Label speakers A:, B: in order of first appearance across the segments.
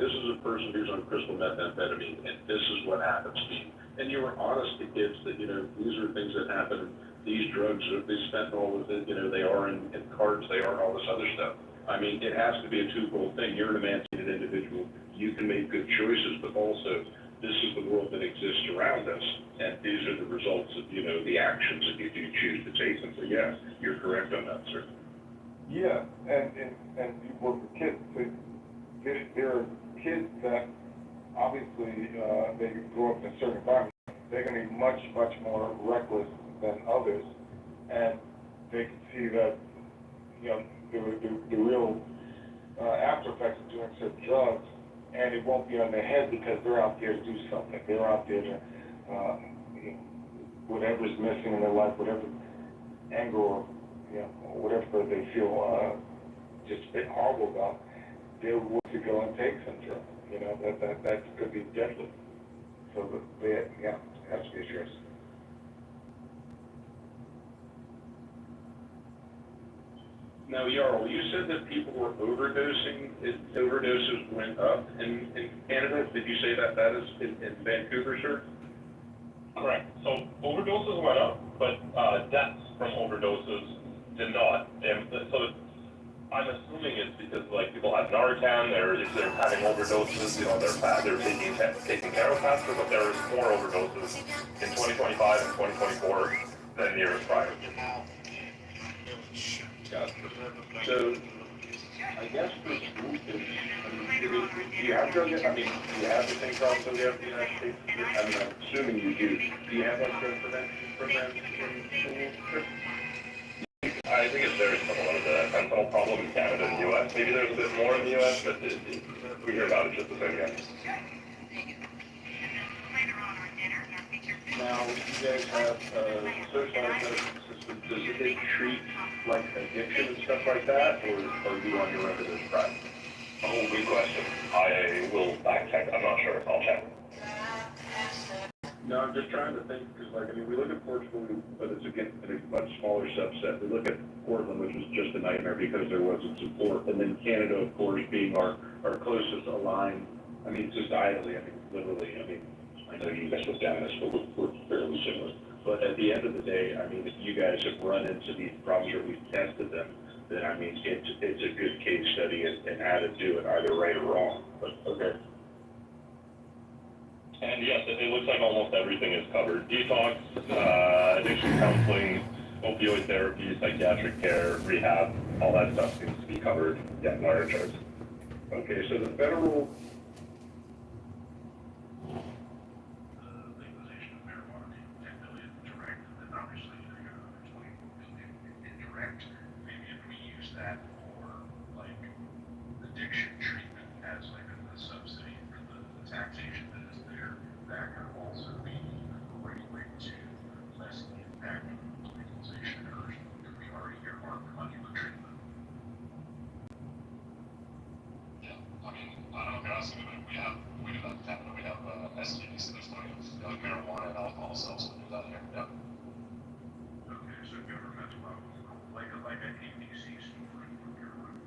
A: this is a person who's on crystal methamphetamine, and this is what happens to you. And you were honest to kids that, you know, these are things that happen, these drugs, they spent all of it, you know, they are in cards, they are all this other stuff. I mean, it has to be a twofold thing. You're an emancipated individual. You can make good choices, but also this is the world that exists around us, and these are the results of, you know, the actions that you do choose to take. And so, yeah, you're correct on that, sir.
B: Yeah, and well, the kids, there are kids that obviously they grow up in a certain environment. They're going to be much, much more reckless than others, and they can see that, you know, the real after effects of doing certain drugs, and it won't be on their head because they're out there to do something. They're out there to, whatever's missing in their life, whatever anger or, you know, whatever they feel just a bit horrible about, they're willing to go and take some drugs. You know, that could be deadly. So, yeah, it has to be addressed.
A: Now, Jarl, you said that people were overdosing, overdoses went up in Canada. Did you say that is in Vancouver, sir?
C: Correct. So overdoses went up, but deaths from overdoses did not. And so I'm assuming it's because, like, people have Narcan, they're having overdoses, you know, they're taking care of faster, but there was more overdoses in 2025 and 2024 than years prior.
A: Gotcha. So, I guess for school kids, do you have drug, do you have the same problems that we have in the United States? I mean, I'm assuming you do. Do you have like drug prevention programs in school?
C: I think it's very similar to the fentanyl problem in Canada and the U.S. Maybe there's a bit more in the U.S., but we hear about it just the same, yeah.
A: Now, you guys have social medicine system. Does it treat like addiction and stuff like that, or are you on your own to this practice?
C: Oh, good question. I will back check. I'm not sure. I'll check.
A: No, I'm just trying to think, because, like, I mean, we look at Portugal, but it's, again, in a much smaller subset. We look at Portland, which was just a nightmare because there wasn't support. And then Canada, of course, being our closest aligned, I mean, societally, I mean, literally, I mean, I know you guys look down at us, but we're fairly similar. But at the end of the day, I mean, if you guys have run into these problems or we've tested them, then, I mean, it's a good case study in how to do it, either right or wrong. But, okay.
C: And yes, it looks like almost everything is covered. Detox, addiction counseling, opioid therapy, psychiatric care, rehab, all that stuff seems to be covered, yeah, in our insurance.
A: Okay, so the federal
D: legalization of marijuana, 10 million direct, and then obviously there's 24 million indirect. Maybe if we use that for like addiction treatment as like a subsidy for the taxation that is there, that could also be a great way to lessen the impact of legalization or if we already earmarked the money for treatment.
E: Yeah, I mean, I don't know if you're asking, but we do that in Canada. We have STDs, so there's plenty of marijuana and alcohol sales that do that here. Yeah.
D: Okay, so governmental level, like an ABC store in North Carolina.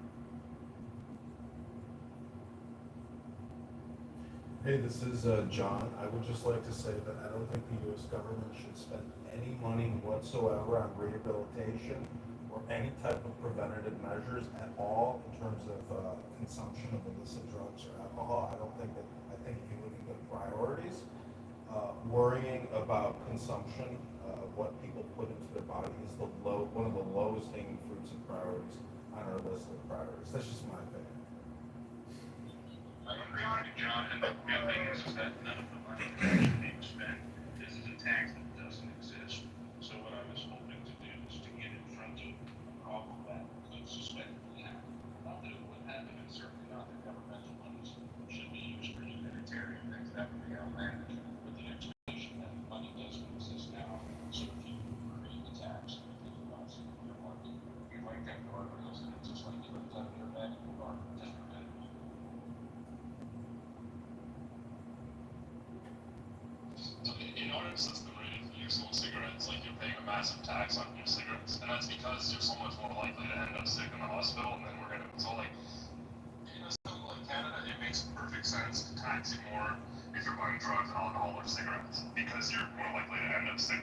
F: Hey, this is John. I would just like to say that I don't think the U.S. government should spend any money whatsoever on rehabilitation or any type of preventative measures at all in terms of consumption of illicit drugs or alcohol. I think if you look at the priorities, worrying about consumption, what people put into their body is one of the lowest hanging fruits and priorities on our list of priorities. That's just my opinion.
D: I agree with you, John, and the real thing is that none of the money is actually being spent. This is a tax that doesn't exist. So what I was hoping to do is to get in front of a problem that could suspectively happen. Not that it would happen, and certainly not that governmental monies should be used for humanitarian things. That would be outlandish. But the expectation that money doesn't exist now, so if you create the tax, if you want to, you might have no other residents, just like you would have done in your bank or just prevent it.
E: In our instance, the rate of use of cigarettes, like you're paying a massive tax on your cigarettes, and that's because you're so much more likely to end up sick in the hospital, and then we're gonna, so like, in a state like Canada, it makes perfect sense sense to tax you more if you're buying drugs, alcohol, or cigarettes, because you're more likely to end up sick.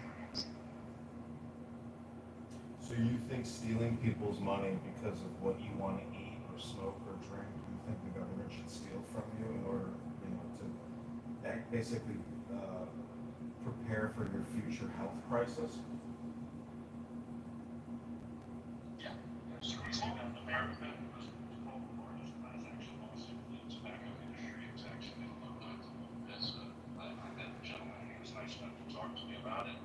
F: So you think stealing people's money because of what you want to eat or smoke or drink, you think the government should steal from you in order, to basically prepare for your future health crisis?
E: Yeah, that's the reason that America was the largest class action lawsuit in the tobacco industry. It was actually a long time ago. I met a gentleman who was nice enough to talk to me about it.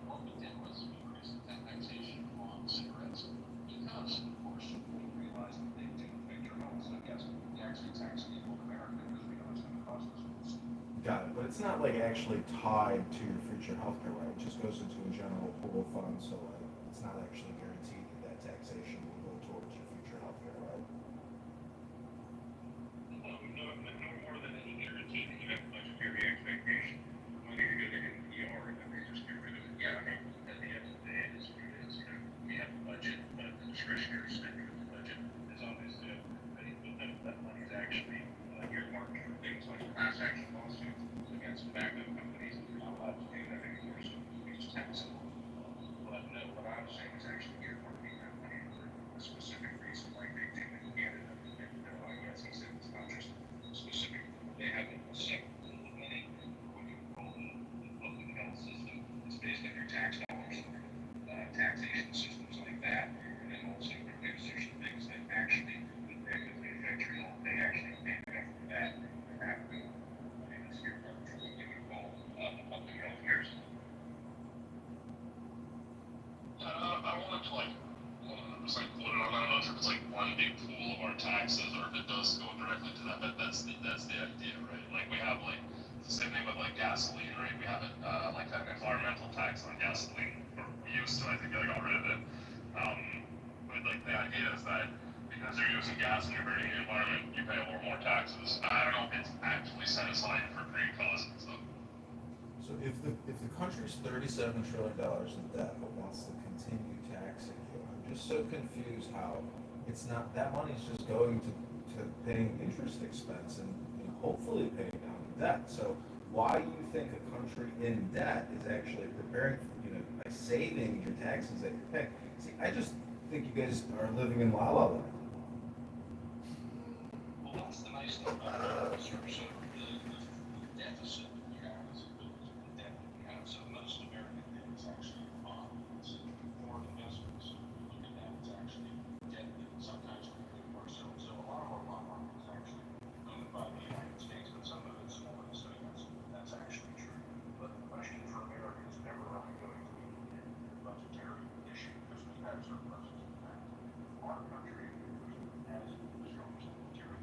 E: What we did was increase the taxation on cigarettes because, of course, we realized that they do affect your health. So yes, we actually tax people in America because we know it's going to cost us.
F: Got it, but it's not like actually tied to your future healthcare, right? It just goes into a general pool fund, so it's not actually guaranteed that taxation will go towards your future healthcare, right?
D: No more than any guarantee that you have a budgetary expectation. When you're going to get an ER and then they just get rid of it. Yeah, I mean, at the end of the day, it is what it is. We have a budget, but the discretionary spending of the budget is obviously that money is actually earmarked for things like class action lawsuits against tobacco companies. We're not allowed to do that anymore, so we just tax them. But no, what I'm saying is actually earmarking that money for a specific reason, like they do in Canada. I guess he said it's not just specific. They have a separate pool of money, what you call the public health system. It's based on your tax dollars, taxation systems like that, and then also there's certain things that actually would negatively affect your health. They actually pay back for that. And that will, that's your what you would call the public health care system.
E: I wanted to quote it on. I don't know if it's like one big pool of our taxes or if it does go directly to that, but that's the idea, right? Like we have like the same thing with like gasoline, right? We have like an environmental tax on gasoline, or we used to. I think I got rid of it. But like the idea is that because you're using gas and you're burning the environment, you pay a little more taxes. I don't know if it's actually set aside for great causes.
F: So if the country's $37 trillion in debt but wants to continue taxing you, I'm just so confused how it's not, that money's just going to paying interest expense and hopefully paying down the debt. So why do you think a country in debt is actually preparing for, by saving your taxes that you're paying? See, I just think you guys are living in la la land.
D: Well, that's the nice thing about it, sir. So the deficit that we have is equal to the debt that we have. So most American debt is actually bonds, foreign investments. Look at that, it's actually debt that sometimes we pay for ourselves. So a lot of our bond market is actually owned by the United States, but some of it's foreign. So that's actually true. But the question for America is never really going to be a budgetary issue because we have surpluses in that. Our country has the strongest military,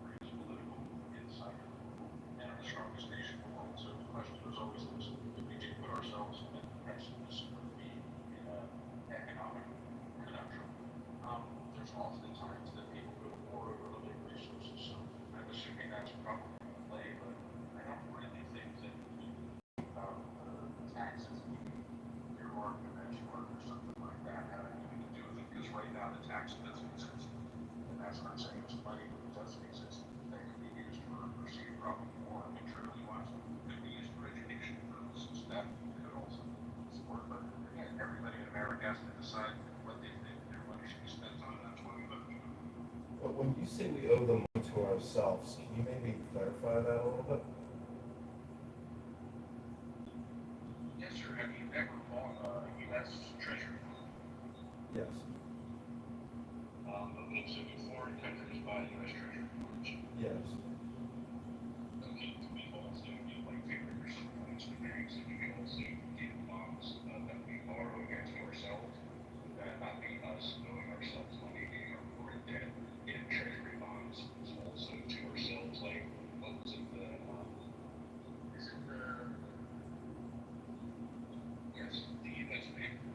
D: greatest political insight in the world, and are the strongest nation in the world. So the question is always this: if we do put ourselves in a precedence of being in an economic conundrum, there's often times that people go to war over limited resources. So I'm assuming that's probably in play, but I don't really think that we think about the taxes being earmarked or benchmarked or something like that having anything to do with it. Because right now the tax doesn't exist. And that's not saying it's money, but it doesn't exist. That could be used for perceived probably more neutrally wise. Could be used for education purposes. That could also support. But again, everybody in America has to decide what they think their money should be spent on, and that's what we vote.
F: But when you say we owe the money to ourselves, can you maybe clarify that a little bit?
D: Yes, sir. Have you ever bought a U.S. Treasury?
F: Yes.
D: Most of the foreign countries buy U.S. Treasury bonds.
F: Yes.
D: Okay, we also do like paper or something to the banks, and we can also get bonds that we borrow against ourselves. That not being us owing ourselves money, being our foreign debt in treasury bonds is also to ourselves. Like, what was it? Is it yes, the U.S. paper.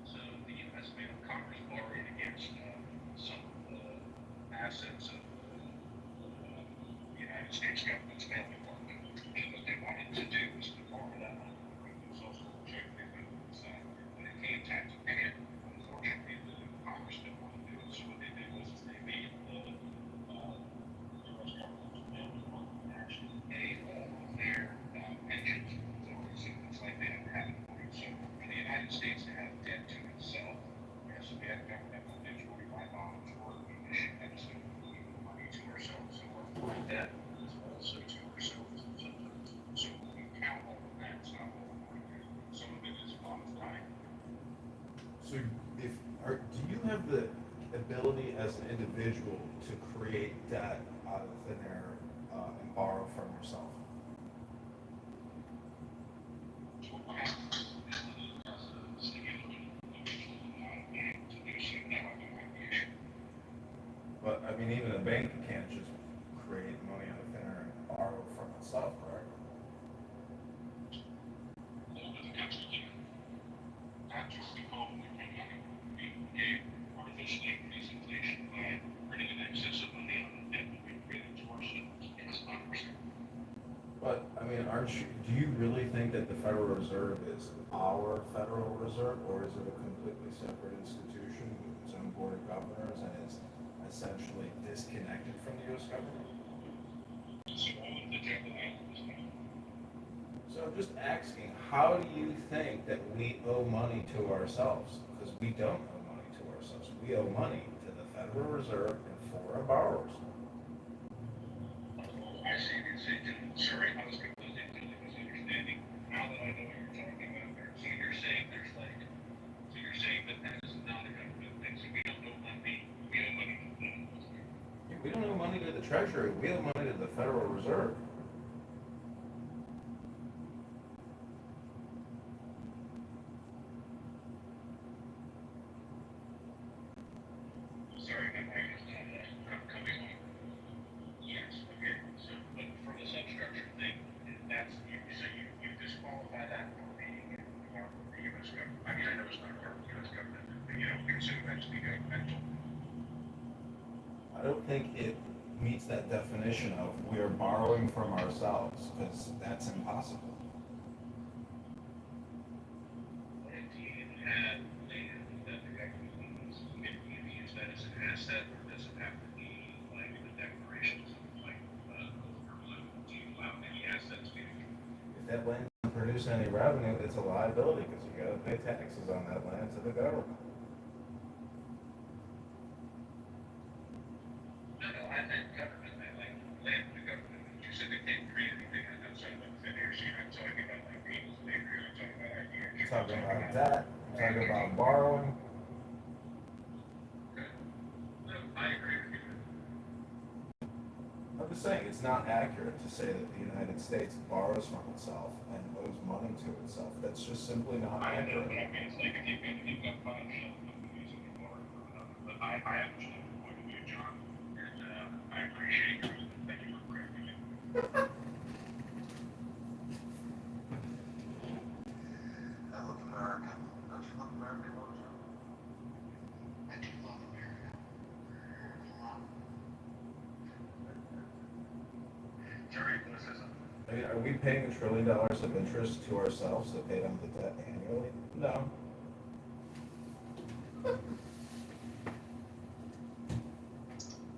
D: So the U.S. paper, Congress borrowed against some of the assets of the United States government's family department. And what they wanted to do was to borrow that money. It was also a check they put on the side. When it came time to pay it, unfortunately, the Congress didn't want to do it. So what they did was they made the U.S. government's family department debt is also 2%. So we count all of that, it's not all of it. Some of it is modified.
F: So do you have the ability as an individual to create debt out of thin air and borrow from yourself? But, I mean, even a bank can't just create money out of thin air and borrow from itself, correct?
D: Artificially increase inflation by printing an excess of money on the debt that we created towards it. It's 100%.
F: But, I mean, do you really think that the Federal Reserve is our Federal Reserve, or is it a completely separate institution with its own board of governors and is essentially disconnected from the U.S. government?
D: So all of the debt that I was making,
F: So I'm just asking, how do you think that we owe money to ourselves? Because we don't owe money to ourselves. We owe money to the Federal Reserve and foreign borrowers.
D: I see it, sorry, I was completely misunderstanding. Now that I know what you're talking about there. So you're saying that is not a government thing, so we don't owe money, we owe money to them.
F: We don't owe money to the Treasury. We owe money to the Federal Reserve.
D: Sorry, my mic is not coming on. Yes, okay, so, but from the substructure thing, that's, you disqualify that for being part of the US government. I mean, I know it's not part of the US government, but you don't consider that to be governmental.
F: I don't think it meets that definition of we are borrowing from ourselves, because that's impossible.
D: And do you have land that the government owns? Can you use that as an asset, or does it have to be like in the declarations of like, do you allow any assets to be?
F: If that land doesn't produce any revenue, it's a liability, because you gotta pay taxes on that land to the government.
D: No, I think government, I like land for the government. You said they can't create anything outside of thin air, so you're not talking about like people's labor, you're not talking about ideas.
F: You're talking about debt, you're talking about borrowing.
D: Okay. No, I agree with you.
F: I'm just saying, it's not accurate to say that the United States borrows from itself and owes money to itself. That's just simply not
D: I know,
F: accurate.
D: but I mean, it's like if you've got financial, I'm using the word for another, but I understand the point of view, John, and, I appreciate your, thank you for correcting me.
B: I love America. Don't you love America, Mojo?
D: I do love America. Jerry, this is
F: I mean, are we paying $1 trillion of interest to ourselves to pay them the debt annually? No.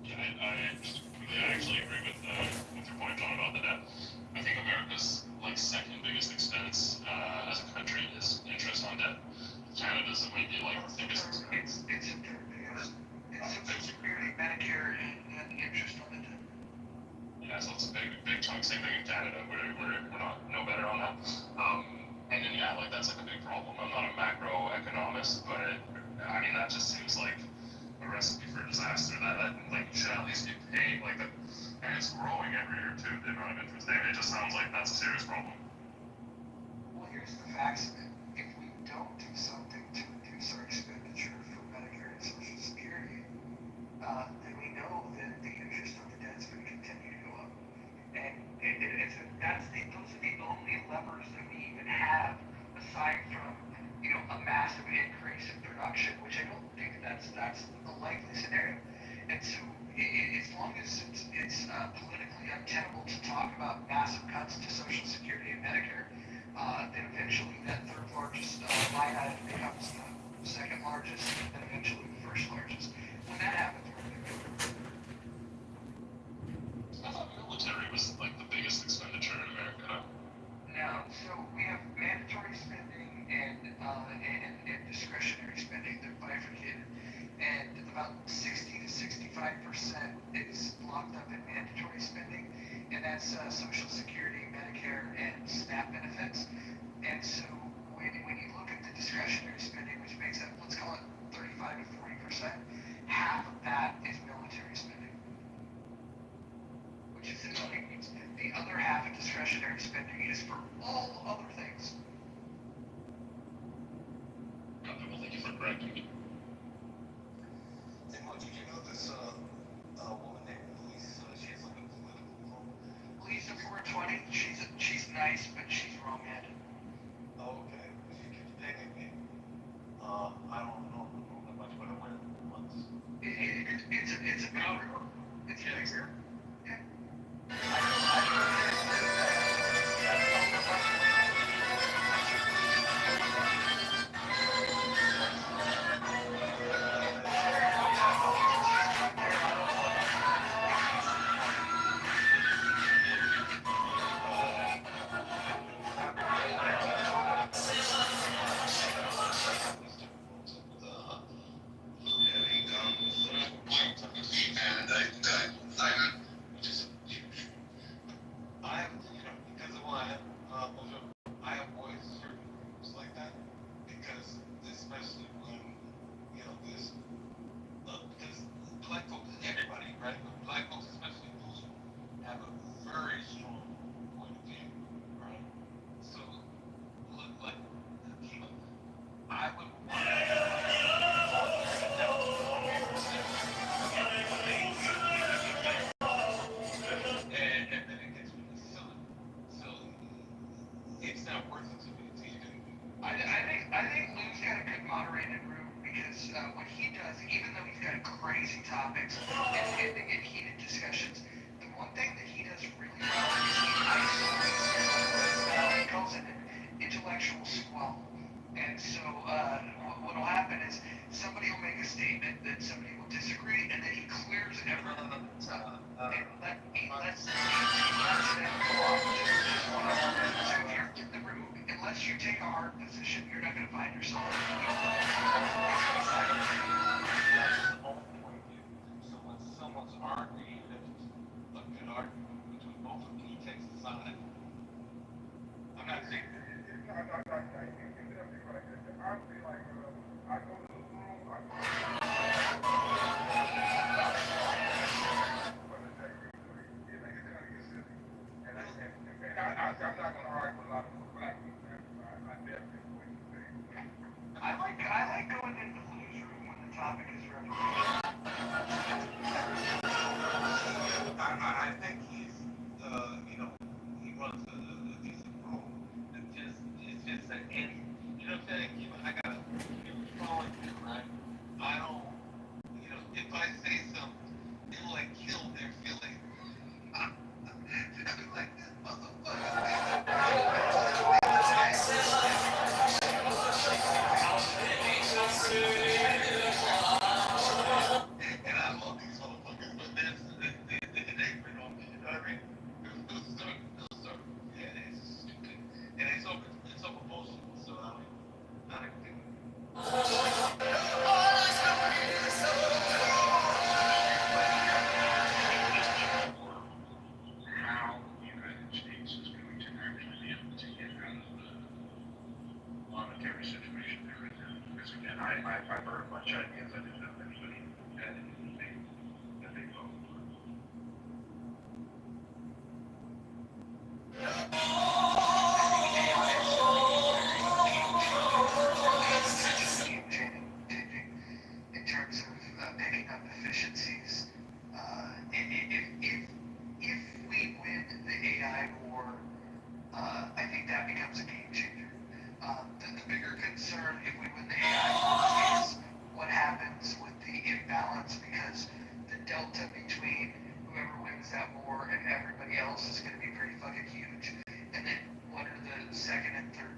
E: Yeah, I actually agree with your point, John, about the debt. I think America's like second biggest expense as a country is interest on debt. Canada's maybe like biggest expense.
G: It's Social Security, Medicare, and interest on the debt.
E: Yeah, so it's a big chunk. Same thing in Canada. We're not no better on that. And then yeah, like that's like a big problem. I'm not a macroeconomist, but I mean that just seems like a recipe for disaster. That like you should at least be paying like the, and it's growing every year too. The amount of interest. And it just sounds like that's a serious problem.
G: Well, here's the facts of it. If we don't do something to reduce our expenditure for Medicare and Social Security, then we know that the interest on the debt is going to continue to go up. And those are the only levers that we even have, aside from, a massive increase in production, which I don't think that's a likely scenario. And so, as long as it's politically untenable to talk about massive cuts to Social Security and Medicare, then eventually that third largest line item becomes the second largest, and then eventually the first largest. When that happens, we're going to go.
E: I thought military was like the biggest expenditure in America.
G: Now, so we have mandatory spending and discretionary spending. They're bifurcated. And the about 60 to 65% is locked up in mandatory spending, and that's Social Security, Medicare, and SNAP benefits. And so when you look at the discretionary spending, which makes up, let's call it 35 to 40%, half of that is military spending, which essentially means the other half of discretionary spending is for all other things.
E: Well, thank you for correcting me.
D: And what, did you know this, woman named Lisa, she has like a political phone?
G: Lisa 420, she's nice, but she's wrong-headed.
D: Oh, okay. She keeps pinging me. I don't know that much, but I went once.
G: It's about her. It's bigger. Yeah.
D: I have, because of what I have, I avoid certain groups like that, because especially when, this, because black folks, everybody, right, but black folks, especially those who have a very strong point of view, right? So, look, like, I would want and then it gets really silly. So it's not worth it to me to even.
G: I think Lou's got a good moderated room because what he does, even though he's got crazy topics and heated discussions, the one thing that he does really well is he isolates he calls it an intellectual squabble. And so what'll happen is somebody will make a statement that somebody will disagree, and then he clears everything up and lets them go off just one on one. So if you're in the room, unless you take a hard position, you're not going to find yourself.
D: That's the whole point of view. So when someone's arguing, if it's a good argument between both of them, he takes a side. I'm not saying.
G: I like going into Lou's room when the topic is revolution.
D: I think he's, he runs a decent room. It's just that any, you know what I'm saying? I gotta, following you, right? I don't, if I say something, it'll like kill their feelings. I'll be like, and I love these motherfuckers, but that's, it ain't been on me, you know what I mean? It'll start, yeah, it's stupid. And it's so proposable, so I don't think.
E: How the United States is going to actually be able to get out of the monetary situation they're in now. Because again, I've heard a bunch of ideas. I didn't know if anybody had anything that they vote for.
G: In terms of picking up efficiencies, if we win the AI war, I think that becomes a game changer. The bigger concern if we win the AI war is what happens with the imbalance, because the delta between whoever wins that war and everybody else is going to be pretty fucking huge. And then what are the second and third,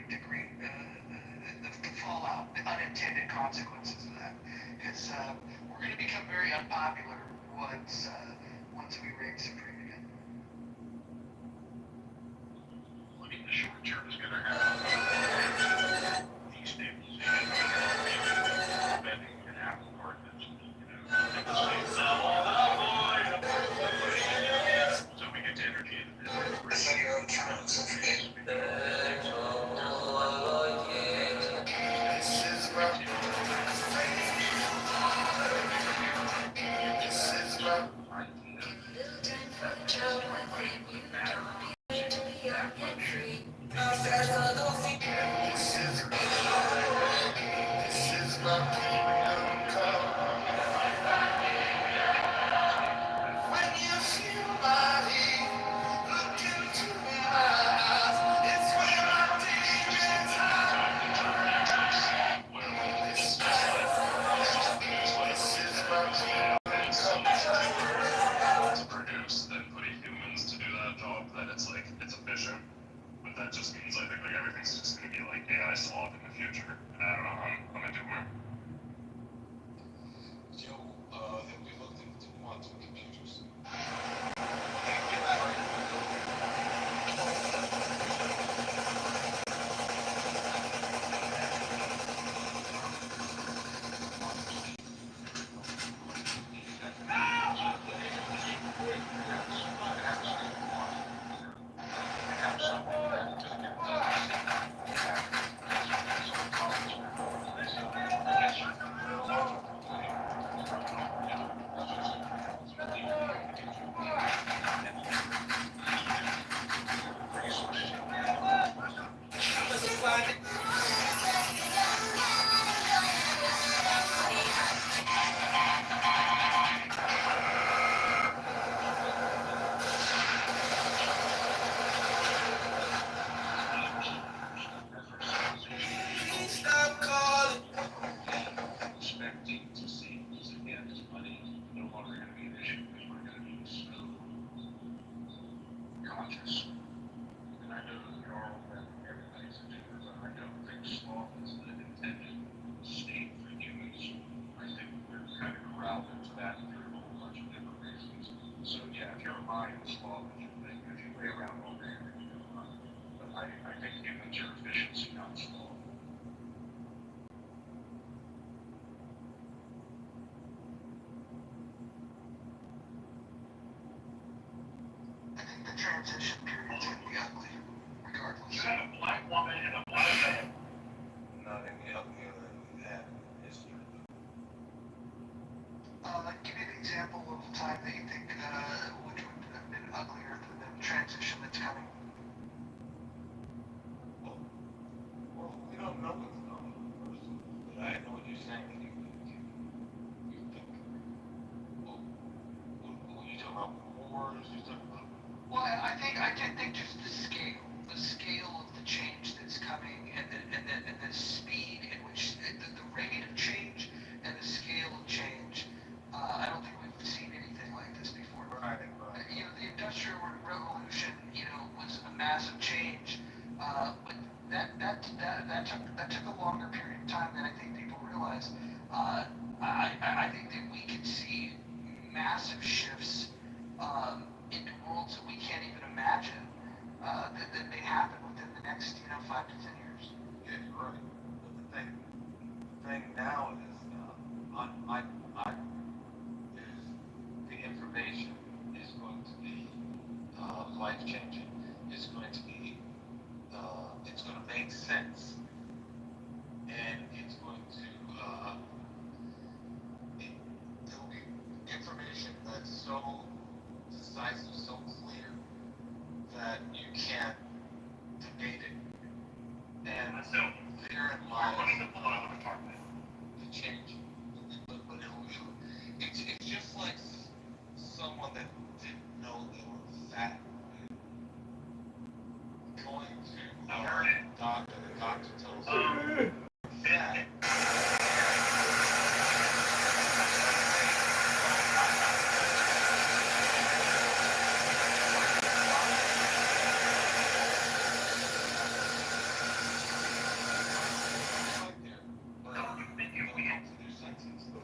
G: degree, the fallout, the unintended consequences of that? Because we're going to become very unpopular once we reign supreme again.
E: I mean, the short term is going to have destabilization. efficient, but that just means I think like everything's just gonna be like AI solved in the future, and I don't know, I'm a doomer.
D: Joe, have we looked into quantum computers? Expecting to see is again is money no longer going to be an issue because we're going to be so conscious. And I know that Carl and everybody's a different, but I don't think sloth is the intended state for humans. I think we're kind of corralled into that through a whole bunch of different reasons. So yeah, if you're a mind sloth, if you lay around all day, then you know, but I think humans are efficiency, not sloth.
G: I think the transition period's gonna be ugly, regardless.
D: You had a black woman and a black man. Not any uglier than we've had in history.
G: Give me an example of a time that you think, which would have been uglier than the transition that's coming.
D: Well, we don't know what's coming first, but I know what you're saying. You think, well, you talking about wars, you talking about.
G: Well, I think just the scale of the change that's coming, and the speed in which the rate of change and the scale of change. I don't think we've seen anything like this before.
D: Right.
G: You know, the Industrial Revolution, you know, was a massive change, but that took a longer period of time than I think people realize. I think that we could see massive shifts into worlds that we can't even imagine that may happen within the next 5 to 10 years.
D: Yeah, you're right. But the thing now is, is the information is going to be life changing. It's going to be, it's going to make sense, and it's going to, it'll be information that's so decisive, so clear that you can't debate it. And therein lies the change. But it's just like someone that didn't know they were fat. Going to a doctor, the doctor tells you you're fat.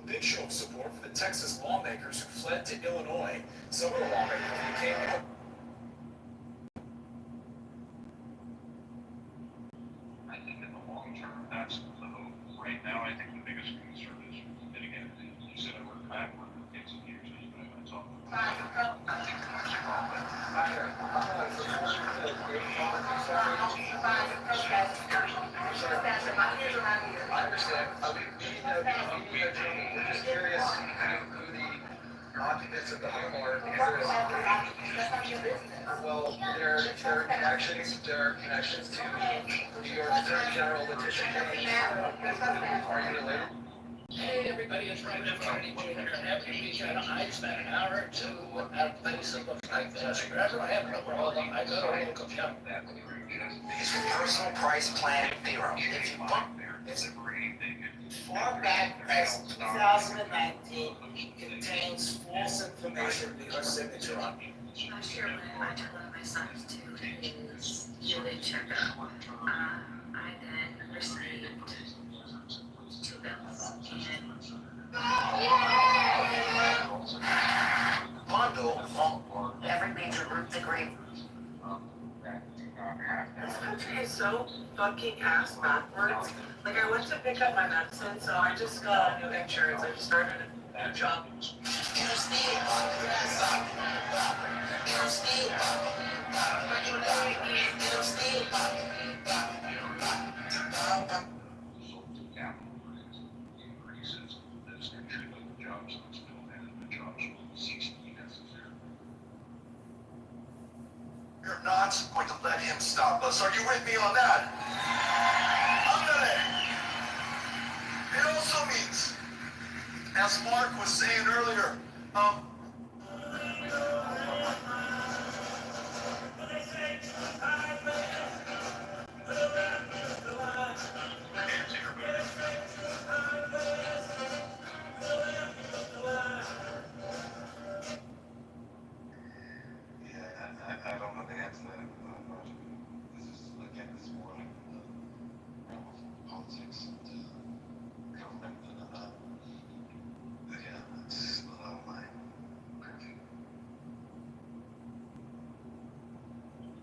H: Big show of support for the Texas lawmakers who fled to Illinois. Some of the lawmakers became.
D: I think in the long term, that's the hope. Right now, I think the biggest concern is, and again, you said I work backward, it takes some years, but I talk about. I think the most problem.
H: I understand. We need a we're just curious who the occupants of the home are because well, there are connections to New York Attorney General Letitia James. Are you related?
I: Hey, everybody, it's Ryan Attorney Jr. Happy to be here. I spent an hour or two at a place that looks like this. Wherever I have no problem, I go to a local shop.
J: Because your personal price plan bureau, if you want, is far back as 2019, contains false information with your signature on it.
K: Last year when I took one of my sons to his yearly checkup, I then received two bills.
J: Bundle every major group degree.
L: This country is so fucking ass backwards. Like, I went to pick up my medicine, so I just got new insurance. I just started a new job.
J: You're not going to let him stop us. Are you with me on that? It also means, as Mark was saying earlier,
D: I don't know the answer to that, but this is, again, this is more like the realm of politics and government, yeah, it's not out of my purview.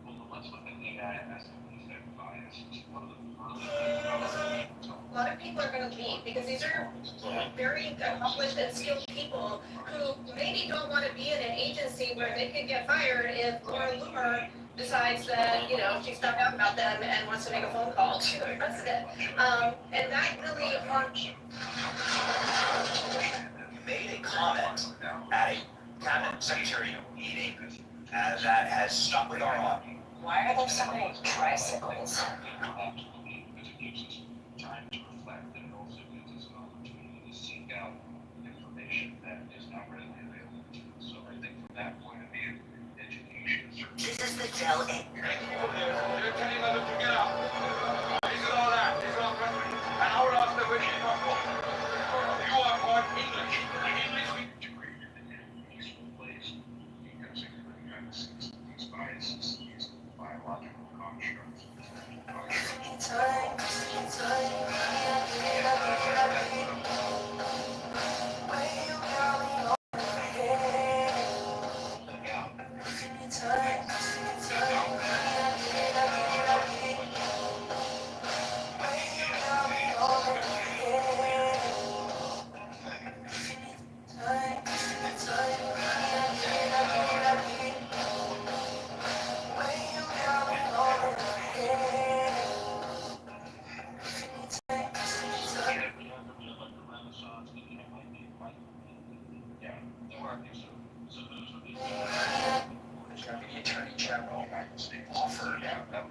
D: Well, let's look at AI as an effect bias. One of the
M: A lot of people are going to leave because these are very accomplished and skilled people who maybe don't want to be in an agency where they could get fired if Laura Loomer decides that, you know, she's found out about them and wants to make a phone call to the president. And that really
J: made a comment at a cabinet secretary meeting that has stuck with our audience.
K: Why are there so many tricycles?
D: time to reflect, and it also gives us an opportunity to seek out information that is not readily available to us. So I think from that point of view, education is certainly.
J: This is the Dell
D: These biases, these biological constructs.
J: The Deputy Attorney General offered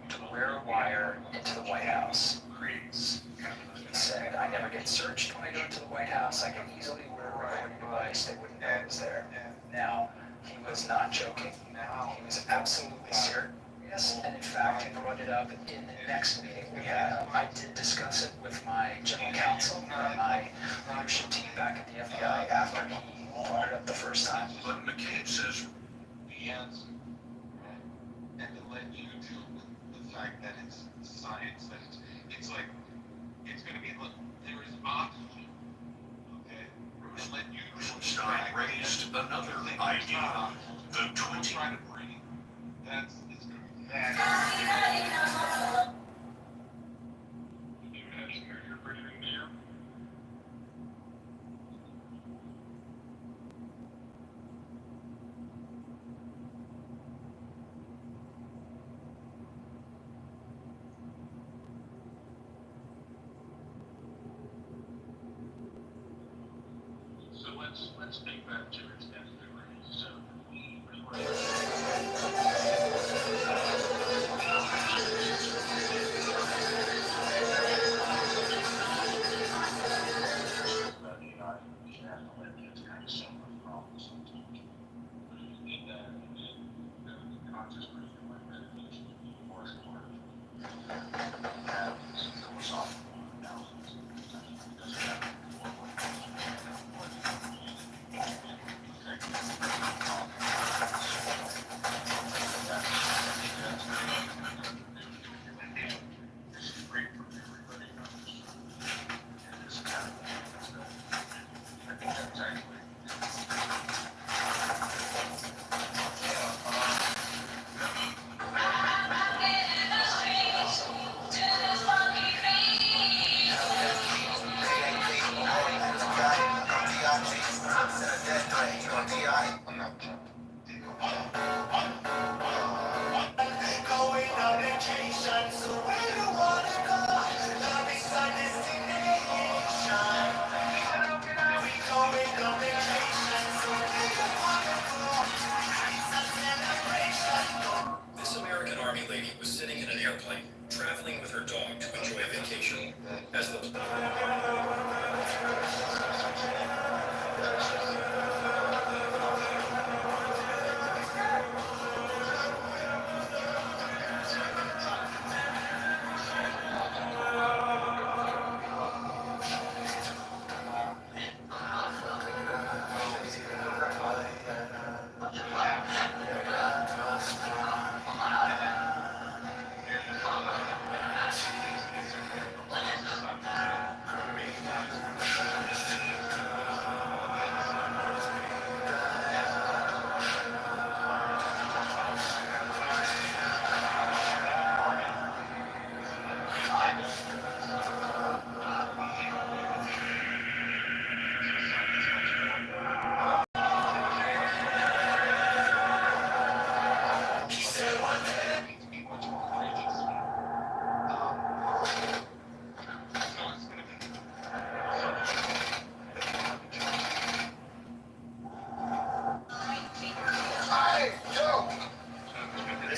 J: to wear a wire into the White House. He said, I never get searched when I go into the White House. I can easily wear a recording device. They wouldn't know I was there. Now, he was not joking. He was absolutely serious. And in fact, he brought it up in the next meeting we had. I did discuss it with my general counsel and my leadership team back at the FBI after he brought it up the first time.
D: But McCabe says the answer, right? And to let you deal with the fact that it's science, that it's like, it's gonna be, look, there is oxygen, okay? And let you.
J: Stein raised another idea. The 20.
D: Trying to bring, that's, it's gonna be that. You have some air you're breathing there. So let's think back to its memory. So we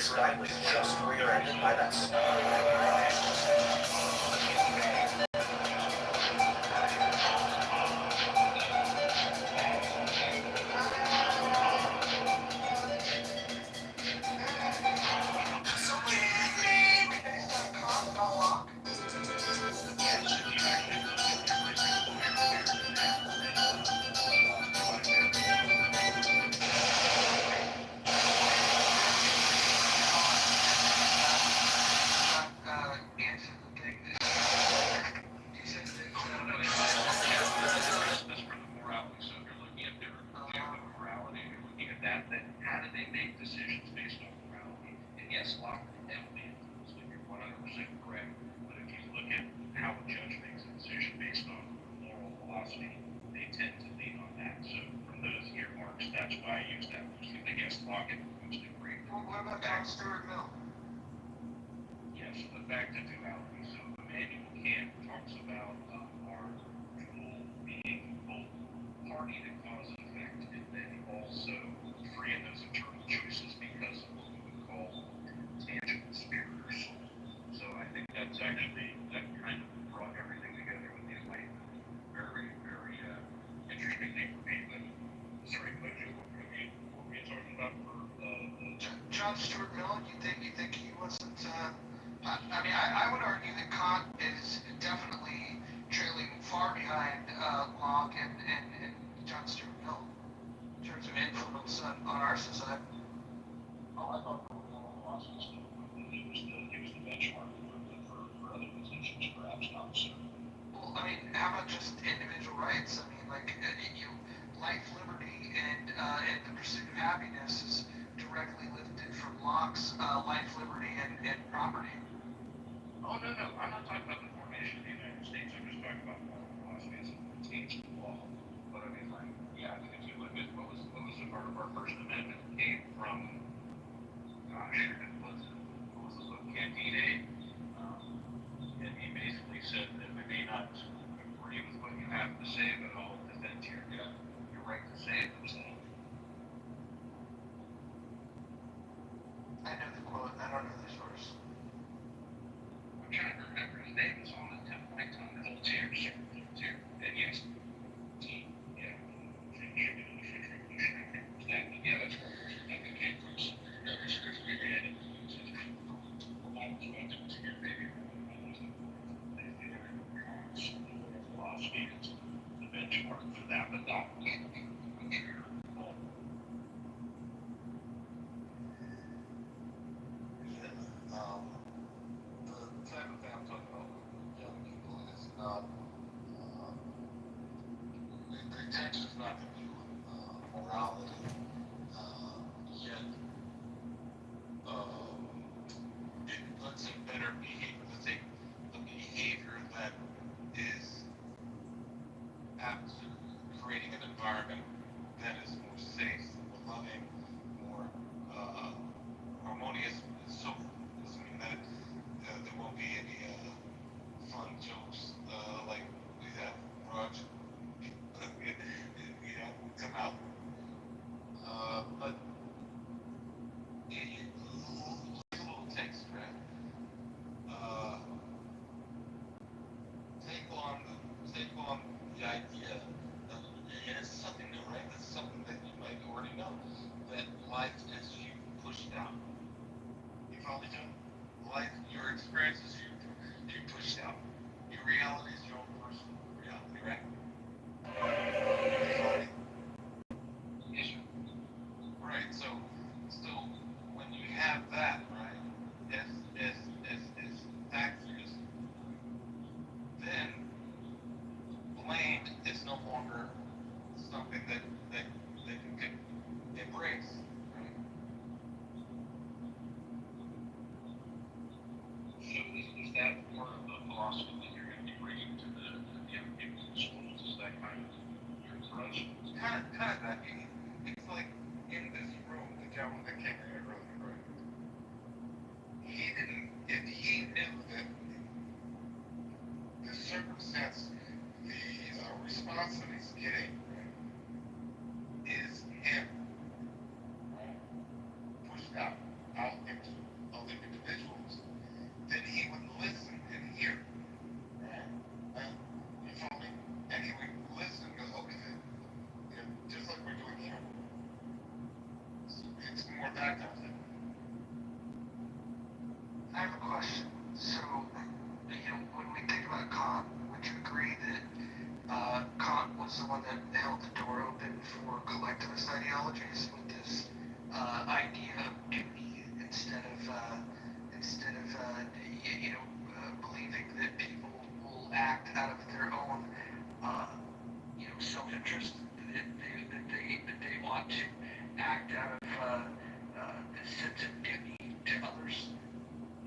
J: sky was just rear-ended by that snow.
D: That's for the morality. So if you're looking at their morality, if you're looking at that, then how do they make decisions based on morality? And yes, lock heavily influenced, if you're 100% correct. But if you look at how a judge makes a decision based on moral philosophy, they tend to lean on that. So from those earmarks, that's why I use that. I guess lock it most agree.
G: What about John Stuart Mill?
D: Yes, the fact of duality. So Immanuel Kant talks about our dual being both party to cause and effect, and then also free in those internal choices because of what we would call tangible spirit or soul. So I think that's actually, that kind of brought everything together with the Enlightenment. Very, very interesting thing for me. But, sorry, what were we talking about for
G: John Stuart Mill, you think he wasn't, I mean, I would argue that Kant is definitely trailing far behind Locke and John Stuart Mill in terms of influence on our society.
D: Oh, I thought philosophy still, he was the benchmark for other positions, perhaps not so.
G: Well, I mean, how about just individual rights? I mean, like, life, liberty, and the pursuit of happiness is directly lifted from Locke's life, liberty, and property.
D: Oh, no, I'm not talking about the formation of the United States, I'm just talking about moral philosophy as it pertains to law. But I mean, like, yeah, I think if you look at what was our First Amendment came from, gosh, what was the book, Candide? And he basically said that we may not agree with what you have to say, but I'll defend your right to say it yourself.
G: I know the quote, I don't know the source.
D: I'm trying to remember his name, it's on the tip of my tongue, Voltaire, and yes. Yeah. Yeah, that's right. I think it came from some research we did. Philosophy is the benchmark for that, but not.
B: The type of thing I'm talking about with young people is not, the intention is not to view morality, yet, let's say better behavior, let's say the behavior that is creating an environment that is more safe, more loving, more harmonious. So doesn't mean that there won't be any fun jokes like we have Raj, come out. But a little text, right? Take on the idea, and it's something new, right? It's something that you might already know, that life is you pushed out. You probably do. Life, your experiences you pushed out. Your reality is your own personal reality, right? Yes, sir. Right. So when you have that, right, as factors, then blame is no longer something that you can embrace, right?
D: So is that part of the philosophy that you're going to be bringing to the young people in schools? Is that kind of your approach?
B: Kind of that. It's like in this room, the gentleman that came in here earlier, right? He didn't
G: have a question. So, when we think about Kant, would you agree that Kant was the one that held the door open for collectivist ideologies with this idea of duty instead of believing that people will act out of their own self-interest, that they ought to act out of this sense of duty to others.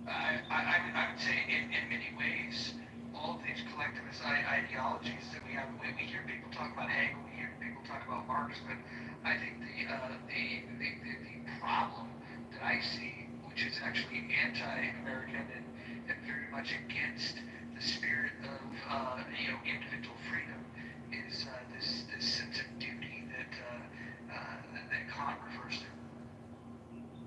G: I would say in many ways, all of these collectivist ideologies that we have, we hear people talk about Hegel, we hear people talk about Marx, but I think the problem that I see, which is actually anti-American and very much against the spirit of individual freedom, is this sense of duty that Kant refers to.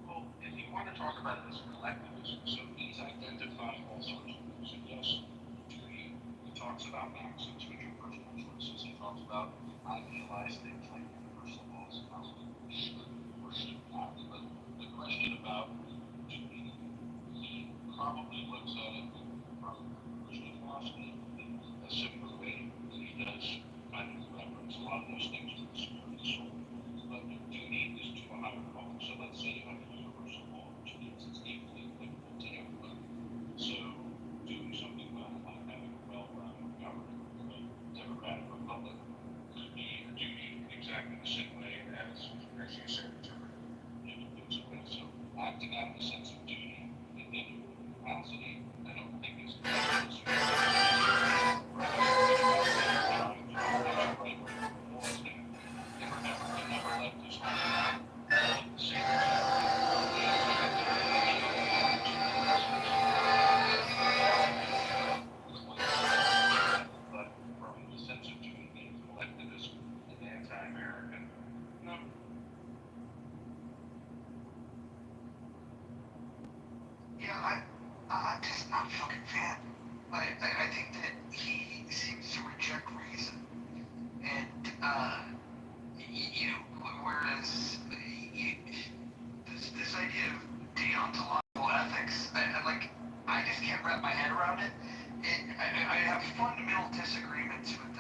D: Well, if you want to talk about it as collectivism, so he's identifying all sorts of things. So yes, duty, he talks about maxims, which are personal choices. He talks about idealized things like universal laws and constitution, worship, but the question about duty, he probably looks at it from Christian philosophy in a similar way. He does kind of reference a lot of those things with the spirit of the soul. But duty is to a higher calling. So let's say you have a universal law, which means it's equally applicable to everybody. So doing something like having a well-run government, a democratic republic, could be a duty in exactly the same way as you said, human things away. So acting out of a sense of duty in any capacity, I don't think is
G: Yeah, I'm just not a fucking fan. I think that he seems to reject reason. And, whereas this idea of deontological ethics, I just can't wrap my head around it. And I have fundamental disagreements with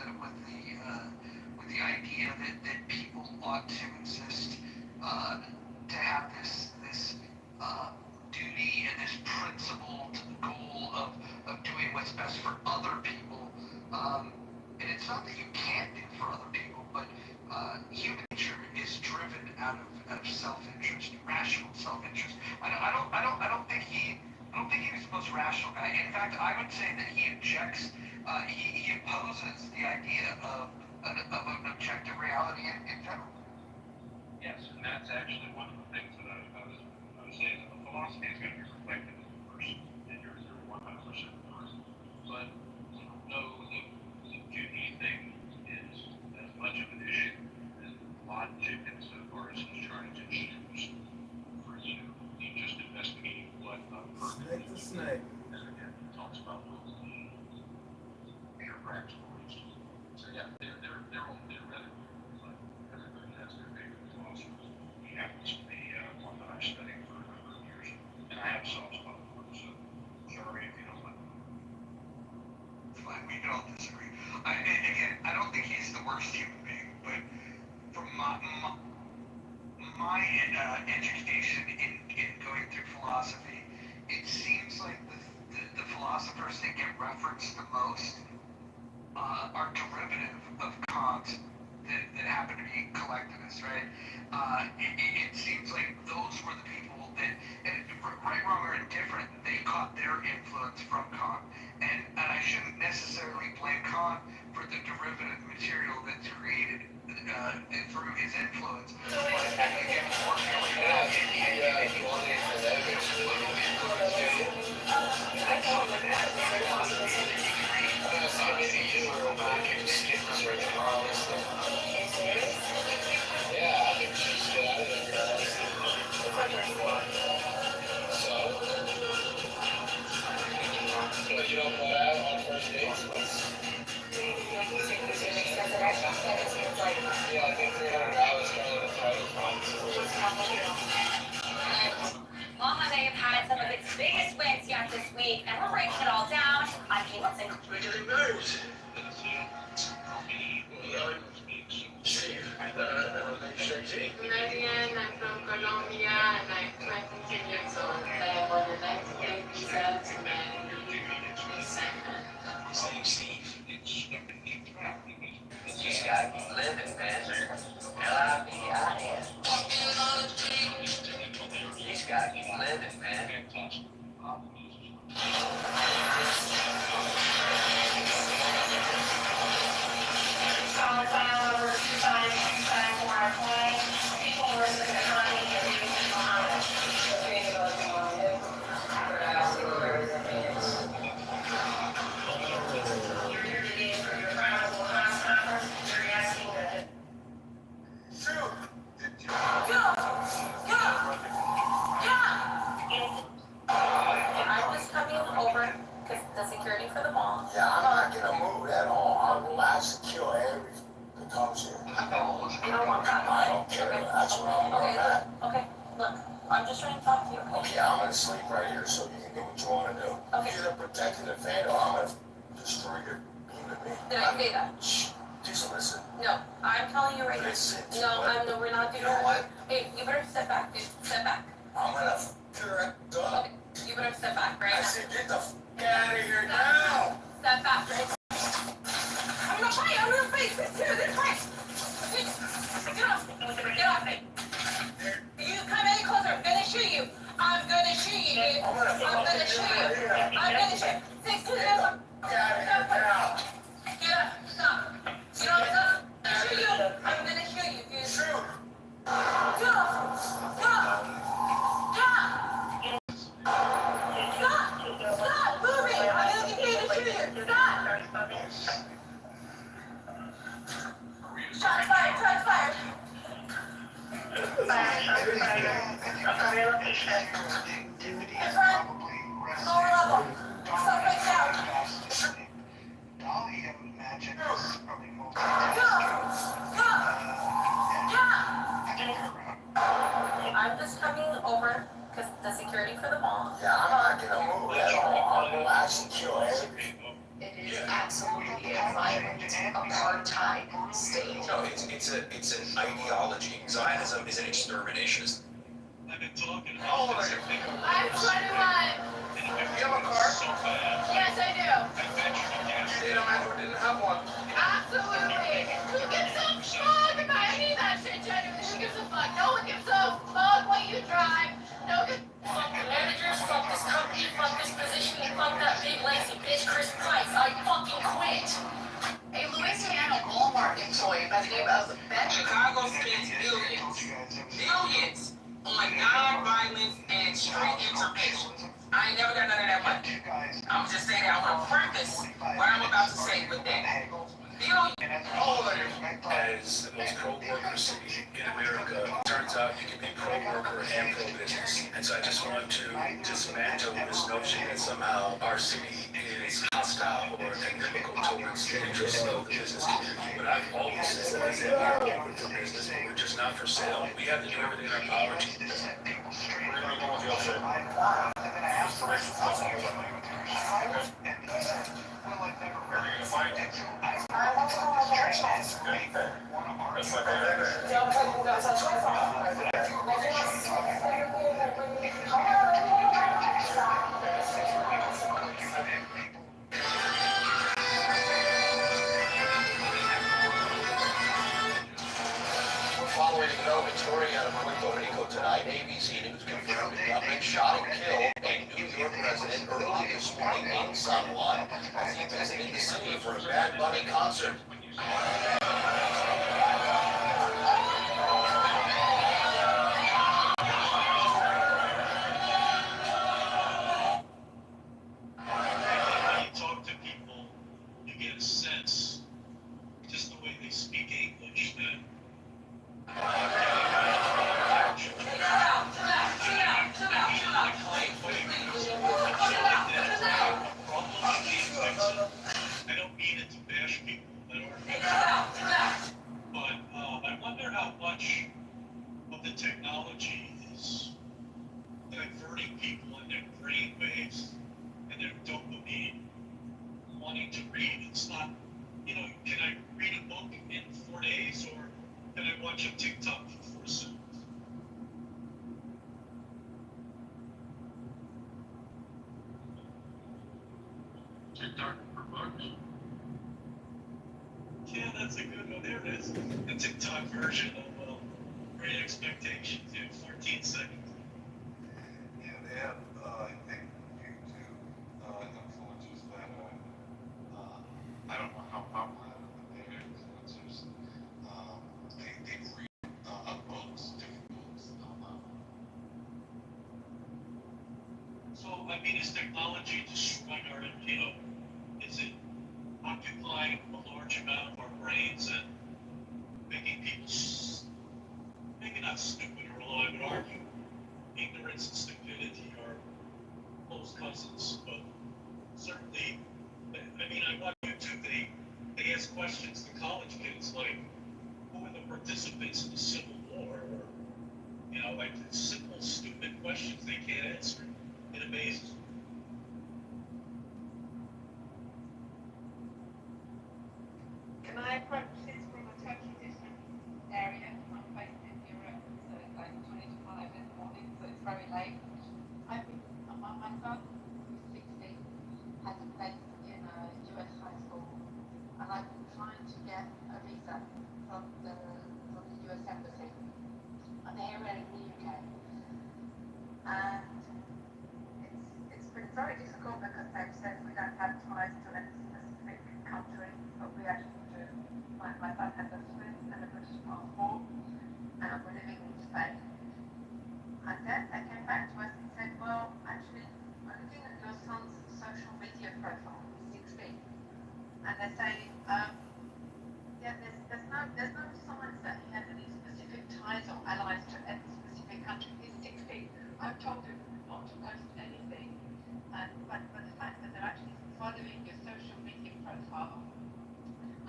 G: the idea that people ought to insist to have this duty and this principled goal of doing what's best for other people. And it's not that you can't do for other people, but human nature is driven out of self-interest, rational self-interest. I don't think he was the most rational guy. In fact, I would say that he objects. He opposes the idea of an objective reality in general.
D: Yes, and that's actually one of the things that I was saying. The philosophy is going to be reflected in the person, and you're 100% correct. But no, the duty thing is as much of an issue as logic insofar as he's trying to choose for you. He just investigating what a person
F: Snake to snake.
D: And again, he talks about well-being, practical reasons. So yeah, they're all theoretical. But everybody has their favorite philosophers. He happens to be one that I've studied for a number of years, and I have a soft spot for him. So sorry if you don't like him.
G: Fine, we can all disagree. Again, I don't think he's the worst human being, but from my education in going through philosophy, it seems like the philosophers that get referenced the most are derivative of Kant that happen to be collectivists, right? It seems like those were the people that, right, wrong, or indifferent, they caught their influence from Kant. And I shouldn't necessarily blame Kant for the derivative material that's created through his influence. But again,
M: safe, and we're breaking it all down. I think it's incredible.
I: We're getting married. Steve,
L: Megan, I'm from Colombia, and I'm 22 years old. I want a 90-day visa to marry
I: his name's Steve. You just gotta keep living, man. L-I-V-I-N. You just gotta keep living, man.
L: I was coming over because the security for the mall.
I: Yeah, I'm not gonna move at all. I'll relax and kill everything that comes here.
L: You don't want that.
I: I don't care. That's what I'm
L: Okay,
I: at.
L: okay, look, I'm just trying to talk to you, okay?
I: Okay, I'm gonna sleep right here so you can do what you wanna do.
L: Okay.
I: Either protect and defend or I'm gonna destroy your human being.
L: Did I say that?
I: Shh, just listen.
L: No, I'm telling you right now.
I: Listen.
L: No, no, we're not doing
I: You know
L: that.
I: what?
L: Hey, you better step back, dude, step back.
I: I'm gonna f your ass up.
L: Okay, you better step back right
I: I
L: now.
I: said get the f out of here now.
L: Step back right now. I'm gonna fight, I'm gonna fight, this fight. Get off me. You come any closer, I'm gonna shoot you. I'm gonna shoot you, dude. I'm gonna shoot you. I'm gonna shoot you. 6 to the number.
I: Get out of here now.
L: Get up, stop. You know what I'm gonna shoot you. I'm gonna shoot you, dude.
I: Shoot.
L: Stop. Stop. Stop moving. I'm gonna continue to shoot you. Stop. Shots fired. Shots fired. In front. Lower level. Suspect down.
G: Dolly, I would imagine, is probably most.
L: I'm just coming over because the security for the mall.
I: Yeah, I'm not gonna move at all. I'll relax and kill everything.
J: It is absolutely a violent apartheid state.
N: No, it's an ideology. Zionism is an exterminationist.
E: I've been talking.
I: How old are you?
L: I'm 21.
I: You have a car?
L: Yes, I do.
I: Shit, I didn't have one.
L: Absolutely. Who gives a fuck if I need that shit, genuinely? Who gives a fuck? No one gives a fuck what you drive. No one. Fuck the managers, fuck this company, fuck this position, and fuck that big lazy bitch Chris Price. I fucking quit. A Louisiana Walmart employee by the name of Ben.
O: Chicago spends billions on non-violence and street intervention. I ain't never got none of that money. I'm just saying that I want to preface what I'm about to say with that.
N: As the most pro-worker city in America, it turns out you can be pro-worker and pro-business. And so I just want to dismantle this notion that somehow our city is hostile or inimical towards the interests of the business community. But I've always said that we are open for business, but we're just not for sale. We have to do everything in our power to.
I: Following economic story out of Puerto Rico tonight, ABC News confirmed the government shot and killed a New York resident early this morning in San Juan as he visited the city for a Bad Bunny concert.
E: You talk to people, you get a sense, just the way they speak English, that I don't mean it to bash people that are TikTok for bucks.
D: Yeah, that's a good one. There it is. The TikTok version of Great Expectations. Yeah, 14 seconds.
B: Yeah, they have, I think YouTube, influencers that are, I don't know how popular they're influencers. They read, books, different books.
D: So, I mean, is technology destroying our, is it occupying a large amount of our brains and making people, maybe not stupid or low, I would argue ignorance and stupidity are close cousins, but certainly, I mean, I watch YouTube, they ask questions to college kids like, who were the participants in the Civil War? Or, like simple, stupid questions they can't answer. It amazes me.
L: Can I approach this from a totally different area? I'm based in Europe, so it's like 20 to 5 in the morning, so it's very late. I've been, my son, who's 16, has a place in a US high school, and I've been trying to get a visa from the US embassy. And they're here in the UK. And it's been very difficult because they've said we don't have ties to any specific country, but we actually do. My son has a Swiss and a British passport, and we're living in Spain. And then they came back to us and said, well, actually, we're looking at your son's social media profile. He's 16. And they're saying, yeah, there's no signs that he has any specific ties or allies to any specific country. He's 16. I've told him not to post anything. But the fact that they're actually following your social media profile,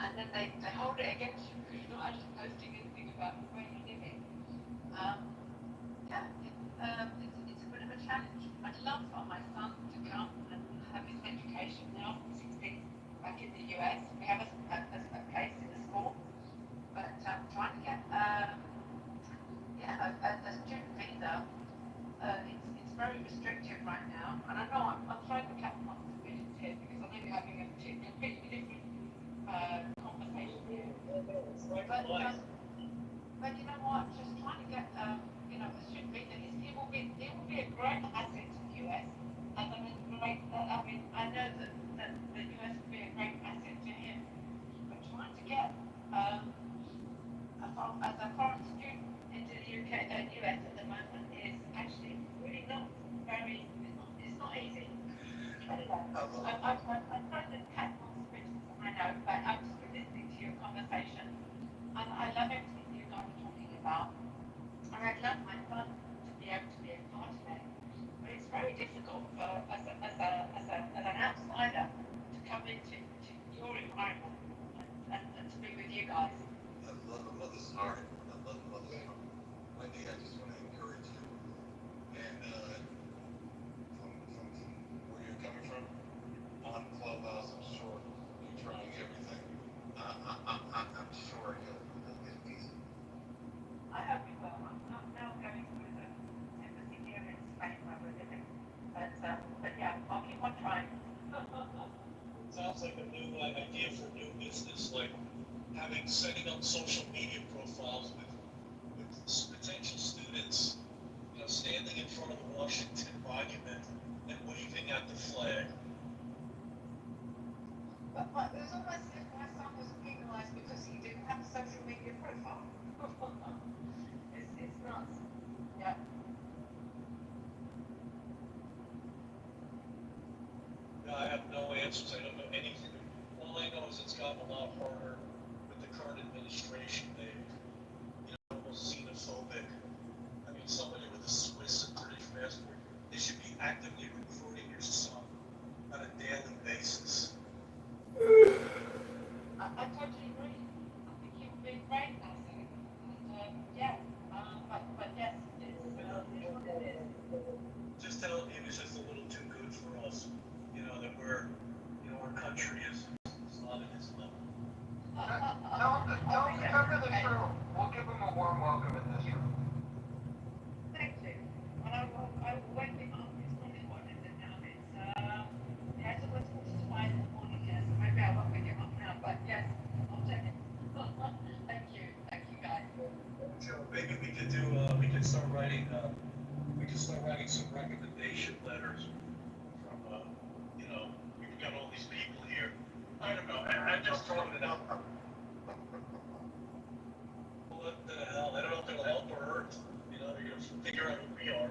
L: and then they hold it against you because you're not actually posting anything about where you're living. Yeah, it's a bit of a challenge. I'd love for my son to come and have his education now, 16, back in the US. We have a place in the school, but trying to get a student visa, it's very restrictive right now. And I know I'm trying to cap my provisions here because I know you're having a completely different conversation here. But you know what? Just trying to get a student visa. It will be a great asset to the US. And I mean, I know that the US will be a great asset to him. But trying to get as a foreign student into the US at the moment is actually really not very. It's not easy. Anyway, I'm trying to cut my suspicions. I know, but I'm just listening to your conversation. And I love everything you guys are talking about. And I'd love my son to be able to be a part of it. But it's very difficult for as an outsider to come into your environment and to be with you guys.
B: I love the mother's heart. I love the mother's heart. Wendy, I just want to encourage you. And from where you're coming from, on Clubhouse, I'm sure you're trying everything. I'm sure you'll get a visa.
L: I hope you will. I'm now going through the embassy here in Spain where we're living. But yeah, I'll keep on trying.
D: Sounds like a new idea for new business, like setting up social media profiles with potential students, standing in front of the Washington Monument and waving at the flag.
L: But it was almost as if my son was penalised because he didn't have a social media profile. It's nuts. Yeah.
D: I have no answers. I don't know anything. All I know is it's gotten a lot harder with the current administration. They've, almost xenophobic. I mean, somebody with a Swiss and British passport, they should be actively recruiting your son on a daily basis.
L: I totally agree. I think he would be a great asset. And yeah, but yes, it's what it is.
D: Just tell him he was just a little too good for us. That we're, our country is not at his level.
B: Tell him the truth. We'll give him a warm welcome in this room.
L: Thank you. And I will wake him up. It's not what is it now? It's, yeah, it's almost 45.
N: we can start writing some recommendation letters from, we've got all these people here. I don't know, I'm just throwing it out. What the hell, I don't know if it'll help or hurt, you're gonna figure out who we are,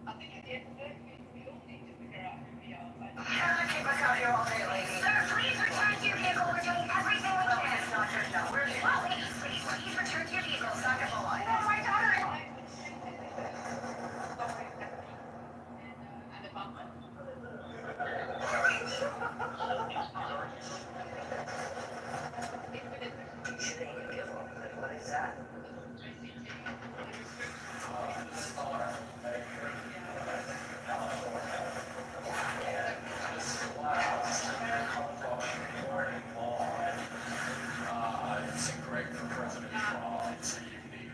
L: I think at the end of the day, we all need to figure out who we are.
H: You cannot keep us out here all day, lady. Sir, please return to your vehicle. We're doing everything we can. It's not your job. We're doing please return to your vehicle. It's not your fault. My daughter.
L: And the butler.
H: What is that?
N: It's a great for President Trump. It's a unique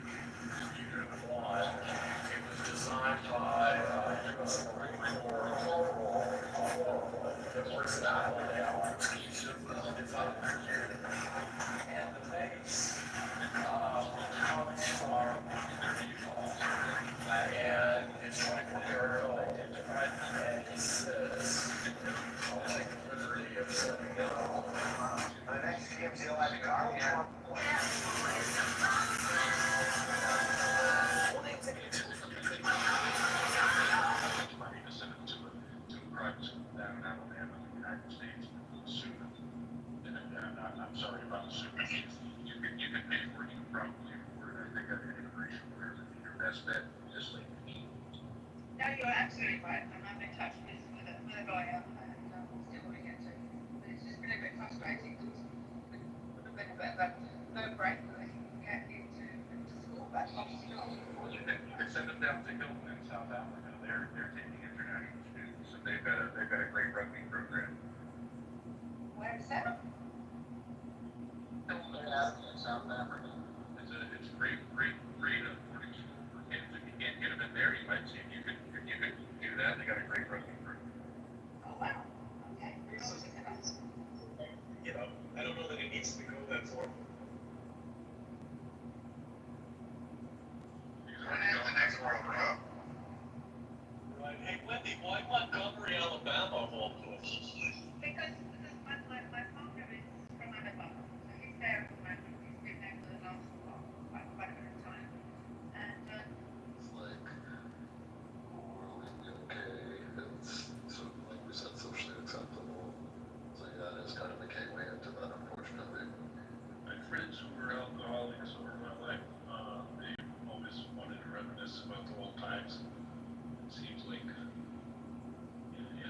N: one. It was designed by U.S. Marine Corps. It works out now. It's and the base comes from and it's like and he says, I'll take the liberty of setting it up.
H: The next TMZ Live car.
D: I'm sorry about the super. You can pay for it, you can probably afford it. I think that integration where your best bet is like me.
L: No, you're absolutely right, and I'm in touch with a lawyer, and still want to get to. But it's just been a bit frustrating because it would have been a bit of a no-brainer that they can get you to school back off school.
D: Well, you can send them down to Hilton in South Africa. They're taking international students, and they've got a great rugby program.
L: Where is that?
D: In South Africa. It's great boarding school for kids. If you can't get them in there, you might see if you could do that. They got a great rugby program.
L: Oh, wow. Okay.
N: I don't know that it needs to go that far.
E: The next World Cup.
N: Right. Hey, Wendy, why Montgomery, Alabama, of all places?
L: Because my partner is from Alabama, so he's there at the moment. He's been there for the last quite a bit of time, and
E: It's like morally okay. It's sort of like we said, socially acceptable. So yeah, it's kind of a gateway into that, unfortunately.
D: My friends who were alcoholics over my life, they always wanted to reminisce about the old times. It seems like,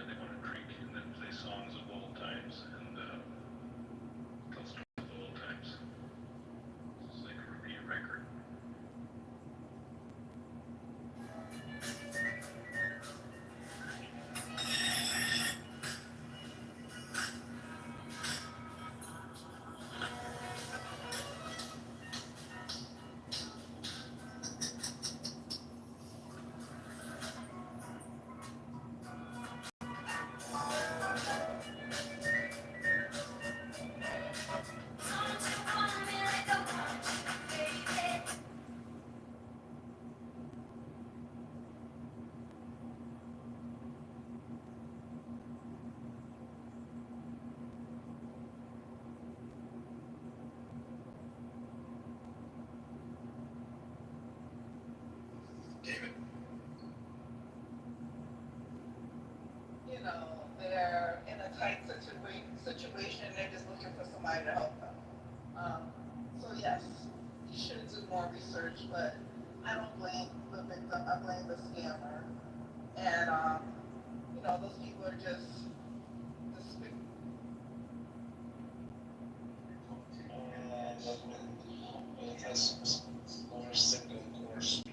D: they want to drink and then play songs of old times and tell stories of old times. It's like a repeat record.
E: David.
O: They're in a tight situation, and they're just looking for somebody to help them. So yes, you should do more research, but I don't blame the victim, I blame the scammer. And, those people are just despicable.
N: That's more single core speed.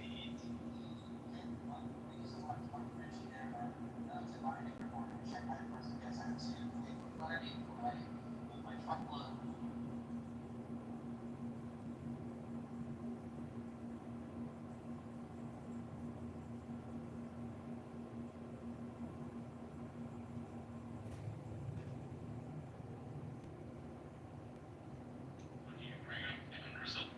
D: When you bring up the unresolved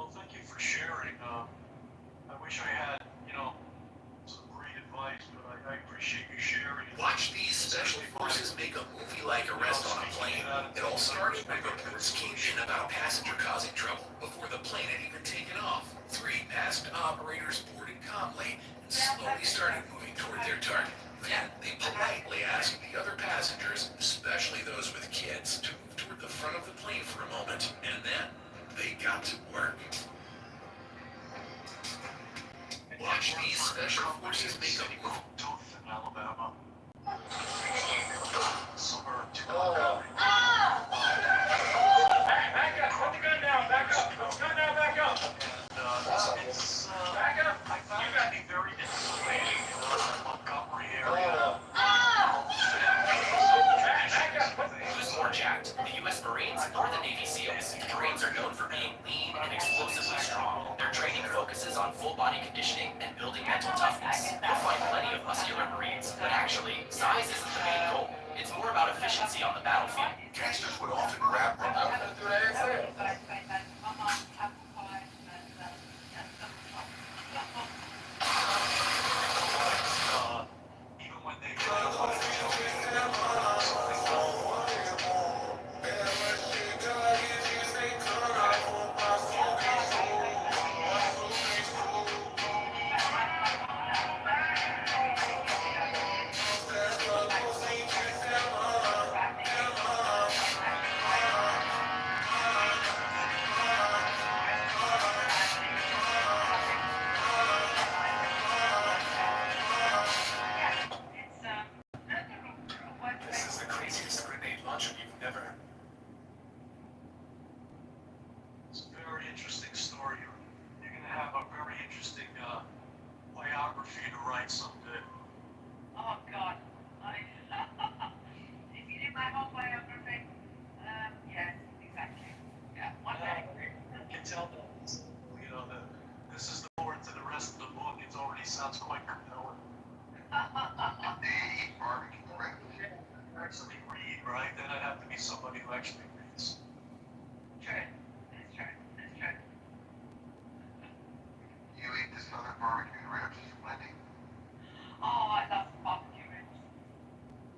D: Well, thank you for sharing. I wish I had, some great advice, but I appreciate you sharing.
I: Watch these special forces make a movie-like arrest on a plane. It all started when reports came in about a passenger causing trouble before the plane had even taken off. 3 masked operators boarded calmly and slowly started moving toward their target. Then they politely asked the other passengers, especially those with kids, to move toward the front of the plane for a moment. And then they got to work. Watch these special forces make a move.
D: Dothan, Alabama. Summer 2000. Back up! Put the gun down! Back up! Put the gun down! Back up! And it's back up! You got me very disappointed in the Montgomery area.
J: Who's more jacked, the U.S. Marines or the Navy SEALs? Marines are known for being lean and explosively strong. Their training focuses on full body conditioning and building mental toughness. You'll find plenty of muscular Marines, but actually, size isn't the main goal. It's more about efficiency on the battlefield.
I: Gangsters would often grab remote and do anything.
D: Even when they
J: This is the craziest grenade launcher you've never heard.
D: It's a very interesting story. You're gonna have a very interesting biography to write someday.
H: Oh, God. If you did my whole biography, yes, exactly. Yeah, one day.
D: You can tell that, this is the more to the rest of the book. It already sounds quite compelling. Actually read, right? Then I'd have to be somebody who actually reads.
H: True. That's true. That's true.
G: You eat the southern barbecue ribs, Wendy?
H: Oh, I love barbecue ribs.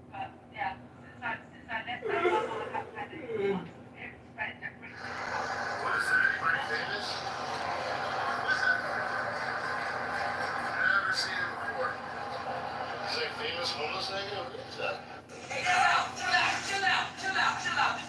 H: But, yeah, since I left my mum, I haven't had any once. It's very different.
G: What is it? Pretty famous? What's that? Never seen it before. Is it famous homeless nigga? What is that?
H: Hey, chill out, chill out, chill out, chill out.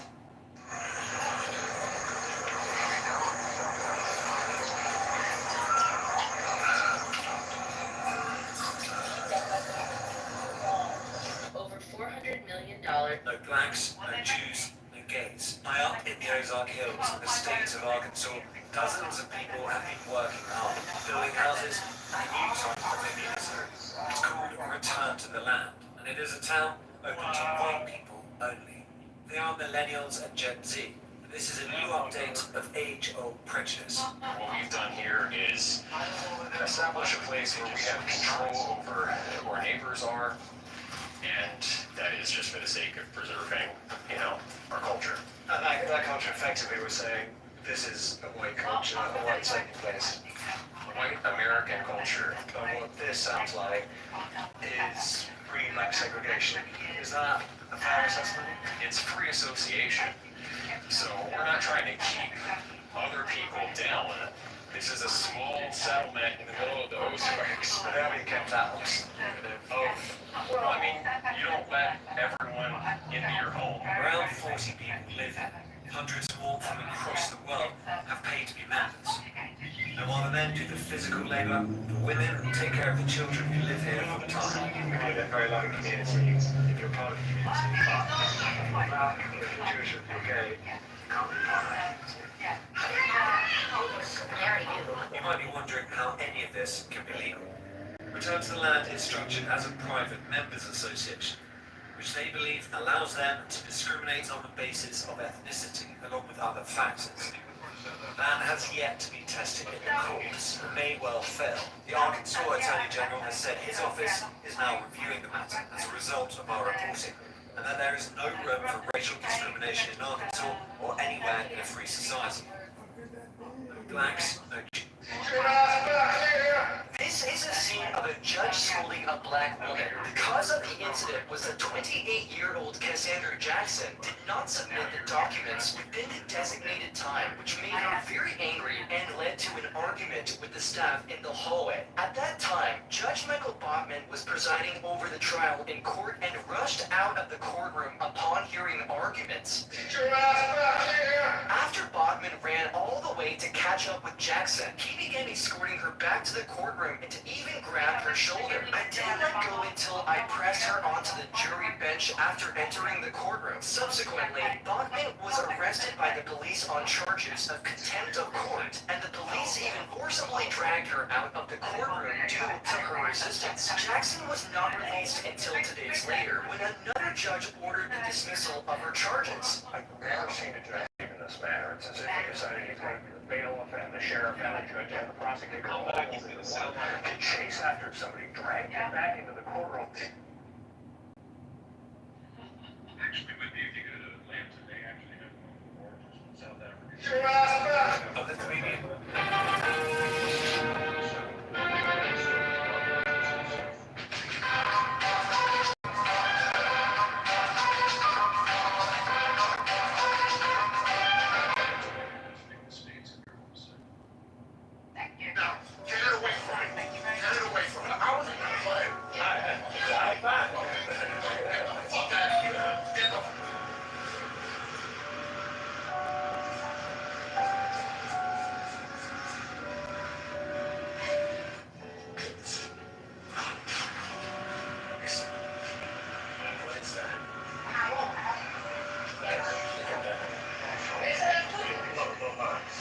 J: Over $400 million.
N: No blacks, no Jews, no gays. High up in the Ozark Hills in the state of Arkansas, dozens of people have been working hard, building houses and new type of communities. It's called Return to the Land, and it is a town open to white people only. They are millennials and Gen Z. This is a new update of age-old prejudice.
C: What we've done here is establish a place where we have control over who our neighbors are, and that is just for the sake of preserving, our culture.
N: And that culture effectively was saying, this is a white culture, a white sacred place.
C: White American culture.
N: But what this sounds like is green black segregation. Is that a fair assessment?
C: It's free association. So we're not trying to keep other people down. This is a small settlement in the middle of the Ozarks.
N: But how do you kept that one?
C: You don't let everyone into your home.
N: Around 40 people live here. Hundreds more from across the world have paid to be members. And while the men do the physical labour, the women take care of the children who live here full time. We live in a very loving community. If you're part of the community, if you're Jewish or if you're gay, you can't be part of that community. You might be wondering how any of this can be legal. Return to the Land is structured as a private members association, which they believe allows them to discriminate on the basis of ethnicity, along with other factors. Land has yet to be tested in the courts and may well fail. The Arkansas Attorney General has said his office is now reviewing the matter as a result of our reporting, and that there is no room for racial discrimination in Arkansas or anywhere in a free society.
J: Blacks. This is a scene of a judge scolding a black woman. The cause of the incident was that 28-year-old Cassandra Jackson did not submit the documents within the designated time, which made her very angry and led to an argument with the staff in the hallway. At that time, Judge Michael Bachman was presiding over the trial in court and rushed out of the courtroom upon hearing arguments. After Bachman ran all the way to catch up with Jackson, he began escorting her back to the courtroom and to even grab her shoulder. I didn't let go until I pressed her onto the jury bench after entering the courtroom. Subsequently, Bachman was arrested by the police on charges of contempt of court, and the police even forcibly dragged her out of the courtroom due to her resistance. Jackson was not released until 2 days later, when another judge ordered the dismissal of her charges.
I: I've never seen a judge in this manner. It's as if he decided he's going to be the bailiff and the sheriff and the judge and the prosecutor all over the one to chase after somebody, drag him back into the courtroom.
D: Actually, would be if you go to Atlanta, they actually have one of the largest South African.
N: Of the comedian.
E: Now, get it away from me. Get it away from me. I was gonna play. Fuck that. Get the
N: What is that?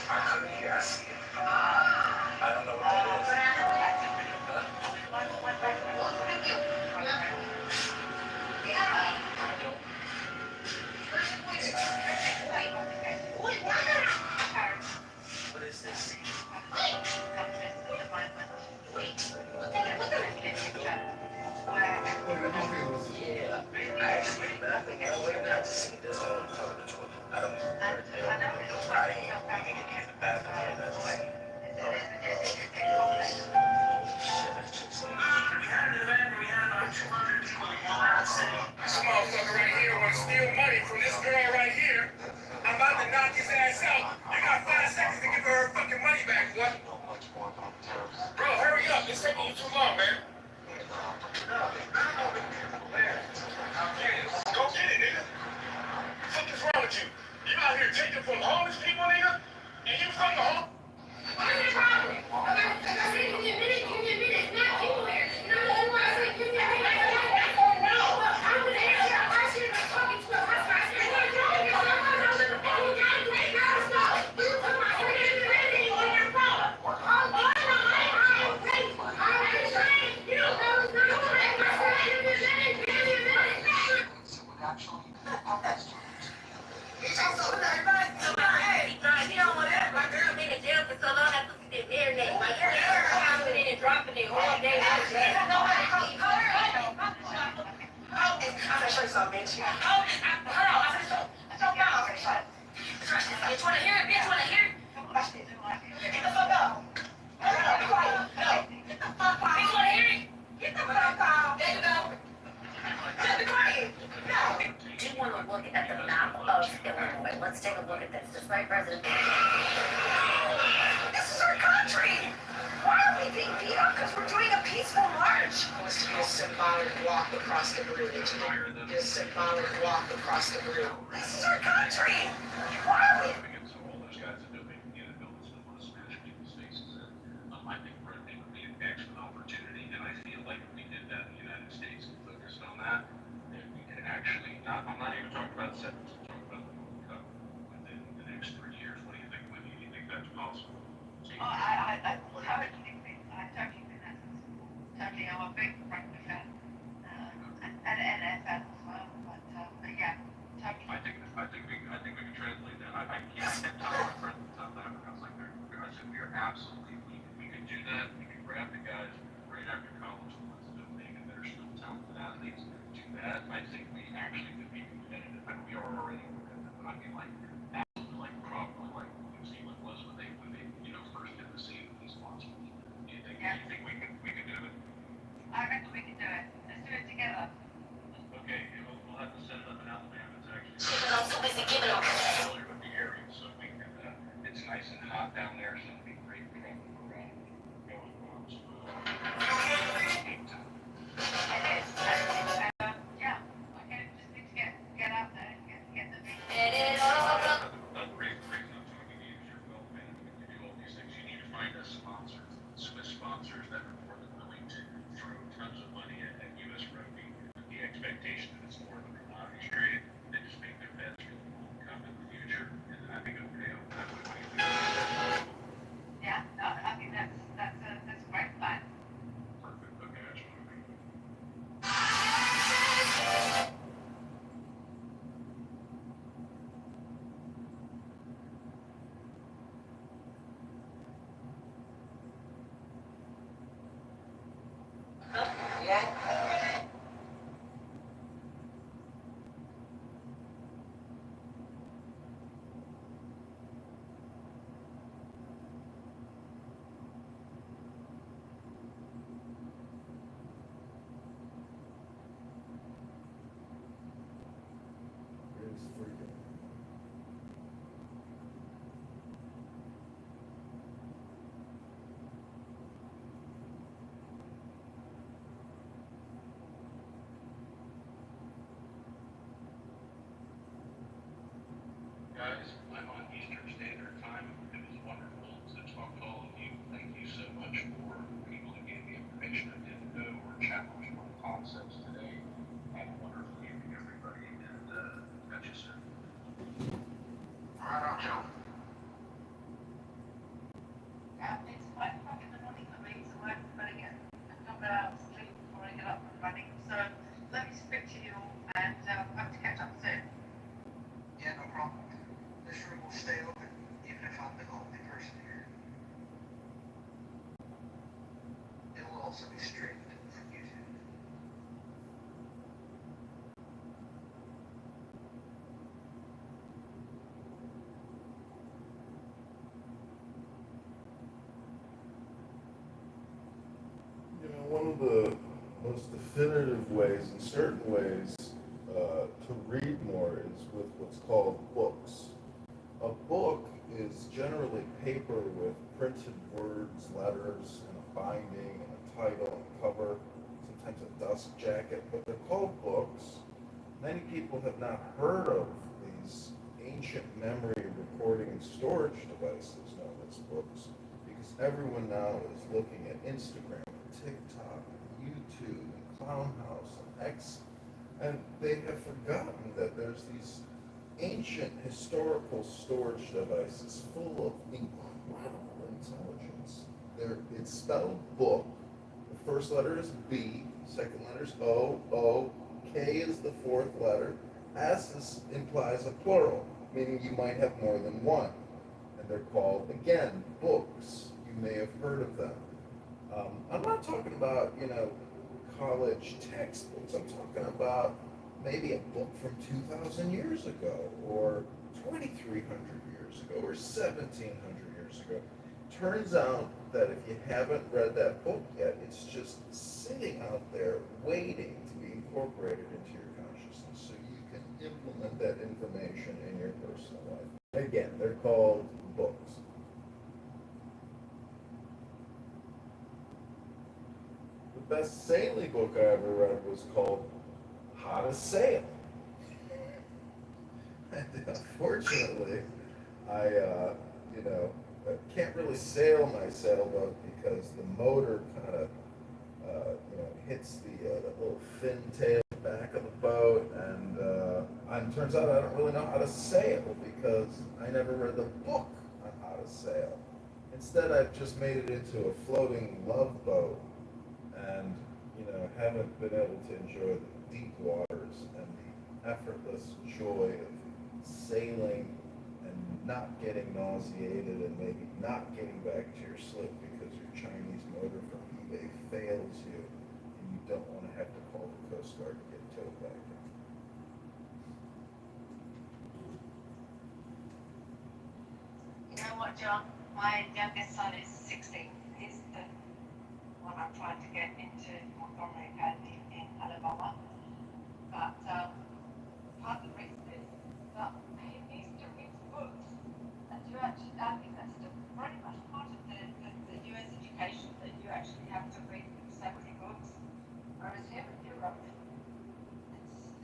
I: I couldn't hear. I see it. I don't know what that is.
J: What is this? Yeah, I actually, I think I would not to see this whole cover the truth. I don't know. I ain't even get the bathroom. That's like,
E: This motherfucker right here wanna steal money from this girl right here. I'm about to knock his ass out. You got 5 seconds to give her fucking money back, boy. Bro, hurry up. It's taking you too long, man. Go get it, nigga. What is wrong with you? You out here taking from homeless people, nigga? And you fucking home?
L: What's the problem? I said, give me a minute, it's not people here. No, I said, give me a minute. No, I'm gonna answer that question by talking to a customer. I said, what are you doing? I'm you gotta do it now, stop. You put my friend in the minute on your phone. I'm ready. I'm trying. You don't know what's going on. I said, give me a minute,
G: So it would actually help us to
H: Hey, you know what? My girl been in jail for so long, I put it marinate. My girl pounding it and dropping it all day. I'm gonna show you something, bitch. Hold on, I'm gonna show you. Bitch, wanna hear it? Bitch, wanna hear it? Get the fuck up. Be quiet. No. Get the fuck out. Bitch, wanna hear it? Get the fuck out. There you go. Just be quiet. No.
K: Do you want to look at the map of Illinois? Let's take a look at this. Despite President.
H: This is our country. Why are we being beat up? Because we're doing a peaceful march.
J: It was to be a symbolic walk across the bridge. A symbolic walk across the bridge.
H: This is our country. Why are we?
D: So all those guys are doing, buildings that want to smash people's faces in. I think it would be an excellent opportunity, and I feel like if we did that in the United States and focused on that, then we could actually, I'm not even talking about sentence, I'm talking about the World Cup within the next 3 years. What do you think? When do you think that's possible?
L: I Turkey, I'm a big rugby fan. And NFL as well, but yeah, Turkey.
D: I think we can translate that. I can't tell my friends in South Africa. I was like, I said, we are absolutely, we can do that. We can grab the guys right after college who wants to do a thing and that are still talented athletes. Do that. I think we actually could be competitive, and we are already competitive. But I mean, like, absolutely, like, probably like New Zealand was when they
H: bien.
F: It is freaking.
D: Guys, I'm on Eastern Standard Time. It was wonderful to talk to all of you. Thank you so much for people that gave me information I didn't know or challenged my concepts today. Have a wonderful evening, everybody, and catch you soon.
G: Right on, Joe.
L: Yeah, it's 5 o'clock in the morning for me, so I'm better get a couple of hours sleep before I get up and running. So let me speak to you and I have to catch up soon.
G: Yeah, no problem. This room will stay open, even if I'm the only person here. It will also be streamed from YouTube.
F: You know, one of the most definitive ways, in certain ways, to read more is with what's called books. A book is generally paper with printed words, letters, and a binding, and a title and cover, sometimes a dust jacket, but they're called books. Many people have not heard of these ancient memory recording and storage devices known as books, because everyone now is looking at Instagram, TikTok, YouTube, and Clownhouse, and X, and they have forgotten that there's these ancient historical storage devices full of incredible intelligence. It's spelled book. The first letter is B, second letter is O, K is the fourth letter, implies a plural, meaning you might have more than one. And they're called, again, books. You may have heard of them. I'm not talking about, college textbooks. I'm talking about maybe a book from 2,000 years ago, or 2,300 years ago, or 1,700 years ago. Turns out that if you haven't read that book yet, it's just sitting out there waiting to be incorporated into your consciousness so you can implement that information in your personal life. Again, they're called books. The best sailing book I ever read was called How to Sail. And unfortunately, I can't really sail my sailboat because the motor kind of, hits the little fin tail back of the boat, and turns out I don't really know how to sail because I never read the book on how to sail. Instead, I've just made it into a floating love boat, and haven't been able to enjoy the deep waters and the effortless joy of sailing and not getting nauseated and maybe not getting back to your slip because your Chinese motor from eBay fails you and you don't want to have to call the Coast Guard to get towed back in.
L: You know what, John? My youngest son is 16. He's the one I'm trying to get into Montgomery Academy in Alabama. But part of the reason is that he needs to read books. And to actually, I think that's still very much part of the US education, that you actually have to read so many books. Whereas here in Europe,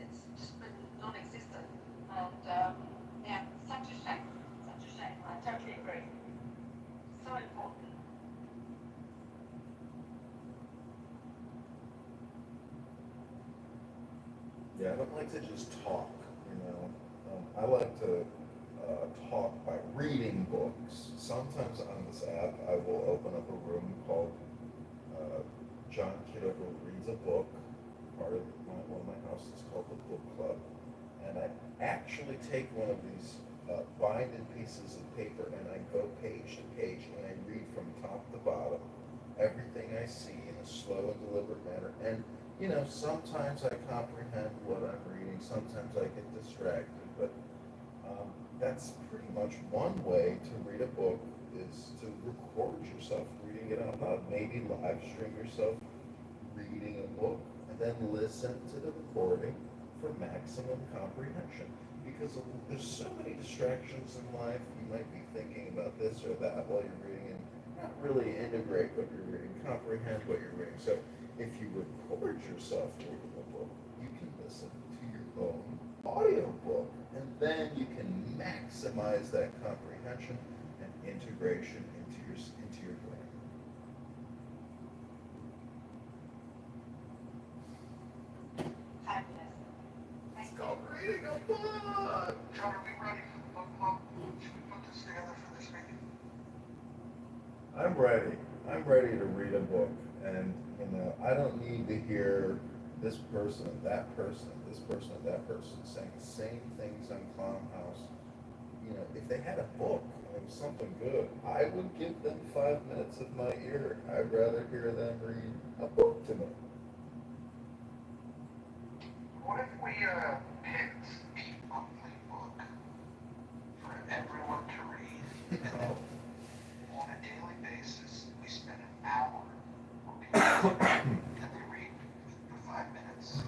L: it's just been non-existent. And yeah, such a shame. Such a shame. I totally agree. So important.
F: Yeah, I don't like to just talk, I like to talk by reading books. Sometimes on this app, I will open up a room called John Kitover Reads a Book. Part of one of my houses called the Book Club. And I actually take one of these binded pieces of paper and I go page to page and I read from top to bottom. everything I see in a slow and deliberate manner. And, sometimes I comprehend what I'm reading, sometimes I get distracted, but that's pretty much one way to read a book is to record yourself reading it out loud. Maybe live stream yourself reading a book and then listen to the recording for maximum comprehension. Because there's so many distractions in life. You might be thinking about this or that while you're reading and not really integrate what you're reading, comprehend what you're reading. So if you record yourself reading a book, you can listen to your own audio book, and then you can maximize that comprehension and integration into your brain.
G: Fabulous. Thank
F: Go reading a book!
G: John, are we ready for the book club? Should we put this together for this meeting?
F: I'm ready. I'm ready to read a book, and I don't need to hear this person and that person, this person and that person saying the same things on Clown House. If they had a book and it was something good, I would give them 5 minutes of my ear. I'd rather hear them read a book to me.
G: What if we picked a monthly book for everyone to read, and then on a daily basis, we spend an hour and they read for 5 minutes.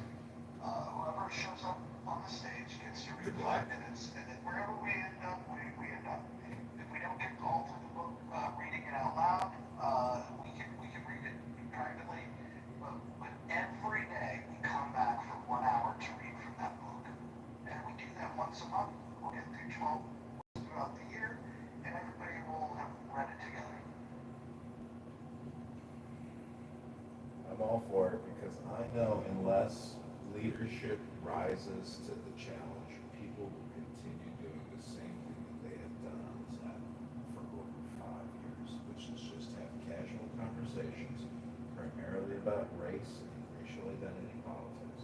G: Whoever shows up on the stage gets to read 5 minutes, and then wherever we end up, we end up. If we don't get called through the book, reading it out loud, we can read it privately. But every day we come back for 1 hour to read from that book, and we do that once a month. We'll get through 12 throughout the year, and everybody will have read it together.
F: I'm all for it because I know unless leadership rises to the challenge, people will continue doing the same thing that they have done on this app for over 5 years, which is just have casual conversations, primarily about race and racial identity politics.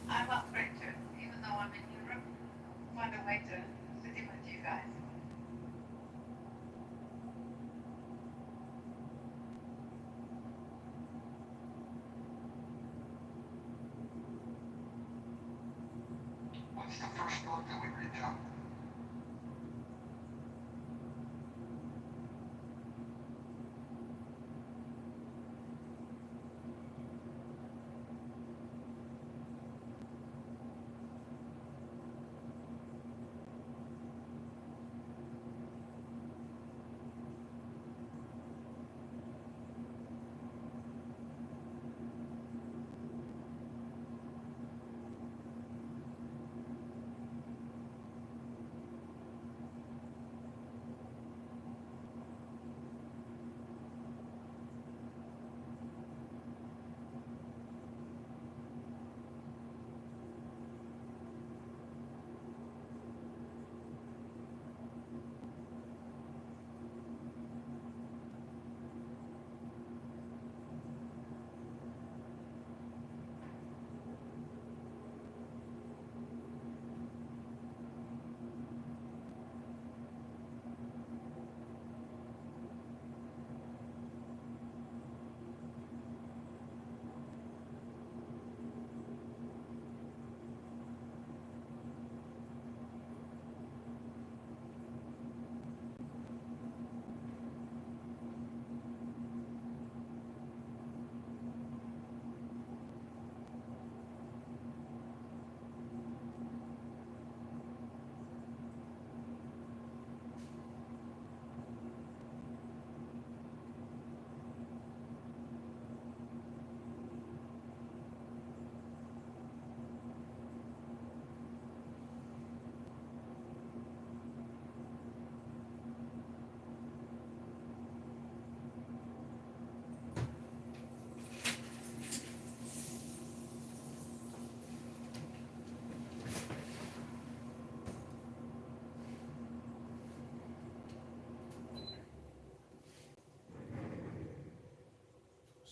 L: I'm up for it too, even though I'm in Europe, find a way to sit in with you guys.
G: What's the first book that we read, John?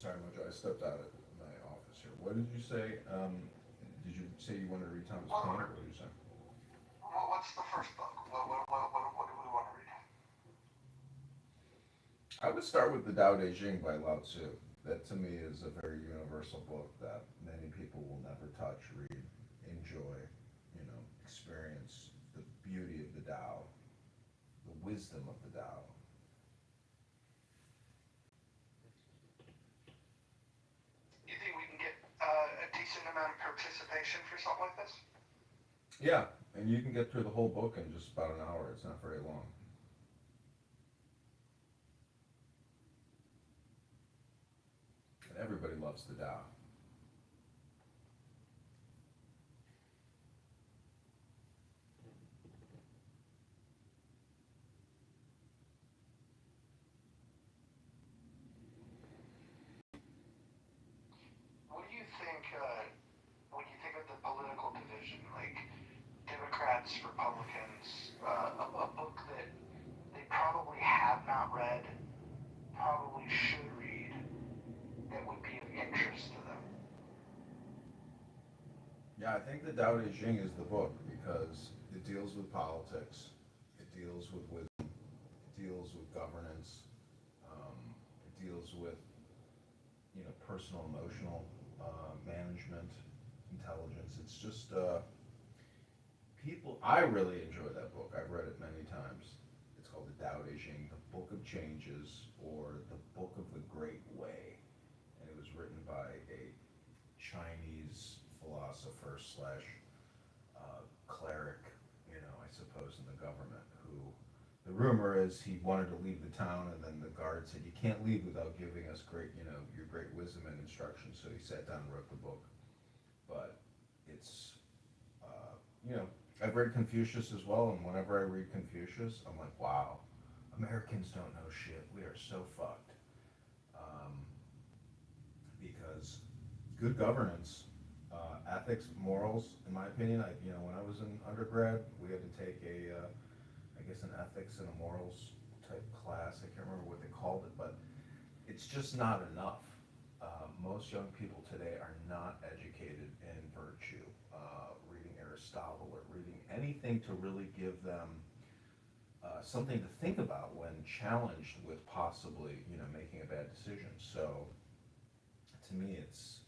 F: Sorry, Mojo, I stepped out of my office here. What did you say? Did you say you wanted to read Thomas
G: Well,
F: Paine, or what did you say?
G: What's the first book? What do we want to read?
F: I would start with the Tao Te Ching by Lao Tzu. That to me is a very universal book that many people will never touch, read, enjoy, experience the beauty of the Tao, the wisdom of the Tao.
G: You think we can get a decent amount of participation for something like this?
F: Yeah, and you can get through the whole book in just about an hour. It's not very long. And everybody loves the Tao.
G: What do you think when you think of the political division, like Democrats, Republicans, a book that they probably have not read, probably should read, that would be of interest to them?
F: Yeah, I think the Tao Te Ching is the book because it deals with politics, it deals with wisdom, it deals with governance, it deals with personal emotional management, intelligence. It's just people. I really enjoy that book. I've read it many times. It's called the Tao Te Ching, the Book of Changes, or the Book of the Great Way, and it was written by a Chinese philosopher slash cleric, I suppose, in the government, who the rumor is he wanted to leave the town, and then the guard said, "You can't leave without giving us your great wisdom and instruction." So he sat down and wrote the book. But it's, you know, I've read Confucius as well, and whenever I read Confucius, I'm like, wow, Americans don't know shit. We are so fucked. Because good governance, ethics, morals, in my opinion, when I was in undergrad, we had to take I guess an ethics and a morals type class. I can't remember what they called it, but it's just not enough. Most young people today are not educated in virtue, reading Aristotle or reading anything to really give them something to think about when challenged with possibly, making a bad decision. So to me, it's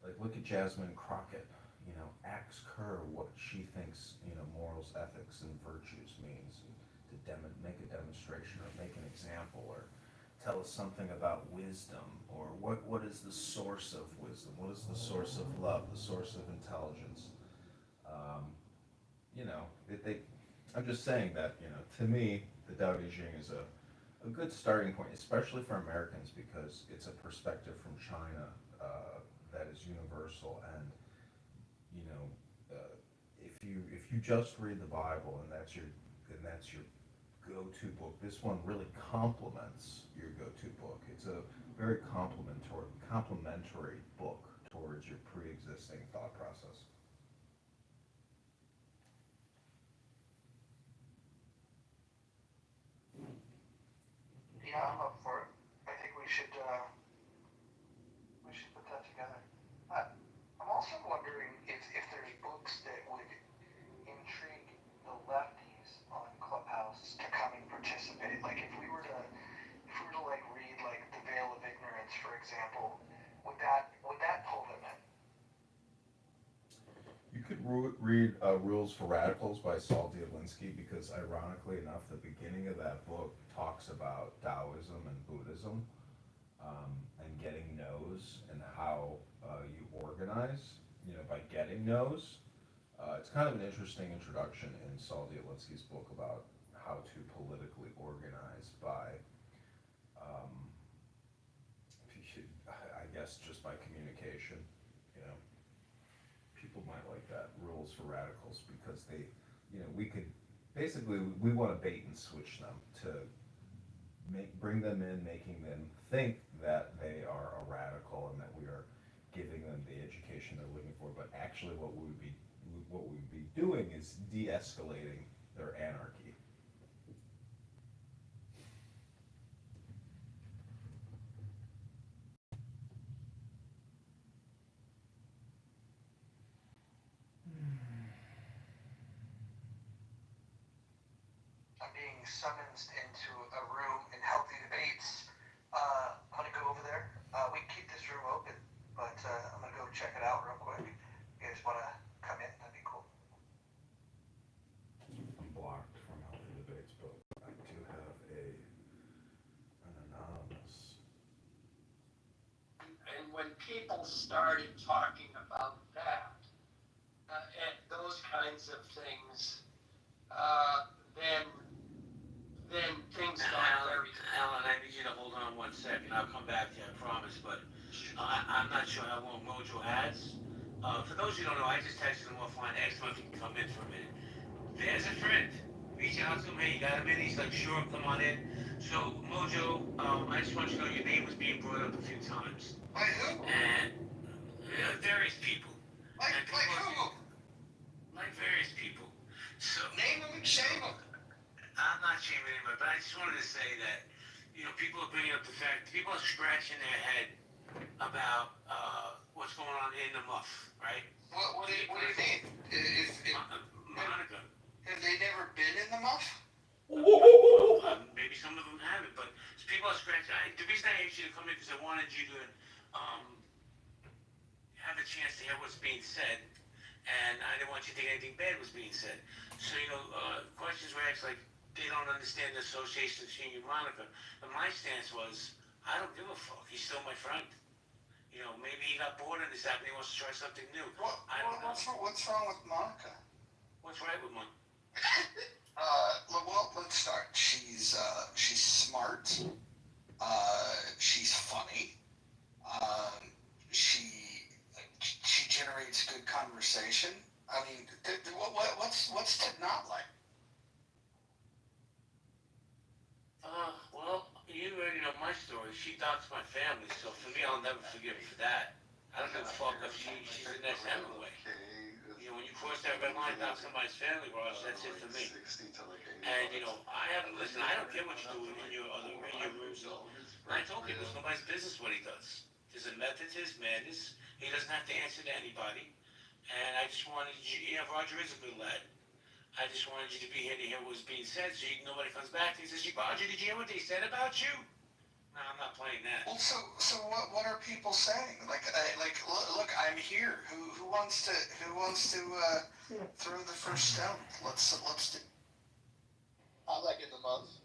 F: like, look at Jasmine Crockett, ask her what she thinks, morals, ethics, and virtues means, and to make a demonstration or make an example, or tell us something about wisdom, or what is the source of wisdom, what is the source of love, the source of intelligence. Um, I'm just saying that, to me, the Tao Te Ching is a good starting point, especially for Americans, because it's a perspective from China that is universal. And if you just read the Bible and that's your go-to book, this one really complements your go-to book. It's a very complementary book towards your pre-existing thought process.
G: Yeah, I'm up for it. I think we should put that together. I'm also wondering if there's books that would intrigue the lefties on Clubhouse to come and participate. Like if we were to like read like The Veil of Ignorance, for example, would that pull them in?
F: You could read Rules for Radicals by Saul Dialinsky, because ironically enough, the beginning of that book talks about Taoism and Buddhism, and getting no's and how you organize, by getting no's. It's kind of an interesting introduction in Saul Dialinsky's book about how to politically organize by, um, I guess, just by communication. You know, people might like that, Rules for Radicals, because we could basically, we want to bait and switch them to bring them in, making them think that they are a radical and that we are giving them the education they're looking for. But actually, what we would be doing is de-escalating their anarchy.
G: being summoned into a room in healthy debates. I'm gonna go over there. We can keep this room open, but I'm gonna go check it out real quick. You guys wanna come in? That'd be cool.
F: I'm blocked from healthy debates, but I do have an anonymous.
J: And when people started talking about that, and those kinds of things, then things got very.
P: Alan, I need you to hold on 1 second. I'll come back to you, I promise. But I'm not sure how long Mojo has. For those who don't know, I just texted him offline, asked him if he can come in for a minute. There's a friend. Reach out to him. Hey, you got him in? He's like, sure, come on in. So, Mojo, I just want you to know your name was being brought up a few times.
G: By who?
P: And various people.
G: Like who?
P: Like various people. So
G: Name them and shame them.
P: I'm not shaming anybody, but I just wanted to say that, people are bringing up the fact, people are scratching their head about what's going on in the muff, right?
G: What do you mean?
P: Monica.
G: Have they never been in the muff?
P: Maybe some of them haven't, but people are scratching. The reason I asked you to come in because I wanted you to have a chance to hear what's being said, and I didn't want you to think anything bad was being said. So, questions were asked like, they don't understand the association between you and Monica. And my stance was, I don't give a fuck. He's still my friend. Maybe he got bored of this app and he wants to try something new.
G: What's wrong with Monica?
P: What's right with Monica?
G: Well, let's start. She's smart. She's funny. She generates good conversation. I mean, what's to not like?
P: Well, you already know my story. She doxed my family, so for me, I'll never forgive her for that. I don't give a fuck if she's the next Hemingway. When you cross that red line, dox somebody's family, Ross, that's it for me. And, I don't care what you do in your rooms. And I told people it's nobody's business what he does. There's a method to his madness. He doesn't have to answer to anybody. And I just wanted you, Roger is a good lad. I just wanted you to be here to hear what was being said, so nobody comes back and says, Roger, did you hear what they said about you? No, I'm not playing that.
G: Well, so what are people saying? Look, I'm here. Who wants to throw the first stone? Let's do.
B: I like it the most.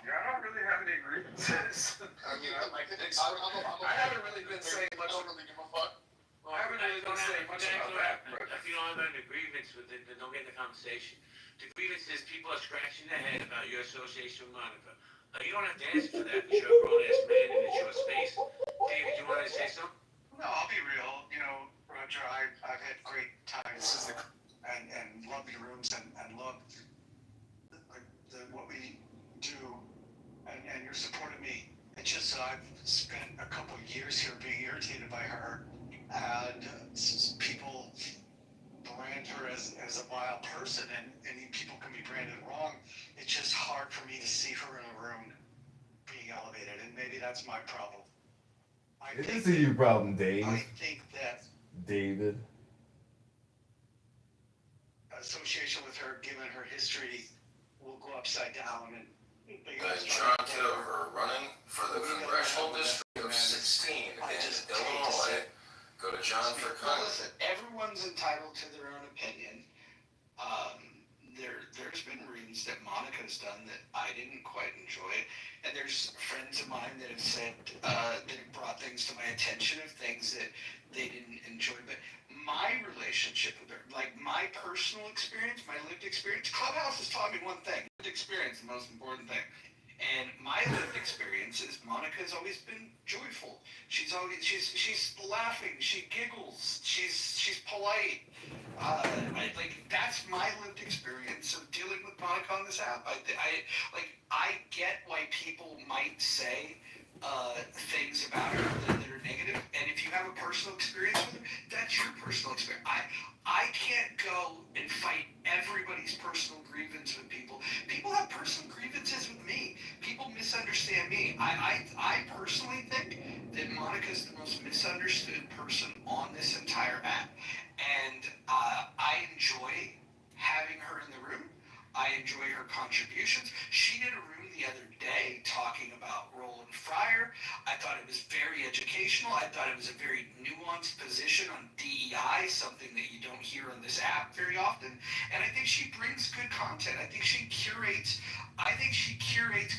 B: Yeah, I don't really have any grievances. I mean, I haven't really been saying much. I don't really give a fuck.
P: Well,
B: I haven't really been saying much about that.
P: If you don't have any agreements with it, then don't get in the conversation. The grievance is people are scratching their head about your association with Monica. You don't have to answer for that because you're a grown-ass man and it's your space. David, you wanted to say something?
G: No, I'll be real. Roger, I've had great times and lovely rooms and love what we do and your support of me. It's just that I've spent a couple of years here being irritated by her, and people brand her as a vile person, and people can be branded wrong. It's just hard for me to see her in a room being elevated, and maybe that's my problem.
F: It is a you problem, Dave.
G: I think that
F: David.
G: Association with her, given her history, will go upside down. And
I: John Kitover, running for the congressional district of 16 in Illinois. Go to John for Congressman.
G: Listen, everyone's entitled to their own opinion. There's been readings that Monica's done that I didn't quite enjoy, and there's friends of mine that have said that have brought things to my attention of things that they didn't enjoy. But my relationship with her, like my personal experience, my lived experience, Clubhouse has taught me one thing: lived experience, the most important thing. And my lived experience is Monica's always been joyful. She's laughing. She giggles. She's polite. That's my lived experience of dealing with Monica on this app. I get why people might say things about her that are negative. And if you have a personal experience with her, that's your personal experience. I can't go and fight everybody's personal grievance with people. People have personal grievances with me. People misunderstand me. I personally think that Monica's the most misunderstood person on this entire app. And I enjoy having her in the room. I
J: I enjoy her contributions. She did a room the other day talking about Roland Fryer. I thought it was very educational. I thought it was a very nuanced position on DEI, something that you don't hear on this app very often. And I think she brings good content. I think she curates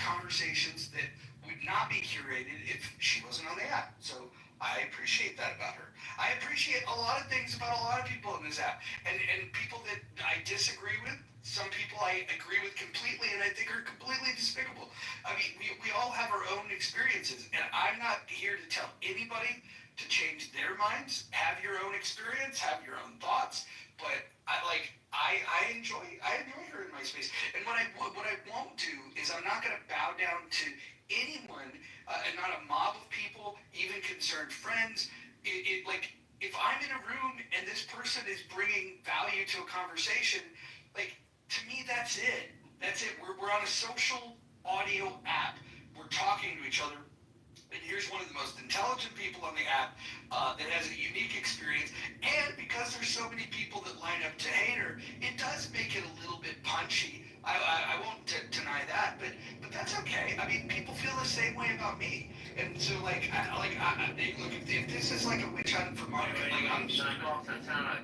J: conversations that would not be curated if she wasn't on the app. So I appreciate that about her. I appreciate a lot of things about a lot of people in this app. And people that I disagree with, some people I agree with completely and I think are completely despicable. I mean, we all have our own experiences, and I'm not here to tell anybody to change their minds. Have your own experience, have your own thoughts, but I enjoy her in my space. And what I won't do is I'm not going to bow down to anyone, and not a mob of people, even concerned friends. If I'm in a room and this person is bringing value to a conversation, to me, that's it. That's it. We're on a social audio app. We're talking to each other. And here's one of the most intelligent people on the app that has a unique experience. And because there's so many people that line up to hate her, it does make it a little bit punchy. I won't deny that, but that's okay. I mean, people feel the same way about me. And so, look, if this is like a witch hunt for Monica, I'm
P: sorry,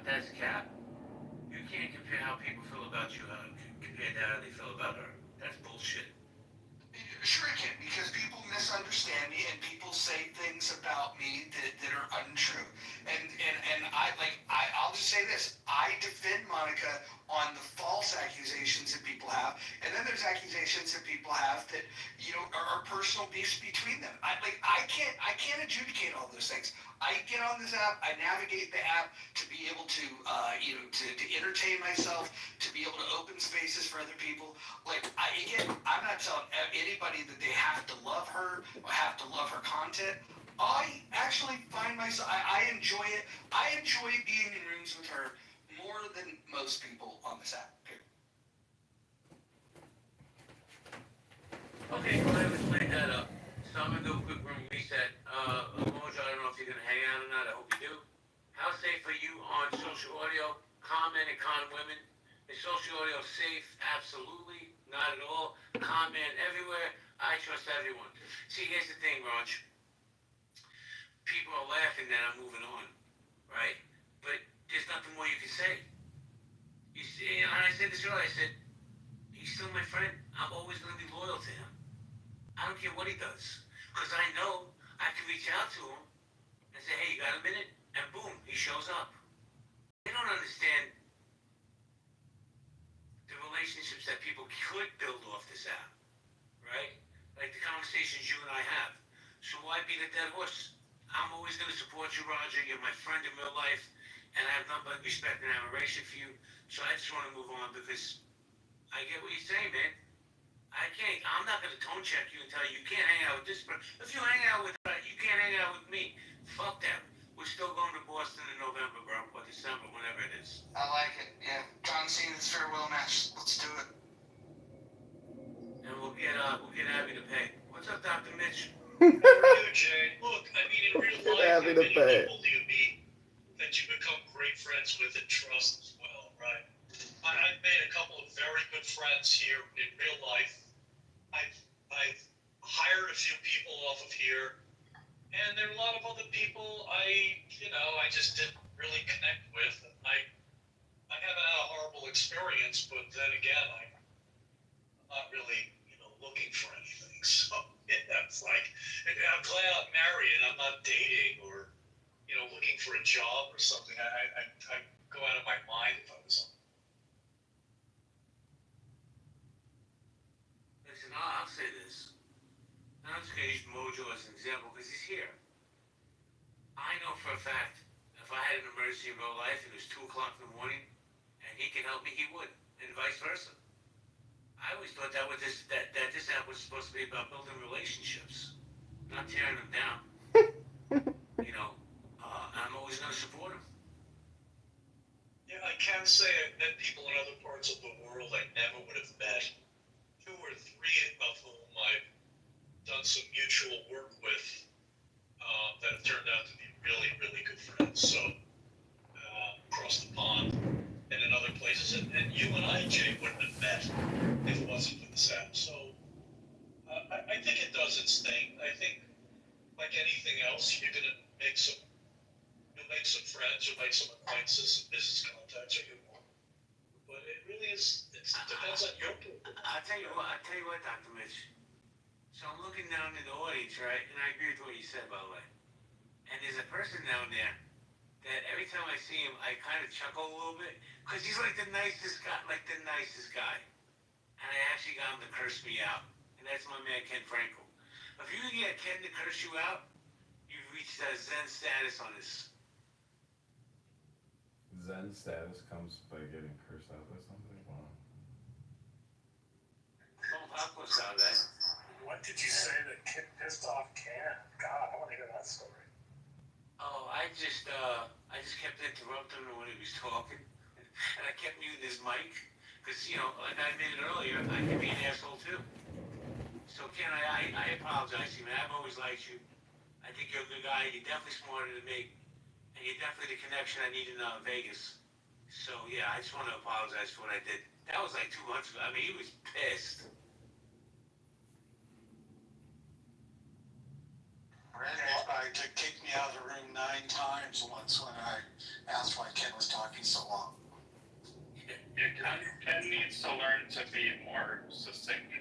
P: that's cap. You can't compare how people feel about you compared to how they feel about her. That's bullshit.
J: Sure I can, because people misunderstand me and people say things about me that are untrue. And I'll just say this. I defend Monica on the false accusations that people have, and then there's accusations that people have that, are personal beefs between them. I can't adjudicate all those things. I get on this app, I navigate the app to be able to to entertain myself, to be able to open spaces for other people. I'm not telling anybody that they have to love her or have to love her content. I actually find myself, I enjoy it. I enjoy being in rooms with her more than most people on this app. Period.
P: Okay, well, I cleared that up. So I'm gonna do a quick room reset. Mojo, I don't know if you're gonna hang out or not. I hope you do. How safe are you on social audio? Comment and con women. Is social audio safe? Absolutely. Not at all. Comment everywhere. I trust everyone. See, here's the thing, Raj. People are laughing that I'm moving on, right? But there's nothing more you can say. You see, and I said this earlier, I said, he's still my friend. I'm always going to be loyal to him. I don't care what he does. Because I know I can reach out to him and say, hey, you got a minute? And boom, he shows up. They don't understand the relationships that people could build off this app, right? Like the conversations you and I have. So why beat a dead horse? I'm always going to support you, Roger. You're my friend in real life, and I have nothing but respect and admiration for you. So I just want to move on because I get what you're saying, man. I'm not going to tone check you and tell you can't hang out with this person. If you hang out with her, you can't hang out with me. Fuck that. We're still going to Boston in November, bro, or December, whenever it is.
J: I like it. Yeah, John Cena's farewell match. Let's do it.
P: And we'll get Abby to pay. What's up, Dr. Mitch?
E: How are you, Jay? Look, I mean, in real life, how
F: Happy to
E: many
F: pay.
E: people do you meet that you become great friends with and trust as well, right? I've made a couple of very good friends here in real life. I've hired a few people off of here, and there are a lot of other people I just didn't really connect with. I haven't had a horrible experience, but then again, I'm not really, looking for anything. So it's like, I'm glad I'm married and I'm not dating or, looking for a job or something. I'd go out of my mind if I was.
P: Listen, I'll say this. I'm just going to use Mojo as an example because he's here. I know for a fact, if I had an emergency in real life and it was 2 o'clock in the morning and he can help me, he would, and vice versa. I always thought that this app was supposed to be about building relationships, not tearing them down. I'm always going to support him.
E: Yeah, I can say I've met people in other parts of the world I never would have met. 2 or 3 of whom I've done some mutual work with that have turned out to be really, really good friends. So across the pond and in other places, and you and I, Jay, wouldn't have met acquaintances and business contacts are you want. But it really is, it depends on your pool.
P: I'll tell you what, Dr. Mitch. So I'm looking down in the audience, right, and I agree with what you said, by the way. And there's a person down there that every time I see him, I kind of chuckle a little bit, because he's like the nicest guy. And I actually got him to curse me out. And that's my man, Ken Frankel. If you can get Ken to curse you out, you've reached a Zen status on this.
F: Zen status comes by getting cursed out by somebody? Wow.
P: Don't pop us out, eh?
E: What did you say that pissed off Ken? God, I want to hear that story.
P: Oh, I just kept interrupting him when he was talking. And I kept muting his mic. Because, like I admitted earlier, I can be an asshole too. So, Ken, I apologize to you, man. I've always liked you. I think you're a good guy. You're definitely smarter than me. And you're definitely the connection I need in Vegas. So, yeah, I just want to apologize for what I did. That was like 2 months ago. I mean, he was pissed.
G: Randy tried to kick me out of the room 9 times once when I asked why Ken was talking so long.
D: Yeah, Ken needs to learn to be more succinct.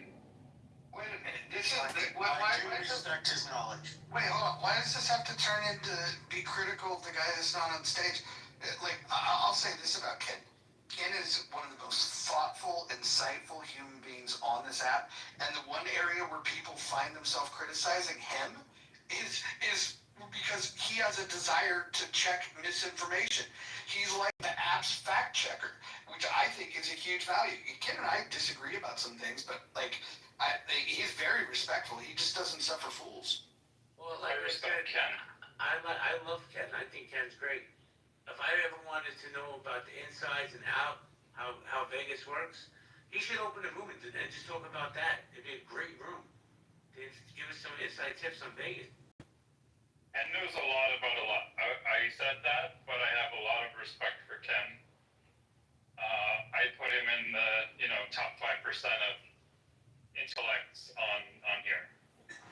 G: Wait a minute, this is, I do respect his knowledge. Wait, hold on, why does this have to turn into be critical of the guy that's not on stage? I'll say this about Ken. Ken is one of the most thoughtful, insightful human beings on this app, and the one area where people find themselves criticizing him is because he has a desire to check misinformation. He's like the app's fact checker, which I think is a huge value. Ken and I disagree about some things, but he's very respectful. He just doesn't suffer fools.
P: Well, like I said,
D: Ken.
P: I love Ken. I think Ken's great. If I ever wanted to know about the insides and out, how Vegas works, he should open a room and just talk about that. It'd be a great room. To give us some inside tips on Vegas.
D: Ken knows a lot about a lot. I said that, but I have a lot of respect for Ken. I put him in the, top 5% of intellects on here.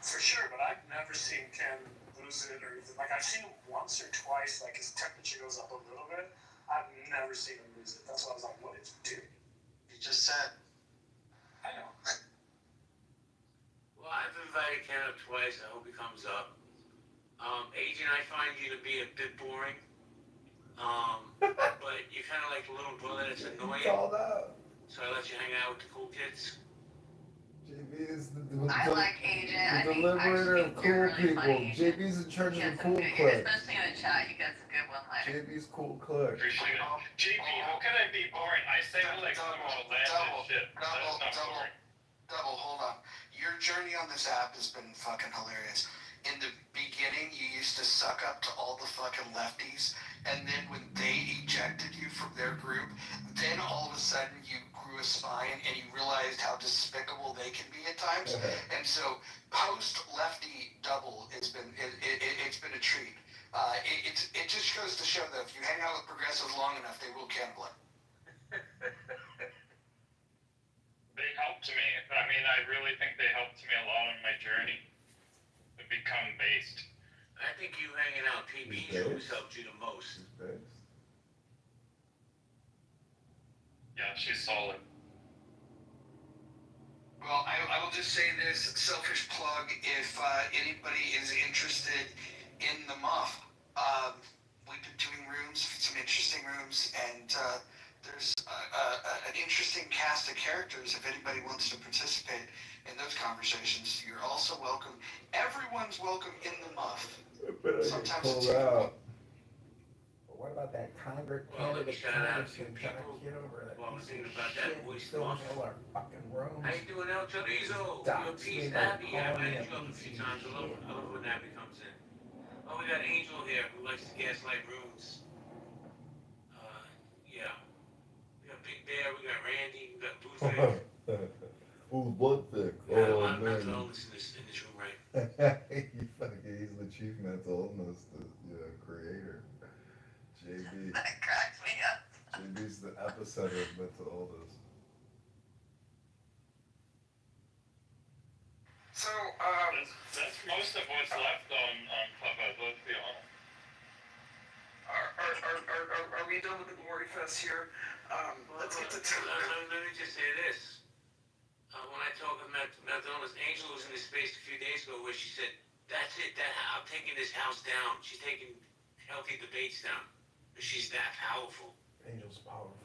E: For sure, but I've never seen Ken lose it or even, I've seen him once or twice, his temperature goes up a little bit. I've never seen him lose it. That's why I was like, what did you do?
G: He just said.
E: I know.
P: Well, I've invited Ken up twice. I hope he comes up. Agent, I find you to be a bit boring. But you're kind of like the little brother that's annoying.
F: Called out.
P: So I let you hang out with the cool kids.
F: JB is the
K: I like Agent. I think
F: deliberator of cool
K: you're really
F: people.
K: funny.
F: JB's in charge of the
K: Get
F: cool
K: some good,
F: clique.
K: especially in the chat, you got some good one-liners.
F: JB's cool clique.
D: Appreciate it. JP, how can I be boring? I say some outlandish shit. That's not boring.
G: Double, hold on. Your journey on this app has been fucking hilarious. In the beginning, you used to suck up to all the fucking lefties, and then when they ejected you from their group, then all of a sudden you grew a spine and you realized how despicable they can be at times. And so, post-lefty double it's been a treat. It just goes to show that if you hang out with progressives long enough, they will cannibalize.
D: They helped me. I mean, I really think they helped me a lot on my journey to become based.
P: I think you hanging out PB's always helped you the most.
D: Yeah, she's solid.
G: Well, I will just say this, selfish plug, if anybody is interested in the muff, we've been doing rooms, some interesting rooms, and there's an interesting cast of characters if anybody wants to participate in those conversations. You're also welcome. Everyone's welcome in the muff. Sometimes it's
F: out. But what about that Congress candidate Congressman trying to get over that
P: Well, I was
F: piece
P: thinking
F: of
P: about
F: shit
P: that
F: and
P: voice
F: fill
P: muff.
F: all our fucking rooms?
P: How you doing, El Chorizo?
F: Docs
P: Your piece,
F: me by
P: Abby. Yeah, I've
F: calling
P: had
F: me
P: you up a few times. I love when Abby comes in. Oh, we got Angel here who likes to gaslight rooms. Yeah. We got Big Bear, we got Randy, we got Blueface.
F: Who's Bloodthick?
P: We got a
F: Oh,
P: lot of mental
F: man.
P: illness in this room, right?
F: He's the chief mental illness creator. JB.
K: That cracks me up.
F: JB's the epicenter of mental illness.
G: So,
D: That's most of what's left on Clubhouse, let's be honest.
G: are we be done with the glory fest here. Let's get to.
P: Let me just say this. When I talked with Madonna's Angel was in this space a few days ago where she said, that's it, I'm taking this house down. She's taking healthy debates down. She's that powerful.
F: Angel's powerful.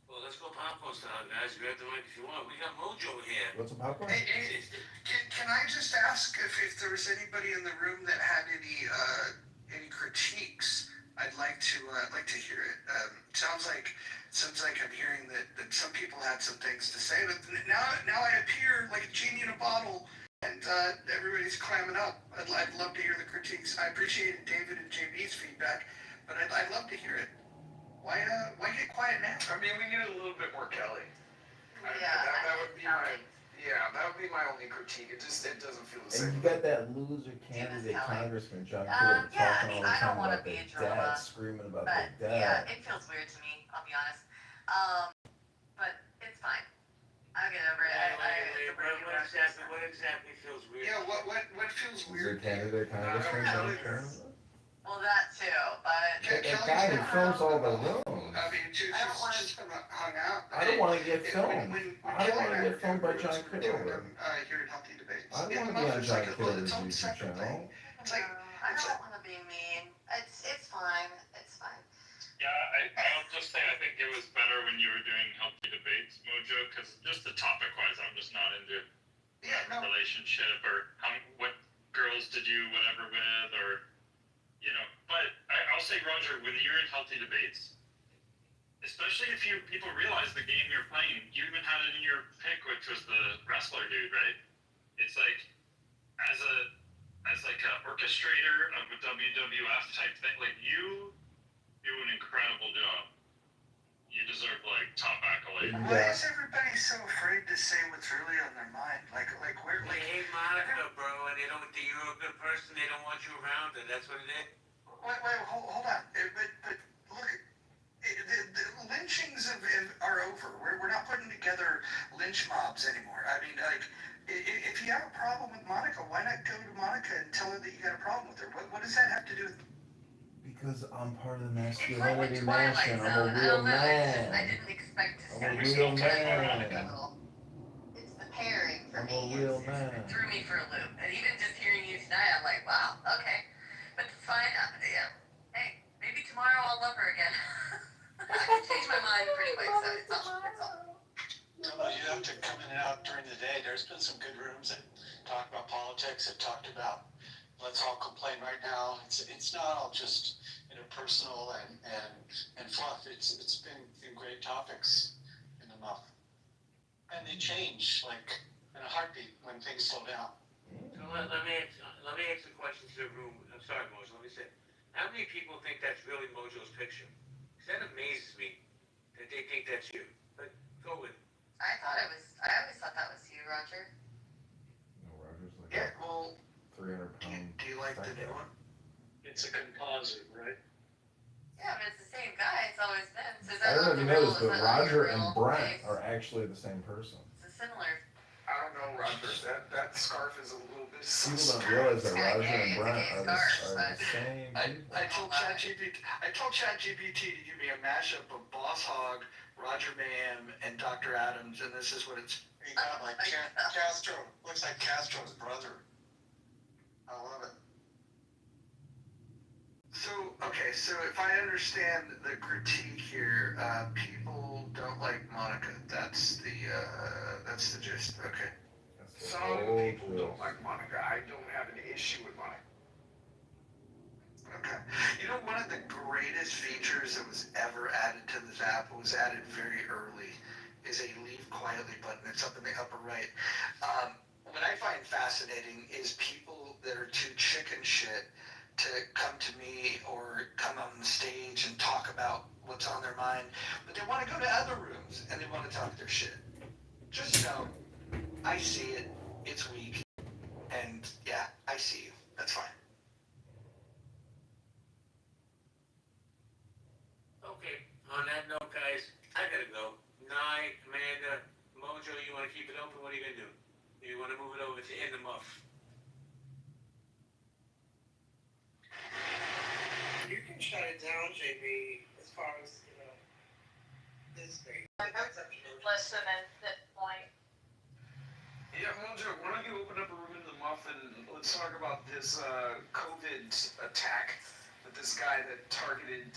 P: Well, let's go popcorn style, guys. Grab the mic if you want. We got Mojo here.
F: What's a popcorn?
G: Hey, can I just ask if there was anybody in the room that had any critiques? I'd like to hear it. Sounds like I'm hearing that some people had some things to say, but now I appear like a genie in a bottle, and everybody's clamming up. I'd love to hear the critiques. I appreciated David and JB's feedback, but I'd love to hear it. Why get quiet now?
B: I mean, we need a little bit more Kelly.
G: Yeah,
B: That would be my only critique. It doesn't feel the
F: And
B: same.
F: you got that loser candidate, Congressman John Kitover,
H: Yeah,
F: talking all the
H: I
F: time
H: don't wanna
F: about
H: be
F: their
H: a drama,
F: dad, screaming about
H: but
F: their
H: yeah,
F: dad.
H: it feels weird to me, I'll be honest. But it's fine. I'll get over it.
P: What exactly feels weird?
G: Yeah, what feels
F: Loser
G: weird?
F: candidate, Congressman John Kitover.
H: Well, that too, but.
F: That guy who films all the rooms.
G: I mean, she's just hung out.
F: I don't want to get filmed.
G: When
F: I don't want to get filmed by John
G: we were doing
F: Kitover.
G: here in Healthy Debates.
F: I don't want to be on John Kitover's
G: It's own
F: YouTube
G: separate thing.
F: channel.
G: It's like,
H: I don't want to be mean. It's fine. It's fine.
E: Yeah, I'll just say I think it was better when you were doing healthy debates, Mojo, because just the topic wise, I'm just not into relationship or what girls did you whatever with or But I'll say, Roger, when you're in healthy debates, especially if people realize the game you're playing, you even had it in your pick, which was the wrestler dude, right? It's like as like an orchestrator of a WWF type thing, like you do an incredible job. You deserve like top accolade.
G: why is everybody so afraid to say what's really on their mind? Like we're
P: They hate Monica, bro, and they don't think you're a good person. They don't want you around her. That's what it is.
G: Wait, hold on. But look, the lynchings are over. We're not putting together lynch mobs anymore. I mean, like, if you have a problem with Monica, why not go to Monica and tell her that you got a problem with her? What does that have to do with?
F: Because I'm part of the
H: It's like
F: masculinity
H: with Twilight
F: mansion.
H: Zone.
F: I'm a
H: I
F: real
H: don't know.
F: man.
H: I didn't expect to see
F: I'm a real man.
H: It's the pairing for
F: I'm
H: me.
F: a real
H: It
F: man.
H: threw me for a loop. And even just hearing you tonight, I'm like, wow, okay. But it's fine. Yeah. Hey, maybe tomorrow I'll love her again. I can change my mind pretty quick, so it's all.
J: No, you have to come in and out during the day. There's been some good rooms that talk about politics, that talked about let's all complain right now. It's not all just personal and fluff. It's been great topics in the muff. And they change like in a heartbeat when things slow down.
P: So let me ask a question to the room. I'm sorry, Mojo. Let me say, how many people think that's really Mojo's picture? Because that amazes me that they think that's you. But go with it.
H: I always thought that was you, Roger.
F: No, Roger's like
G: Yeah, well,
F: 300 pound.
G: do you like the new one?
J: It's a composite, right?
H: Yeah, but it's the same guy. It's always been. So
F: I don't know if you noticed, but Roger and Brent are actually the same person.
H: It's a similar.
B: I don't know, Roger. That scarf is a little bit.
F: People don't realize that Roger and Brent are the same people.
G: I told ChatGPT to give me a mashup of Boss Hogg, Roger Mayhem, and Dr. Adams, and this is what it's.
J: You got like Castro. Looks like Castro's brother. I love it.
G: So if I understand the critique here, people don't like Monica. That's the gist. Okay.
B: Some people don't like Monica. I don't have an issue with Monica.
G: Okay. You know, one of the greatest features that was ever added to this app was added very early is a leave quietly button. It's up in the upper right. What I find fascinating is people that are too chicken shit to come to me or come on the stage and talk about what's on their mind, but they want to go to other rooms and they want to talk their shit. Just know, I see it, it's weak, and yeah, I see you. That's fine.
P: Okay, on that note, guys, I gotta go. it open, what are you gonna do? You wanna move it over to in the muff?
Q: You can shut it down, JB, as far as, this thing.
M: Listen at this point.
R: Yeah, Mojo, why don't you open up a room in the muffin? Let's talk about this COVID attack with this guy that targeted,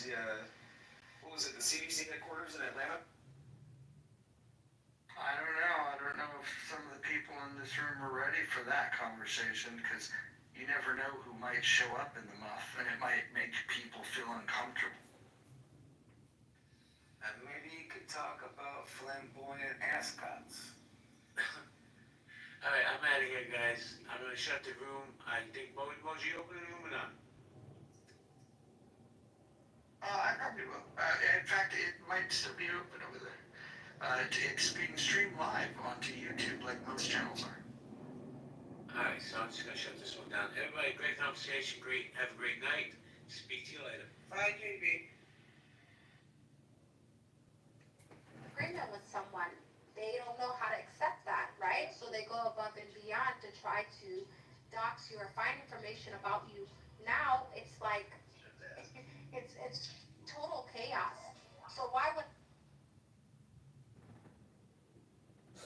R: what was it, the CDC headquarters in Atlanta?
G: I don't know. I don't know if some of the people in this room are ready for that conversation, because you never know who might show up in the muff, and it might make people feel uncomfortable.
R: And maybe you could talk about flamboyant ascots.
P: Alright, I'm out of here, guys. I'm gonna shut the room. I think, Moji, open the room or not?
G: I probably will. In fact, it might still be open over there. It's being streamed live onto YouTube like most channels are.
P: Alright, so I'm just gonna shut this one down. Everybody, great conversation, have a great night. Speak to you later.
Q: Bye, JB.
H: Agreement with someone, they don't know how to accept that, right? So they go above and beyond to try to dox you or find information about you. Now it's like it's total chaos. So why would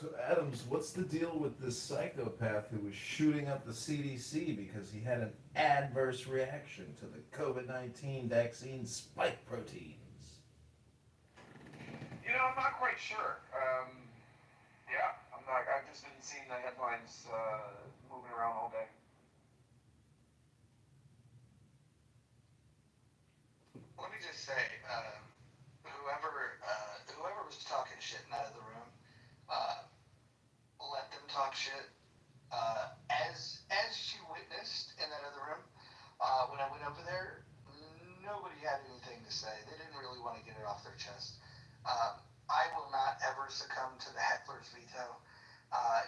F: So Adams, what's the deal with this psychopath who was shooting up the CDC because he had an adverse reaction to the COVID-19 vaccine spike proteins?
B: I'm not quite sure. I've just been seeing the headlines, moving around all day.
G: Let me just say, whoever was talking shit in that other room, let them talk shit. As you witnessed in that other room, when I went over there, nobody had anything to say. They didn't really want to get it off their chest. I will not ever succumb to the heckler's veto.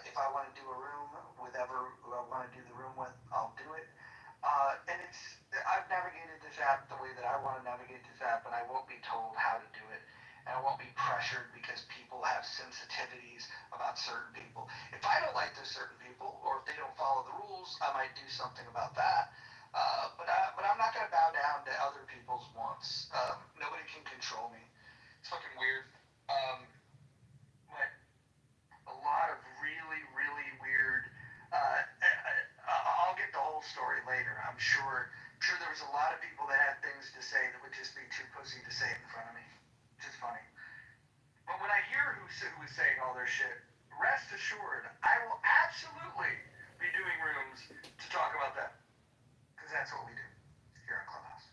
G: If I want to do a room with who I want to do the room with, I'll do it. And I've navigated this app the way that I want to navigate this app, and I won't be told how to do it. And I won't be pressured because people have sensitivities about certain people. If I don't like those certain people, or if they don't follow the rules, I might do something about that. But I'm not going to bow down to other people's wants. Nobody can control me. It's fucking weird. But a lot of really, really weird. I'll get the whole story later. I'm sure there was a lot of people that had things to say that would just be too pussy to say it in front of me. Which is funny. But when I hear who was saying all their shit, rest assured, I will absolutely be doing rooms to talk about that. Because that's what we do here on Clubhouse.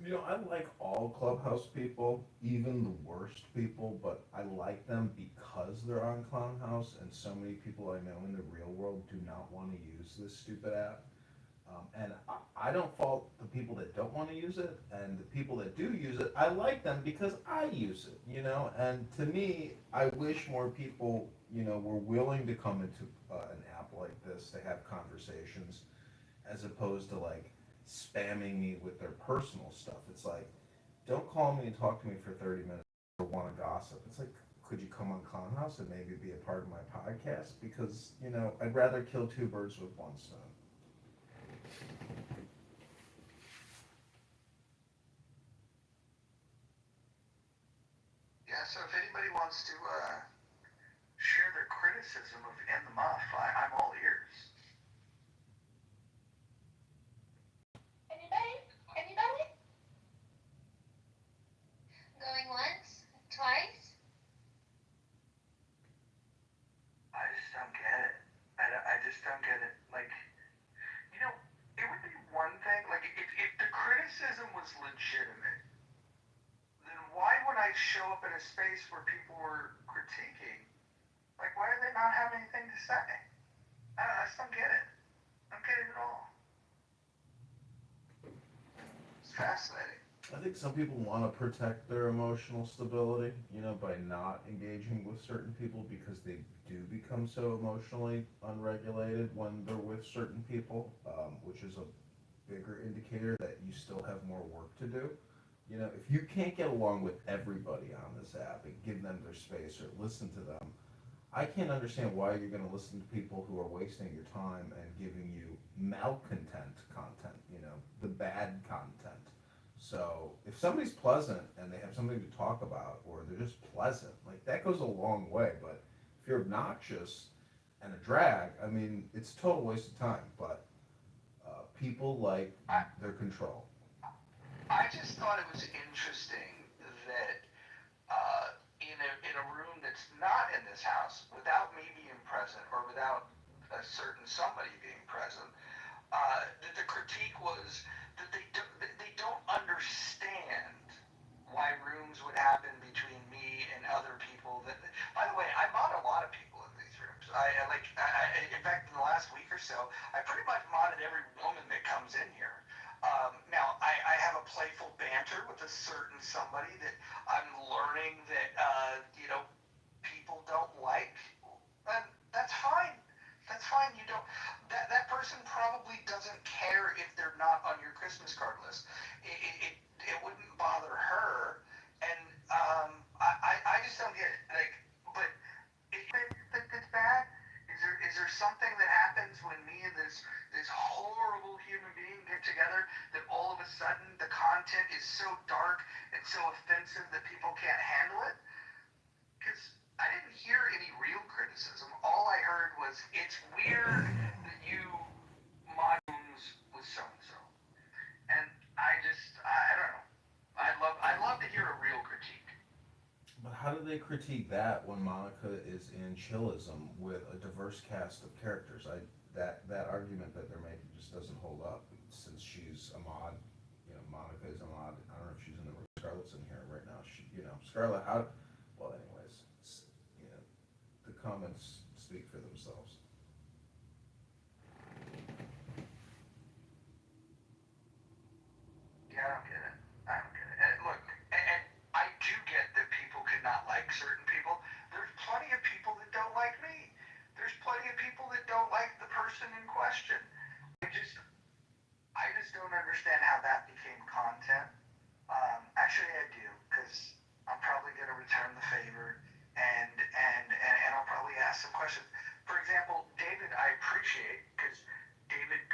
F: I like all Clubhouse people, even the worst people, but I like them because they're on Clubhouse, and so many people I know in the real world do not want to use this stupid app. And I don't fault the people that don't want to use it, and the people that do use it, I like them because I use it, and to me, I wish more people, were willing to come into an app like this to have conversations, as opposed to like spamming me with their personal stuff. It's like, don't call me and talk to me for 30 minutes or want to gossip. It's like, could you come on Clubhouse and maybe be a part of my podcast? Because, I'd rather kill two birds with one stone.
G: Yeah, so if anybody wants to share their criticism of In the Muff, I'm all ears.
L: Anybody? Going once? Twice?
G: I just don't get it. I just don't get it. Like, it would be one thing, like, if the criticism was legitimate, then why would I show up in a space where people were critiquing? Like, why do they not have anything to say? I just don't get it. I don't get it at all. It's fascinating.
F: I think some people want to protect their emotional stability, by not engaging with certain people because they do become so emotionally unregulated when they're with certain people, which is a bigger indicator that you still have more work to do. If you can't get along with everybody on this app and give them their space or listen to them, I can't understand why you're going to listen to people who are wasting your time and giving you malcontent content, the bad content. So if somebody's pleasant and they have something to talk about, or they're just pleasant, like that goes a long way. But if you're obnoxious and a drag, I mean, it's a total waste of time. But people like their control.
J: I just thought it was interesting that in a room that's not in this house, without me being present or without a certain somebody being present, that the critique was that they don't understand why rooms would happen between me and other people. That, by the way, I mod a lot of people in these rooms. In fact, in the last week or so, I pretty much modded every woman that comes in here. Now, I have a playful banter with a certain somebody that I'm learning that, people don't like. And that's fine. That's fine. You don't. That person probably doesn't care if they're not on your Christmas card list. It wouldn't bother her. And I just don't get it. Like, but if you think that's bad, is there something that happens when me and this horrible human being get together that all of a sudden the content is so dark and so offensive that people can't handle it? Because I didn't hear any real criticism. All I heard was, it's weird that you modules with so and so. And I don't know. I'd love to hear a real critique.
F: But how do they critique that when Monica is in chillism with a diverse cast of characters? That argument that they're making just doesn't hold up since she's a mod. Monica is a mod. I don't know if she's in the room. Scarlett's in here right now. Scarlett, how? Well, anyways, the comments speak for themselves.
J: Yeah, I don't get it. I don't get it. And look, and I do get that people cannot like certain people. There's plenty of people that don't like me. There's plenty of people that don't like the person in question. I just, I just don't understand how that became content. Actually, I do, because I'm probably going to return the favor, and I'll probably ask some questions. For example, David, I appreciate, because David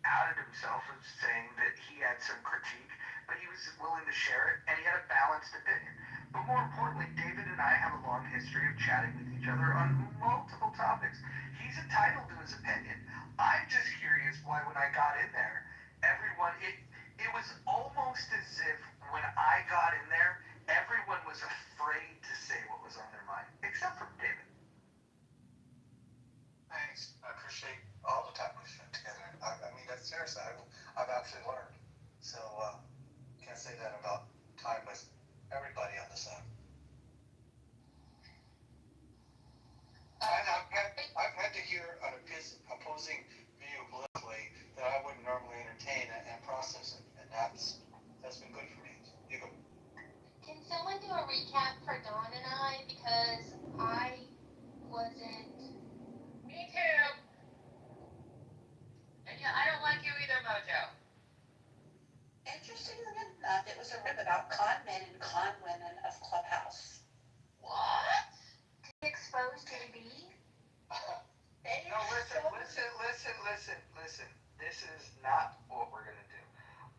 J: outed himself as saying that he had some critique, but he was willing to share it, and he had a balanced opinion. But more importantly, David and I have a long history of chatting with each other on multiple topics. He's entitled to his opinion. I'm just curious why when I got in there, it was almost as if when I got in there, everyone was afraid to say what was on their mind, except for David.
G: Thanks. I appreciate all the time we spent together. I mean, that's seriously, I've actually learned. So, can't say that about time with everybody on this app. I've had to hear an opposing view politically that I wouldn't normally entertain and process it, and that's been good for me. You go.
L: Can someone do a recap for Dawn and I? Because I wasn't. Me too. And yeah, I don't like you either, Mojo.
S: Interestingly enough, it was a rip about con men and con women of Clubhouse.
L: What? Did he expose JB?
J: No, listen. This is not what we're gonna do.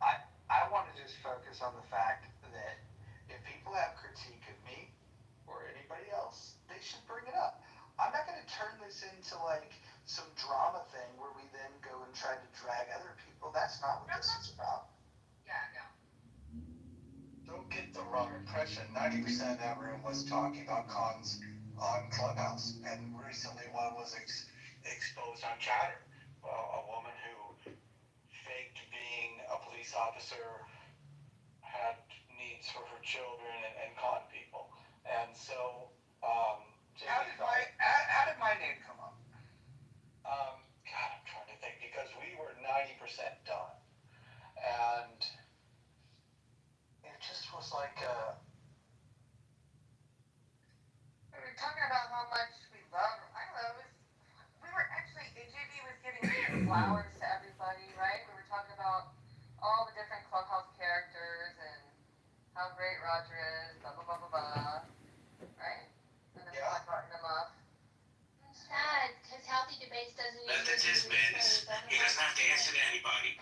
J: I want to just focus on the fact that if people have critique of me or anybody else, they should bring it up. I'm not gonna turn this into like some drama thing where we then go and try to drag other people. That's not what this is about.
L: Yeah, no.
G: Don't get the wrong impression. 90% of that room was talking about cons on Clubhouse, and recently one was exposed on Chatter. A woman who faked being a police officer, had needs for her children, and conned people. And so,
J: How did my name come up?
G: God, I'm trying to think, because we were 90% done. And it just was like,
L: We were talking about how much we love. I don't know. We were actually. JB was giving flowers to everybody, right? We were talking about all the different Clubhouse characters and
H: how great Roger is, blah, blah, blah, blah, blah, right? And then
I: Yeah.
H: button him up.
L: I'm sad, because healthy debates doesn't even.
P: That's his madness. He doesn't have to answer to anybody.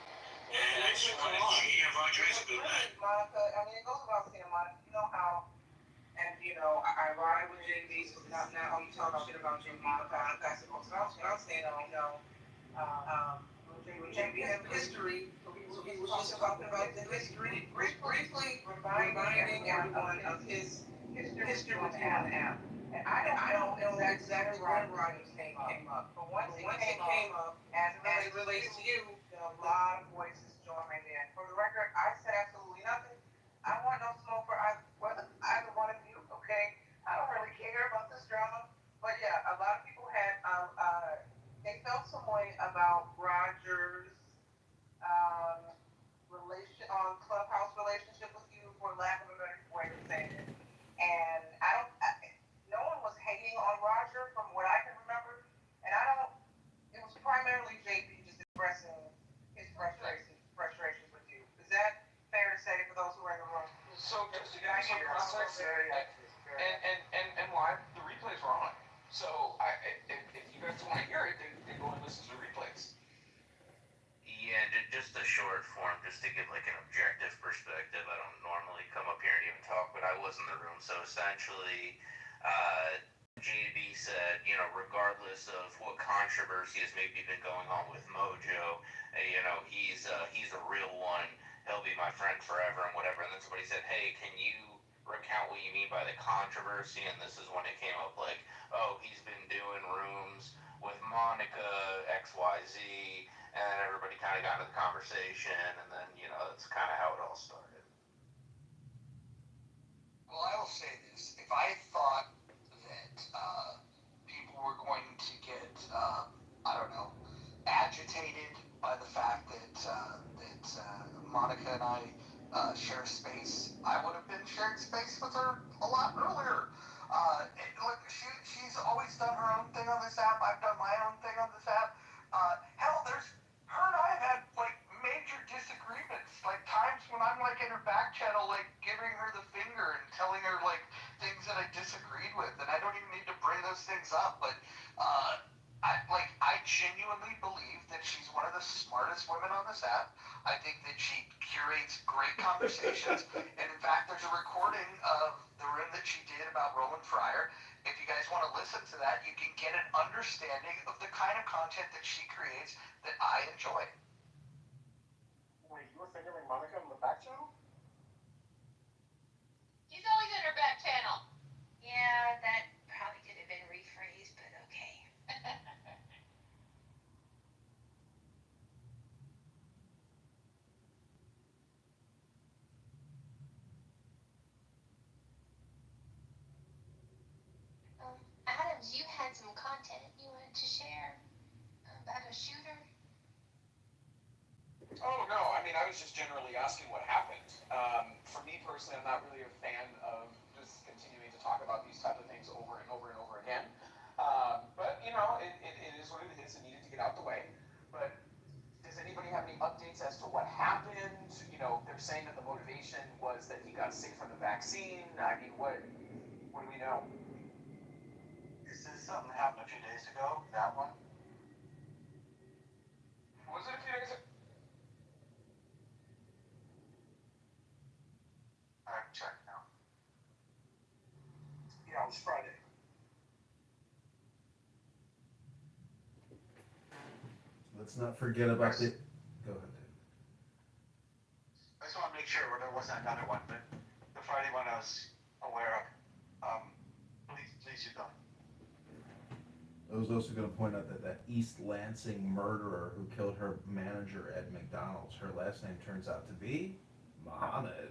P: And I just wanted to, Roger is a good man.
Q: Monica, I mean, it goes without saying, Monica, you know how, and you know, I ride with JB, so not only talk shit about JB, but I suppose, what I'm saying, you know, when JB has history, he was just talking about the history, briefly reminding everyone of his history with you on the app. And I don't know exactly when Rogers came up, but once it came up, as it relates to you, a lot of voices joined in. For the record, I said absolutely nothing. I want no smoke for either one of you, okay? I don't really care about this drama, but yeah, a lot of people had, they felt some way about Rogers' Clubhouse relationship with you, for lack of a better way of saying it. And no one was hating on Roger from what I can remember, and it was primarily JP just expressing his frustrations with you. Is that fair to say for those who are in the room?
J: So just to give you some context, and why the replays were on. So if you guys want to hear it, then go and listen to the replays.
I: Yeah, just a short form, just to give like an objective perspective. I don't normally come up here and even talk, but I was in the room. So essentially, JB said, regardless of what controversy has maybe been going on with Mojo, he's a real one. He'll be my friend forever and whatever. And then somebody said, hey, can you recount what you mean by the controversy? And this is when it came up like, oh, he's been doing rooms with Monica, XYZ, and then everybody kind of got into the conversation, and then, that's kind of how it all started.
G: Well, I will say this. If I thought that people were going to get, I don't know, agitated by the fact that Monica and I share space, I would have been sharing space with her a lot earlier. Look, she's always done her own thing on this app. I've done my own thing on this app. Hell, her and I have had like major disagreements, like times when I'm like in her back channel, like giving her the finger and telling her like things that I disagreed with, and I don't even need to bring those things up. But I genuinely believe that she's one of the smartest women on this app. I think that she curates great conversations, and in fact, there's a recording of the room that she did about Roland Fryer. If you guys want to listen to that, you can get an understanding of the kind of content that she creates that I enjoy.
B: Wait, you were fingering Monica in the back channel?
L: He's always in her back channel. Yeah, that probably could have been rephrased, but okay. Adams, you had some content you wanted to share about a shooter.
J: Oh, no, I mean, I was just generally asking what happened. For me personally, I'm not really a fan of just continuing to talk about these type of things over and over and over again. But, it is what it is. It needed to get out the way. But does anybody have any updates as to what happened? They're saying that the motivation was that he got sick from the vaccine. I mean, what do we know?
I: Is this something that happened a few days ago, that one?
J: Was it a few days ago?
I: I'm checking now.
B: Yeah, it was Friday.
F: Let's not forget about the. Go ahead, Dave.
I: I just want to make sure there wasn't another one, but the Friday one I was aware of. Please you go.
F: I was also going to point out that East Lansing murderer who killed her manager at McDonald's, her last name turns out to be Mohammed.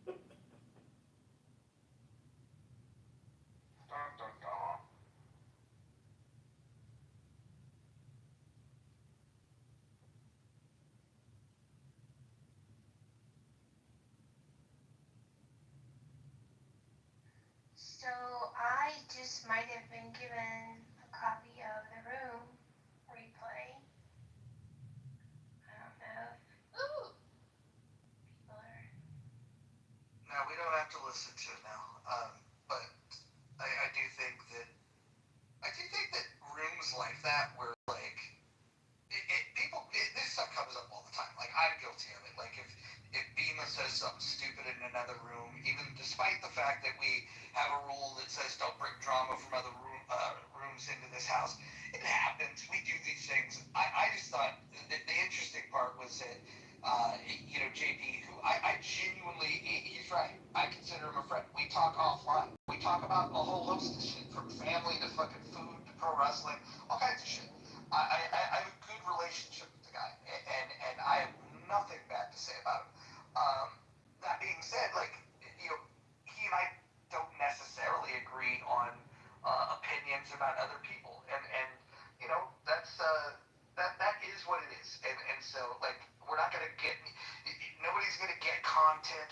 J: Dun, dun, dun.
L: So I just might have been given a copy of the room replay. I don't know if people are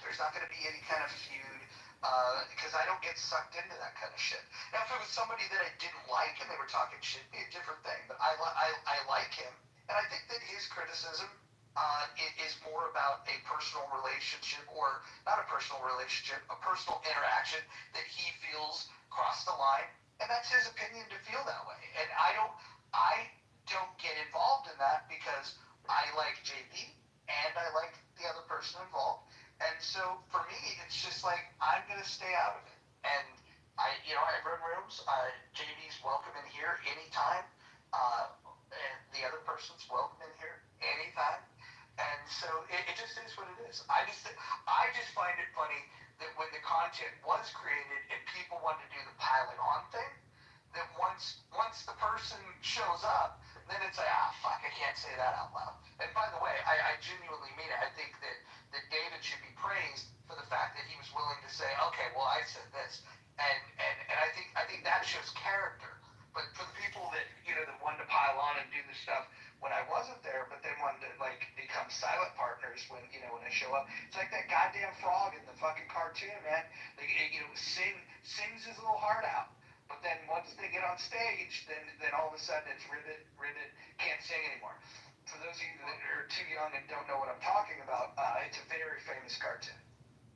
G: There's not gonna be any kind of feud, because I don't get sucked into that kind of shit. Now, if it was somebody that I didn't like and they were talking shit, it'd be a different thing, but I like him, and I think that his criticism, it is more about a personal relationship, or not a personal relationship, a personal interaction that he feels crossed the line, and that's his opinion to feel that way. And I don't get involved in that because I like JB and I like the other person involved. And so for me, it's just like I'm gonna stay out of it. And I run rooms. JB's welcome in here anytime, and the other person's welcome in here anytime. And so it just is what it is. I just find it funny that when the content was created and people wanted to do the piling on thing, that once the person shows up, then it's like, fuck, I can't say that out loud. And by the way, I genuinely mean it. I think that David should be praised for the fact that he was willing to say, okay, well, I said this, and I think that shows character. But for the people that that wanted to pile on and do the stuff when I wasn't there, but then wanted to like become silent partners when when I show up, it's like that goddamn frog in the fucking cartoon, man. Like, sings his little heart out. But then once they get on stage, then all of a sudden it's ribbit, can't sing anymore. For those of you that are too young and don't know what I'm talking about, it's a very famous cartoon.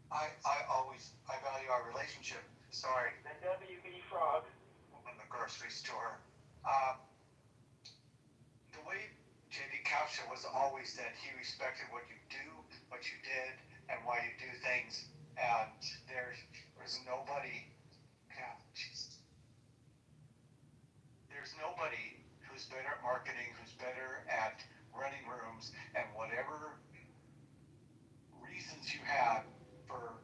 G: I value our relationship. Sorry. The WB Frog. In the grocery store. The way JD couched it was always that he respected what you do, what you did, and why you do things. And there was nobody. God, jeez. There's nobody who's better at marketing, who's better at running rooms, and whatever reasons you had for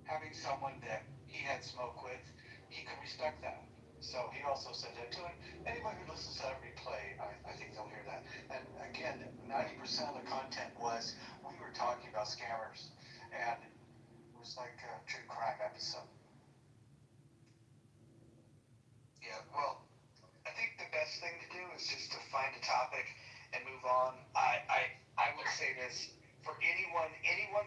G: having someone that he had smoke with, he could respect that. So he also said that to anyone who listens to that replay, I think they'll hear that. And again, 90% of the content was we were talking about scammers, and it was like a true crime episode. Yeah, well, I think the best thing to do is just to find a topic and move on. I will say this, for anyone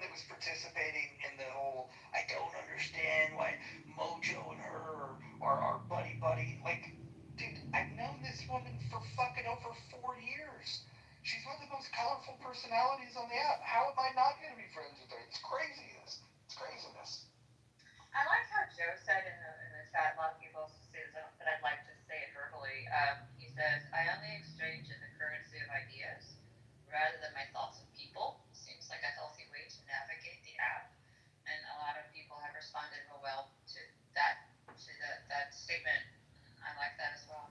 G: that was participating in the whole, I don't understand why Mojo and her are buddy, like, dude, I've known this woman for fucking over 4 years. She's one of the most colorful personalities on the app. How am I not gonna be friends with her? It's craziness. It's craziness.
T: I liked how Joe said in the chat, a lot of people say this, but I'd like to say it verbally. He says, I only exchange in the currency of ideas rather than my thoughts of people. Seems like a healthy way to navigate the app. And a lot of people have responded real well to that statement. I like that as well.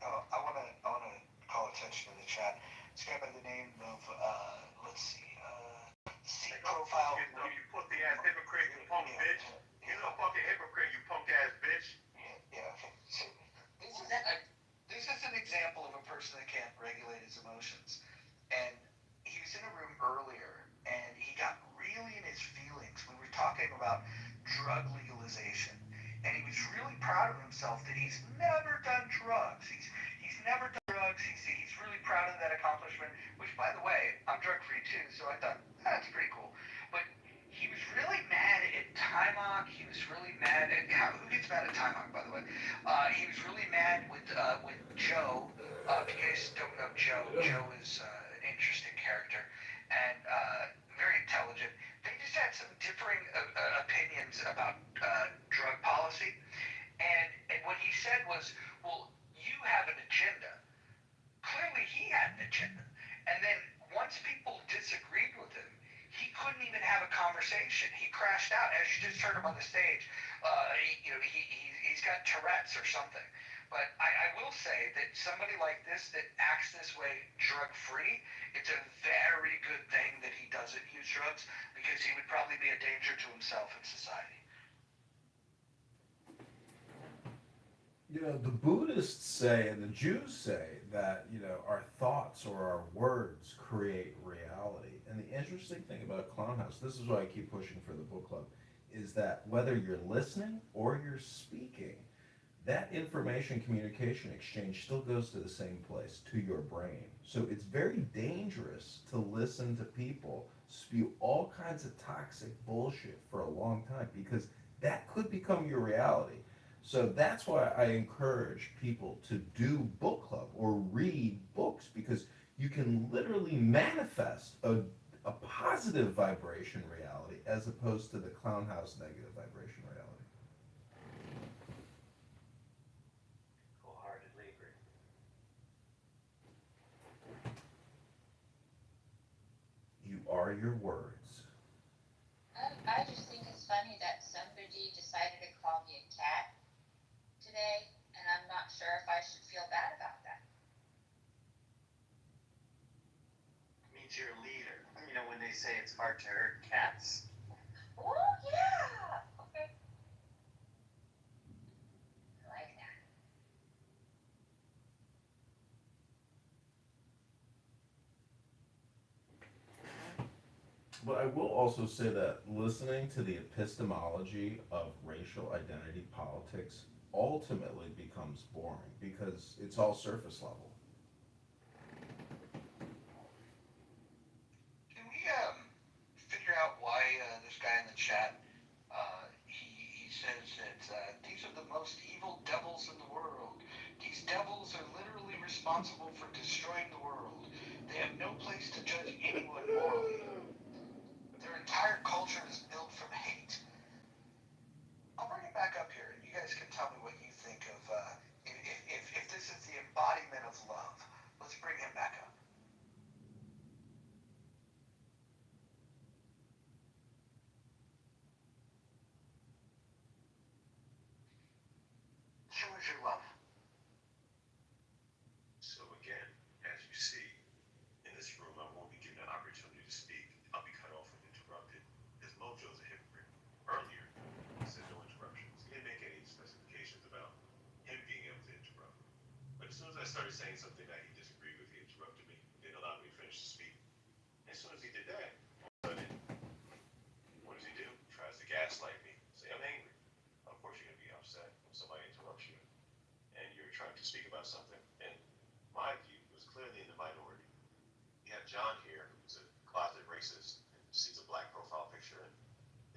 G: I wanna call attention to the chat. This guy by the name of let's see, C profile.
C: You pussy ass hypocrite, you punk bitch. You're a fucking hypocrite, you punk ass bitch.
G: Yeah. So, this is an example of a person that can't regulate his emotions. And he was in a room earlier, and he got really in his feelings. We were talking about drug legalization, and he was really proud of himself that he's never done drugs. He's never done drugs. He's really proud of that accomplishment. Which, by the way, I'm drug free too, so I thought that's pretty cool. But he was really mad at Timok. He was really mad at who gets mad at Timok, by the way. He was really mad with Joe. If you guys don't know Joe, Joe is an interesting character and very intelligent. They just had some differing opinions about drug policy, and what he said was, well, you have an agenda. Clearly he had an agenda. And then once people disagreed with him, he couldn't even have a conversation. He crashed out. As you just heard him on the stage, he's got Tourette's or something. But I will say that somebody like this that acts this way drug-free, it's a very good thing that he doesn't use drugs, because he would probably be a danger to himself and society.
F: The Buddhists say and the Jews say that, our thoughts or our words create reality. And the interesting thing about Clown House, this is why I keep pushing for the book club, is that whether you're listening or you're speaking, that information communication exchange still goes to the same place, to your brain. So it's very dangerous to listen to people spew all kinds of toxic bullshit for a long time, because that could become your reality. So that's why I encourage people to do book club or read books, because you can literally manifest a positive vibration reality as opposed to the clown house negative vibration reality.
J: Wholeheartedly agree.
F: You are your words.
T: I just think it's funny that somebody decided to call me a cat today, and I'm not sure if I should feel bad about that.
J: Means you're a leader. You know when they say it's hard to herd cats?
T: Oh, yeah! Okay. I like that.
F: But I will also say that listening to the epistemology of racial identity politics ultimately becomes boring because it's all surface level.
G: Can we figure out why this guy in the chat he says that these are the most evil devils in the world. These devils are literally responsible for destroying the world. They have no place to judge anyone morally. Their entire culture is built from hate. I'll bring it back up here. You guys can tell me what you think of if this is the embodiment of love. Let's bring him back up. Show us your love.
D: So again, as you see, in this room, I won't be given an opportunity to speak. I'll be cut off and interrupted. Because Mojo's a hypocrite. Earlier, he said no interruptions. He didn't make any specifications about him being able to interrupt. But as soon as I started saying something that he disagreed with, he interrupted me. Didn't allow me to finish the speech. As soon as he did that, all of a sudden, what does he do? He tries to gaslight me. Say I'm angry. Of course you're going to be upset when somebody interrupts you. And you're trying to speak about something. And my view was clearly in the minority. You have John here, who's a closet racist, and sees a black profile picture, and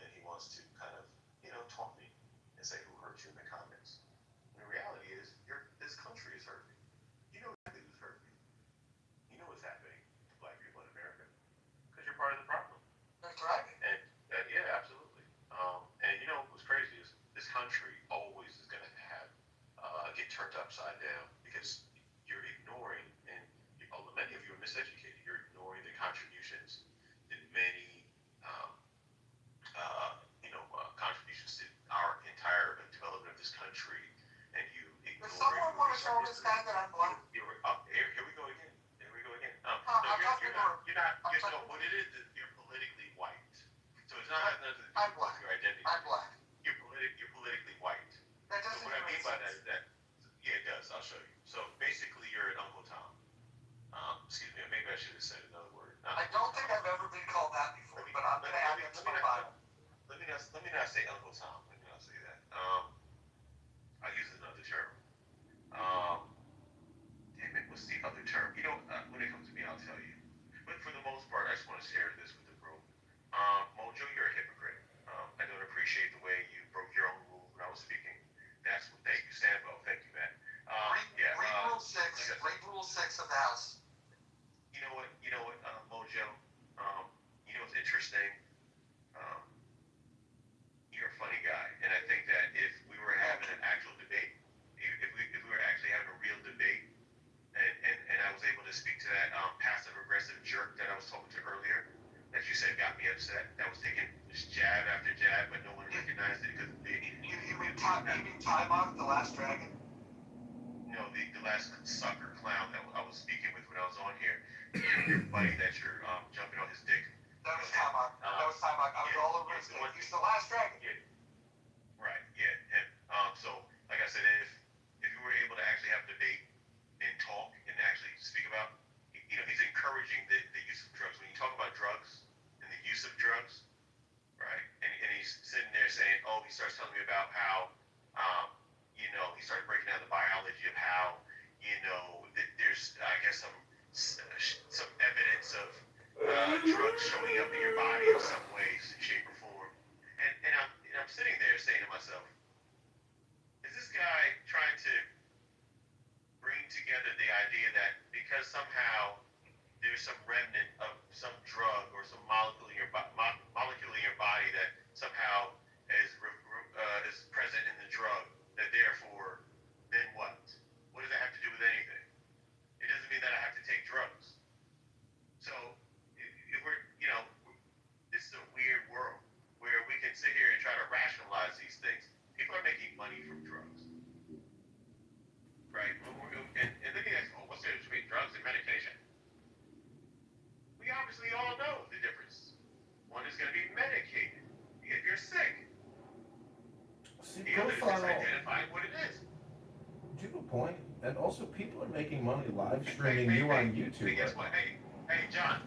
D: then he wants to kind of, taunt me and say who hurt you in the comments. And the reality is, this country is hurting. You know exactly who's hurting. You know what's happening to black people in America because you're part of the problem.
G: That's right.
D: And yeah, absolutely. And you know what's crazy is this country always is going to have get turned upside down because you're ignoring, and many of you are miseducated. You're ignoring the contributions that many, contributions to our entire development of this country, and you ignore.
G: Does someone want to show this guy that I'm black?
D: Here we go again. Here we go again.
G: I'm
D: No, what it is, you're politically white. So it's not has nothing to do with your identity.
G: I'm black.
D: You're politically white.
G: That doesn't
D: So what I
G: make
D: mean by
G: sense.
D: that is that, yeah, it does. I'll show you. So basically, you're an Uncle Tom. Excuse me, maybe I should have said another word.
G: I don't think I've ever been called that before, but I'm going to add that to my Bible.
D: Let me not say Uncle Tom. Let me not say that. I'll use another term. Damn it, what's the other term? When it comes to me, I'll tell you. But for the most part, I just want to share this with the group. Mojo, you're a hypocrite. I don't appreciate the way you broke your own rules when I was speaking. Thank you, Sambo. Thank you, man.
G: Break rule 6 of the House.
D: You know what, Mojo? You know what's interesting? You're a funny guy, and I think that if we were having an actual debate, if we were actually having a real debate, and I was able to speak to that passive aggressive jerk that I was talking to earlier, that you said got me upset, that was taking just jab after jab, but no one recognized it because
G: You mean Timok, the last dragon?
D: No, the last sucker clown that I was speaking with when I was on here. You're funny that you're jumping on his dick.
G: That was Timok. I was all over his dick. He's the last dragon.
D: Yeah. Right, yeah, him. So, like I said, if you were able to actually have debate and talk and actually speak about, he's encouraging the use of drugs. When you talk about drugs and the use of drugs, right, and he's sitting there saying, he starts telling me about how, he started breaking down the biology of how, there's, I guess, some evidence of drugs showing up in your
F: also people are making money live streaming you on YouTube.
C: Hey, guess what? Hey, John.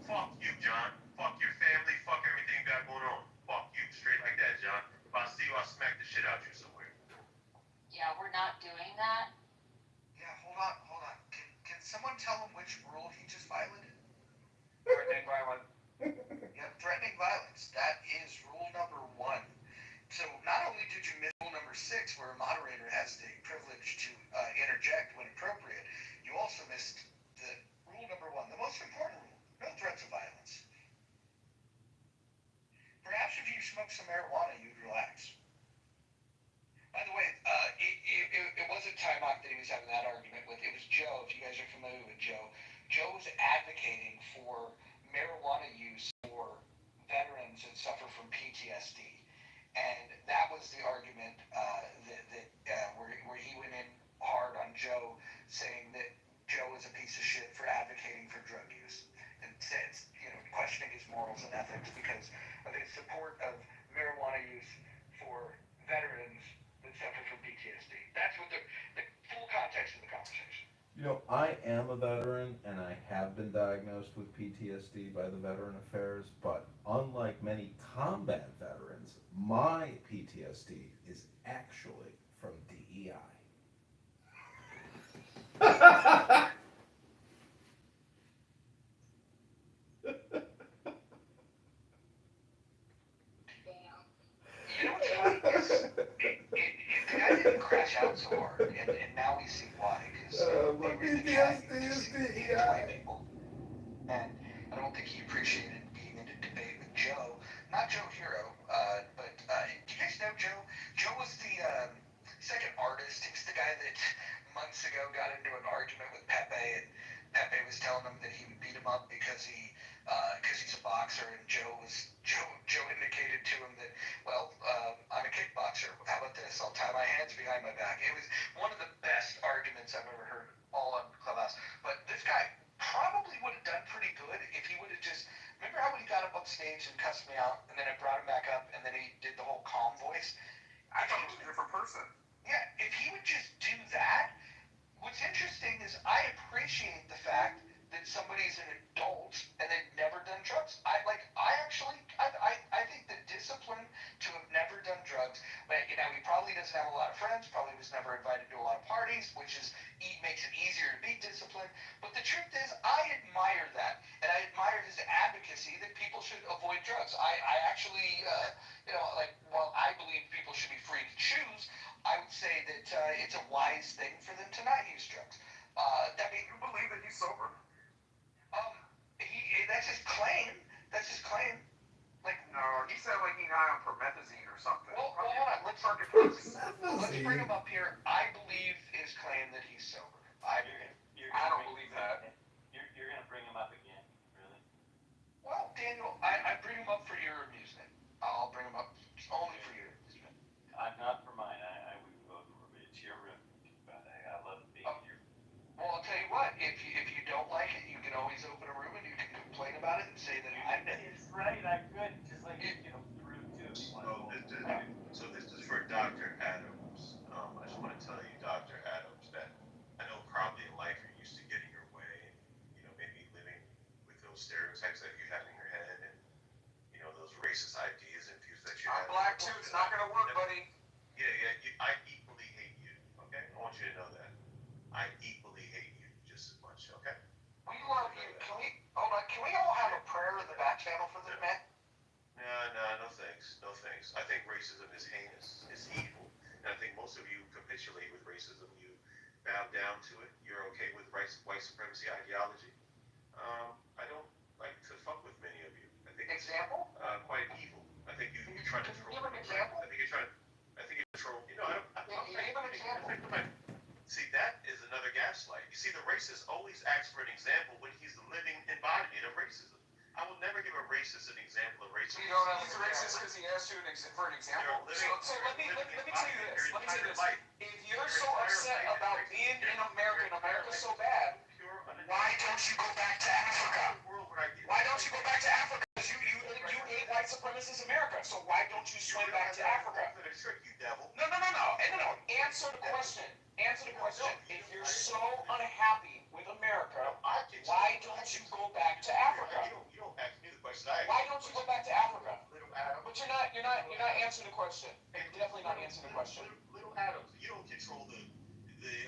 C: Fuck you, John. Fuck your family. Fuck everything you got going on. Fuck you. Straight like that, John. If I see you, I'll smack the shit out you somewhere.
K: Yeah, we're not doing that.
G: Yeah, hold on. Can someone tell him which rule he just violated?
B: Threatening violence.
G: Yeah, threatening violence. That is rule number 1. So not only did you miss rule number 6, where a moderator has the privilege to interject when appropriate, you also missed the rule number 1, the most important rule: no threats of violence. Perhaps if you smoke some marijuana, you'd relax. By the way, it wasn't Timok that he was having that argument with. It was Joe. If you guys are familiar with Joe, Joe was advocating for marijuana use for veterans that suffer from PTSD, and that was the argument where he went in hard on Joe, saying that Joe is a piece of shit for advocating for drug use, and says, questioning his morals and ethics because of his support of marijuana use for veterans that suffer from PTSD. That's what the full context of the conversation.
F: I am a veteran and I have been diagnosed with PTSD by the Veteran Affairs, but unlike many combat veterans, my PTSD is actually from DEI.
G: You know what's funny is the guy didn't crash out so hard, and now we see why. Because
F: my PTSD is DEI.
G: And I don't think he appreciated being in a debate with Joe. Not Joe Hero, but do you guys know Joe? Joe was the second artist. He was the guy that months ago got into an argument with Pepe, and Pepe was telling him that he would beat him up because he's a boxer, and Joe indicated to him that, well, I'm a kickboxer. How about this? I'll tie my hands behind my back. It was one of the best arguments I've ever heard, all on Clubhouse. But this guy probably would have done pretty good if he would have just, remember how he got up on stage and cussed me out, and then I brought him back up, and then he did the whole calm voice?
B: I thought he was a different person.
G: Yeah, if he would just do that. What's interesting is I appreciate the fact that somebody's an adult and they've never done drugs. I think the discipline to have never done drugs, but he probably doesn't have a lot of friends, probably was never invited to a lot of parties, which makes it easier to be disciplined. But the truth is, I admire that, and I admire his advocacy that people should avoid drugs. I actually, while I believe people should be free to choose, I would say that it's a wise thing for them to not use drugs.
B: You believe that he's sober?
G: That's his claim.
B: No, he said he high on promethazine or something.
G: Well, hold on. Let's bring him up here. I believe his claim that he's sober.
B: I don't believe that.
U: You're gonna bring him up again, really?
G: Well, Daniel, I bring him up for your amusement. I'll bring him up only for your amusement.
U: I'm not for mine. I would go to it's your room, but I love being here.
G: Well, I'll tell you what. If you don't like it, you can always open a room and you can complain about it and say that I'm.
U: It's right. I could just like through too.
C: So this is for Dr. Adams. I just want to tell you, Dr. Adams, that I know probably in life you're used to getting your way and, maybe living with those stereotypes that you have in your head and, those racist ideas and views that you have.
B: I'm black too. It's not gonna work, buddy.
C: Yeah. I equally hate you, okay? I want you to know that. I equally hate you just as much, okay?
G: We love you. Can we all have a prayer in the back channel for this man?
C: No thanks. No thanks. I think racism is heinous. It's evil. And I think most of you capitulate with racism. You bow down to it. You're okay with white supremacy ideology. I don't like to fuck with many of you. I think
G: Example?
C: Quite evil. I think you're trying to troll.
G: Give an example?
C: I think you're trying to troll.
G: Give an example.
C: See, that is another gaslight. You see, the racist always asks for an example when he's the living embodiment of racism. I will never give a racist an example of racism.
B: You don't know he's racist because he asked you for an example. So let me tell you this. If you're so upset about being in America and America's so bad,
G: why don't you go back to Africa?
B: Why don't you go back to Africa? Because you hate white supremacist America. So why don't you swim back to Africa?
C: You devil.
B: No. Answer the question. If you're so
R: answering the question. You're definitely not answering the question.
D: Little Adams, you don't control the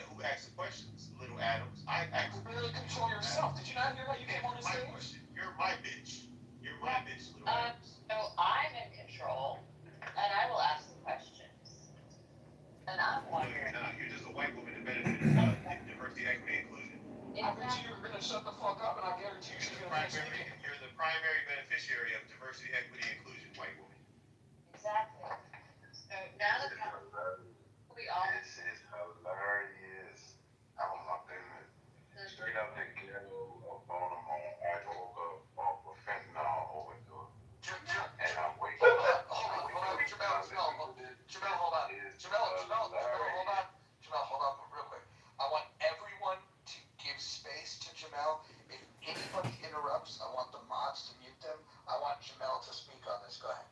D: who asks the questions. Little Adams, I ask.
R: You barely control yourself. Did you not hear how you came on the stage?
D: My question. You're my bitch. You're my bitch, Little Adams.
T: So I'm in control, and I will ask the questions. And I'm wondering.
D: No, you're just a white woman that benefited diversity, equity, inclusion.
R: I bet you were gonna shut the fuck up, and I guarantee you she's gonna finish speaking.
D: You're the primary beneficiary of diversity, equity, inclusion, white woman.
T: Exactly. So now that we all.
B: This is hilarious. I was up in it. Straight out the ghetto of Baltimore. I woke up off of fentanyl overdose. And I'm waking up.
R: Hold on. Jamel, hold on. Jamel, hold on real quick. I want everyone to give space to Jamel. If anybody interrupts, I want the mods to mute them. I want Jamel to speak on this. Go ahead.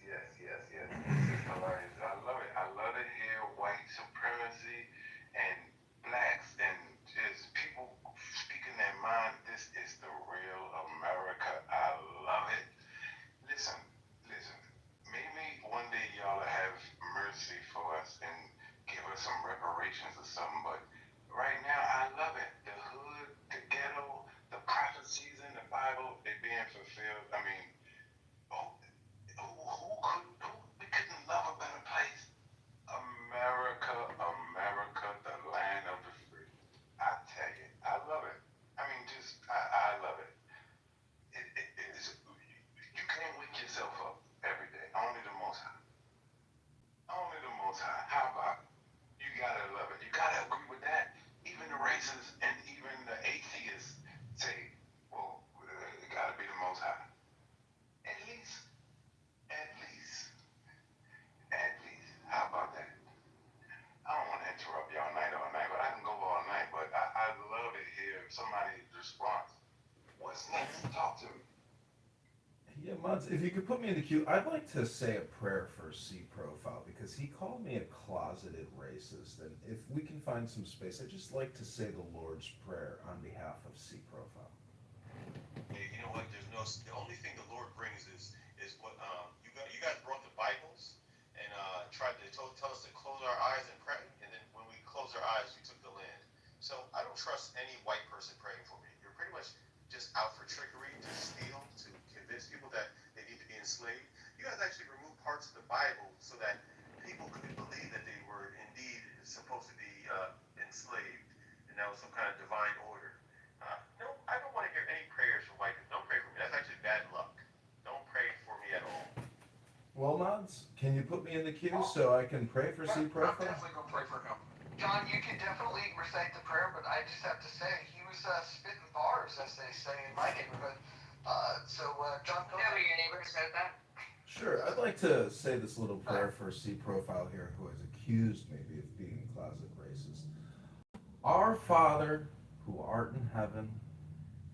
B: Yes. This is hilarious. I love it. I love to hear white supremacy and blacks and just people speaking their mind. This is the real America. I love it. Listen. Maybe one day y'all will have mercy for us and give us some reparations or something. But right now, I love it. The hood, the ghetto, the prophecies in the Bible, they're being fulfilled. I mean, we couldn't love a better place? America, the land of the free. I tell you, I love it. I mean, I love it. You can't wake yourself up every day. Only the Most High. How about it? You gotta love it. You gotta agree with that. Even the racists and even the atheists say, well, it gotta be the Most High. At least. How about that? I don't want to interrupt y'all all night, but I can go all night. But I love to hear somebody's response. What's next? Talk to me.
F: Yeah, Muds, if you could put me in the queue, I'd like to say a prayer for C Profile because he called me a closeted racist. And if we can find some space, I'd just like to say the Lord's Prayer on behalf of C Profile.
D: Hey, you know what? The only thing the Lord brings is what you guys brought the Bibles and tried to tell us to close our eyes and pray, and then when we closed our eyes, we took the land. So I don't trust any white person praying for me. You're pretty much just out for trickery, to steal, to convince people that they need to be enslaved. You guys actually removed parts of the Bible so that people could believe that they were indeed supposed to be enslaved, and that was some kind of divine order. No, I don't want to hear any prayers from white people. Don't pray for me. That's actually bad luck. Don't pray for me at all.
F: Well, Muds, can you put me in the queue so I can pray for C Profile?
R: I'm definitely gonna pray for him. John, you can definitely recite the prayer, but I just have to say, he was spitting bars, as they say in my neighborhood. John, go ahead.
T: Your neighbor said that?
F: Sure, I'd like to say this little prayer for C Profile here who has accused maybe of being a closet racist. Our Father, who art in heaven,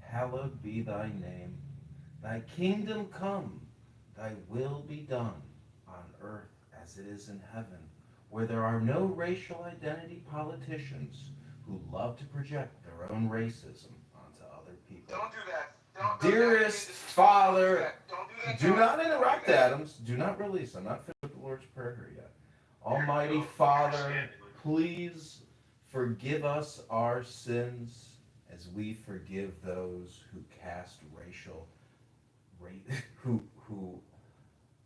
F: hallowed be thy name. Thy kingdom come, thy will be done on earth as it is in heaven, where there are no racial identity politicians who love to project their own racism onto other people.
R: Don't do that.
F: Dearest Father, do not interrupt, Adams. Do not release. I'm not finished with the Lord's Prayer here yet. Almighty Father, please forgive us our sins as we forgive those who cast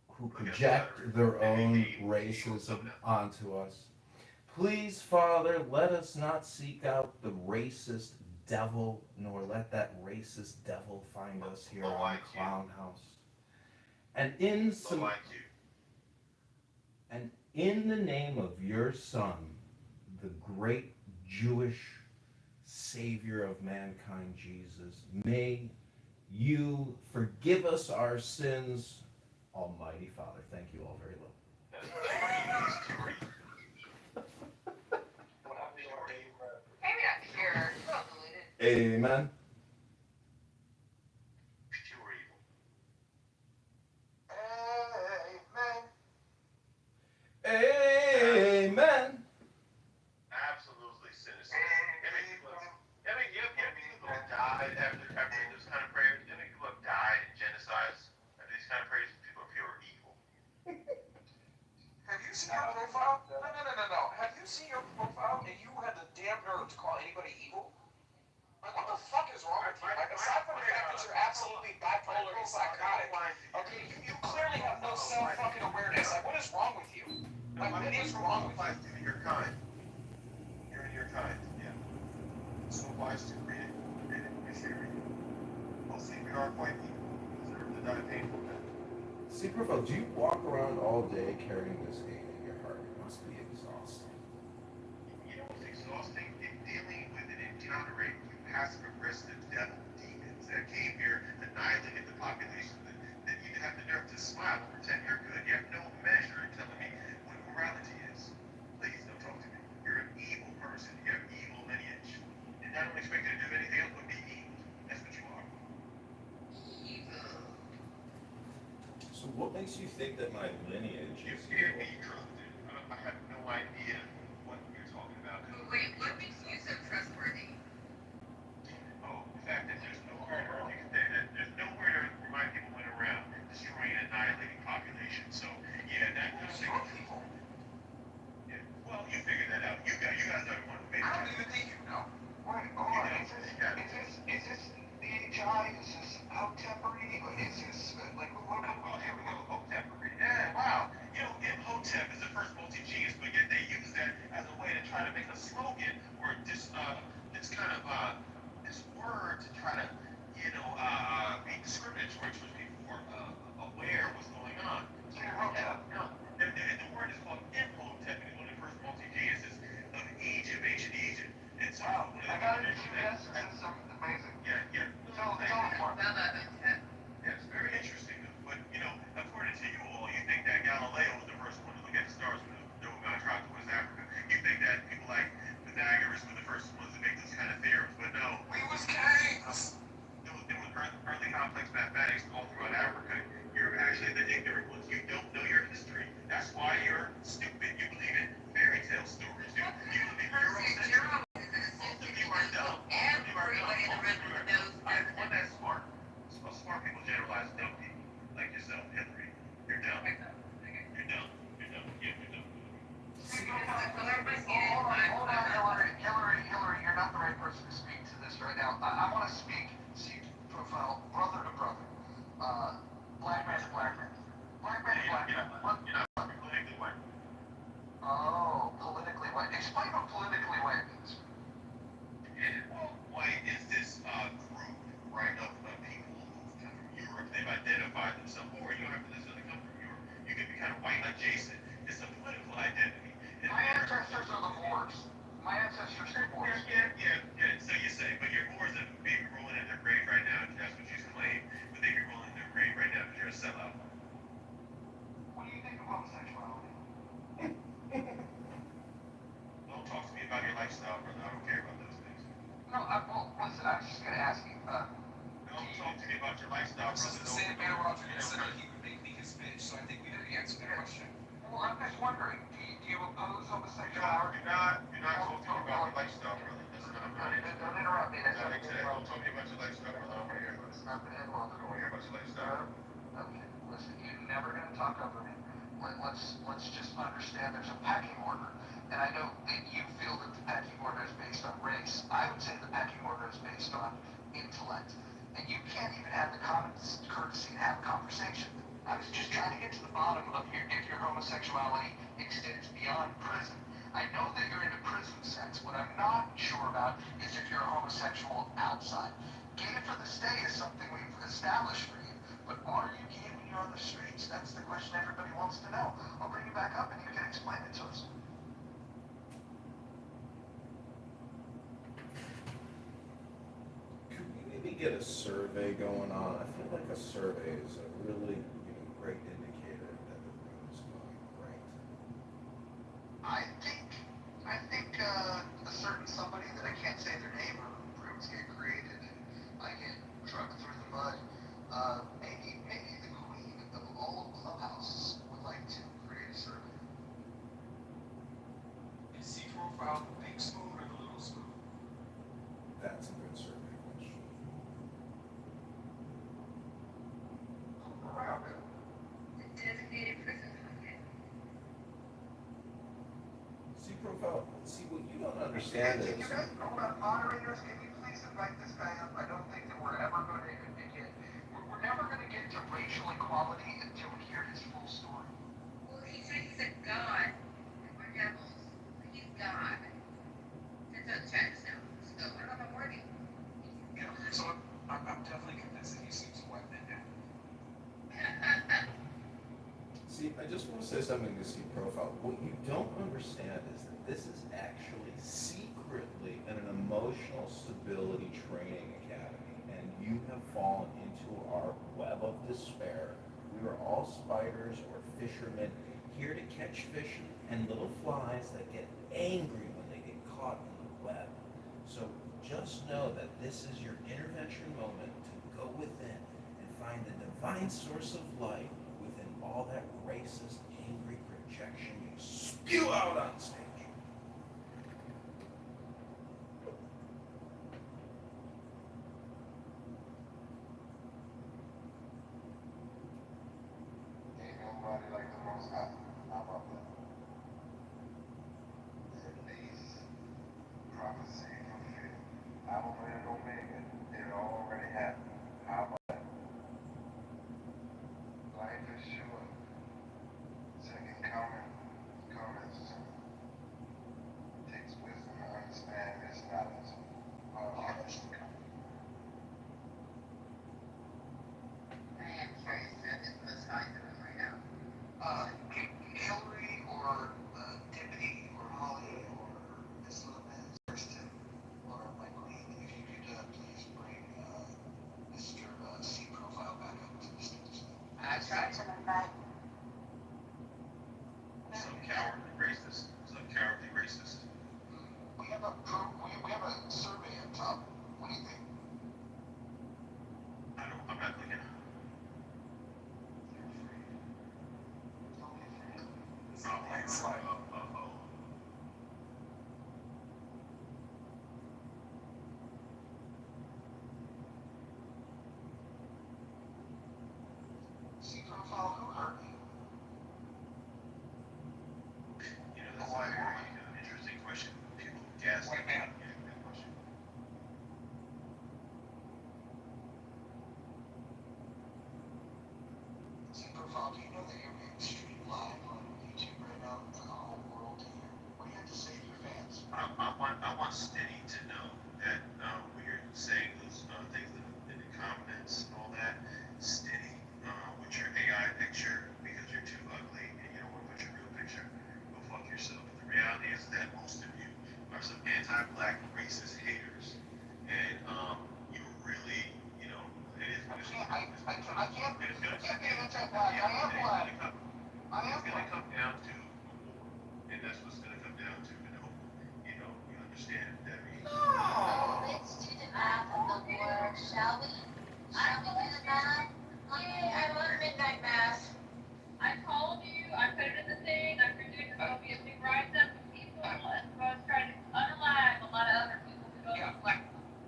F: who project their own racism onto us. Please, Father, let us not seek out the racist devil, nor let that racist devil find us here on the Clown House. And in the name of your Son, the great Jewish Savior of mankind, Jesus, may you forgive us our sins, Almighty Father. Thank you all very much.
T: Maybe not pure.
F: Amen. Amen.
D: Absolutely cynicism. You have people that died after this kind of prayers. You have people that died in genocides after these kind of prayers. People are pure evil.
I: you see your profile and you had the damn nerve to call anybody evil? Like, what the fuck is wrong with you? Like, aside from the fact that you're absolutely bipolar and psychotic, okay, you clearly have no self-fucking awareness. Like, what is wrong with you? Like, what is wrong with you?
D: You're kind. You're kind, yeah. So applies to creative machinery. Well, see, we are quite evil. Deserve to die painful death.
F: See, Profile, do you walk around all day carrying this hate in your heart? It must be exhausting.
D: You know what's exhausting? In dealing with and encountering passive-aggressive devil demons that came here, annihilated the population, that you have the nerve to smile and pretend you're good. You have no measure in telling me what morality is. Please don't talk to me. You're an evil person. You have evil lineage. And I don't expect you to do anything else but be evil. That's what you are.
F: So what makes you think that my lineage
D: You
F: is
D: scared me,
F: evil?
D: truth, dude. I have no idea what you're talking about.
L: Wait, what makes you so trustworthy?
D: Oh, the fact that there's nowhere where my people went around destroying and annihilating population. So, yeah, that's people. Yeah, well, you figured that out. You guys are the one who made it.
I: I don't even think you know. Wait, hold on. Is this DHI? Is this Hotepery? Is this, like, what?
D: Oh, here we go. Hotep. Yeah, wow. You know, Hotep is the first multi-genius, but yet they use that as a way to try to make a slogan or this kind of this word to try to, be discriminatory towards people who are aware of what's going on. So Hotep, no. The word is called Imhotep, and it's one of the first multi-geniuses of Egypt, ancient Egypt. And so,
I: I got it. Yes, this is amazing.
D: Yeah.
I: Tell me more.
D: Yeah, it's very interesting, but according to you all, you think that Galileo was the first one to look at the stars when the Mount Tropic was Africa. You think that people like Pythagoras were the first ones to make those kind of theorems, but no.
I: We was kings.
D: There was early complex mathematics all throughout Africa. You're actually the ignorant ones. You don't know your history. That's why you're stupid. You believe in fairy tale stories. You believe in Eurocentric. Most of you are dumb. I'm one that's smart. Smart people generalize dumb people. Like yourself, Hillary. You're dumb. You're dumb. Yeah, you're dumb.
I: Hold on, Hillary, you're not the right person to speak to this right now. I want to speak, see, Profile, brother to brother. Black man to black man. Black man to black man.
D: You're not politically white.
I: Oh, politically white. Explain what politically white means.
D: Well, white is this group, right, of people who've come from Europe. They've identified themselves, or you don't have to necessarily come from Europe. You can be kind of white adjacent. It's a political identity.
I: My ancestors are the Moors. My ancestors are Moors.
D: Yeah. So you say, but your Moors are maybe rolling in their grave right now. That's what you claim. But they be rolling in their grave right now because you're a sellout.
I: What do you think of homosexuality?
D: Don't talk to me about your lifestyle, brother. I don't care about those things.
I: No, well, listen, I was just going to ask you.
D: Don't talk to me about your lifestyle, brother.
I: The same man Rodriguez said that he would make me his bitch, so I think we didn't answer that question. Well, I'm just wondering, do you oppose homosexuality?
D: You're not talking about your lifestyle, brother. I'm not interested.
I: Don't interrupt me. That's
D: Don't talk to me about your lifestyle, brother. I don't want to hear about it.
I: not the end of
D: I don't want to hear about your lifestyle.
I: Okay, listen, you're never going to talk over me. Let's just understand there's a pecking order. And I know that you feel that the pecking order is based on race. I would say the pecking order is based on intellect. And you can't even have the common courtesy to have a conversation. I was just trying to get to the bottom of if your homosexuality extends beyond prison. I know that you're into prison sex. What I'm not sure about is if you're a homosexual outside. Gay for the state is something we've established for you. But are you gay when you're on the streets? That's the question everybody wants to know. I'll bring you back up and you can explain it to us.
F: Could we maybe get a survey going on? I feel like a survey is a really, great indicator that the room's going great.
I: I think a certain somebody that I can't say their name or rooms get created and I get drugged through the mud. Maybe the queen of all of Clubhouse would like to create a survey. Is C profile the big spoon or the little spoon?
F: That's a good survey question.
L: Designated prison content.
F: See, Profile, understand
G: Can
F: is,
G: you guys, moderators, can you please invite this guy up? I don't think that we're ever gonna get, we're never gonna get to racial equality until we hear his full story.
K: Well, he said he's a god, and we're devils. He's God. That's what Chad said. So I don't know where he.
G: You know, so I'm definitely convinced that he seems a white man now.
F: see, I just want to say something to see profile. What you don't understand is that this is actually secretly an emotional stability training academy, and you have fallen into our web of despair. We are all spiders or fishermen here to catch fish and little flies that get angry when they get caught in the web. So just know that this is your intervention moment to go within and find the divine source of light within all that racist, angry projection you spew out on stage.
B: Ain't nobody like the most high. How about that? Release, prophecy, fulfilled. Alpha and Omega. It already happened. How about that? Life is short. Second coming, coming soon. Takes wisdom to understand this knowledge.
K: I am curious what's going on right now.
G: Hillary or Tiffany or Molly or Miss Lopez, Kirsten or Michael, if you could please bring Mr. C profile back up to the stage.
K: I tried to invite.
D: Some cowardly racist. Some cowardly racist.
G: We have a survey up top. What do you think?
D: I'm not looking.
G: C profile, who hurt you?
D: You know, that's a very interesting question. People gas me. Yeah, good question.
G: C profile, do you know that you're being streamed live on YouTube right now for the whole world to hear? What do you have to say to your fans?
D: I want Steady to know that when you're saying those things in the comments and all that, Steady with your AI picture because you're too ugly and you don't want to put your real picture, go fuck yourself. The reality is that most of you are some anti-black racist haters, and you really, you know, it is.
G: I can't be anti-black. I am black.
D: It's gonna come down to war, and that's what's gonna come down to. And hope, you know, you understand that.
L: Let's do the math of the war, shall we? Shall we do the math?
M: Yay, I love midnight mass. I called you, I put it in the thing, I figured there'll be a big rise up of people, and so I was trying to unalive a lot of other people who don't look like.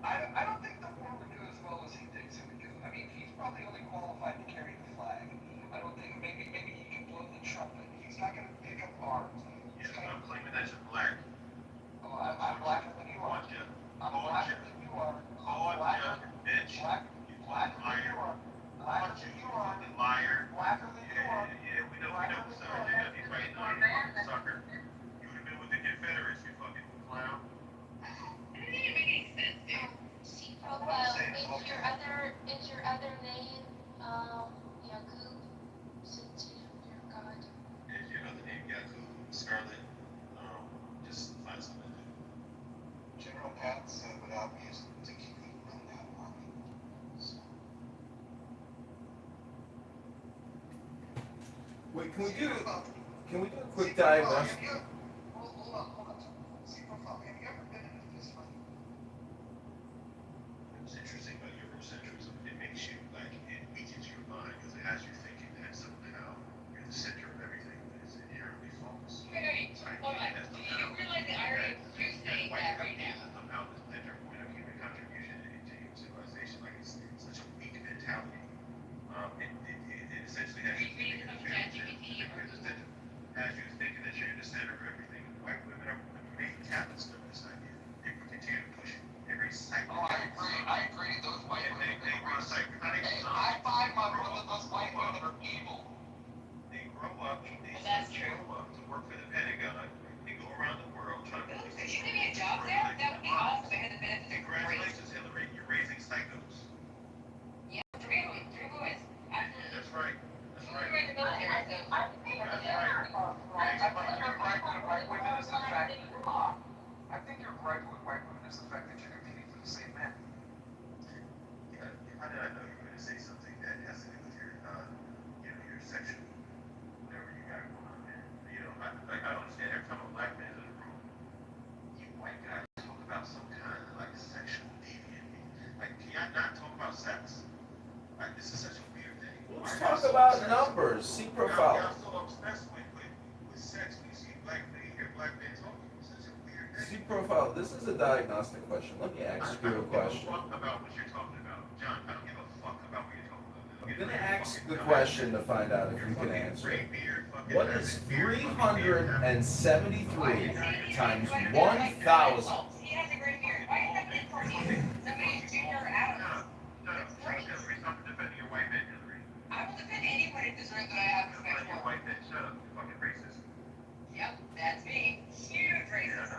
G: I don't think the war would do as well as he thinks it would do. I mean, he's probably only qualified to carry the flag. I don't think maybe he can blow the trumpet. He's not going to pick up arms.
D: Yeah, I'm claiming that you're black.
G: Oh, I'm blacker than you are. I'm blacker than you are.
D: Bitch.
G: You blacker than you are. Blacker than you are.
D: Liar.
G: Blacker than you are.
D: Yeah, we know, so you're gonna be fighting on you, sucker. You would've been with the Confederates, you fucking clown.
M: It didn't even make any sense, dude.
L: C profile, is your other name, Goop, since you're God?
D: If your other name Yaku, Scarlet, just find something to do.
G: General Pat said without music to keep me from that army. So.
F: Wait, can we do a quick diagnostic?
G: Hold on. C profile, have you ever been in a fist fight?
D: What's interesting about Eurocentrism, it makes you, like, it weakens your mind because it has you thinking that somehow you're the center of everything that is inherently false.
M: Wait, hold on. Do you realize the irony of you saying that right now?
D: Somehow the center point of human contribution into human civilization, like it's such a weak mentality. It essentially has you thinking that you're the center of I find my brother's white women are evil.
E: They grow up,
H: That's true.
E: grow up to work for the Pentagon, they go around the world trying to.
H: Could you give me a job there? That would be awesome. I had the benefits of great.
E: Congratulations, Hillary, you're raising psychos.
H: Yeah, three boys.
E: That's right, that's right.
H: We're in the military, so.
E: That's right.
D: I think you're right with white women is the fact that you're competing for the same men.
E: Yeah, I know you were gonna say something that has to do with your, your sexual, whatever you got going on there. I don't understand, every time a black man is in a room, you white guys talk about some kind of like sexual deviant. Like, can y'all not talk about sex? Like, this is such a weird thing.
F: Let's talk about numbers. See profile.
E: Y'all so obsessed with sex when you see black men, you hear black men talking. It's such a weird thing.
F: See profile. This is a diagnostic question. Let me ask you a question.
E: I don't give a fuck about what you're talking about, John. I don't give a fuck about what you're talking about.
F: I'm gonna ask the question to find out if you can answer it. What is 373 times 1,000?
H: He has a great beard. Why is that good for you? Somebody's junior Adams. It's great.
E: Stop defending your white men, Hillary.
H: I will defend anybody that deserves what I have respect
E: Defending your
H: for.
E: white men. Shut up, you fucking racist.
H: Yep, that's me. Huge racist.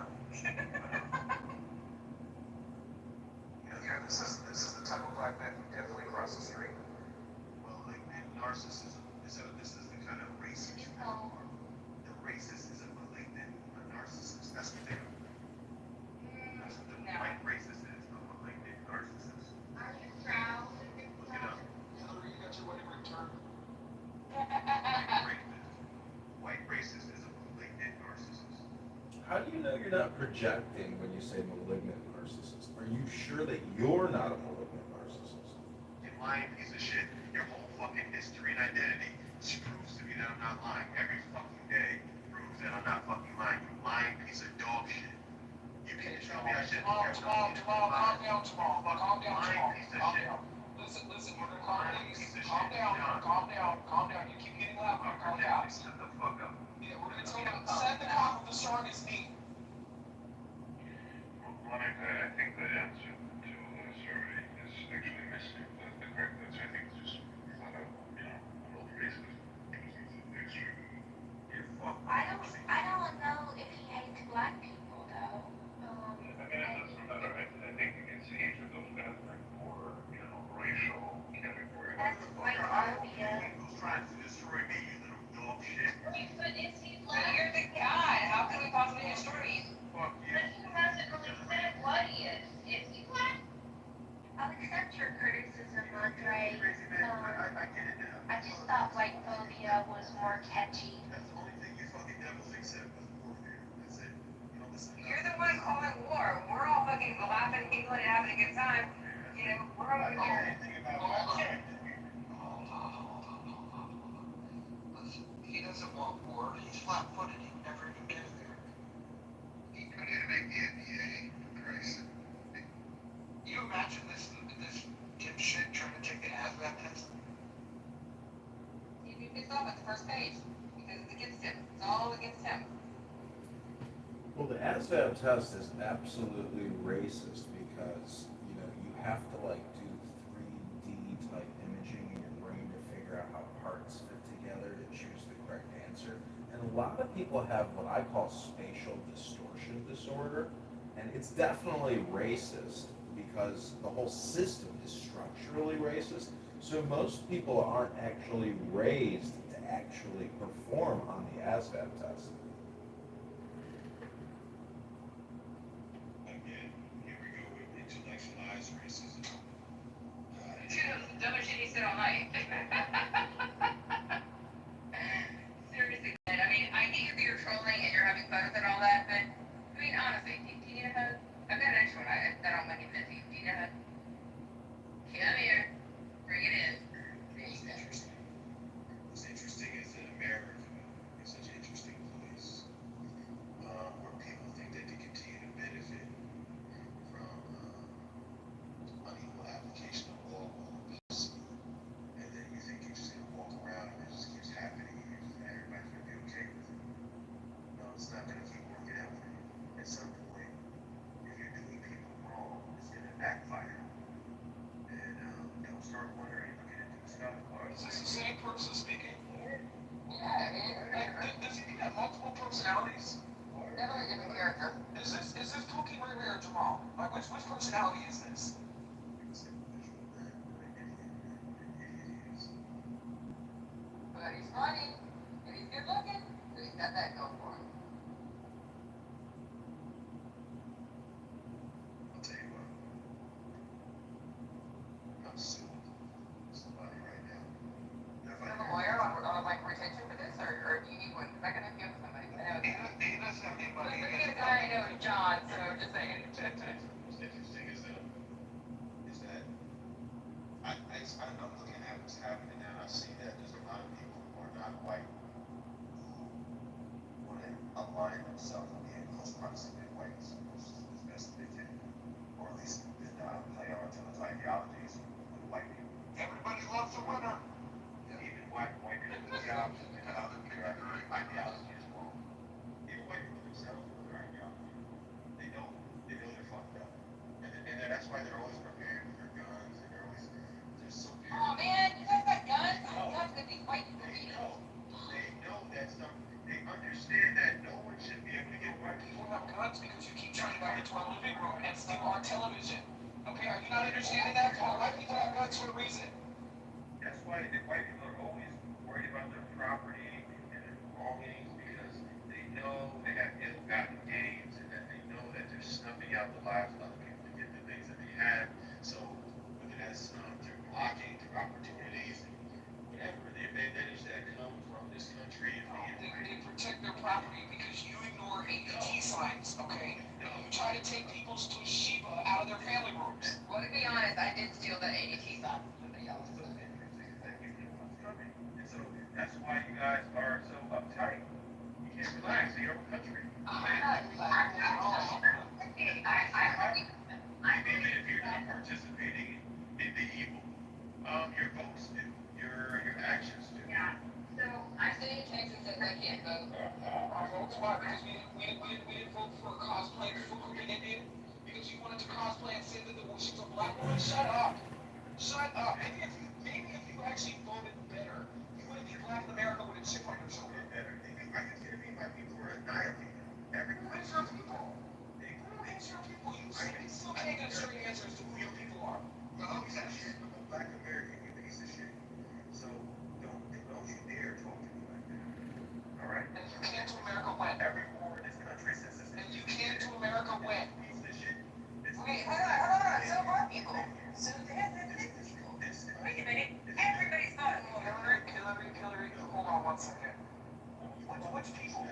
D: Yeah, this is the type of black man who definitely across the street.
E: Well, like, narcissism this is the kind of racist you are. The racist is a malignant narcissist. That's what they are. That's what the white racist is, a malignant narcissist.
H: Are you proud?
E: Look it up.
D: Hillary, you got your wedding ring turned.
E: White racist is a malignant narcissist.
F: How do you know you're not projecting when you say malignant narcissist? Are you sure that you're not a malignant narcissist?
E: You lying piece of shit. Your whole fucking history and identity proves to me that I'm not lying. Every fucking day proves that I'm not fucking lying. You lying piece of dog shit. You can't tell me I shouldn't care.
D: Jamal, calm down, Jamal. Calm down,
E: Lying piece of shit.
D: Listen, we're gonna calm down. You keep getting loud, we're gonna calm down.
E: Shut the fuck up.
D: Yeah, we're gonna tell them, send the cop with the strongest knee.
E: Well, I think the answer to the survey is actually missing. The correct answer, I think, is just flat out, an old racist. You're fucked.
L: I don't know if he hates black people though.
E: I mean, it doesn't matter. I think it's hatred of that more, racial category.
L: That's quite obvious.
E: Who's trying to destroy me, you little dog shit?
H: But is he black? You're the guy. How can we possibly destroy you?
E: Fuck you.
H: But he hasn't really said what he is. Is he black?
L: I'll accept your criticism, Andre.
E: I get it now.
L: I just thought white phobia was more catchy.
E: That's the only thing you fucking devils accept was warfare. That's it. You don't listen to
H: You're the one calling war. We're all fucking laughing, giggling, and having a good time. We're over here.
D: He doesn't want war. He's flat-footed. He would never even get there.
E: He couldn't make the NBA. Christ.
D: You imagine this dipshit trying to take the ASVAB test?
H: He'd be pissed off at the first page because it's against him. It's all against him.
F: Well, the ASVAB test is absolutely racist because, you have to do 3D type imaging in your brain to figure out how parts fit together to choose the correct answer. And a lot of people have what I call spatial distortion disorder, and it's definitely racist because the whole system is structurally racist. So most people aren't actually raised to actually perform on the ASVAB test.
E: Again, here we go with intellectualized racism.
H: The dumbest shit he said all night. Seriously, man. I mean, I get you're trolling and you're having fun with it and all that, but, honestly, do you need a hug? I've got an extra one that I don't mind giving it to you. Do you need a hug? Come here. Bring it in.
E: What's interesting is that America is such an interesting place where people think that they continue to benefit from unequal application of law while abuse, and then you think
R: Which personality is this?
H: But he's funny, and he's good looking, so he's got that going for him.
D: I'll tell you what. I'm suing somebody right now.
H: Do you have a lawyer on like retention for this, or do you need one? Because I can hook you up with somebody. I know.
D: He doesn't have anybody.
H: Look at the guy I know, John, so I'm just saying.
D: What's interesting is that I'm looking at what's happening now. I see that there's a lot of people who are not white who want to align themselves and be in close proximity with white as best they can, or at least play on to those ideologies with white people. Everybody loves a winner. Even white people with jobs and other ideology as well. Even white people themselves with their ideology. They know they're fucked up. And that's why they're always preparing for their guns, and they're so fearful.
H: Oh man, you guys got guns? I have guns with these white people.
D: They know that stuff. They understand that no one should be able to get white people.
R: People have guns because you keep turning them into our living room and steal our television. Okay, are you not understanding that? White people have guns for a reason.
D: That's why the white people are always worried about their property and their belongings, because they know they have ill-gotten gains, and that they know that they're snuffing out the lives of other people to get the things that they have. So whether that's through blocking, through opportunities, and whatever, the advantage that come from this country and
R: They protect their property because you ignore APT signs, okay? You try to take people's Toshiba out of their family rooms.
H: Well, to be honest, I did steal the ADT sign from somebody else.
D: And so that's why you guys are so uptight. You can't relax in your own country. Even if you're not participating in the evil, your votes do, your actions do.
H: Yeah. So I stay in Texas and I can't vote.
R: Our votes, why? Because we didn't vote for a cosplay Fuku Indian because you wanted to cosplay and say that she's a black woman. Shut up. Shut up. Maybe if you actually voted better, you wouldn't be black in America with a chip on your shoulder.
D: Are you kidding me? My people are annihilated.
R: Who is your people? Who is your people? You still can't get straight answers to who your people are.
D: Well, I'm a black American, you piece of shit. So don't you dare talk to me like that. All right?
R: And you came to America when?
D: Every war in this country since this.
R: And you came to America when?
D: Piece of shit.
H: Wait, hold on. So what people? So that's wait a minute. Everybody's voting for
R: Hillary, hold on 1 second. Which people?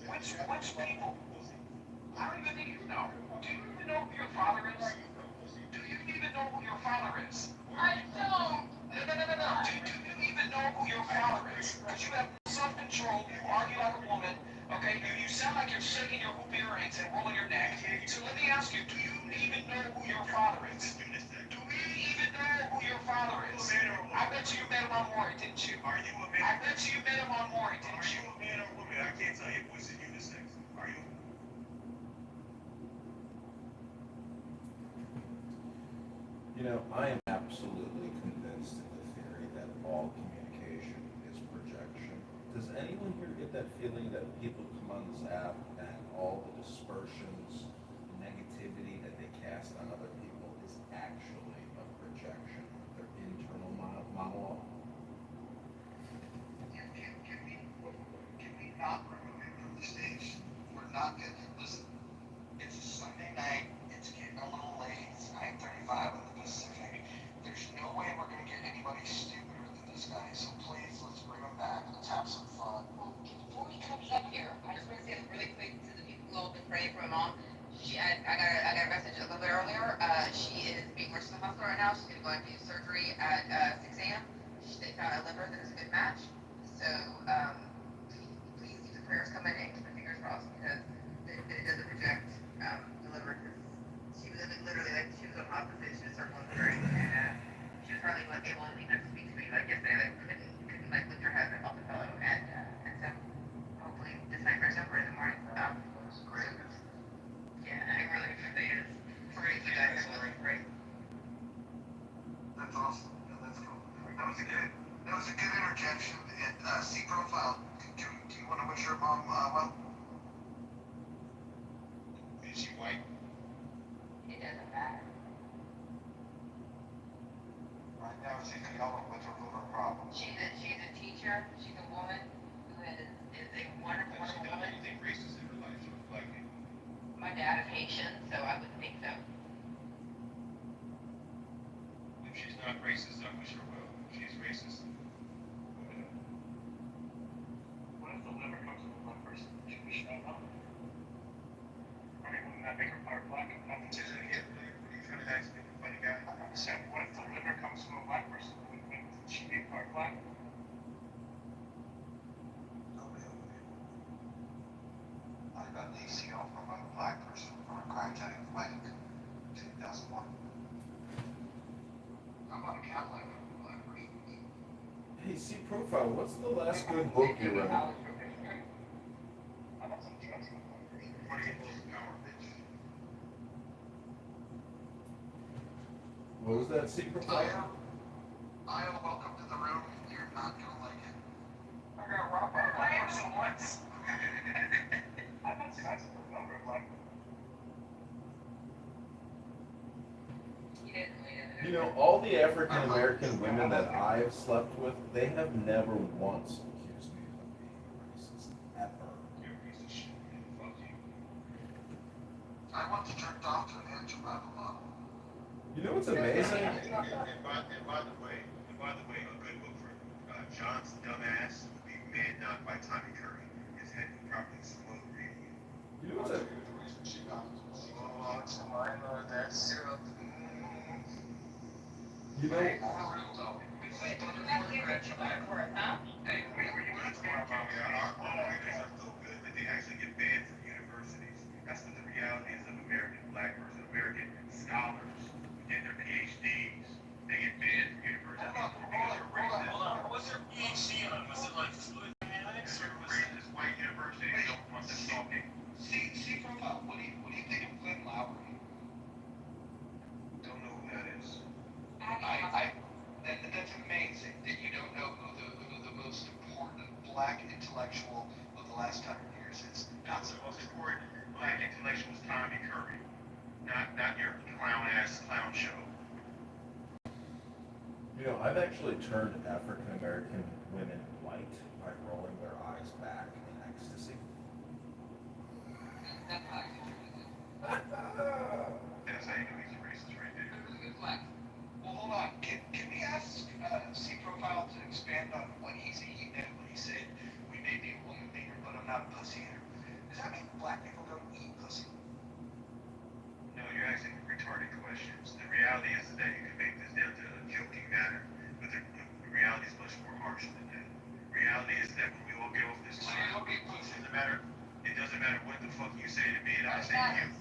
R: Which people? I don't even think you know. Do you even know who your father is? Do you even know who your father is?
H: I don't.
R: No. Do you even know who your father is? Because you have self-control, you argue like a woman, okay? You sound like you're shaking your hoop earrings and rolling your neck. So let me ask you, do you even know who your father is? Do we even know who your father is? I bet you met him on Maury, didn't you?
D: Are you a man?
R: I bet you met him on Maury, didn't you?
D: Are you a man or a woman? I can't tell you if it's unisex. Are you?
F: You know, I am absolutely convinced in the theory that all communication is projection. Does anyone here get that feeling that people come on this app and all the dispersions, negativity that they cast on other people is actually a projection of their internal monologue?
G: Can we not remove him from the stage? We're not good. Listen, it's a Sunday night. It's getting a little late. It's 9:35 in the Pacific. There's no way we're going to get anybody stupider than this guy. So please, let's bring him back. Let's have some fun.
H: Well, before he comes up here, I just want to say really quick to the people who have been praying for my mom. I got a message a little bit earlier. She is being rushed to the hospital right now. She's going to go into surgery at 6 a.m. They found a liver that is a good match. So please keep the prayers coming and keep the fingers crossed because it doesn't project the liver. She was literally like she was on hospice. She was circling the drain and she was hardly like able to even speak to me like yesterday. Like couldn't like lift her head off the pillow and so hopefully this nightmare's over in the morning.
D: Great.
H: Yeah, I really think it's great. You guys are really great.
G: That's awesome. Yeah, that's cool. That was a good interjection. And C profile. Do you want to wish your mom well?
D: Is she white?
T: doesn't matter.
G: Right now, she's Kitover with her liver problems.
T: She's a teacher, she's a woman who is a wonderful, wonderful woman.
D: Anything racist in her life towards black people?
T: My dad is Haitian, so I wouldn't think so.
D: If she's not racist, I wish her well. If she's racist,
E: What if the liver comes from one person? Should we shut up? I mean, wouldn't that make her part black?
D: what are you trying to ask me, funny guy?
E: I said, what if the liver comes from a black person? Wouldn't she be part black?
G: I got an ACL from a black person from a cryogenic flight in 2001. I'm on a Cadillac from a black person.
F: Hey, C Profile, what's the last good book you read? What was that, C Profile?
G: Io, welcome to the room. You're not gonna like it.
E: I got robbed by a black person once. I'm not surprised if I remember black.
F: You know, all the African American women that I've slept with, they have never once accused me of being racist, ever.
D: You're a piece of shit, man. Fuck you.
G: I want to jerk off to an Andrew Babylon.
F: You know what's amazing?
D: And by the way, a good book for John's dumbass would be Man Not by Tommy Curry. His head would probably explode reading it.
F: You know what's a...
G: That's syrup.
F: You know...
D: Hey, our lawmakers are so good that they actually get banned from universities. That's what the reality is of American black person, American scholars who get their PhDs. They get banned from universities because they're racist.
E: Hold on, what's your PhD on? Was it like fluid dynamics or was it?
D: Racist white universities don't want them talking.
G: See, Profile, what do you think of Glenn Lowry?
D: Don't know who that is.
G: That's amazing that you don't know who the most important black intellectual of the last 100 years is.
D: Not the most important black intellectual is Tommy Curry. Not your clown show.
F: You know, I've actually turned African American women white by rolling their eyes back in ecstasy.
D: That's how you know he's a racist right there.
G: Well, hold on. Can we ask C Profile to expand on what he meant when he said we may be a woman beater, but I'm not a pussy eater? Does that mean black people don't eat pussy?
D: No, you're asking retarded questions. The reality is that you can make this down to a joking matter, but the reality is much more harsh than that. Reality is that when we all get off this line, it doesn't matter what the fuck you say to me and I say to you.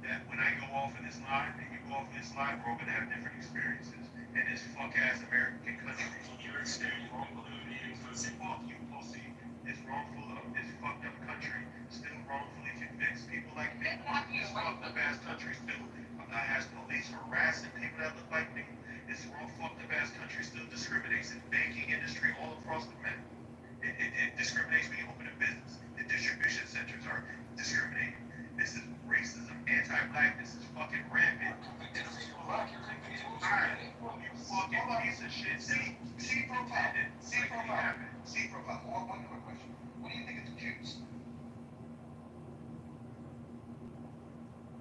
D: That when I go off in this line and you go off in this line, we're all gonna have different experiences. And this fuck ass American country,
E: Your experience wrongfully eating pussy.
D: fuck you, pussy. This fucked up country still wrongfully convicts people like me. This fucked up ass country still has police harassing people that look like me. This fucked up ass country still discriminates in banking industry all across the map. It discriminates when you open a business. The distribution centers are discriminating. This is racism, anti-blackness is fucking rampant. Alright, you fucking piece of shit.
G: C Profile, one quick question. What do you think of the Jews?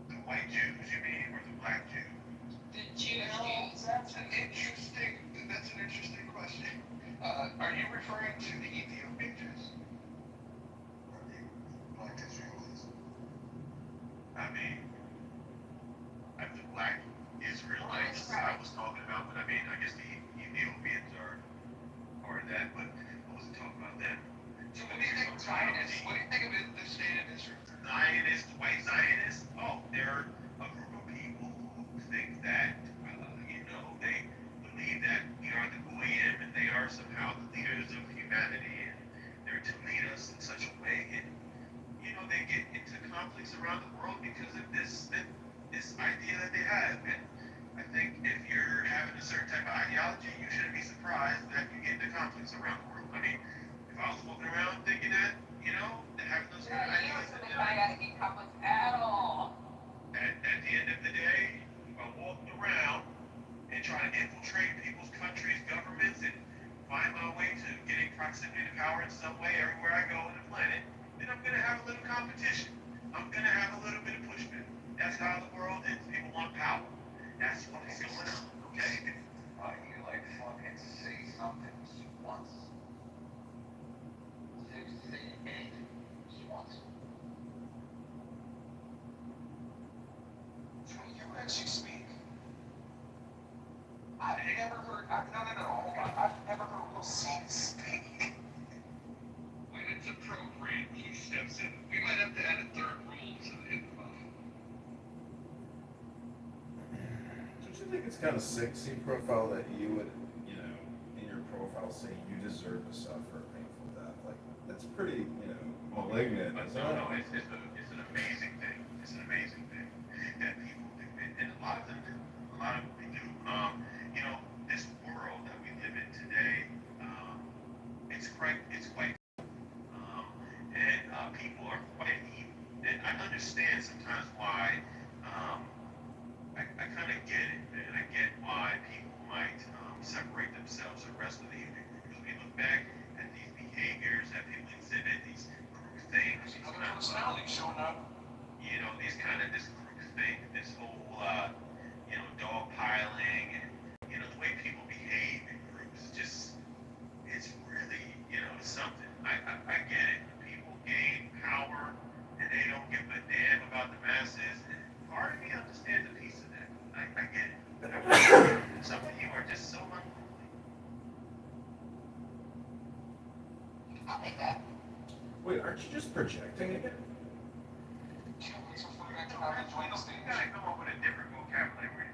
D: The white Jews, you mean, or the black Jews?
G: The Jews. That's an interesting question. Are you referring to the Ethiopian Jews? Or the black Israelis?
D: I mean, the black Israelites I was talking about, but I mean, I guess the Ethiopians are part of that, but I wasn't talking about them.
G: So what do you think of Zionists? What do you think of the state of Israel?
D: Zionists, white Zionists, they're a group of people who think that, they believe that we are the Goyim and they are somehow the leaders of humanity and they're to lead us in such a way. And, they get into conflicts around the world because of this idea that they have. And I think if you're having a certain type of ideology, you shouldn't be surprised that you get into conflicts around the world. I mean, if I was walking around thinking that, having those kind of ideas,
T: I gotta get conflicts at all.
D: at the end of the day, walking around and trying to infiltrate people's countries, governments, and find my way to getting proximity to power in some way everywhere I go on the planet, then I'm gonna have a little competition. I'm gonna have a little bit of pushback. That's how the world is. People want power. That's what's going on, okay?
I: Why do you like fucking say something just once? Say anything just once.
R: When you actually speak, I've never heard, no, hold on, I've never heard Will Smith speak.
E: When it's appropriate, he steps in. We might have to add a third rule to the Muffin.
F: Don't you think it's kind of sick, see profile, that you would, you know, in your profile say you deserve to suffer a painful death? Like, that's pretty, you know, malignant, isn't it?
D: No, it's an amazing thing. It's an amazing thing that people do, and a lot of them do. A lot of them do. You know, this world that we live in today, it's quite, and people are quite evil. And I understand sometimes why. I kind of get it, man. I get why people might separate themselves from the rest of the human group. Because we look back at these behaviors that people exhibit, these group things, these
R: Other
D: kind of
R: personalities showing up.
D: you know, this group thing, this whole, you know, dog piling, and, you know, the way people behave in groups, it's really, you know, something. I get it. People gain power, and they don't give a damn about the masses, and part of me understands a piece of that. I get it. Some of you are just so unruly.
R: I'll take that.
F: Wait, aren't you just projecting again?
D: You gotta come up with a different vocabulary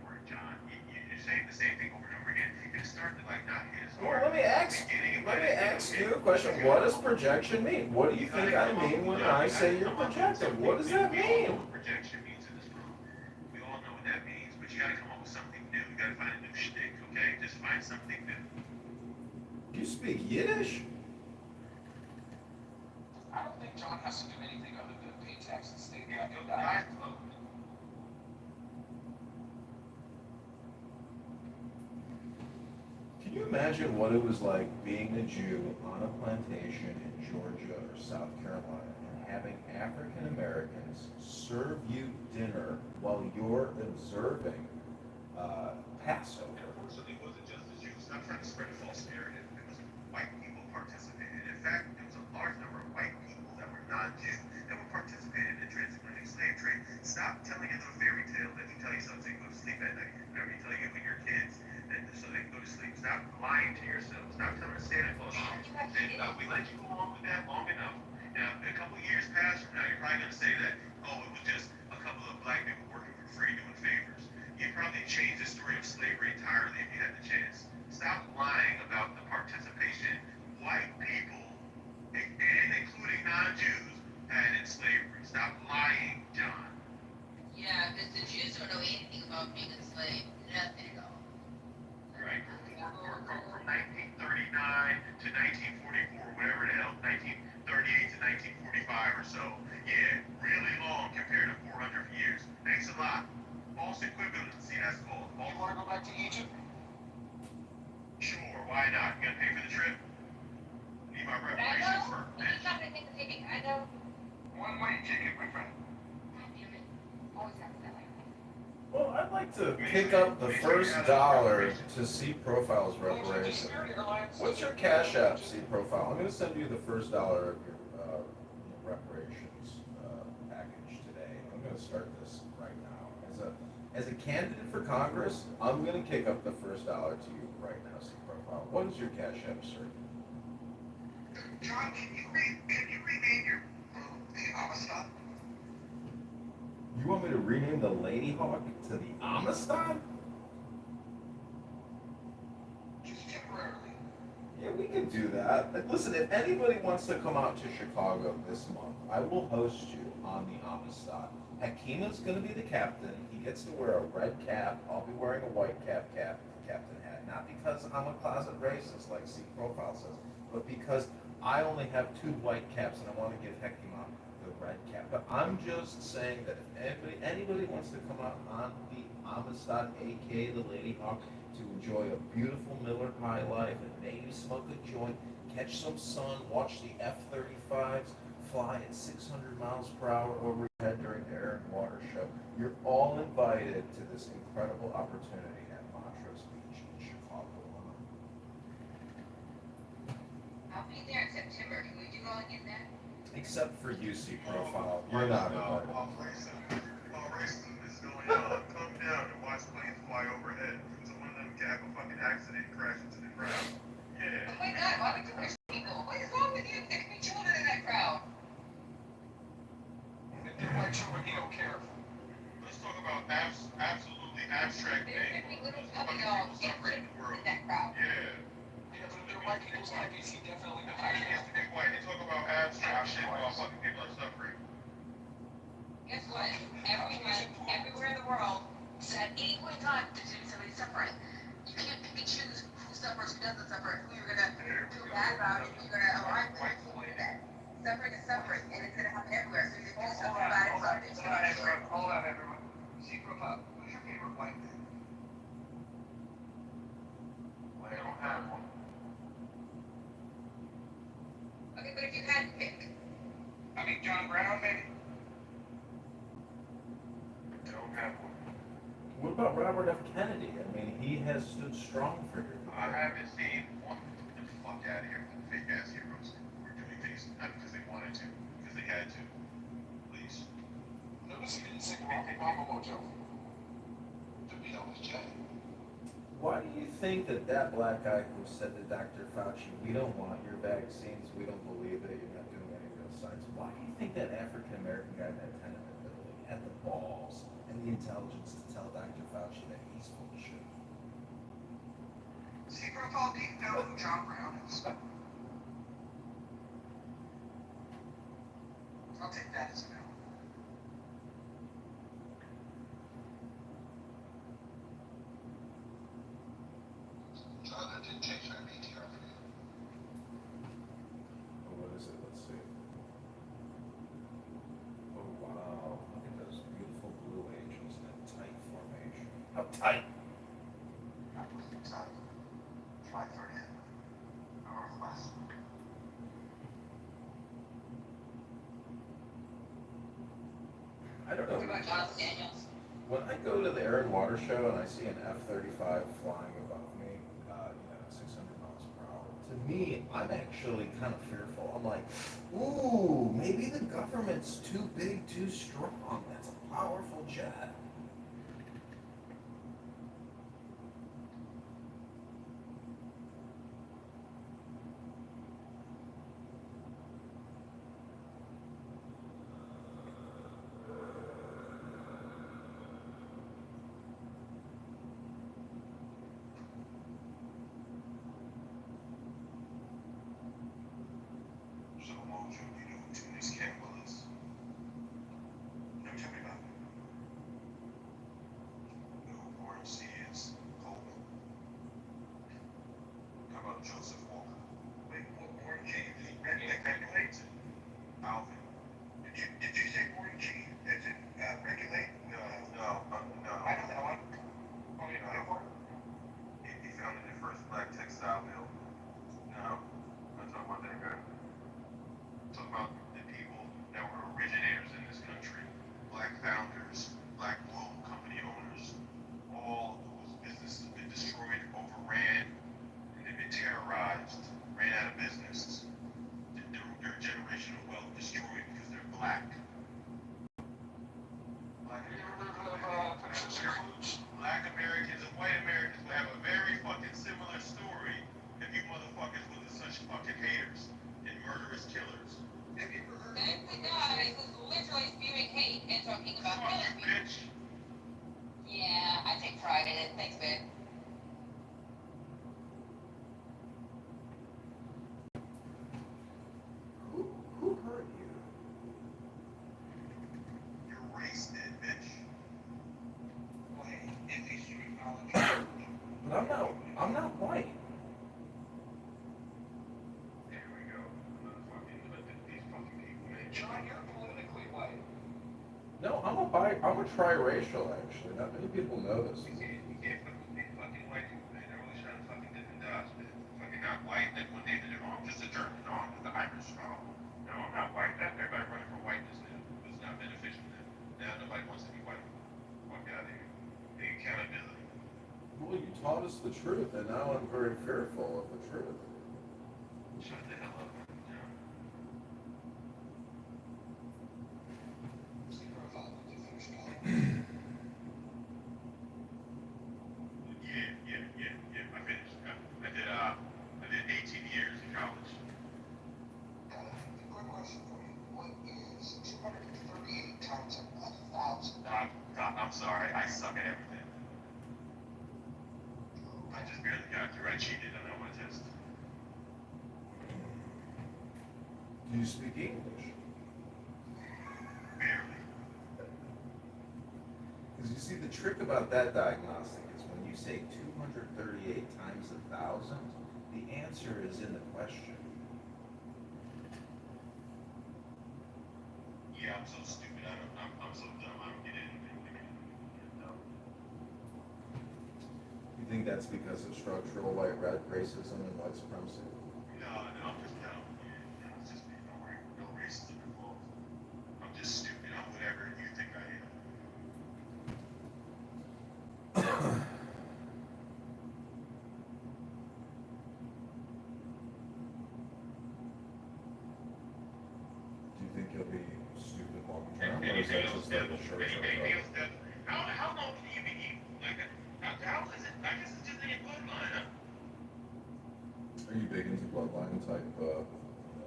D: word, John. You're saying the same thing over and over again. It started to like not hit as
F: Well,
D: hard.
F: let me ask you a question. What does projection mean? What do you think I mean when I say you're projecting? What does that
D: We all know
F: mean?
D: what projection means in this room. We all know what that means, but you gotta come up with something new. You gotta find a new shtick, okay? Just find something new.
F: You speak Yiddish?
R: I don't think John has to do anything other than pay taxes and stay there.
F: Can you imagine what it was like being a Jew on a plantation in Georgia or South Carolina and having African Americans serve you dinner while you're observing Passover?
D: Unfortunately, it wasn't just the Jews. I'm trying to spread a false narrative. It was white people participated. In fact, there was a large number of white people that were non-Jew that were participating in the transatlantic slave trade. Stop telling a little fairy tale that you tell yourself so you go to sleep at night. Remember, you tell you when your kids so they can go to sleep. Stop lying to yourselves. Stop telling Santa Claus. And we let you go on with that long enough. Now, a couple of years past from now, you're probably going to say that, oh, it was just a couple of black people working for free doing favors. You'd probably change the story of slavery entirely if you had the chance. Stop lying about the participation white people, and including non-Jews, had in slavery. Stop lying, John.
H: Yeah, because the Jews don't know anything about being enslaved. Nothing at all.
D: Right? From 1939 to 1944, whatever the hell, 1938 to 1945 or so. Yeah, really long compared to 400 years. Thanks a lot. False equivalency, that's called.
R: You want to go back to Egypt?
D: Sure, why not? You gonna pay for the trip? Need my reparations for
M: He's not gonna take the ticket. I know.
R: One way ticket, my friend.
M: God damn it. Always have to like that.
F: Well, I'd like to pick up the first dollar to see Profile's reparations. What's your Cash App, see Profile? I'm going to send you the first dollar of your reparations package today. I'm going to start this right now. As a candidate for Congress, I'm going to kick up the first dollar to you right now, see Profile. What is your Cash App, sir?
G: John, can you rename your the Amistad?
F: You want me to rename the Lady Hawk to the Amistad?
R: Just temporarily.
F: Yeah, we can do that. But listen, if anybody wants to come out to Chicago this month, I will host you on the Amistad. Hakima's going to be the captain. He gets to wear a red cap. I'll be wearing a white captain hat. Not because I'm a closet racist, like C Profile says, but because I only have 2 white caps, and I want to give Hakima the red cap. But I'm just saying that if anybody wants to come out on the Amistad, aka the Lady Hawk, to enjoy a beautiful Miller High Life and maybe smoke a joint, catch some sun, watch the F-35s fly at 600 miles per hour over your head during the Air and Water Show, you're all invited to this incredible opportunity at Montrose Beach in Chicago, Illinois.
L: I'll be there in September. Can we do all again then?
F: Except for UC Profile, you're not invited.
E: While racism is going on, come down and watch planes fly overhead. So one of them can have a fucking accident and crash into the ground. Yeah.
L: Oh my God, why would you push people? What is wrong with you? There could be children in that crowd.
E: If they're white children, he don't care. Let's talk about absolutely abstract
L: There
E: things.
L: could be little puppy dogs in that crowd.
E: Yeah. Yeah, but if they're white people's puppies, he definitely doesn't. He has to be white. They talk about abstract shit while fucking people are suffering.
L: Guess what? Everyone, everywhere in the world, at any point in time, there's gonna be somebody suffering. You can't pick and choose who suffers, who doesn't suffer, who you're gonna feel bad about, and who you're gonna align with. You can't do that. Suffering is suffering, and it's gonna happen everywhere. So you can do something about it.
G: Hold on, everyone. See, Profile, who's your favorite white man?
E: Well, I don't have one.
L: Okay, but if you had to pick,
G: I mean, John Brown, maybe?
E: I don't have one.
F: What about Robert F. Kennedy? I mean, he has stood strong for your
E: I haven't seen one. Get the fuck out of here with the fake ass heroes. We're doing things not because they wanted to, because they had to. Please. Notice he didn't say Obama Mojo. To be on his jet.
F: Why do you think that black guy who said to Dr. Fauci, we don't want your vaccines, we don't believe it, you're not doing any real science, why do you think that African American guy in that tenement building had the balls and the intelligence to tell Dr. Fauci that he's full of shit?
G: See, Profile, do you know who John Brown is? I'll take that as a no.
E: John, I didn't change my PTR for you.
F: Oh, what is it? Let's see. Oh, wow. Look at those beautiful blue angels in that tight formation. How tight?
G: That was inside. July 30th. Northwest.
F: I don't know.
L: what about Jonathan Daniels?
F: When I go to the Air and Water Show and I see an F-35 flying above me, 600 miles per hour, to me, I'm actually kind of fearful. I'm like, ooh, maybe the government's too big, too strong. That's a powerful jet.
E: So, Mojo, you know who Tunis Campbell is? Never tell me about it. You know who Warren C is? Coleman. How about Joseph Walker? Wait, what Warren G? Regulate? Alvin. Did you say Warren G? As in, regulate? No. I know that one. Oh, you know that one? He founded the first black textile mill. No. I'm talking about that guy. Talk about the people that were originators in this country, black founders, black wool company owners, all whose businesses have been destroyed, overran, and they've been terrorized, ran out of business. Their generational wealth destroyed because they're black. Black Americans and white Americans will have a very fucking similar story if you motherfuckers wasn't such fucking haters and murderous killers. Have you ever heard of
L: That's the guy who's literally spewing hate and talking about killing people.
E: bitch?
L: Yeah, I take pride in it. Thanks, babe.
F: Who hurt you?
E: Your race did, bitch.
G: Well, hey, if he's to acknowledge
F: But I'm not white.
E: There we go. These fucking people, man.
G: John, you're political.
F: triracial, actually. Not many people know this.
D: You can't fucking white people, man. They're always trying to fucking different dots, man. Fucking not white, then one day they're, oh, I'm just a German. No, I'm just the Irish. No, I'm not white. Everybody running for whiteness now. It's not beneficial now. Now nobody wants to be white. Fuck out of here. The accountability.
F: Well, you taught us the truth, and now I'm very fearful of the truth.
D: Shut the hell up. Yeah. I finished. I did 18 years in college.
G: Quick question for you. What is 238 times 1,000?
D: I'm sorry. I suck at everything. I just barely got through. I cheated on my test.
F: Do you speak English?
D: Barely.
F: Because you see, the trick about that diagnostic is when you say 238 times 1,000, the answer is in the question.
D: Yeah, I'm so stupid. I'm so dumb. I don't get anything.
F: You think that's because of structural white racism and white supremacy?
D: No, I'm just dumb. Yeah, it's just no racism involved. I'm just stupid. I'm whatever you think I am.
F: Do you think you'll be stupid long term, or is
D: Anything
F: that
D: else,
F: just like a short term
D: anything else,
F: goal?
D: how long can you be evil? Like, how is it? I guess it's just in your bloodline, huh?
F: Are you big into bloodline type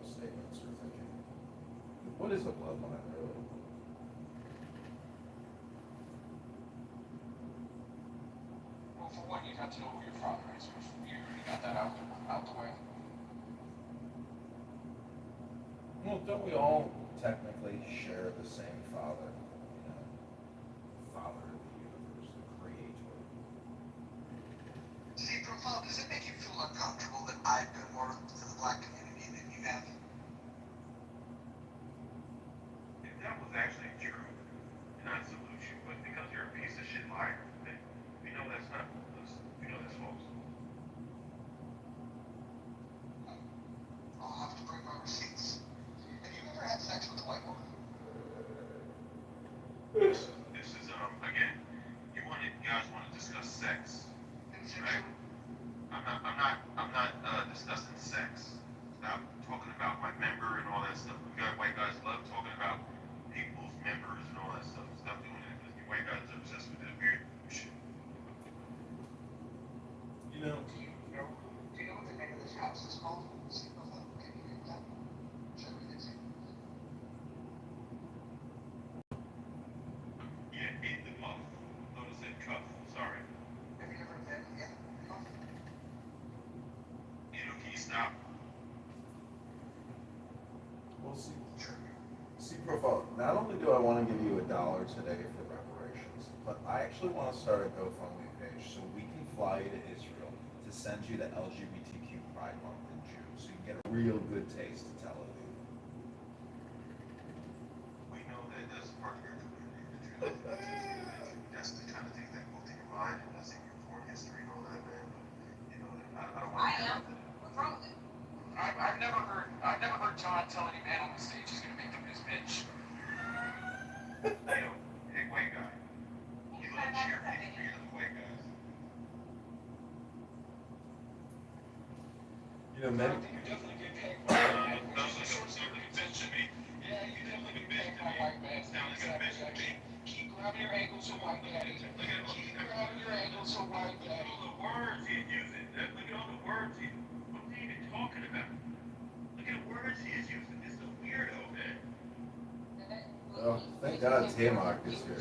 F: statements or thinking? What is a bloodline, really?
J: Well, for one, you got to know who your father is. You already got that out the way.
F: Well, don't we all technically share the same father? You know, father of the universe, the creator.
G: See, Profile, does it make you feel uncomfortable that I've been more to the black community than you have?
D: If that was actually true, not a solution, but because you're a piece of shit liar, then we know that's not, we know that's false.
G: I'll have to bring my receipts. Have you ever had sex with a white woman?
D: This is, again, you guys want to discuss sex, right? I'm not discussing sex. Stop talking about my member and all that stuff. You got white guys love talking about people's members and all that stuff. Stop doing that, because you white guys are obsessed with this weird shit.
F: You know,
G: Do you know what the name of this house is called? See, Profile, can you read that? Should we see?
D: Yeah, in the muff. Notice that cuff. Sorry.
G: Have you ever been in the muff?
D: You know, can you stop?
F: we'll see. See, Profile, not only do I want to give you $1 today for reparations, but I actually want to start a GoFundMe page so we can fly you to Israel to send you the LGBTQ Pride Month in June, so you get a real good taste of Tel Aviv.
D: We know that that's part of your community. That's the kind of thing that goes in your mind and that's in your foreign history and all that, man. But, you know, I don't want to.
J: I am. What's wrong with it? I've never heard John tell any man on the stage he's gonna make him his bitch.
D: Hey, white guy. You don't cheer for the other white guys.
F: You know, many.
J: You definitely get paid.
D: Those are sort of like a bitch to me.
J: Yeah, you definitely get paid by white man.
D: Sound like a bitch to me.
J: Keep grabbing your ankles so white daddy.
D: Look at
J: Keep grabbing your ankles so white daddy.
D: all the words he's using. Look at all the words he's. What's he even talking about? Look at the words he is using. It's a weirdo, man.
F: Oh, thank God Tamar is here.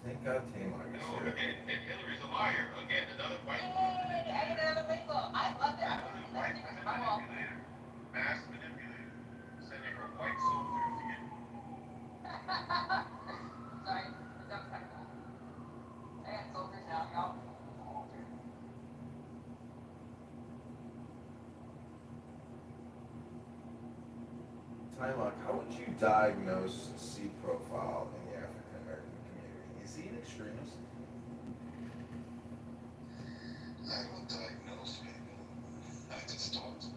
F: Thank God Tamar is
D: No,
F: here.
D: and Hillary's a liar. Again, another white
L: I love that.
D: white manipulator. Mass manipulator. Sending her white soldiers to get.
L: Sorry, don't talk about it. I got soldiers now, y'all.
F: Timok, how would you diagnose C profile in the African
D: don't diagnose people. I just talk to them.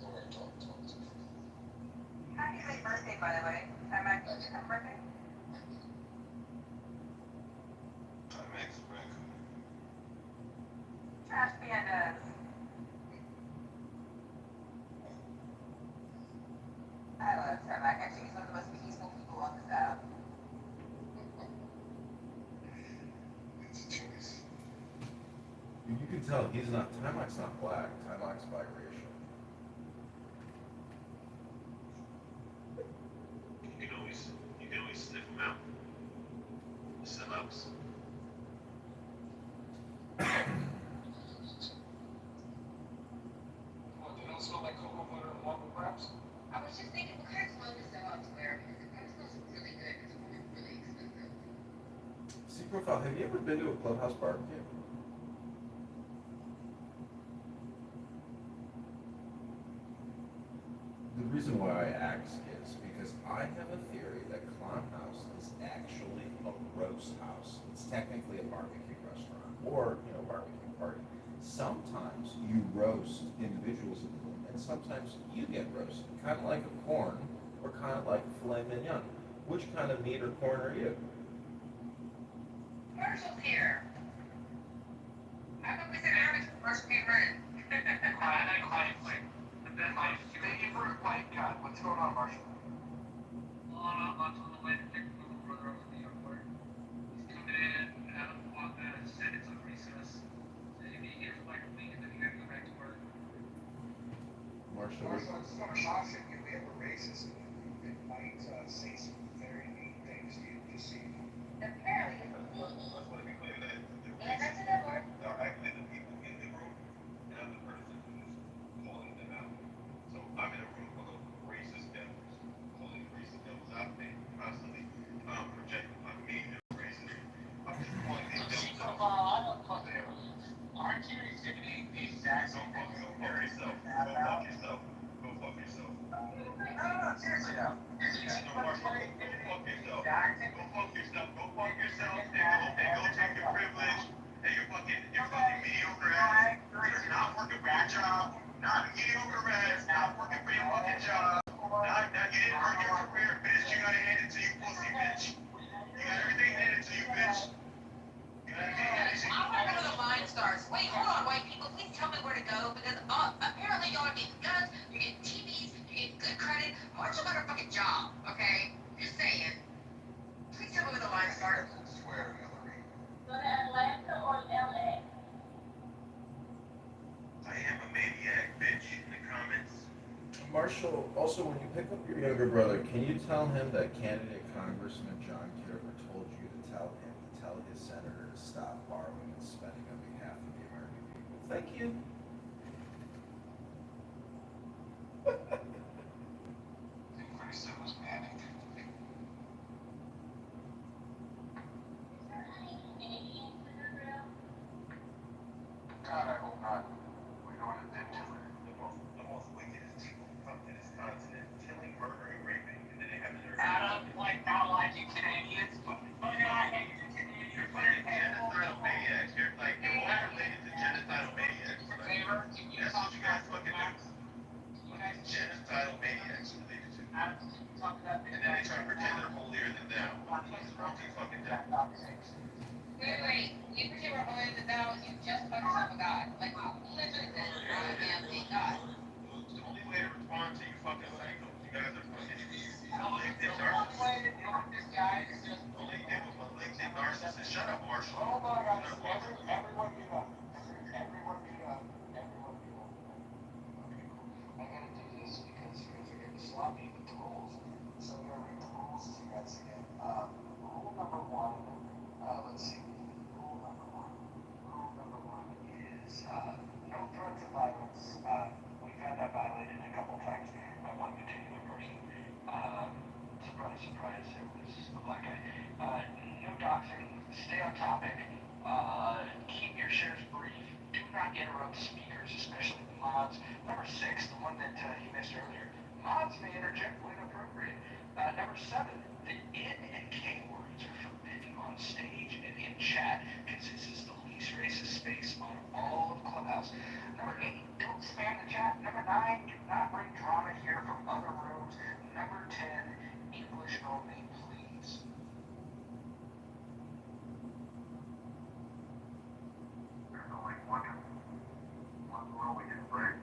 D: Or I talk to them.
H: Happy late birthday, by the way. I'm at happy birthday.
D: Timex record.
H: Trash pandas. I love Tarmac. Actually, he's one of the most peaceful people on this app.
D: It's a choice.
F: You can tell he's not, Timok's not black, Timok's biracial.
D: You can always sniff them out. Some ups. What, they don't smell like cocoa butter and waffle wraps?
L: I was just thinking, what kind of clothes does I want to wear? Because it kind of smells really good. It's really, really expensive.
F: See, Profile, have you ever been to a clubhouse barbecue? The reason why I ask is because I have a theory that Clown House is actually a roast house. It's technically a barbecue restaurant or, barbecue party. Sometimes you roast individuals in the room and sometimes you get roasted, kind of like a corn or kind of like filet mignon. Which kind of meat or corn are you?
H: Marshall's here. I'm going to sit down and Marshall can't run.
G: What's going on, Marshall?
J: I'm on the way to pick my little brother up from the airport. He's coming in, on the Senate's on recess. So he'll be here for like a week and then he gotta go back to work.
F: Marshall,
G: I just want to caution you, we have a racist that might say some very mean things to you, just so you know.
H: Apparently,
D: Let's let me clear that.
H: and that's another word.
D: Are actually the people in the room, and I'm the person who's calling them out. So I'm in a room full of racist devils, calling racist devils out, they constantly project on me as racist. I'm just calling these devils out.
J: Aren't you exhibiting the exact
D: Go fuck yourself. Go fuck yourself. Go fuck yourself.
G: No, seriously now.
D: No, Marshall, go fuck yourself. Go fuck yourself. Go fuck yourself and go take your privilege and your fucking mediocre ass. You're not working for your job. Not mediocre ass. Not working for your fucking job. Not you didn't earn your career, bitch. You gotta hand it to you, pussy bitch. You got everything handed to you, bitch. You got everything handed to you.
H: I want to go to the line stars. Wait, hold on, white people. Please tell me where to go because apparently y'all are getting guns, you're getting TVs, you're getting good credit. Marshall got a fucking job, okay? Just saying. Please tell me where the line starts.
D: Swear, Hillary.
L: Go to Atlanta or LA?
D: I am a maniac, bitch, in the comments.
F: Marshall, also when you pick up your younger brother, can you tell him that candidate Congressman John Kitover told you to tell his senator to stop borrowing and spending on behalf of the American people? Thank you.
D: Pretty soon was panic. God, I hope not. We don't have been to it. The most wickedest people from this continent, killing, murdering, raping, and then they have their
J: not like you Canadians, but I hate you Canadians.
D: You're fucking genocidal maniacs. You're all related to genocidal maniacs. That's what you guys fucking do. Fucking genocidal maniacs related to. And then they try to pretend they're holier than thou. What's wrong with you fucking devil?
H: Wait. You pretend we're holier than thou. You just fucked yourself a god. Like, literally, this is not a damn thing, God.
D: It's the only way to respond to you fucking psychos. You guys are fucking LinkedIn
J: The
D: narcissists.
J: way to deal with this guy is just
D: LinkedIn narcissists. Shut up, Marshall.
G: Oh my God,
D: Shut up, Marshall.
G: everyone mute up. Everyone mute up. Everyone mute up. I gotta do this because you guys are getting sloppy with the rules. So I'm gonna read the rules to you guys again. Rule number one, let's see. Rule number one is no threats of violence. We've had that violated a couple times by one particular person. Surprise, surprise, it was a black guy. No doxing, stay on topic, keep your shares brief, do not interrupt speakers, especially the mods. Number 6, the one that he missed earlier, mods may interject when appropriate. Number 7, the N and K words are forbidden on stage and in chat because this is Clubhouse. Number 8, don't spam the chat. Number 9, do not bring drama here from other rooms. Number 10, English only, please. There's only one more we can break.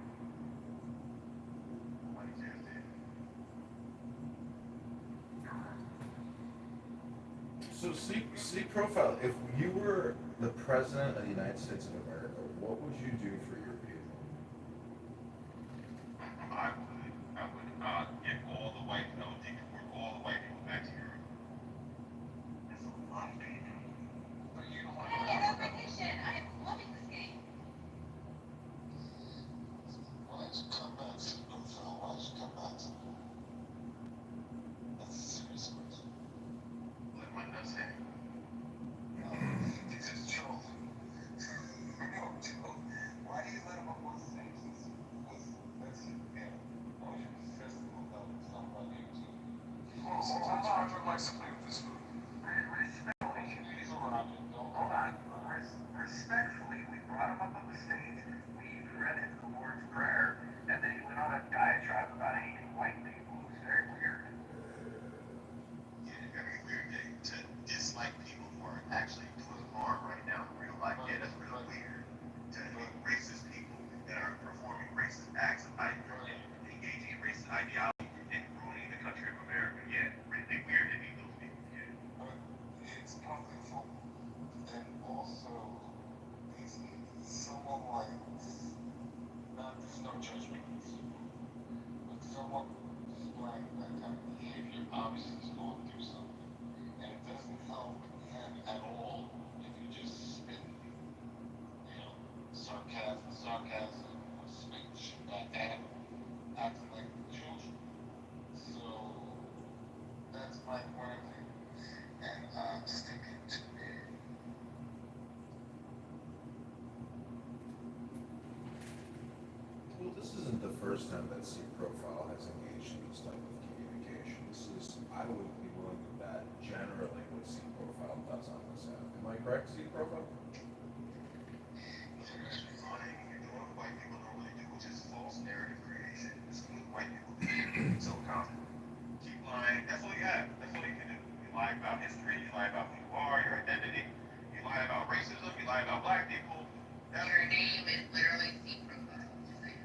F: So see profile, if you were the president of the United States of America, what would you do for your people?
D: I would get all the white, deport all the white people back to Europe.
G: That's a lot of people. But you don't want
L: Hey, I have a petition. I am loving this game.
D: Why don't you come back to the profile? Why don't you come back to the That's a serious question. Let my nuts hang.
G: These are children. Why do you let them up on stage?
D: That's it, yeah. Why don't you festival about somebody to
G: Well, sometimes I would like to play with this food. Respectfully, hold on. Respectfully, we brought him up on the stage. We read him the Lord's Prayer, and then he went on a diatribe about hating white people. It was very weird.
D: Yeah, very weird to dislike people who are actually doing harm right now in real life. Yeah, that's really weird. To hate racist people that are performing racist acts of engaging in racist ideology and ruining the country of America. Yeah, really weird to hate those people. Yeah. But it's nothing for and also it's someone like not there's no judgment on this, but someone displaying that kind of behavior obviously is going through something. And it doesn't help him at all if you just spin, sarcasm or speech back at him, acting like children. So that's my point of view. And I'm sticking to it.
F: Well, this isn't the first time that C profile has engaged in this type of communication. This is, I would be willing to bet, generally what C profile does on this app. Am I correct, C profile?
D: You're doing what white people normally do, which is false narrative creation. This is what white people do. So common. Keep lying. That's all you have. That's all you can do. You lie about history. You lie about who you are, your identity. You lie about racism. You lie about black people.
L: Your name is literally C profile. Just saying.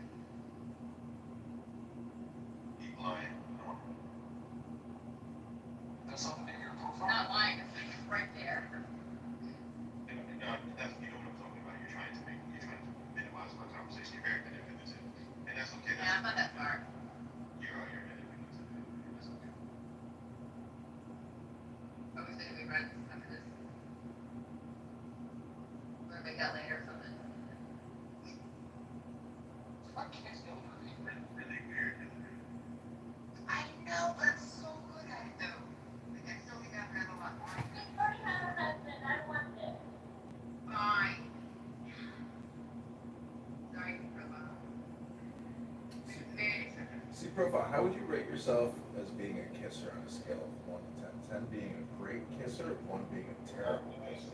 D: Keep lying.
G: That's something in your
L: It's
G: profile?
L: not lying. It's right there.
D: That's you know what I'm talking about. You're trying to minimize my conversation. You're very manipulative, and that's okay.
L: Yeah, I'm not that far.
D: You're manipulative. That's okay.
L: I wish that we run after this. We're gonna make out later or something.
G: I can't stand
D: Really weird.
L: I know, but I'm so good at it though. Like I still think I've got a lot more. It's already my husband. I don't want this. Fine. Sorry, profile. Very excited.
F: C profile, how would you rate yourself as being a kisser on a scale of 1 to 10? 10 being a great kisser, 1 being a terrible kisser.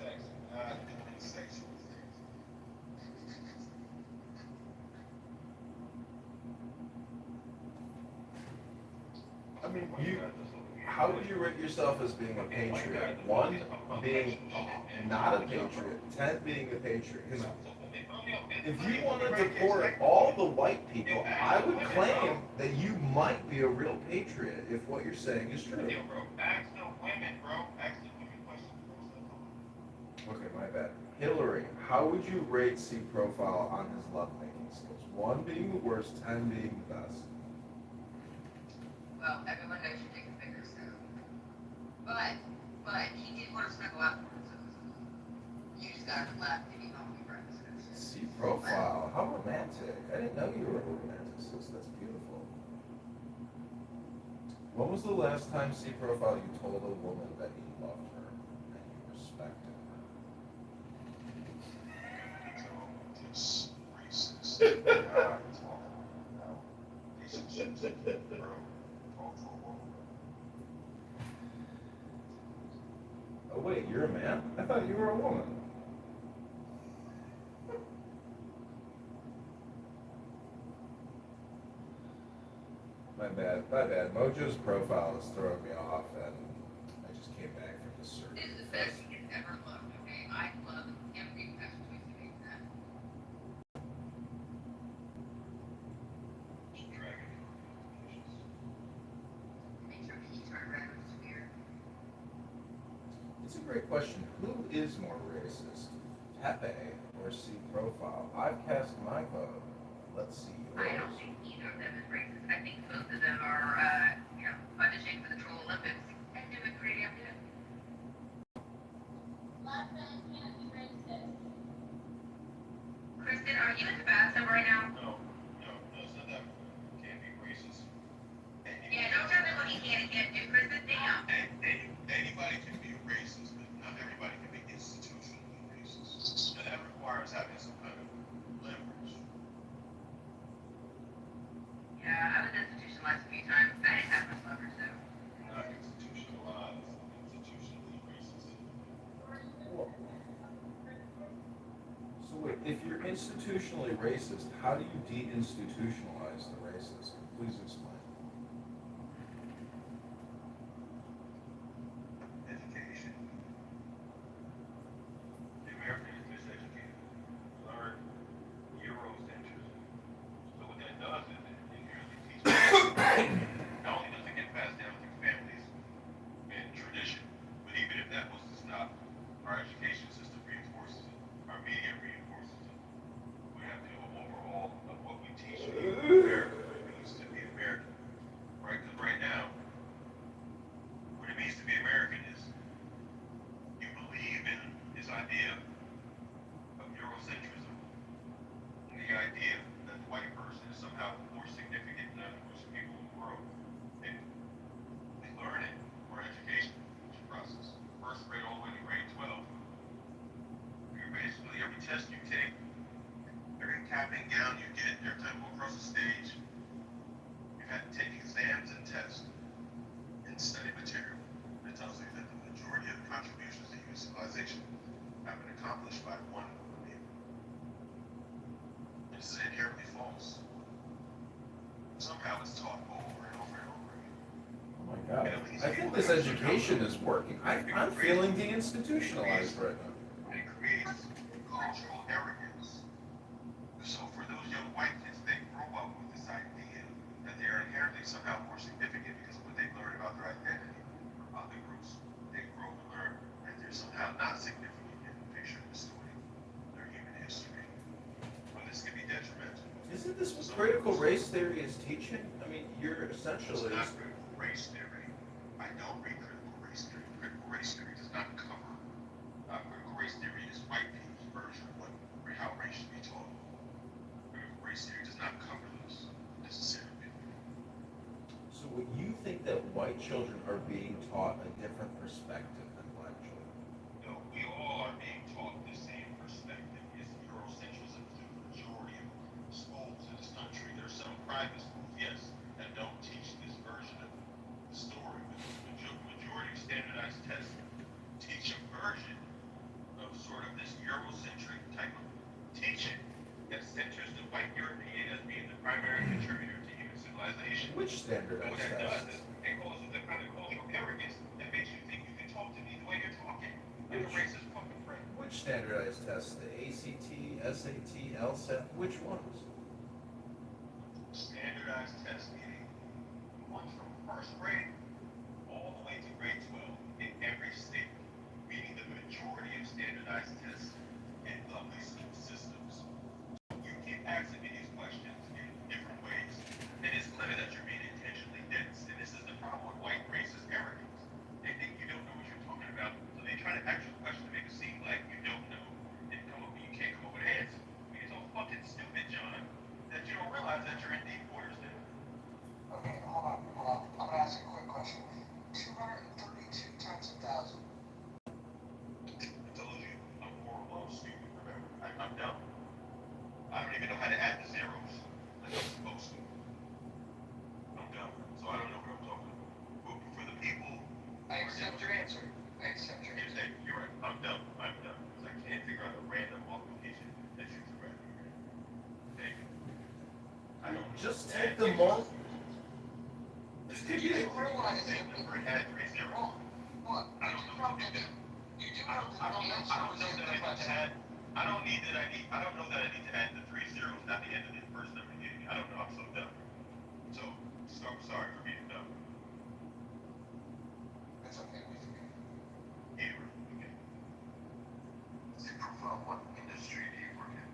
D: Sexual things.
F: I mean, how would you rate yourself as being a patriot? 1 being not a patriot, 10 being a patriot. Because if you want to deport all the white people, I would claim that you might be a real patriot if what you're saying is true.
D: Yo, bro, ask the women, bro. Ask the women questions.
F: Okay, my bad. Hillary, how would you rate C profile on his lovemaking skills? 1 being the worst, 10 being the best.
L: Well, everyone knows you take a finger, so. But he did want to snuggle out for him, so you just gotta laugh and be home, right?
F: C profile, how romantic. I didn't know you were a romanticist. That's beautiful. When was the last time C profile you told a woman that you loved her and you respected her?
D: This racist. Relationships, bro.
F: Oh wait, you're a man? I thought you were a woman. My bad, my bad. Mojo's profile is throwing me off, and I just came back from the surgery.
L: This is the best he has ever looked, okay? I love every best choice to make that. Make sure he turned around with spear.
F: It's a great question. Who is more racist, Pepe or C profile? I've cast my vote. Let's see yours.
L: I don't think either of them is racist. I think both of them are, auditioning for the Troll Olympics and doing pretty damn good.
M: Black men can't be racist.
L: Kristen, are you in the bathtub right now?
D: No, it's not that. Can't be racist.
L: Yeah, don't tell me what he can and can't do, Kristen. Damn.
D: Anybody can be racist, but not everybody can be institutionally racist. And that requires having some kind of leverage.
L: Yeah, I was institutionalized a few times. I didn't have much leverage, though.
D: Not institutionalized, institutionally racist.
F: So wait, if you're institutionally racist, how do you deinstitutionalize the racist? Please explain.
D: Education. The American is miseducated. Learn Eurocentrism. So what that does is it inherently teaches not only does it get passed down through families and tradition, but even if that was to stop, our education system reinforces it. Our media reinforces it. We have to do an overhaul of what we teach America, what it means to be American. Right? Because right now, what it means to be American is you believe in this idea of Eurocentrism, and the idea that the white person is somehow more significant than other people in the world. And we learn it for education process. First grade all the way to grade 12. You're basically every test you take, every cap and gown you get, every time you go across the stage, you have to take exams and tests and study material. It tells you that the majority of contributions to human civilization have been accomplished by one group of people. This is inherently false. Somehow it's taught over and over and over again.
F: Oh my God. I think this education is working. I'm feeling deinstitutionalized right now.
D: It creates cultural arrogance. So for those young white kids, they grow up with this idea that they are inherently somehow more significant because of what they've learned about their identity from other groups. They grow up and learn that they're somehow not significant in the picture of the story, their human history. Well, this can be detrimental.
F: Isn't this what critical race theory is teaching? I mean, you're
D: It's
F: essentially.
D: not critical race theory. I don't read critical race theory. Critical race theory does not cover. Critical race theory is white people's version of how race should be taught. Critical race theory does not cover this necessarily.
F: So what you think that white children are being taught a different perspective than black children?
D: No, we all are being taught the same perspective. It's Eurocentrism through the majority of schools in this country. There's some private schools, yes, that don't teach this version of the story. But the majority of standardized tests teach a version of sort of this Eurocentric type of teaching that centers the white European as being the primary contributor to human civilization.
F: Which
D: And
F: standardized
D: what that does
F: tests?
D: is it causes the kind of cultural arrogance that makes you think you can talk to me the way you're talking. Like a racist fucking prick.
F: Which standardized tests? The ACT, SAT, LSAT? Which ones?
D: Standardized test meaning one from first grade all the way to grade 12 in every state, meaning the majority of standardized tests in public school systems. You keep asking me these questions in different ways, and it's clear that you're being intentionally dense. And this is the problem with white racist arrogance. They think you don't know what you're talking about, so they try to ask you a question to make it seem like you don't know, and you can't come up with an answer. I mean, it's so fucking stupid, John, that you don't realize that you're in deep waters now.
G: Okay, hold on. I'm gonna ask you a quick question. 232 times 1,000.
D: I told you, I'm horrible, I'm stupid, remember? I'm dumb. I don't even know how to add the zeros like I'm supposed to. I'm dumb, so I don't know what I'm talking about. But for the people...
G: I accept your answer. I accept your answer.
D: You're right, I'm dumb, because I can't figure out a random multiplication that you threw at me. Thank you. I don't
F: Just take the mul.
C: know that I need to add the 3 zeros at the end of the first number you gave me. I don't know, I'm so dumb. So, sorry for being dumb.
I: That's okay, we forgive you.
C: Kitover, okay.
I: See profile, what industry do you work in?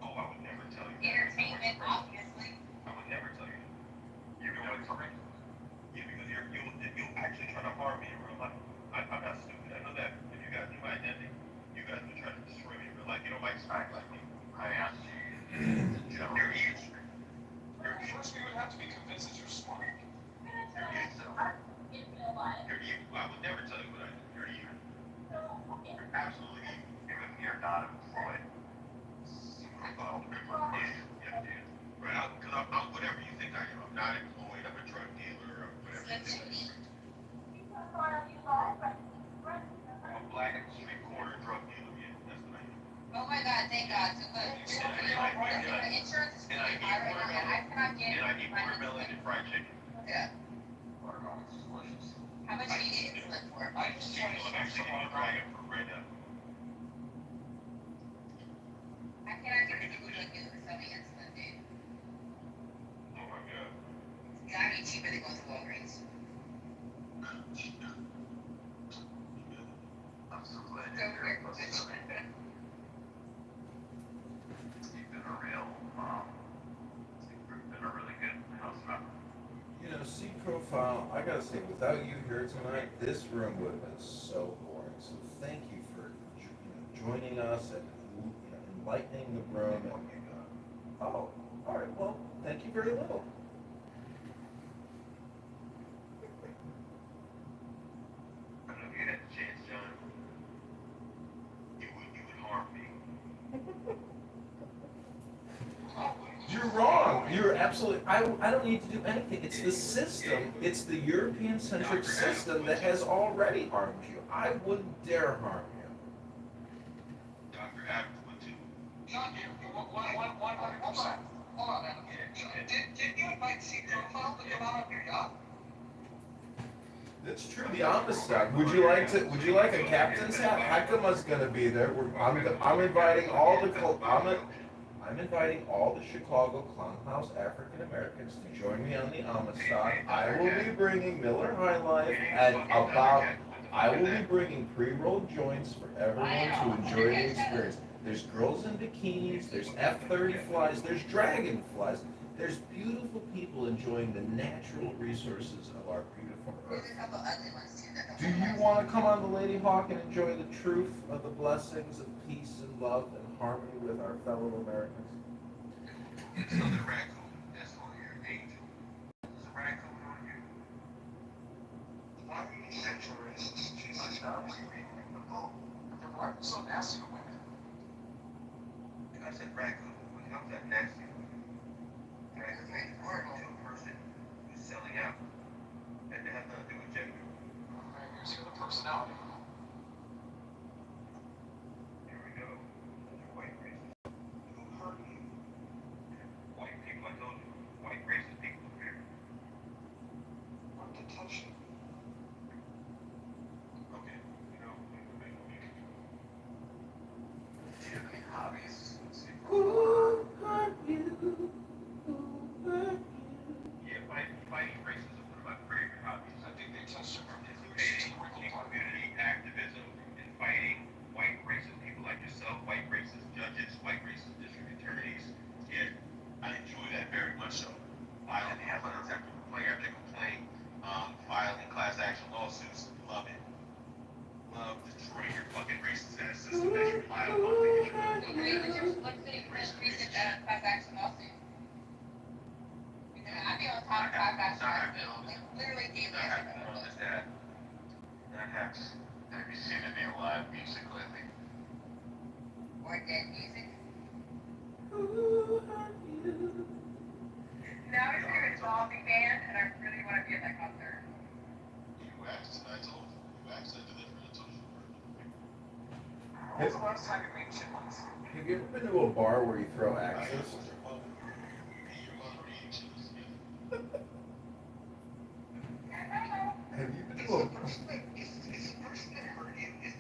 C: Oh, I would never tell you that.
L: Entertainment, obviously.
C: I would never tell you that. You know what, correct? Yeah, because you'll actually try to harm me in real life. I'm not stupid. I know that if you guys knew my identity, you guys would try to destroy me in real life. You know, Mike's act like me.
I: I asked you in general.
C: You're huge.
I: First, we would have to be convinced that you're smart.
C: You're huge, though. You're evil. I would never tell you what I do. You're evil. You're absolutely evil.
I: Even you're not employed. Profile,
C: Yeah. Right, because I'm whatever you think I am. I'm not employed. I'm a drug dealer or whatever you think I am. I'm a black and street corner drug dealer. Yeah, that's what I am.
L: Oh my God, thank God. So good. Insurance is really high right now, and I cannot get.
C: And I need watermelon and fried chicken.
L: Yeah.
I: watermelon is delicious.
L: How much do you need insulin for?
I: I just trying to
C: I'm actually getting a dragon fruit right now.
L: I cannot get the people doing it with selling insulin, dude.
C: Oh my God.
L: It's gotta be cheaper than going to Walgreens.
I: I'm so glad
L: So
I: you're here.
L: quick.
I: You've been a real, you've been a really good house member.
F: You know, C profile, I gotta say, without you here tonight, this room would have been so boring. So thank you for joining us and enlightening the room. And, oh, all right. Well, thank you very little.
C: I don't know if you had the chance, John. You would harm me.
F: You're wrong. You're absolutely. I don't need to do anything. It's the system. It's the European-centric system that has already harmed you. I wouldn't dare harm you.
C: Dr. Adams would too.
I: John, you 100%. Hold on, man. Did you invite C profile to come out on your yacht?
F: That's true. The Amistad. Would you like a captain's hat? Hecama's gonna be there. I'm inviting all the I'm inviting all the Chicago Clownhouse African Americans to join me on the Amistad. I will be bringing Miller High Life and I will be bringing pre-rolled joints for everyone to enjoy the experience. There's girls in bikinis, there's F-30 flies, there's dragonflies. There's beautiful people enjoying the natural resources of our beautiful earth.
L: There's a couple ugly ones too.
F: Do you want to come on the Lady Hawk and enjoy the truth of the blessings of peace and love and harmony with our fellow Americans?
C: It's not a raccoon. That's on your angel. It's a raccoon on you.
G: Why are you such a racist? Jesus, now we reading the book.
I: Why are you so nasty to women?
C: And I said raccoon. How's that nasty? Raccoon is referring to a person who's selling out. And it has nothing to do with gender.
I: Okay, here's the other personality.
C: Here we go. White racist. Who hurt you? White people, I told you. White racist people are here.
G: What to touch you?
C: Okay, you know,
I: Do you have any hobbies?
F: Who hurt you? Who hurt you?
C: yeah, fighting racism is one of my favorite hobbies.
I: I think they touched your
C: Community activism and fighting white racist people like yourself, white racist judges, white racist district attorneys. Yeah, I enjoy that very much so. Filing evidence after complaint, filing class action lawsuits, love it. Love destroying your fucking racist ass system that you file on to get your
L: What's the recent class action lawsuit? Because I be on top of class action lawsuits, like literally daily.
C: Not happy.
I: Have you seen any live music lately?
L: Or dead music.
F: Who hurt you?
L: Now it's doing zombie band, and I really want to be at that concert.
C: You asked, and I told you. You asked, I delivered, I told you.
I: When was the last time you made chipmunks?
F: Have you ever been to a bar where you throw axes? Have you been to a
G: Is the person that hurt you, is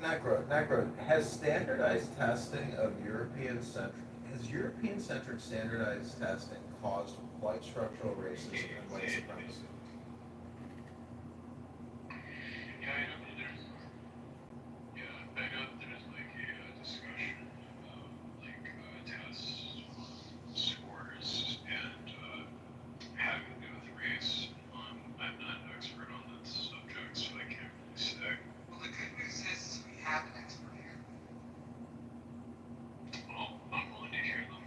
F: Necro, has standardized testing of has European-centric standardized testing caused white structural racism and white supremacy?
E: Yeah, I know that there's, yeah, I know that there's like a discussion about like tests, scores, and having to do with race. I'm not an expert on that subject, so I can't really say.
G: Well, the good news is we have an expert here.
E: Well, I'm willing to hear them.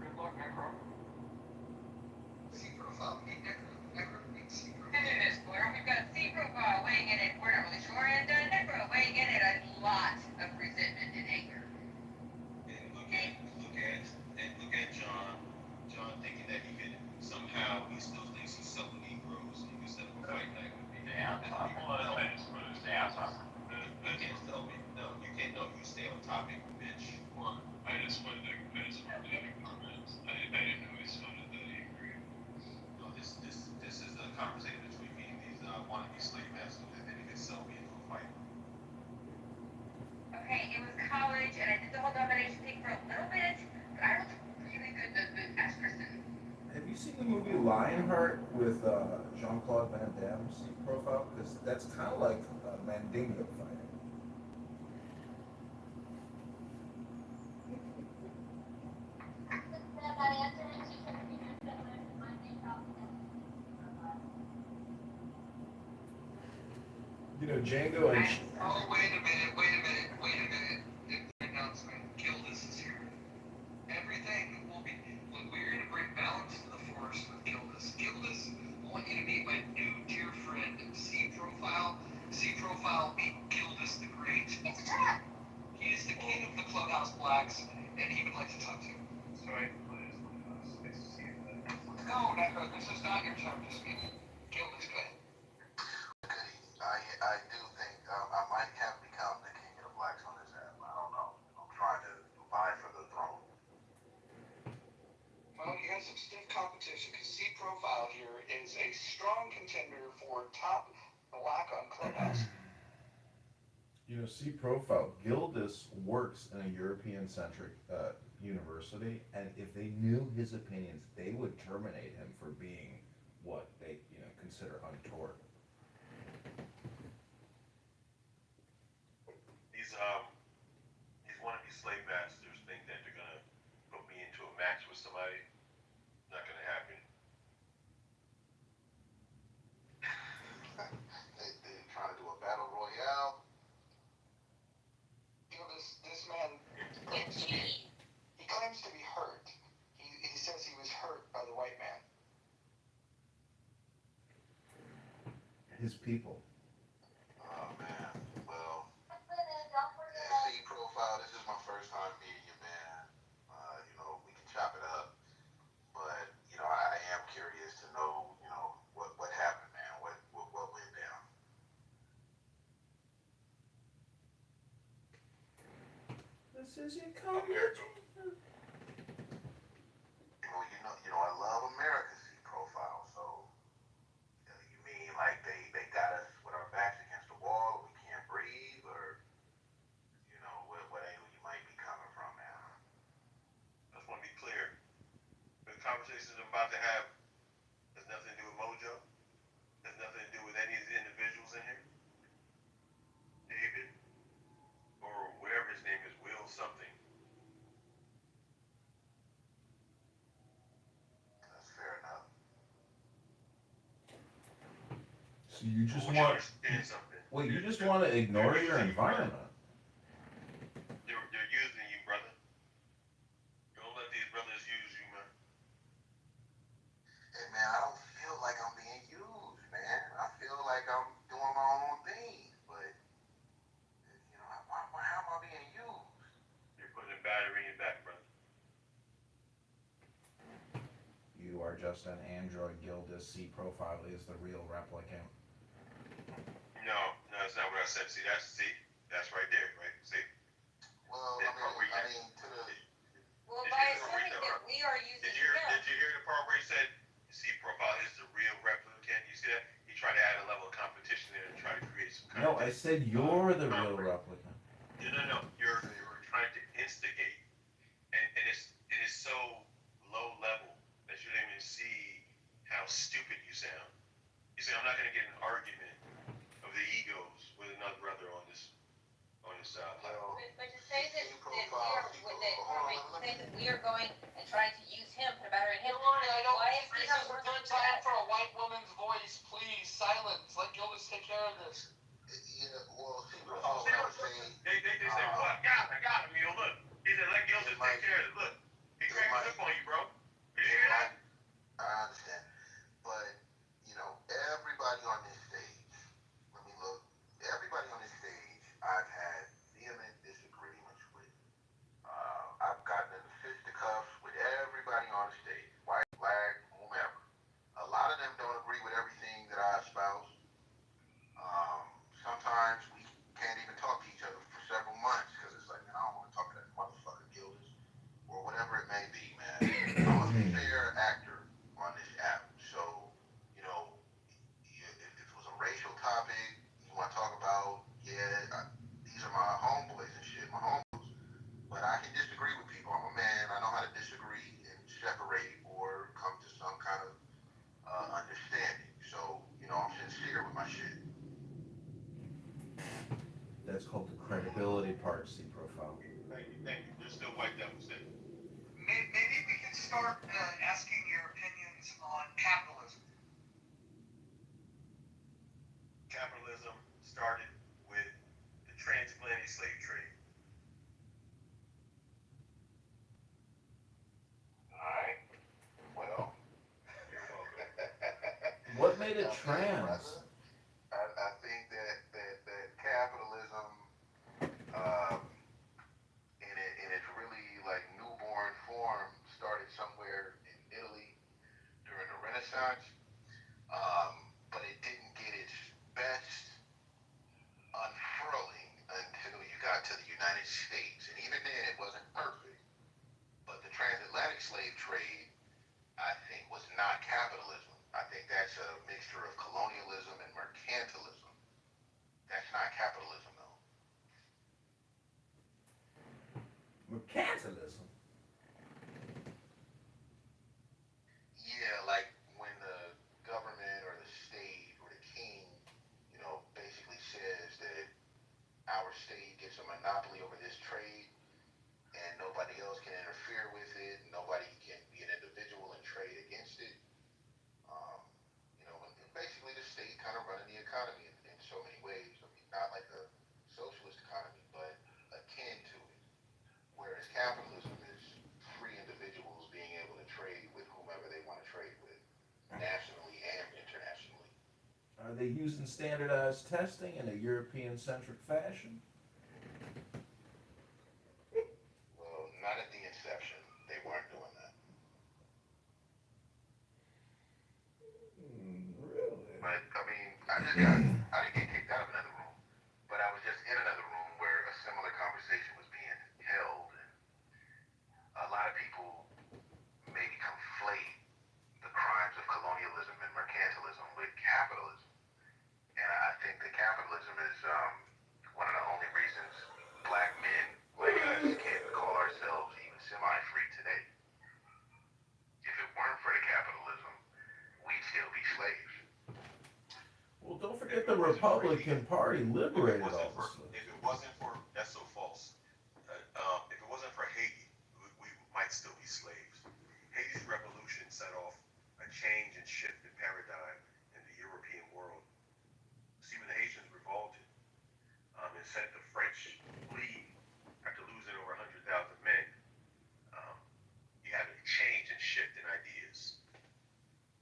G: Good luck, Necro. C-profile. Necro needs C-profile.
H: This quarter, we've got C profile weighing in at quarter really sure, and Necro weighing in at a lot of resentment and anger.
D: And look at John. John thinking that he could somehow, he still thinks he's selling Negroes and he can set up a fight night with me.
U: Down top. Well, I just put it down top.
D: You can't tell me. No, you can't. No, you stay on topic, bitch.
E: Well, I just wanted to comment. I didn't know he sounded that angry.
D: No, this is a conversation between me and these wannabe slave masters, and then he can sell me into a fight.
H: Okay, it was college, and I did the whole domination thing for a little bit, but I looked really good as Kristen.
F: Have you seen the movie Lionheart with Jean-Claude Van Damme's profile? Because that's kind of like Mandingo fighting. You know, Django and...
G: Oh, wait a minute. The announcement. Gildas is here. Everything will be... Look, we're going to bring balance to the force with Gildas. Gildas, I want you to meet my new dear friend, C-Profile. C-Profile, meet Gildas the Great.
H: It's a trap!
G: He is the king of the Clubhouse Blacks, and he would like to talk to you.
E: Sorry, please, nice to see you.
G: No, Necro, this is not your time to speak. Gildas, go ahead.
A: I do think I might have become the king of the blacks on this app. I don't know. I'm trying to vie for the throne.
G: Well, you got some stiff competition because C-Profile here is a strong contender for top black on Clubhouse.
F: You know, C-Profile, Gildas works in a European-centric university, and if they knew his opinions, they would terminate him for being what they, consider untoward.
V: These wannabe slave masters think that they're gonna put me into a match with somebody. Not gonna happen.
A: They're trying to do a battle royale.
G: You know, this man claims to be hurt. He says he was hurt by the white man.
F: His people.
A: Oh man. Well, C-Profile, this is my first time meeting you, man. We can chop it up. But, I am curious to know, what happened, man. What went down.
F: This is your
V: America.
A: I love America, C-Profile, so you mean like they got us with our backs against the wall, we can't breathe, or what angle you might be coming from, man?
V: I just want to be clear. The conversation I'm about to have has nothing to do with Mojo. Has nothing to do with any of the individuals in here. David, or whatever his name is, Will something.
A: That's fair enough.
F: So you just
V: want to understand something.
F: Wait, you just want to ignore your environment.
V: They're using you, brother. Don't let these brothers use you, man.
A: Hey, man, I don't feel like I'm being used, man. I feel like I'm doing my own thing, but, how am I being used?
V: You're putting a battery in your back, brother.
F: You are just an android. Gildas. C-Profile is the real replicant.
V: No, that's not what I said. See, that's right there, right? See?
A: Well,
H: Well, by assuming that we are using
V: Did you hear the part where he said, C-Profile is the real replicant? You see that? He tried to add a level of competition there and try to trying
F: No,
V: to
F: I said you're the real replicant.
V: no. You're trying to instigate, and it is so low level that you don't even see how stupid you sound. You say I'm not going to get an argument of the egos with another brother on this platform.
M: But to say that we are going and trying to use him to better him. Why is he not working
I: Third time for a white woman's voice, please. Silence. Let Gildas take care of this.
A: Yeah, well, see, what I was saying.
V: They say, well, I got him, yo, look. He said, let Gildas take care of it. Look, he cracked up on you, bro. You hear that?
A: I understand. But, everybody on this stage, let me look, everybody on this stage, I've had vehement disagreements with. I've gotten into fisticuffs with everybody on the stage, white, black, whomever. A lot of them don't agree with everything that I espouse. Sometimes we can't even talk to each other for several months because it's like, man, I don't want to talk to that motherfucker Gildas or whatever it may be, man. I'm a fair actor on this app, so if it was a racial topic you want to talk about, these are my homeboys and shit, my homies. But I can disagree with people. I'm a man. I know how to disagree and separate or come to some kind of understanding. So I'm sincere with my shit.
F: That's called the credibility part, C profile.
V: Thank you. There's still white devils there.
G: Maybe we can start asking your opinions on capitalism.
V: Capitalism started with the transatlantic slave trade.
A: Alright. Well.
F: What made it trans?
A: I think that capitalism, in its really like newborn form, started somewhere in Italy during the Renaissance, but it didn't get its best unfurling until you got to the United States, and even then it wasn't perfect. But the transatlantic slave trade, I think, was not capitalism. I think that's a mixture of colonialism and mercantilism. That's not capitalism, though.
F: Mercantilism?
A: Yeah, like when the government or the state or the king, basically says that our state gets a monopoly over this trade and nobody else can interfere with it, nobody can be an individual and trade against it. And basically the state kind of running the economy in so many ways. I mean, not like a socialist economy, but akin to it. Whereas capitalism is free individuals being able to trade with whomever they want to trade with, nationally and internationally.
F: Are they using standardized testing in a European-centric fashion?
A: Well, not at the inception. They weren't doing that.
F: Really?
A: But, I mean, I didn't get kicked out of another room, but I was just in another room where a similar conversation was being held, and a lot of people maybe conflate the crimes of colonialism and mercantilism with capitalism. And I think that capitalism is one of the only reasons black men like us can call ourselves even semi-free today. If it weren't for the capitalism, we'd still be slaves.
F: Well, don't forget the Republican Party liberated all this stuff.
V: If it wasn't for, that's so false. If it wasn't for Haiti, we might still be slaves. Haiti's revolution set off a change and shift in paradigm in the European world. See, when the Haitians revolted and sent the French flee after losing over 100,000 men, you had a change and shift in ideas.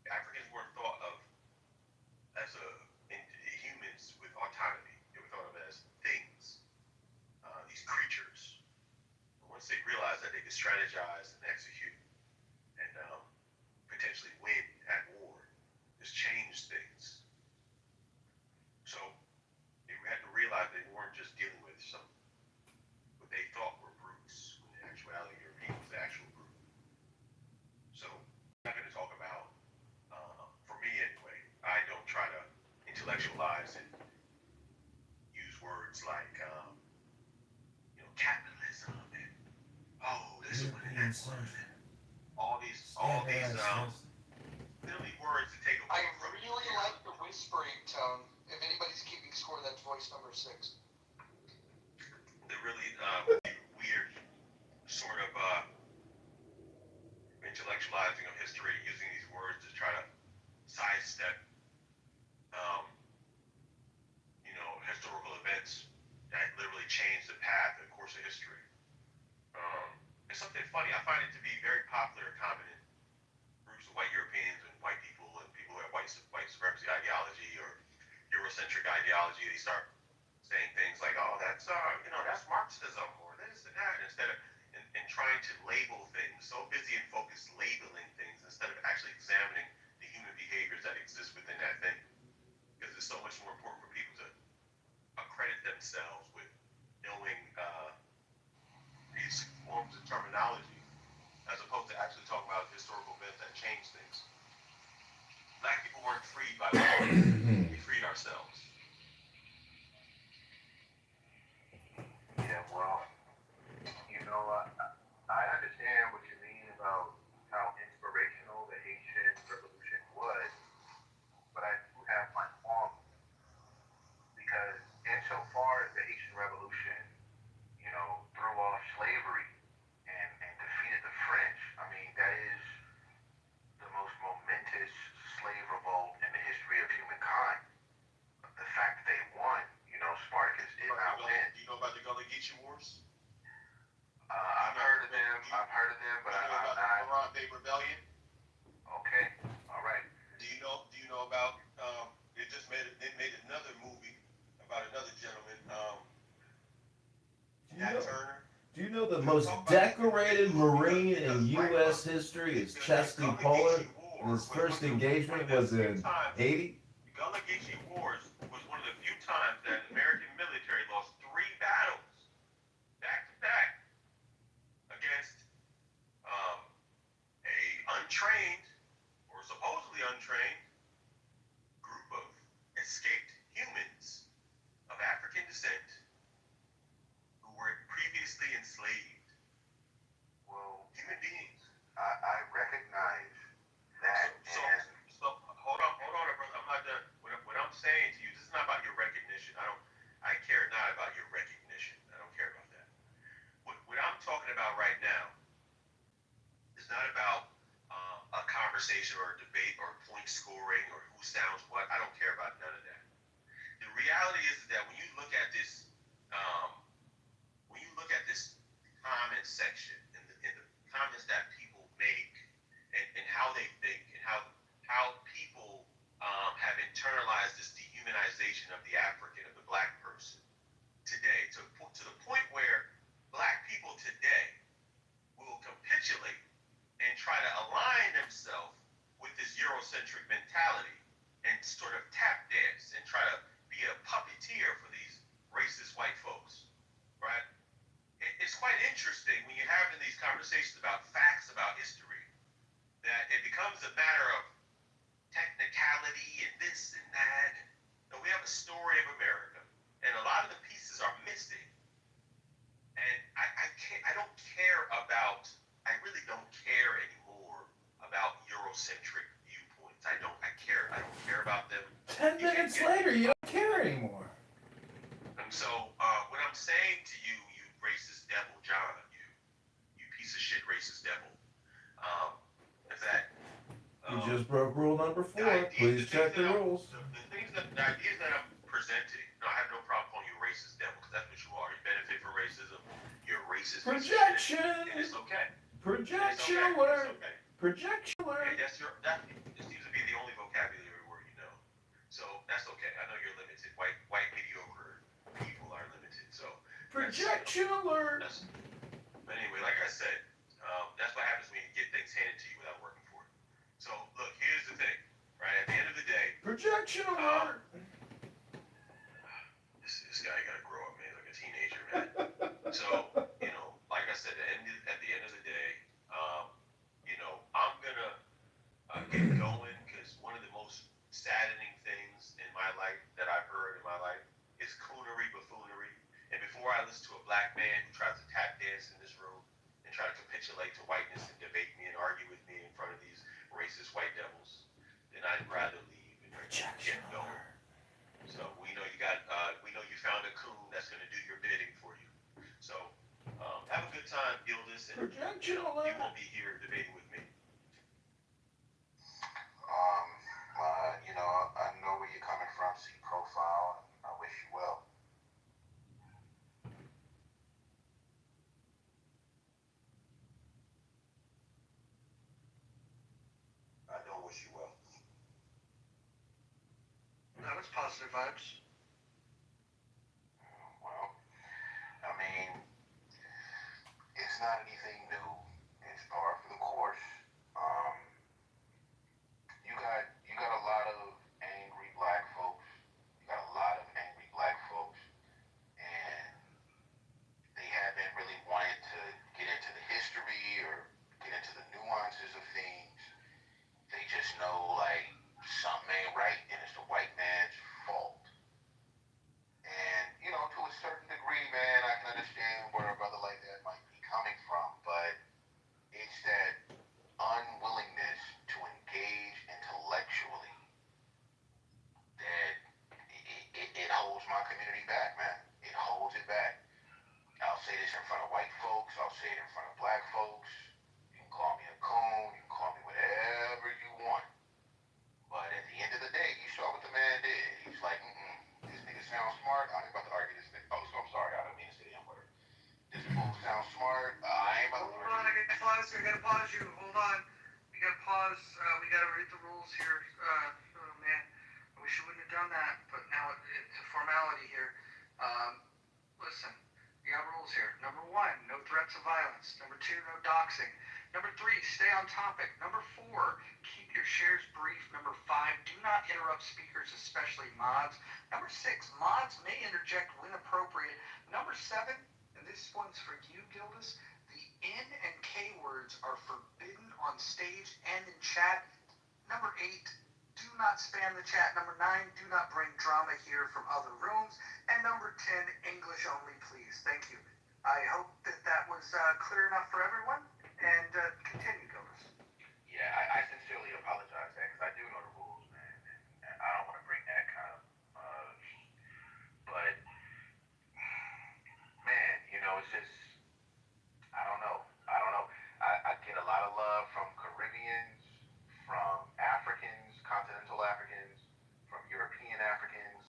V: Africans weren't thought of as humans with autonomy. They were thought of as things, these creatures. But once they realized that they could strategize and execute and potentially win at war, this changed things. So they had to realize they weren't just dealing with some what they thought were brutes, when in actuality European was the actual brute. So I'm not going to talk about, for me anyway, I don't try to intellectualize it words like, capitalism and, this one and that one, and all these, literally words to take away
G: I
V: from
G: really like the whispering tone. If anybody's keeping score, that's voice number 6.
V: the really weird sort of intellectualizing of history, using these words to try to sidestep, historical events that literally change the path and course of history. It's something funny. I find it to be very popular and common in groups of white Europeans and white people and people who have white supremacy ideology or Eurocentric ideology. They start saying things like, "Oh, that's that's Marxism or this and that," instead of and trying to label things. So busy and focused labeling things instead of actually examining the human behaviors that exist within that thing. Because it's so much more important for people to accredit themselves with knowing these forms of terminology as opposed to actually talking about historical events that change things. Black people weren't freed by law. We freed ourselves.
A: Yeah, well, I understand what you mean about how inspirational the Haitian Revolution was, but I do have my qualms because insofar as the Haitian Revolution, threw off slavery and defeated the French, I mean, that is the most momentous slave revolt in the history of humankind. The fact that they won, Spartacus did not win.
V: Do you know about the Gullah Geechee Wars?
A: I've heard of them, but I'm not.
V: The Morant Bay Rebellion?
A: Okay, all right.
V: Do you know about? They made another movie about another gentleman, Nat Turner.
F: Do you know the most decorated Marine in U.S. history is Chesty Puller? His first engagement was in Haiti.
V: The Gullah Geechee Wars was one of the few times that the American military lost 3 battles back to back against a untrained or supposedly untrained group of escaped humans of African descent who were previously enslaved.
A: Well,
V: Human beings.
A: I recognize that.
V: So hold on, brother. I'm not done. What I'm saying to you, this is not about your recognition. I care not about your recognition. I don't care about that. What I'm talking about right now is not about a conversation or a debate or point scoring or who sounds what. I don't care about none of that. The reality is that when you look at this, comment section and the comments that people make and how they think and how people have internalized this dehumanization of the African, of the black person today, to the point where black people today will capitulate and try to align themselves with this Eurocentric mentality and sort of tap dance and try to be a puppeteer for these racist white folks, right? It's quite interesting when you're having these conversations about facts about history that it becomes a matter of technicality and this and that. And we have a story of America, and a lot of the pieces are missing. And I really don't care anymore about Eurocentric viewpoints. I don't care about them.
F: 10 minutes later, you don't care anymore.
V: And so, what I'm saying to you, you racist devil, John, you piece of shit racist devil, is that
F: You just broke rule number 4. Please check the rules.
V: The ideas that I'm presenting, I have no problem calling you a racist devil, because that's what you are. You benefit from racism. You're a racist.
F: Projection!
V: And it's okay.
F: Projection
V: It's okay.
F: alert!
V: It's okay.
F: Projection alert!
V: That seems to be the only vocabulary word you know. So that's okay. I know you're limited. White mediocre people are limited. So
F: projection alert!
V: But anyway, like I said, that's what happens when you get things handed to you without working for it. So look, here's the thing, right? At the end of the day,
F: projection alert!
V: This guy gotta grow up, man. He's like a teenager, man. So like I said, at the end of the day, I'm gonna get going, because one of the most saddening things in my life that I've heard in my life is coonery, buffoonery. before I listen to a black man who tries to tap dance in this room and try to capitulate to whiteness and debate me and argue with me in front of these racist white devils, then I'd rather leave and get going. So we know you found a coon that's going to do your bidding for you. So have a good time, Gildas, and you won't be here debating with me.
A: I know where you're coming from, C profile, and I wish you well. I don't wish you well.
G: That was positive vibes.
A: Well, I mean, it's not anything new. It's par for the course. You got a lot of angry black folks. You got a lot of angry black folks, and they haven't really wanted to get into the history or get into the nuances of things. They just know like something ain't right, and it's the white man's fault. And to a certain degree, man, I can understand where a brother like that might be coming from, but it's that unwillingness to engage intellectually that it holds my community back, man. It holds it back. I'll say this in front of white folks. I'll say it in front of black folks. You can call me a coon. You can call me whatever you want. But at the end of the day, you saw what the man did. He's like, this nigga sounds smart. I ain't about to argue this nigga. Oh, so I'm sorry. I don't mean to say the word. This fool sounds smart. I ain't about to argue.
G: Hold on, I gotta pause you. Hold on. We gotta pause. We gotta read the rules here. Oh man, I wish you wouldn't have done that, but now it's a formality here. Listen, we got rules here. Number 1, no threats of violence. Number 2, no doxing. Number 3, stay on topic. Number 4, keep your shares brief. Number 5, do not interrupt speakers, especially mods. Number 6, mods may interject when appropriate. Number 7, and this one's for you, Gildas, the N and K words are forbidden on stage and in chat. Number 8, do not spam the chat. Number 9, do not bring drama here from other rooms. And number 10, English only, please. Thank you. I hope that was clear enough for everyone. And continue, Gildas.
A: Yeah, I sincerely apologize, because I do know the rules, man, and I don't want to bring that kind of, but, man, it's just, I don't know. I get a lot of love from Caribbeans, from Africans, continental Africans, from European Africans.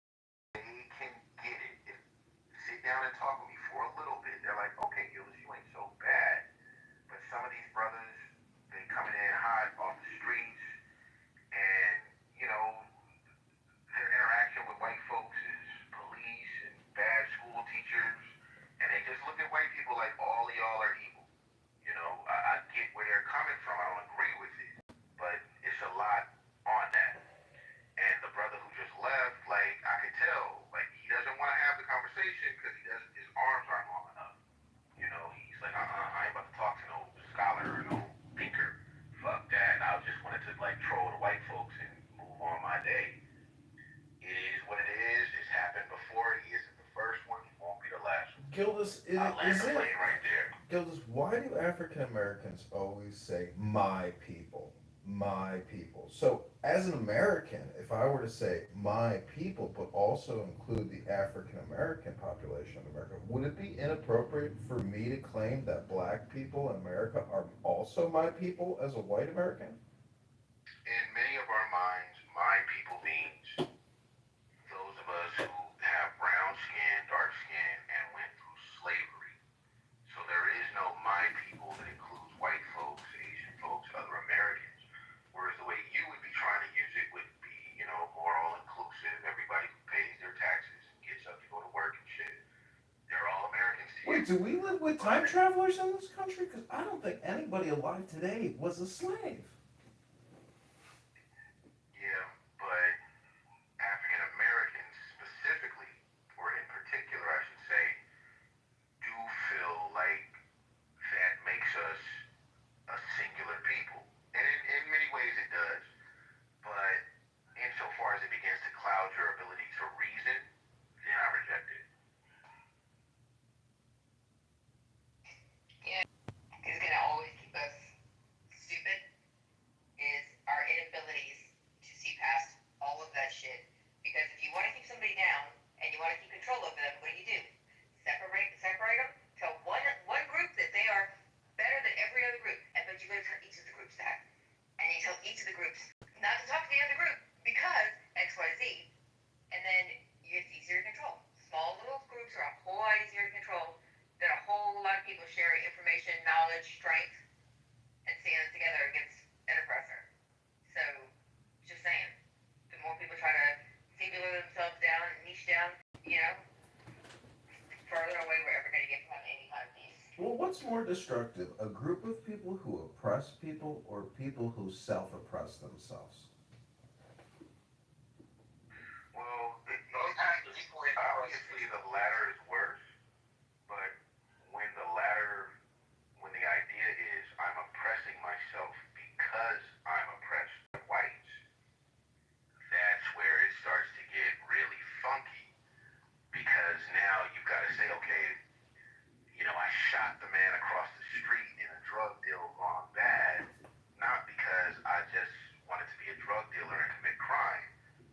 A: They can get it. Sit down and talk with me for a little bit. They're like, okay, Gildas, you ain't so bad. But some of these brothers, they coming in hot off the streets, and their interaction with white folks is police and bad school teachers, and they just look at white people like all of y'all are evil. I get where they're coming from. I don't agree with it, but it's a lot on that. And the brother who just left, like I could tell, like he doesn't want to have the conversation because his arms aren't long enough. He's like, I ain't about to talk to no scholar or no thinker. Fuck that. I just wanted to like troll the white folks and move on my day. It is what it is. It's happened before. He isn't the first one. He won't be the last one.
F: Gildas, Gildas, why do African Americans always say my people? My people. So, as an American, if I were to say my people, but also include the African American population of America, would it be inappropriate for me to claim that black people in America are also my people as a white American?
A: In many of our minds, my people means those of us who have brown skin, dark skin, and went through slavery. So there is no my people that includes white folks, Asian folks, other Americans. Whereas the way you would be trying to use it would be, more all inclusive. Everybody who pays their taxes and gets up to go to work and shit. They're all Americans to you.
F: Wait, do we live with time travelers in this country? Because I don't think anybody alive today was a slave.
A: Yeah, but African Americans specifically, or in particular, I should say, do feel like that makes us a singular people. And in many ways it does. But insofar as it begins to cloud your ability to reason, then I reject it.
F: destructive, a group of people who oppress people or people who self-oppress themselves?
A: Well, obviously the latter is worse, but when the latter, when the idea is I'm oppressing myself because I'm oppressed by whites, that's where it starts to get really funky because now you've got to say, okay, I shot the man across the street in a drug deal gone bad, not because I just wanted to be a drug dealer and commit crime,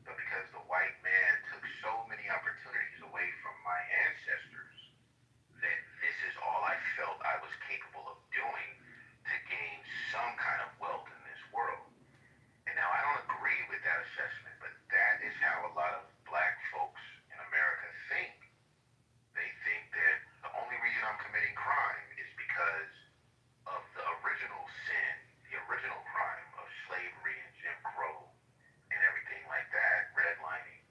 A: but because the white man took so many opportunities away from my ancestors that this is all I felt I was capable of doing to gain some kind of wealth in this world. And now I don't agree with that assessment, but that is how a lot of black folks in America think. They think that the only reason I'm committing crime is because of the original sin, the original crime of slavery and Jim Crow and everything like that, redlining.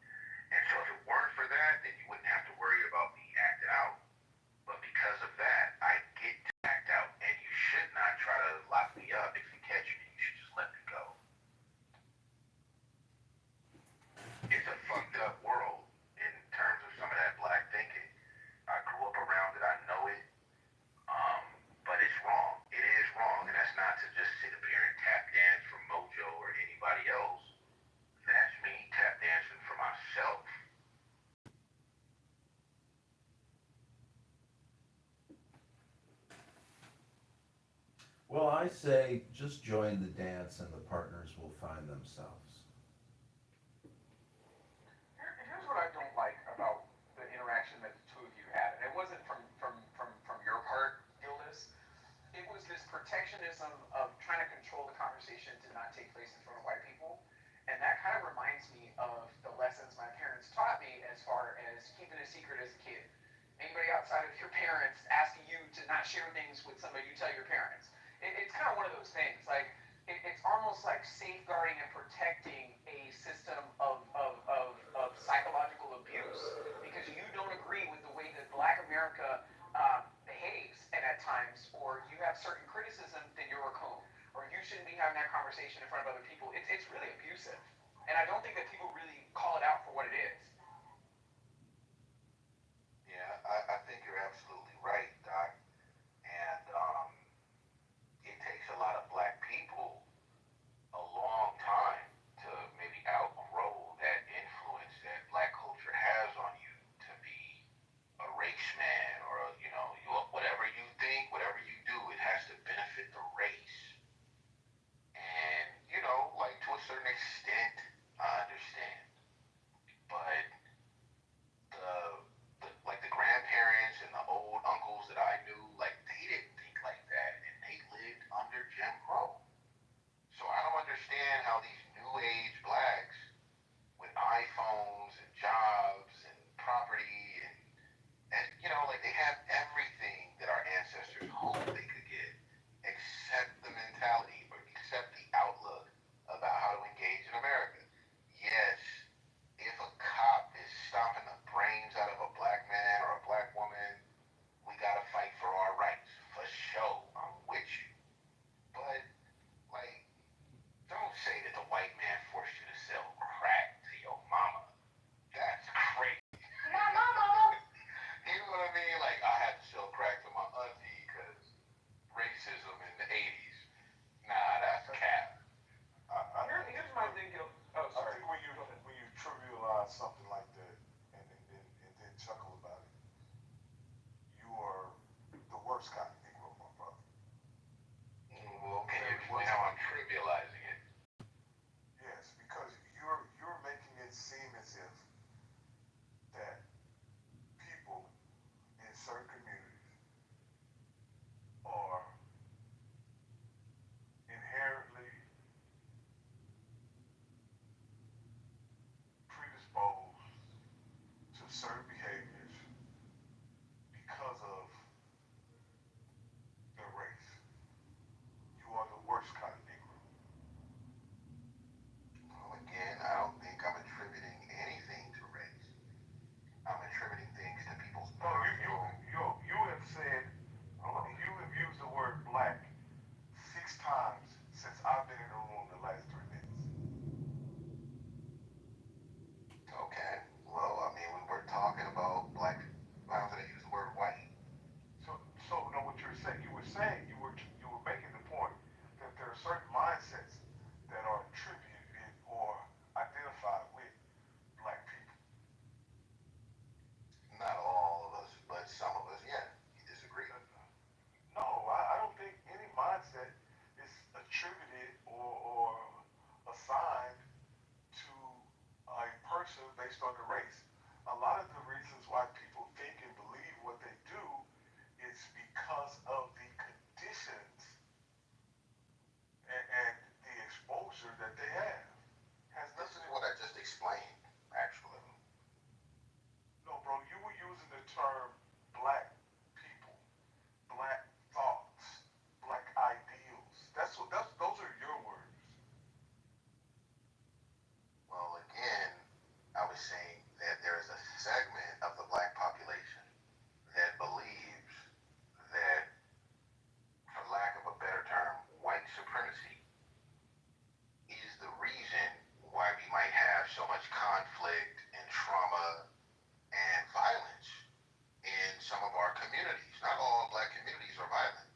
A: And so if it weren't for that, then you wouldn't have to worry about being acted out. But because of that, I get act out, and you should not try to lock me up. If you catch me, you should just let me go. It's a fucked up world in terms of some of that black thinking. I grew up around it. I know it. But it's wrong. It is wrong. And that's not to just sit up here and tap dance for Mojo or anybody else. That's me tap dancing for myself.
F: Well, I say just join the dance and the partners will find themselves.
J: Here's what I don't like about the interaction that the two of you had. And it wasn't from your part, Gildas. It was this protectionism of trying to control the conversation to not take place in front of white people. And that kind of reminds me of the lessons my parents taught me as far as keeping a secret as a kid. Anybody outside of your parents asking you to not share things with somebody, you tell your parents. It's kind of one of those things. Like, it's almost like safeguarding and protecting a system of psychological abuse because you don't agree with the way that Black America behaves, and at times, or you have certain criticism, then you're a coon, or you shouldn't be having that conversation in front of other people. It's really abusive, and I don't think that people really call it out for what it is.
A: Yeah, I think you're absolutely right, Doc. And
B: based on the race. A lot of the reasons why people think and believe what they do is because of the conditions and the exposure that they have. Has
A: This
B: nothing
A: is
B: to
A: what I just explained, actually.
B: No, bro, you were using the term black people, black thoughts, black ideals. Those are your words.
A: Well, again, I was saying that there is a segment of the black population that believes that, for lack of a better term, white supremacy is the reason why we might have so much conflict and trauma and violence in some of our communities. Not all black communities are violent,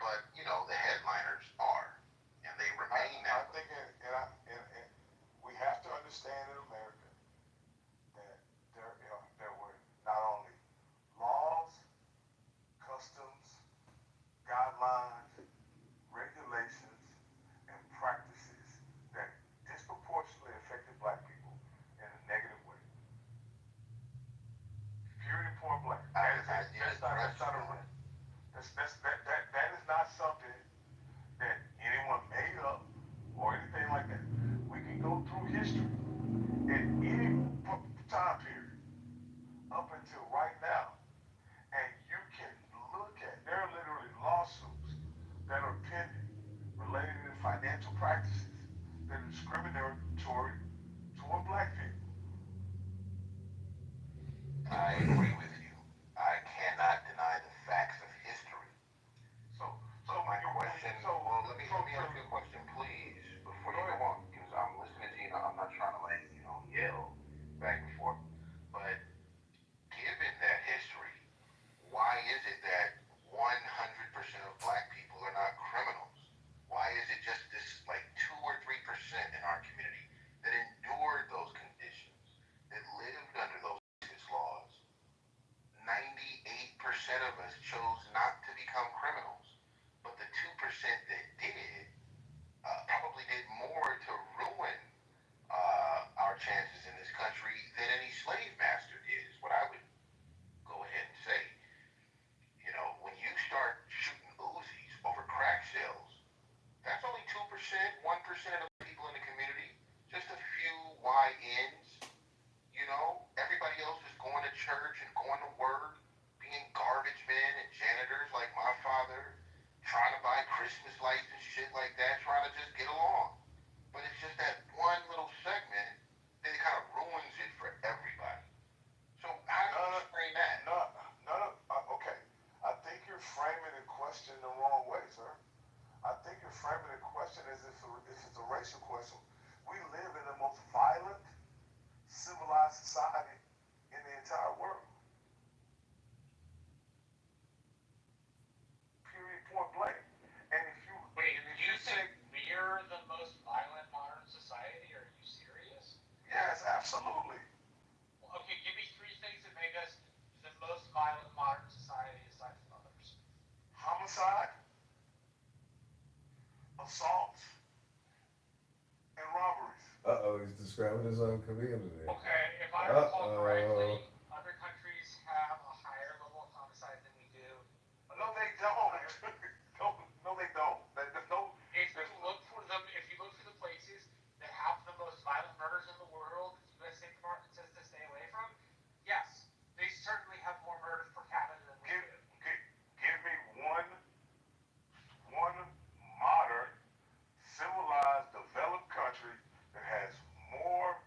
A: but the headliners are, and they remain that.
B: I think, and we have to understand in America that there were not only laws, customs, guidelines, regulations, and practices that disproportionately affected black people in a negative way. Period, point blank. That is not something that anyone made up or anything like that. We can go through history at any time period up until right now, and you can look at, there are literally lawsuits that are pending related to financial practices that are discriminatory toward black people.
A: I agree with you. I cannot deny the facts of history. But my question, well, let me ask you a question, please, before you go on, because I'm listening to you. I'm not trying to yell back and forth. But given that history, why is it that 100% of black people are not criminals? Why is it just this 2 or 3% in our community that endured those conditions, that lived under those laws? 98% of us chose not to become criminals, but the 2% that did probably did more to ruin our chances in this country than any slave master did, is what I would go ahead and say. When you start shooting Uzis over crack sales, that's only 2%, 1% of the people in the community, just a few YNs. Everybody else is going to church and going to work, being garbage men and janitors like my father, trying to buy Christmas lights and shit like that, trying to just get along. But it's just that one little segment that kind of ruins it for everybody. So how do you explain that?
B: Okay. I think you're framing the question the wrong way, sir. I think you're framing the question as if it's a racial question. We live in the most violent, civilized society in the entire world. Period, point blank. And if you
J: think we're the most violent modern society? Are you serious?
B: yes, absolutely.
J: Okay, give me 3 things that make us the most violent modern society aside from others.
B: Homicide, assaults, and robberies.
F: He's describing his own community.
J: Okay, if I recall correctly, other countries have a higher level of homicide than we do.
B: No, they don't. No, they don't.
J: If you look for the places that have the most violent murders in the world, the U.S. State Department says to stay away from, yes, they certainly have more murders per capita than we do.
B: Give me one modern, civilized, developed country that has more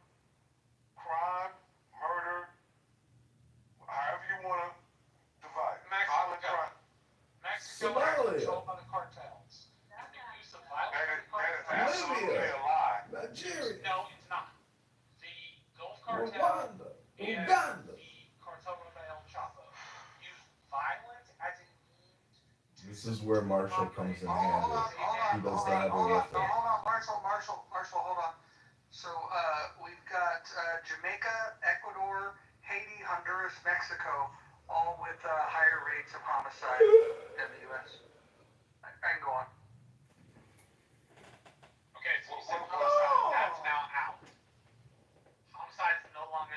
B: crime, murder, however you want to divide it.
J: Mexico is controlled by the cartels. And the use of violence
B: That
J: by the
B: is
J: cartels.
B: absolutely a lie.
F: Nigeria.
J: No, it's not. The Gulf Cartel
F: Rwanda.
J: and
F: Uganda.
J: the cartel run by El Chapo use violence as a means.
F: This is where Marshall comes in handy. He does the heavy lifting.
G: Hold on, Marshall, hold on. So, we've got Jamaica, Ecuador, Haiti, Honduras, Mexico, all with higher rates of homicide than the U.S. I can go on.
J: Okay, so you said homicide, that's now out. Homicide is no longer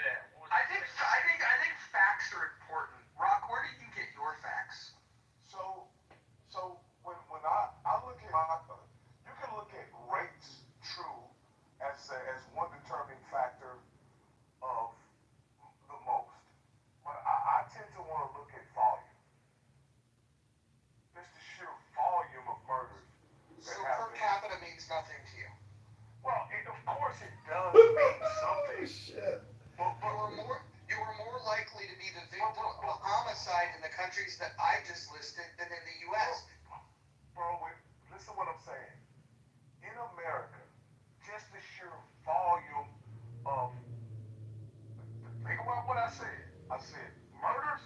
G: genocide in the countries that I just listed than in the U.S.
B: Bro, listen what I'm saying. In America, just the sheer volume of, think about what I said. I said murders,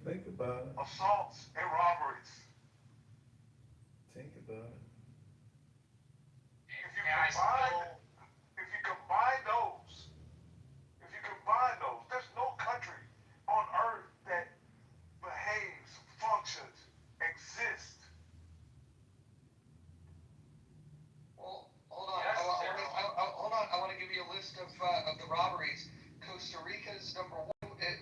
F: Think about it.
B: assaults, and robberies.
F: Think about it.
B: If you combine those, there's no country on earth that behaves, functions, exists.
G: Well, hold on. I want to give you a list of the robberies. Costa Rica's number one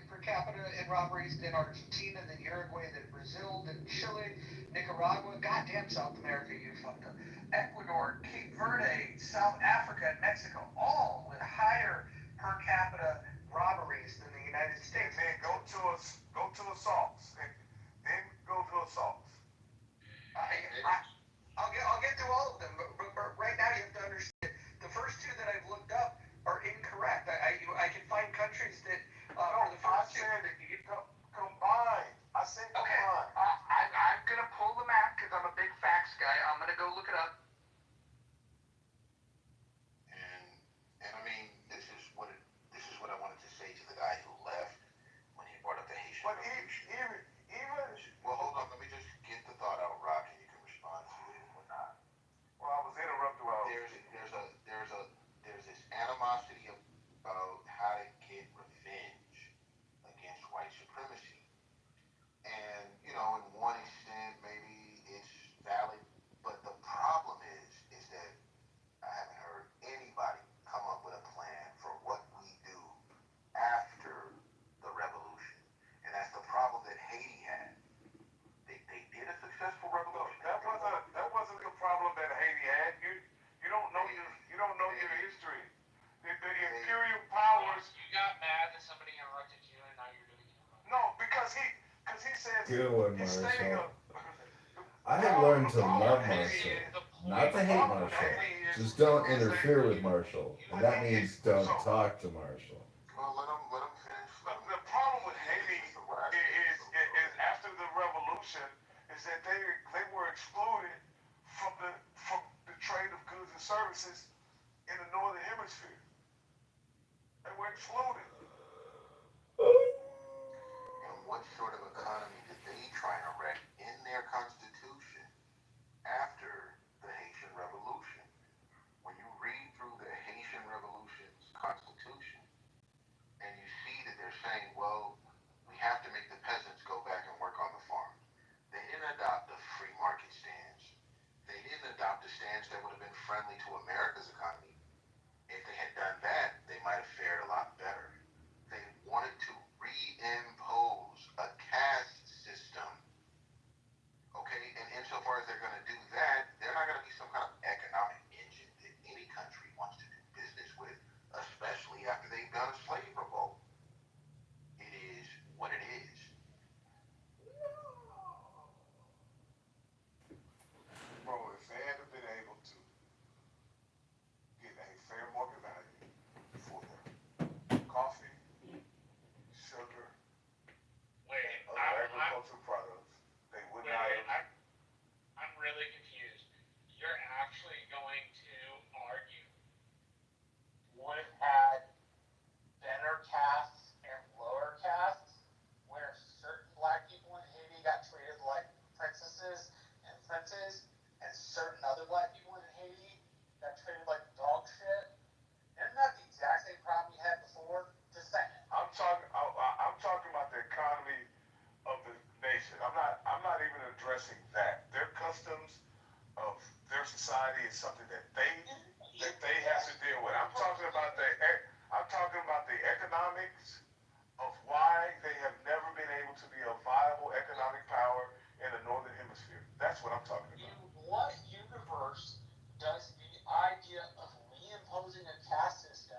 G: per capita in robberies, then Argentina, then Uruguay, then Brazil, then Chile, Nicaragua, goddamn South America, you fucked up. Ecuador, Cape Verde, South Africa, and Mexico, all with higher per capita robberies than the United States.
B: And then go to assaults. Then go to assaults.
G: I'll get to all of them, but right now you have to understand the first two that I've looked up are incorrect. I can find countries that are the first two.
B: I said that you combine. I said combine.
G: Okay, I'm gonna pull the map because I'm a big facts guy. I'm gonna go look it up.
A: And I mean, this is what I wanted to say to the guy who left when he brought up the Haitian Revolution. Well, hold on, let me just get the thought out, Rock, and you can respond to it or not.
B: Well, I was interrupted while
A: There's this animosity about how to get revenge against white supremacy. And, in one extent, maybe it's valid, but the problem is that I haven't heard anybody come up with a plan for what we do after the revolution. And that's the problem that Haiti had. They did a successful revolution.
B: That wasn't the problem that Haiti had. You don't know your history. The imperial powers.
J: You got mad that somebody interrupted you, and now you're doing it.
B: No, because he says
F: Good one,
B: he's
F: Marshall.
B: stating
F: I have learned to love Marshall, not to hate Marshall. Just don't interfere with Marshall, and that means don't talk to Marshall.
A: Well, let him finish.
B: The problem with Haiti is after the revolution is that they were excluded from the trade of goods and services in the northern hemisphere. They were excluded.
A: And what sort of economy did they try to wreck in their constitution after the Haitian Revolution? When you read through the Haitian Revolution's constitution, and you see that they're saying, well, we have to make the peasants go back and work on the farm. They didn't adopt the free market stance. They didn't adopt a stance that would have been friendly to America's economy. If they had done that, they might have fared a lot better. They wanted to reimpose a caste system. Okay, and insofar as they're going to do that, they're not going to be some kind of economic engine that any country wants to do business with, especially after they've done a slave revolt. It is what it is.
B: Bro, if they had been able to get a fair market value for their coffee, sugar, and other agricultural products, they would not have.
J: I'm really confused. You're actually going to argue would have had better castes and lower castes, where certain black people in Haiti got treated like princesses and princes, and certain other black people in Haiti got treated like dog shit? Isn't that the exact same problem you had before? Just saying.
B: I'm talking about the economy of the nation. I'm not even addressing that. Their customs of their society is something that they have to deal with. I'm talking about the economics of why they have never been able to be a viable economic power in the northern hemisphere. That's what I'm talking about.
J: In what universe does the idea of reimposing a caste system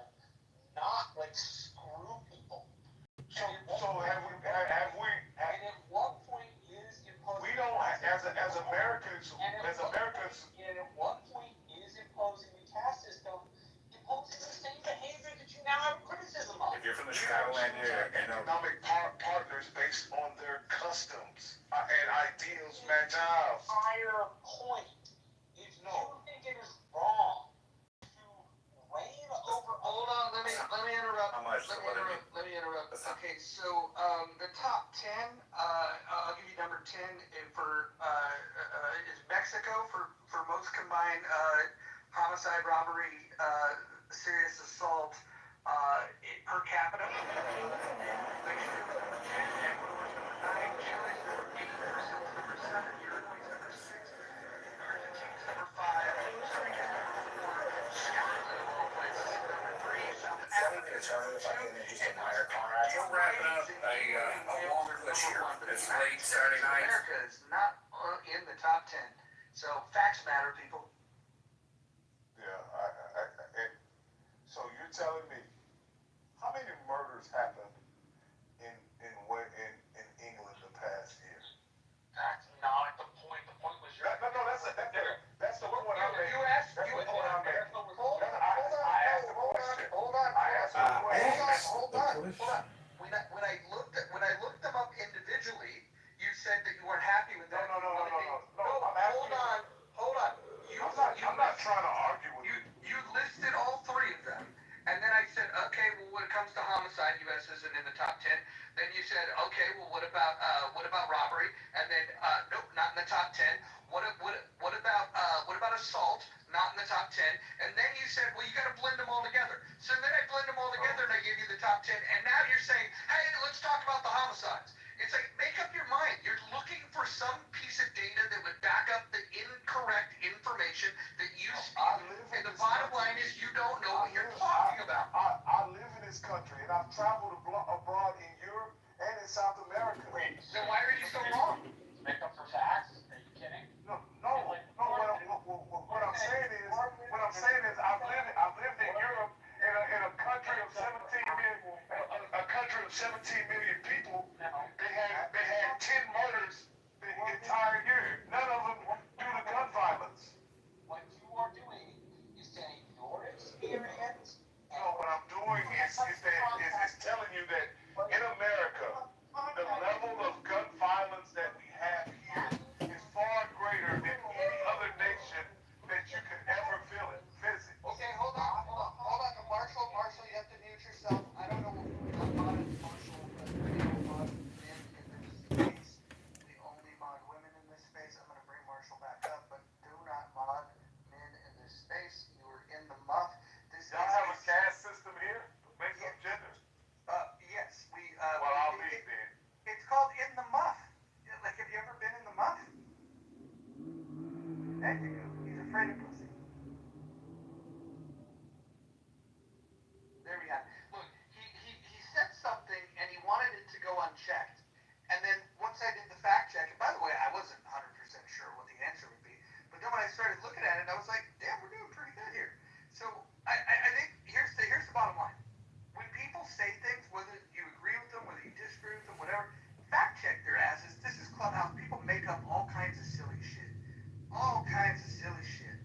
J: not screw people?
B: So have we?
J: And at what point is imposing?
B: We don't as Americans.
J: And at what point is imposing the caste system imposing the same behavior that you now have criticism of?
E: If you're from the Chicagoland area,
B: economic partners based on their customs. customs and ideals match ours.
G: Entire point is you think it is wrong to reign over. Hold on, let me interrupt. Let me interrupt. Okay, so the top 10, I'll give you number 10 for is Mexico for most combined homicide, robbery, serious assault per capita.
J: If I can just admire car accidents. We're wrapping up a longer list here. It's late Saturday night.
G: America is not in the top 10. So facts matter, people.
B: Yeah, and so you're telling me how many murders happened in England the past year?
G: That's not the point. The point was your.
B: No, that's the point I'm making.
G: You asked.
B: That's the point I'm making.
G: Hold on.
B: I asked a question.
G: Hold on. When I looked them up individually, you said that you weren't happy with that.
B: No.
G: Hold on.
B: I'm not trying to argue with you.
G: You listed all three of them, and then I said, okay, well, when it comes to homicide, U.S. isn't in the top 10. Then you said, okay, well, what about robbery? And then, nope, not in the top 10. What about assault? Not in the top 10. And then you said, well, you got to blend them all together. So then I blend them all together, and I give you the top 10. And now you're saying, hey, let's talk about the homicides. It's like, make up your mind. You're looking for some piece of data that would back up the incorrect information that you speak. And the bottom line is you don't know what you're talking about.
B: I live in this country, and I've traveled abroad in Europe and in South America.
G: Wait, so why are you so wrong? Make up for facts? Are you kidding?
B: No. What I'm saying is, I've lived in Europe in a country of 17 million people. They had 10 murders the entire year. None of them due to gun violence.
G: What you are doing is saying your experience.
B: No, what I'm doing is telling you that in America, the level of gun violence that we have here is far greater than any other nation that you could ever visit.
G: Okay, hold on. Marshall, you have to mute yourself. I don't know what Marshall, but we don't mod men in this space. We only mod women in this space. I'm going to bring Marshall back up, but do not mod men in this space. You are in the muff.
B: Y'all have a caste system here? Make some genders.
G: Yes, we.
B: Well, I'll leave then.
G: It's called in the muff. Like, have you ever been in the muff? There you go. He's afraid of pussy. There we have it. Look, he said something and he wanted it to go unchecked. And then once I did the fact check, and by the way, I wasn't 100% sure what the answer would be. But then when I started looking at it, I was like, damn, we're doing pretty good here. So I think here's the bottom line. When people say things, whether you agree with them, whether you disagree with them, whatever, fact check their asses. This is Clubhouse. People make up all kinds of silly shit. All kinds of silly shit.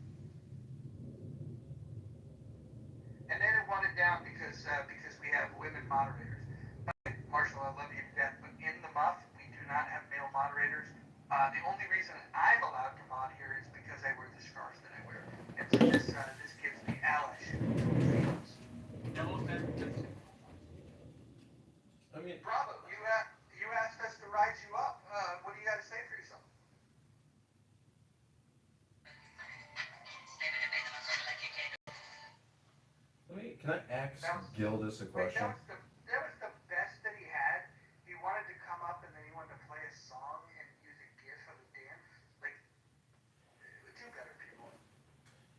G: And then it wanted down because we have women moderators. But Marshall, I love you to death, but in the muff, we do not have male moderators. The only reason I'm allowed to mod here is because I wear the scarf that I wear. And so this gives me allyship.
F: I mean,
G: Bravo, you asked us to rise you up. What do you got to say for yourself?
F: can I ask Gildas a question?
G: That was the best that he had. He wanted to come up and then he wanted to play a song and use a GIF of a dance. Like, do better, people.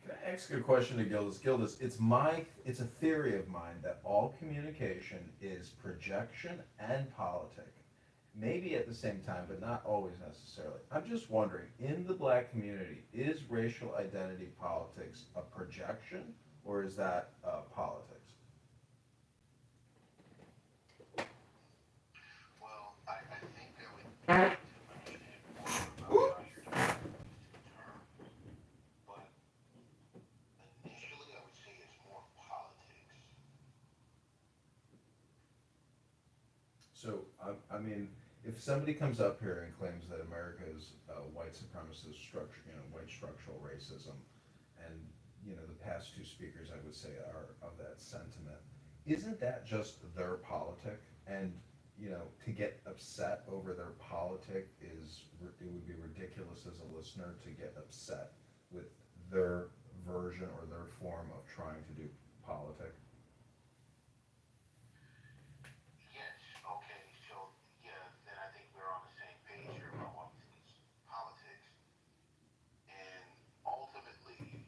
F: Can I ask a question to Gildas? Gildas, it's a theory of mine that all communication is projection and politic. Maybe at the same time, but not always necessarily. I'm just wondering, in the black community, is racial identity politics a projection, or is that politics?
I: Well, I think that would be to understand more about how you're defining the term, but initially I would say it's more politics.
F: So, I mean, if somebody comes up here and claims that America is white supremacist structure, white structural racism, and the past two speakers I would say are of that sentiment, isn't that just their politic? And to get upset over their politic it would be ridiculous as a listener to get upset with their version or their form of trying to do politic.
A: Yes, okay, so yeah, then I think we're on the same page here about what we think is politics. And ultimately,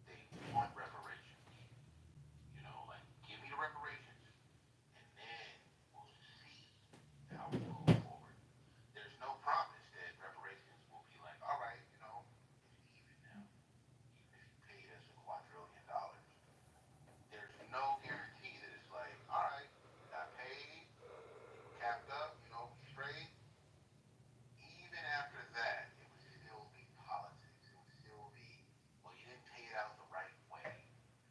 A: they want reparations. Like give me the reparations, and then we'll see how we move forward. There's no promise that reparations will be like, all right, it's even now, even if you paid us $250 billion. There's no guarantee that it's like, all right, you got paid, capped up, we straight. Even after that, it would still be politics. It would still be, well, you didn't pay it out the right way,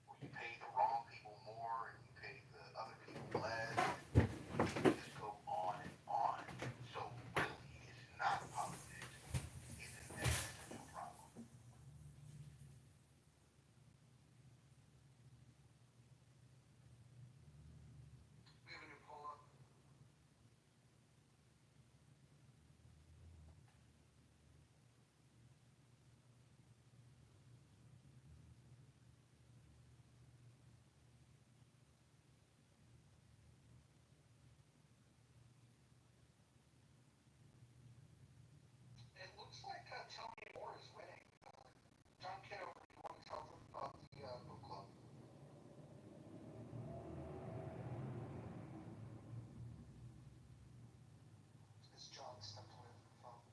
A: or you paid the wrong people more, and you paid the other people less. And it just go on and on. So really, it's not politics. It's an existential problem.
G: We have a new poll up. It looks like Tony Moore is winning. John Kitover, do you want to tell them about the book club? As John stepped away from the phone.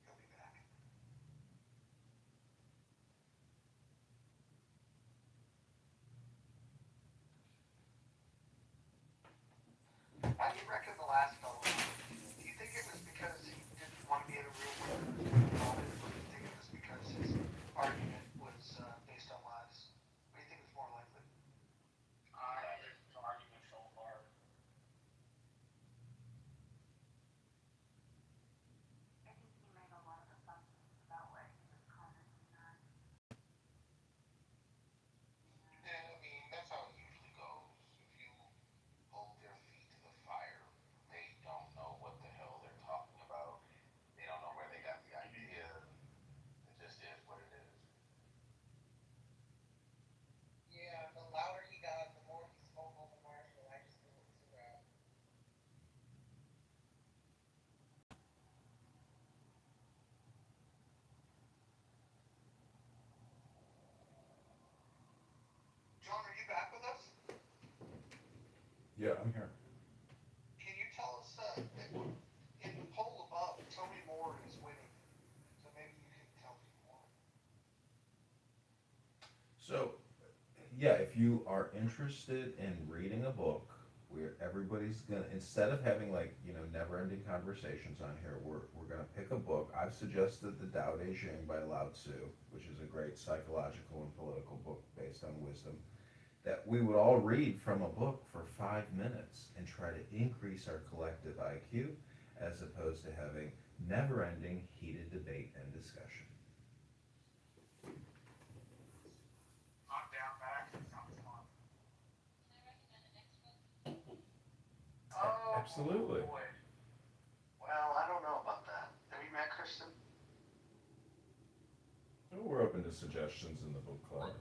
G: He'll be back. How do you reckon the last fellow was? Do you think it was because he didn't want to be in a room where there was people involved, or do you think it was because his argument was based on lies? What do you think is more likely?
J: There's no argument so far.
K: I think he made a lot of assumptions about what he was commenting on.
A: Yeah, I mean, that's how it usually goes. If you hold their feet to the fire, they don't know what the hell they're talking about. They don't know where they got the idea. It just is what it is. Yeah, the louder he got, the more he spoke over Marshall. I just knew it was a wrap.
G: John, are you back with us?
F: Yeah, I'm here.
G: Can you tell us, in the poll above, Tony Moore is winning, so maybe you can tell people more.
F: So, yeah, if you are interested in reading a book where everybody's gonna, instead of having like, never-ending conversations on here, we're gonna pick a book. I've suggested The Tao Te Ching by Lao Tzu, which is a great psychological and political book based on wisdom, that we would all read from a book for 5 minutes and try to increase our collective IQ as opposed to having never-ending heated debate and discussion.
J: I'm down back. Sounds fun.
G: Oh,
F: Absolutely.
G: boy. Well, I don't know about that. Have you met Kristen?
F: Oh, we're open to suggestions in the book club.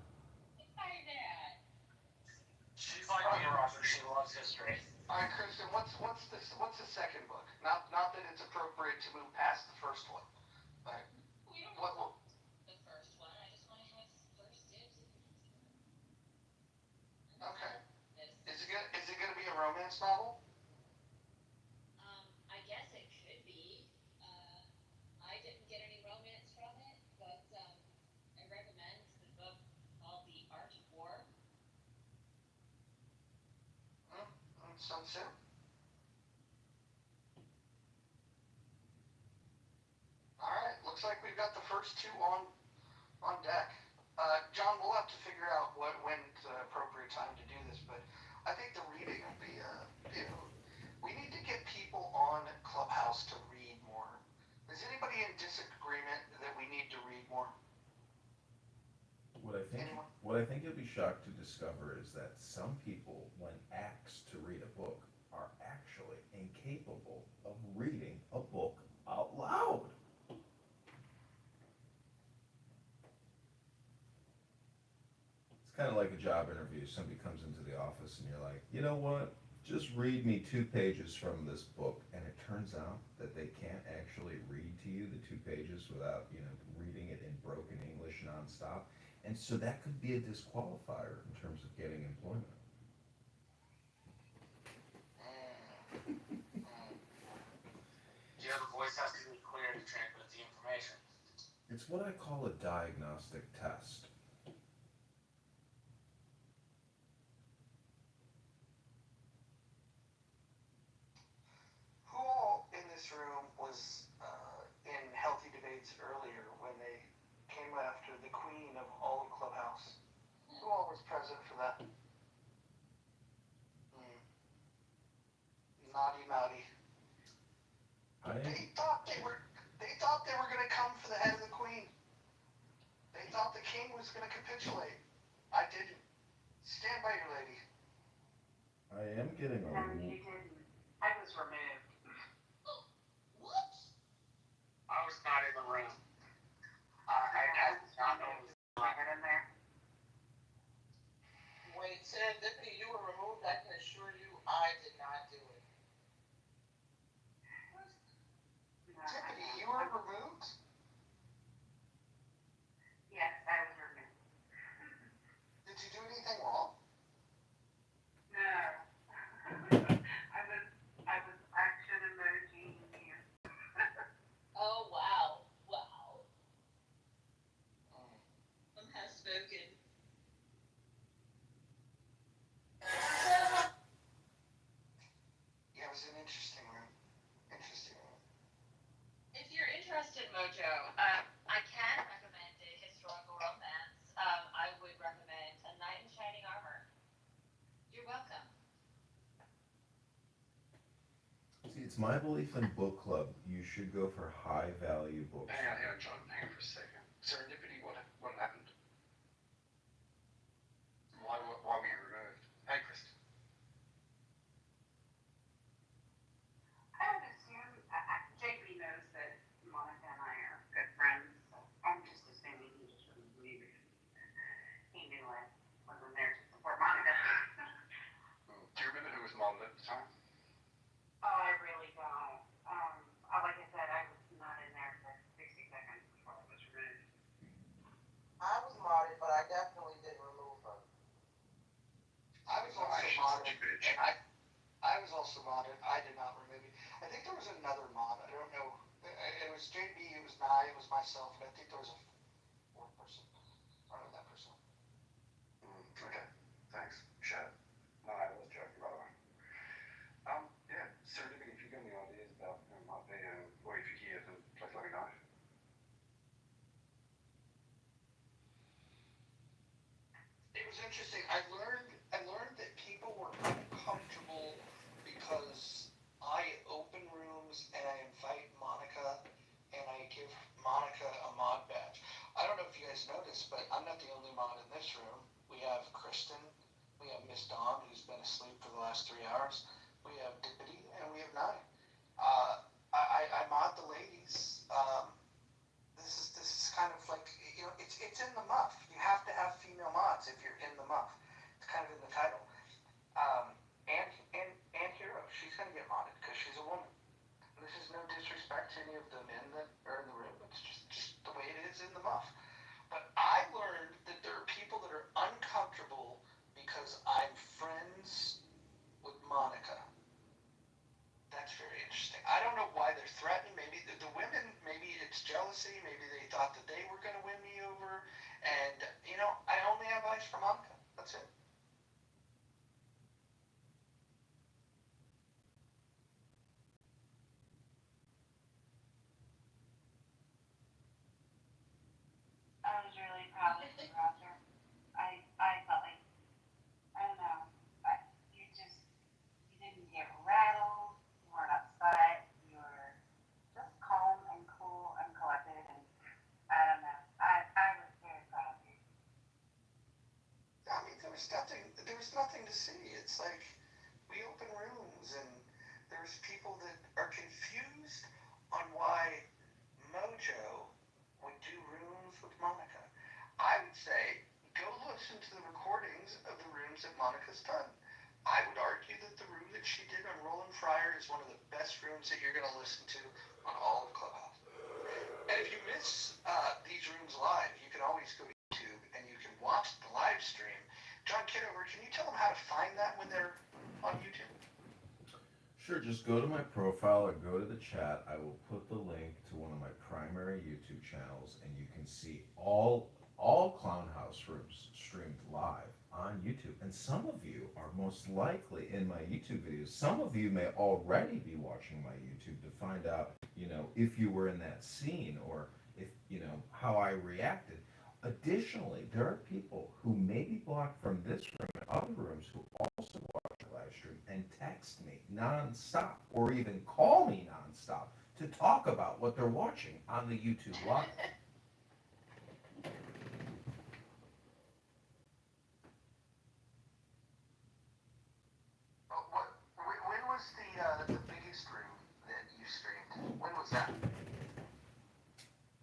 J: She's like me, Roger. She loves history.
G: All right, Kristen, what's the second book? Not that it's appropriate to move past the first one. But what
L: The first one, I just want to have first dibs.
G: okay. Is it gonna be a romance novel?
L: I guess it could be. I didn't get any romance from it, but I recommend the book called The Art of War.
G: Sounds soon. All right, looks like we've got the first two on deck. John, we'll have to figure out when's the appropriate time to do this, but I think the reading will be, we need to get people on Clubhouse to read more. Is anybody in disagreement that we need to read more? Anyone?
F: What I think you'll be shocked to discover is that some people, when asked to read a book, are actually incapable of reading a book out loud. It's kind of like a job interview. Somebody comes into the office and you're like, you know what? Just read me 2 pages from this book. And it turns out that they can't actually read to you the 2 pages without, reading it in broken English nonstop. And so that could be a disqualifier in terms of getting employment.
J: Your voice has to be clear to transmit the information.
F: It's what I call a diagnostic test.
G: Who all in this room was in healthy debates earlier when they came after the queen of all of Clubhouse? Who all was present for that? Naughty, naughty. They thought they were going to come for the head of the queen. They thought the king was going to capitulate. I didn't. Stand by your lady.
F: I am getting a.
Q: No, you didn't. I was removed.
J: What? I was not in the room. I did not know.
Q: Get in there. Wait, Serendipity, you were removed. I can assure you, I did not do it.
G: Tiffany, you were removed?
Q: Yes, I was removed.
G: Did you do anything wrong?
Q: No. I was action emoji you.
L: Oh, wow. Wow. Has spoken.
G: Yeah, it was an interesting room. Interesting room.
T: If you're interested, Mojo, I can recommend a historical romance. I would recommend A Knight in Shining Armor. You're welcome.
F: See, it's my belief in book club, you should go for high value books.
J: Hang on, John. Hang on for a second. Serendipity, what happened? Why were you removed? Hey, Kristen.
Q: I would assume, JB knows that Monica and I are good friends, so I'm just assuming he just removed me because he knew I wasn't there to support Monica.
J: Do you remember who was modeled at the time?
Q: Oh, I really don't. Like I said, I was not in there for 60 seconds before I was removed. I was modded, but I definitely didn't remove her.
G: I was also modded. I was also modded. I did not remove it. I think there was another mod. I don't know. It was JB, it was Nye, it was myself, and I think there was a fourth person. I don't know that person.
J: Okay, thanks. Shut up. No, I was joking, by the way. Yeah, Serendipity, if you got any ideas about who it might be, or if you hear them, please let me know.
G: It was interesting. I learned that people were uncomfortable because I open rooms and I invite Monica and I give Monica a mod badge. I don't know if you guys noticed, but I'm not the only mod in this room. We have Kristen, we have Miss Dawn, who's been asleep for the last 3 hours. We have Dippity, and we have Nye. I mod the ladies. This is kind of like, it's in the muff. You have to have female mods if you're in the muff. It's kind of in the title. And Hero, she's gonna get modded because she's a woman. And this is no disrespect to any of the men that are in the room. It's just the way it is in the muff. But I learned that there are people that are uncomfortable because I'm friends with Monica. That's very interesting. I don't know why they're threatened. Maybe the women, maybe it's jealousy. Maybe they thought that they were going to win me over. And, I only have eyes for Monica. That's it.
Q: I was really proud of you, Rob.
G: nothing to see. It's like we open rooms and there's people that are confused on why Mojo would do rooms with Monica. I would say go listen to the recordings of the rooms that Monica's done. I would argue that the room that she did on Roland Fryer is one of the best rooms that you're going to listen to on all of Clubhouse. And if you miss these rooms live, you can always go to YouTube and you can watch the live stream. John Kitover, can you tell them how to find that when they're on YouTube?
F: Sure, just go to my profile or go to the chat. I will put the link to one of my primary YouTube channels, and you can see all Clown House rooms streamed live on YouTube. And some of you are most likely in my YouTube videos. Some of you may already be watching my YouTube to find out, if you were in that scene or if, how I reacted. Additionally, there are people who may be blocked from this room and other rooms who also watch the live stream and text me nonstop or even call me nonstop to talk about what they're watching on the YouTube live.
G: When was the biggest room that you streamed? When was that?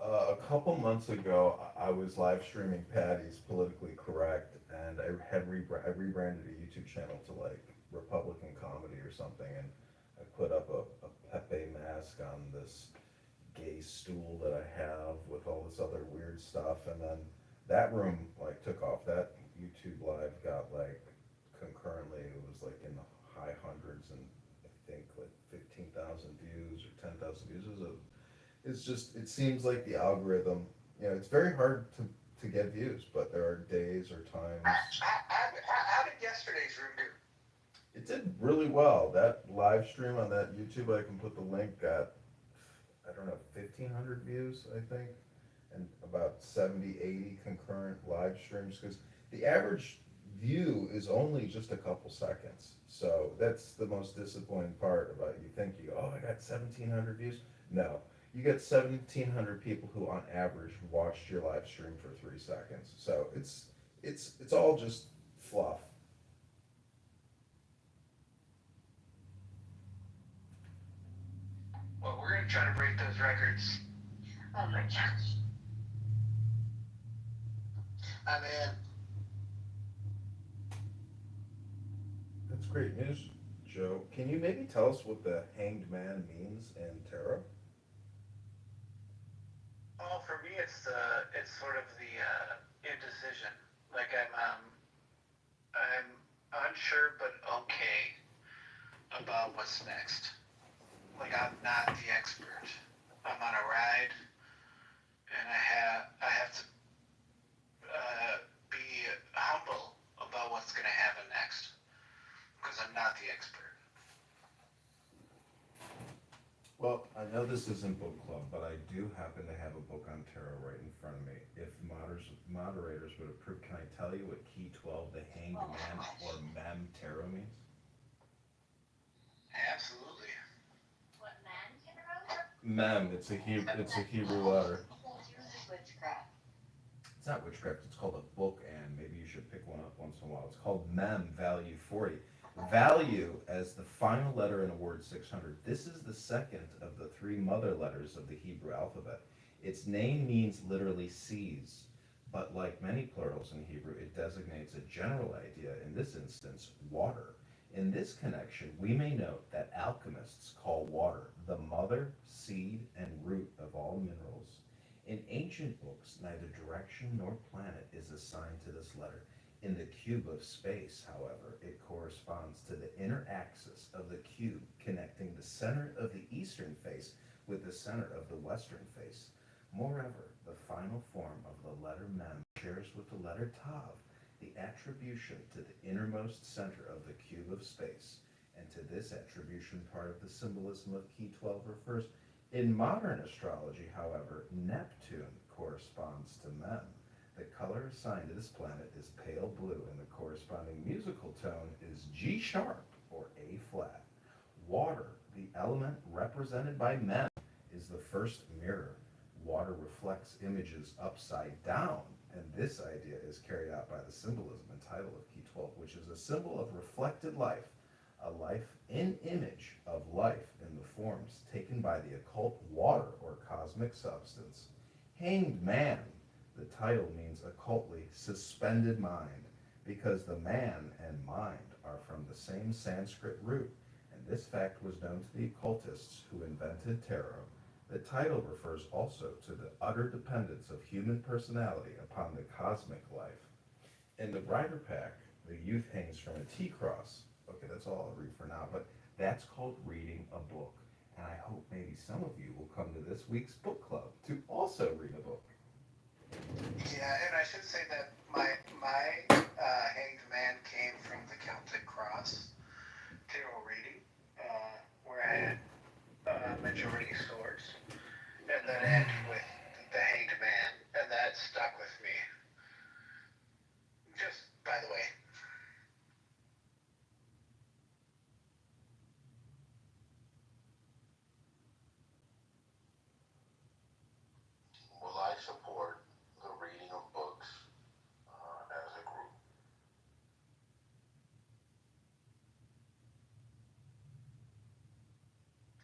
F: A couple months ago, I was live streaming Patty's Politically Correct, and I rebranded a YouTube channel to like Republican Comedy or something, and I put up a Pepe mask on this gay stool that I have with all this other weird stuff, and then that room like took off. That YouTube live got like concurrently, it was like in the high hundreds and I think like 15,000 views or 10,000 views. It seems like the algorithm, it's very hard to get views, but there are days or times.
G: How did yesterday's room do?
F: It did really well. That live stream on that YouTube, I can put the link, got, I don't know, 1,500 views, I think, and about 70, 80 concurrent live streams, because the average view is only just a couple seconds. So that's the most disappointing part about it. You think oh, I got 1,700 views. No, you get 1,700 people who on average watched your live stream for 3 seconds. So it's all just fluff.
G: Well, we're going to try to break those records.
L: Oh my gosh.
G: I'm in.
F: That's great news, Joe. Can you maybe tell us what the hanged man means in tarot?
G: Oh, for me, it's sort of the indecision. Like I'm unsure but okay about what's next. Like I'm not the expert. I'm on a ride, and I have to be humble about what's going to happen next, because I'm not the expert.
F: Well, I know this isn't book club, but I do happen to have a book on tarot right in front of me. If moderators would approve, can I tell you what Key 12, the Hanged Man, or Mem tarot means?
G: Absolutely.
L: What man tarot?
F: Mem, it's a Hebrew letter.
L: Witchcraft.
F: It's not witchcraft, it's called a book, and maybe you should pick one up once in a while. It's called Mem, value 40. Value as the final letter in a word 600. This is the second of the 3 mother letters of the Hebrew alphabet. Its name means literally seas, but like many plurals in Hebrew, it designates a general idea, in this instance, water. In this connection, we may note that alchemists call water the mother, seed, and root of all minerals. In ancient books, neither direction nor planet is assigned to this letter. In the cube of space, however, it corresponds to the inner axis of the cube, connecting the center of the eastern face with the center of the western face. Moreover, the final form of the letter Mem shares with the letter Tav the attribution to the innermost center of the cube of space, and to this attribution part of the symbolism of Key 12 refers. In modern astrology, however, Neptune corresponds to Mem. The color assigned to this planet is pale blue, and the corresponding musical tone is G sharp or A flat. Water, the element represented by Mem, is the first mirror. water reflects images upside down, and this idea is carried out by the symbolism and title of Key 12, which is a symbol of reflected life, a life in image of life in the forms taken by the occult water or cosmic substance. Hanged man, the title means occultly suspended mind, because the man and mind are from the same Sanskrit root, and this fact was known to the occultists who invented tarot. The title refers also to the utter dependence of human personality upon the cosmic life. In the Rider Pack, the youth hangs from a T-cross. Okay, that's all I'll read for now, but that's called reading a book. And I hope maybe some of you will come to this week's book club to also read a book.
G: Yeah, and I should say that my hanged man came from the Celtic Cross tarot reading, where I had majority swords, and then end with the hanged man, and that stuck with me. Just by the way.
I: Will I support the reading of books as a group?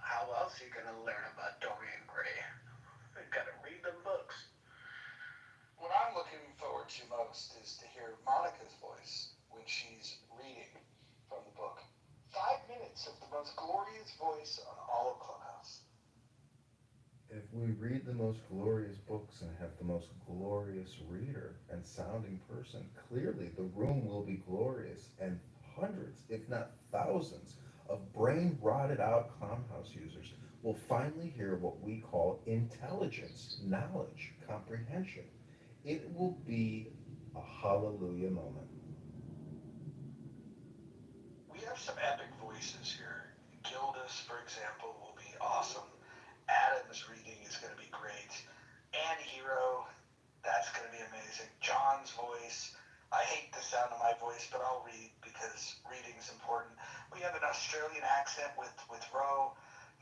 G: How else are you gonna learn about Dorian Gray? You gotta read them books.
J: What I'm looking forward to most is to hear Monica's voice when she's reading from the book. 5 minutes of the most glorious voice on all of Clubhouse.
F: If we read the most glorious books and have the most glorious reader and sounding person, clearly the room will be glorious, and hundreds, if not thousands, of brain rotted out clownhouse users will finally hear what we call intelligence, knowledge, comprehension. It will be a hallelujah moment.
J: We have some epic voices here. Gildas, for example, will be awesome. Adam's reading is going to be great. Anne Hero, that's going to be amazing. John's voice. I hate the sound of my voice, but I'll read because reading's important. We have an Australian accent with Ro.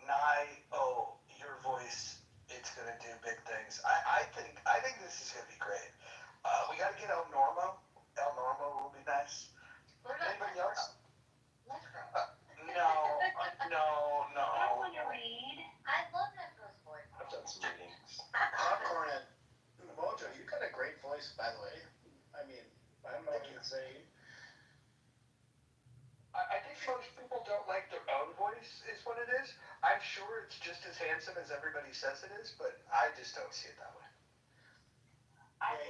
J: Nye, oh, your voice, it's going to do big things. I think this is going to be great. We got to get El Normo. El Normo will be nice. Anybody else? No.
L: I don't want to read. I love that girl's voice.
J: I've done some readings.
G: Popcorn and Mojo, you got a great voice, by the way. I mean, I'm not gonna say.
J: I think most people don't like their own voice, is what it is. I'm sure it's just as handsome as everybody says it is, but I just don't see it that way.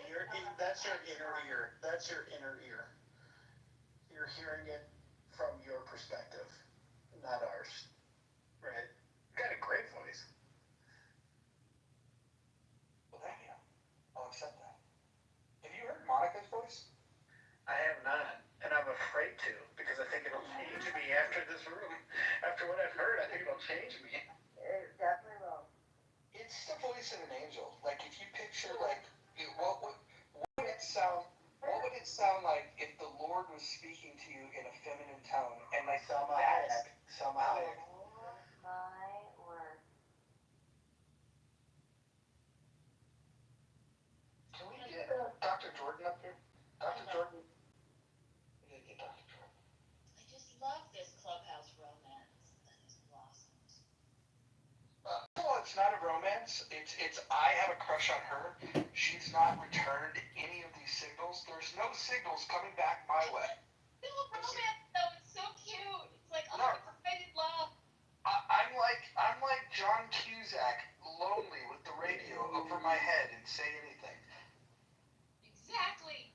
G: Yeah, that's your inner ear. That's your inner ear. You're hearing it from your perspective, not ours. Right? You got a great voice.
J: Well, thank you. I'll accept that. Have you heard Monica's voice?
G: I have not, and I'm afraid to, because I think it'll change me after this room. After what I've heard, I think it'll change me.
Q: It definitely will.
J: It's the voice of an angel. Like, if you picture, like, what would it sound like if the Lord was speaking to you in a feminine tone and like Selma Hayek?
Q: My word.
J: Can we get Dr. Jordan up here? Dr. Jordan? We gotta get Dr. Jordan.
K: I just love this clubhouse romance that has blossomed.
J: Well, it's not a romance. It's I have a crush on her. She's not returned any of these signals. There's no signals coming back my way.
K: No romance though, it's so cute. It's like unrequited love.
J: I'm like John Cusack, lonely with the radio over my head and say anything.
K: Exactly.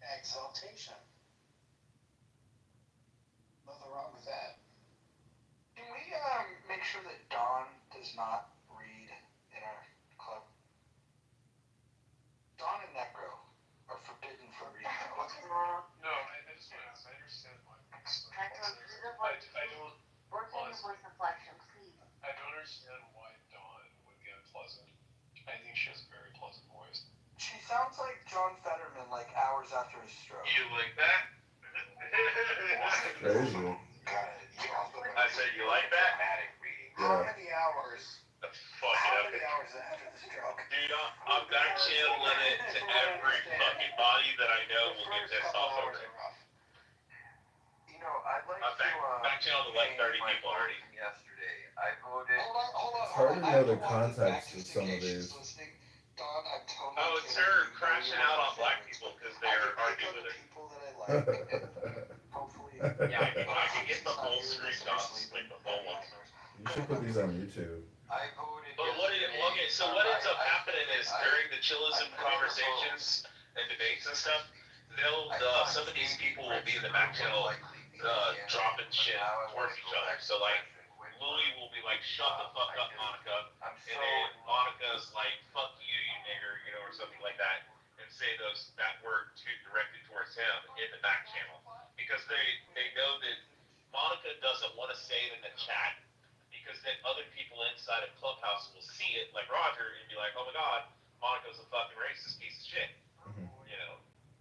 G: Exaltation. Nothing wrong with that.
J: Can we make sure that Dawn does not read in our club? Dawn and Necro are forbidden from reading.
E: No, I just want to ask, I understand why.
Q: Working the voice inflection, please.
E: I don't understand why Dawn would get pleasant. I think she has a very pleasant voice.
J: She sounds like John Fetterman, like hours after his stroke.
E: You like that?
F: Crazy.
V: I said, you like that?
F: Yeah.
G: How many hours?
V: Fuck it up.
G: How many hours
C: I'm back channeling it to every fucking body that I know will get pissed off over it.
A: You know, I'd like
C: Back channel to like 30 people already.
A: Yesterday, I voted.
F: It's hard to know the context of some of these.
G: Don, I'm totally
C: Oh, it's her crashing out on black people because they're arguing with her.
G: people that I like. Hopefully.
C: Yeah, I can get the whole screenshots, like the whole one.
F: You should put these on YouTube.
A: I voted.
C: But what ends up happening is during the chillism conversations and debates and stuff, some of these people will be in the back channel dropping shit towards each other. So like, Louis will be like, shut the fuck up, Monica. And then Monica's like, fuck you, you nigger, or something like that. And say that word directed towards him in the back channel. Because they know that Monica doesn't want to say it in the chat, because then other people inside of Clubhouse will see it, like Roger, and be like, oh my god, Monica's a fucking racist piece of shit.
F: Mm-hmm.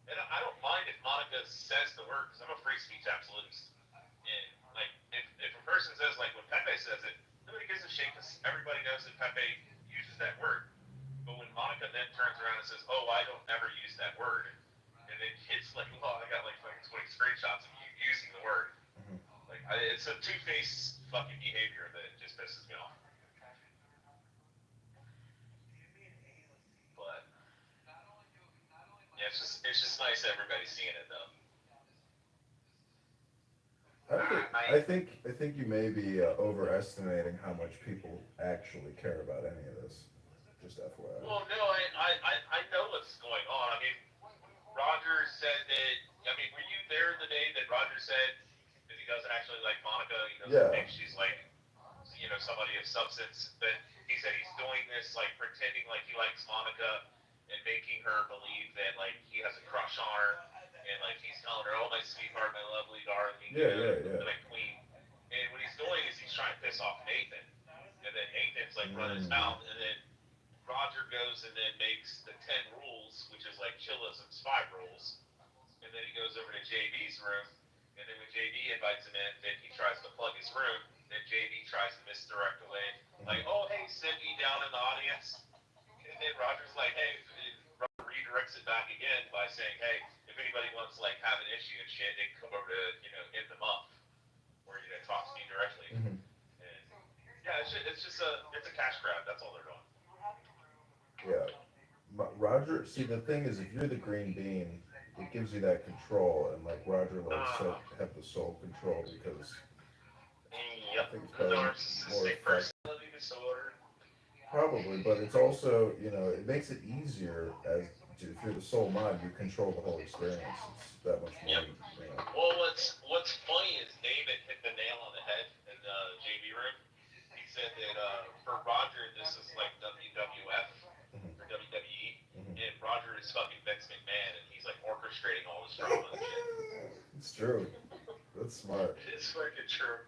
C: And I don't mind if Monica says the word, because I'm a free speech absolutist. And like, if a person says, like when Pepe says it, nobody gives a shit because everybody knows that Pepe uses that word. But when Monica then turns around and says, oh, I don't ever use that word, and then it's like, well, I got like fucking 20 screenshots of you using the word.
F: Mm-hmm.
C: Like, it's a two-faced fucking behavior that just pisses me off. But yeah, it's just nice everybody's seeing it though.
F: I think you may be overestimating how much people actually care about any of this. Just FYI.
C: Well, no, I know what's going on. I mean, Roger said that. I mean, were you there the day that Roger said that he doesn't actually like Monica? He doesn't think she's like, somebody of substance. But he said he's doing this like pretending like he likes Monica and making her believe that like he has a crush on her, and like he's telling her, "Oh, my sweetheart, my lovely darling, my queen." And what he's doing is he's trying to piss off Nathan, and then Nathan's like running his mouth, and then Roger goes and then makes the 10 rules, which is like chillism's 5 rules, and then he goes over to JB's room, and then when JB invites him in, then he tries to plug his room, then JB tries to misdirect away, like, "Oh, hey, Cindy down in the audience," and then Roger's like, "Hey," Roger redirects it back again by saying, "Hey, if anybody wants to like have an issue and shit, they can come over to In the Muff, or talk to me directly."
F: Mm-hmm.
C: And yeah, it's just a cash grab. That's all they're doing.
F: Yeah. Roger, see, the thing is, if you're the green bean, it gives you that control, and like Roger likes to have the sole control because I think it's probably more
C: personality disorder.
F: Probably, but it's also, it makes it easier if you're the sole mod, you control the whole experience. It's that much more.
C: Yep. Well, what's funny is David hit the nail on the head in the JV room. He said that for Roger, this is like WWF or WWE, and Roger is fucking Vince McMahon, and he's like orchestrating all this drama and shit.
F: It's true. That's smart.
C: It's fucking true.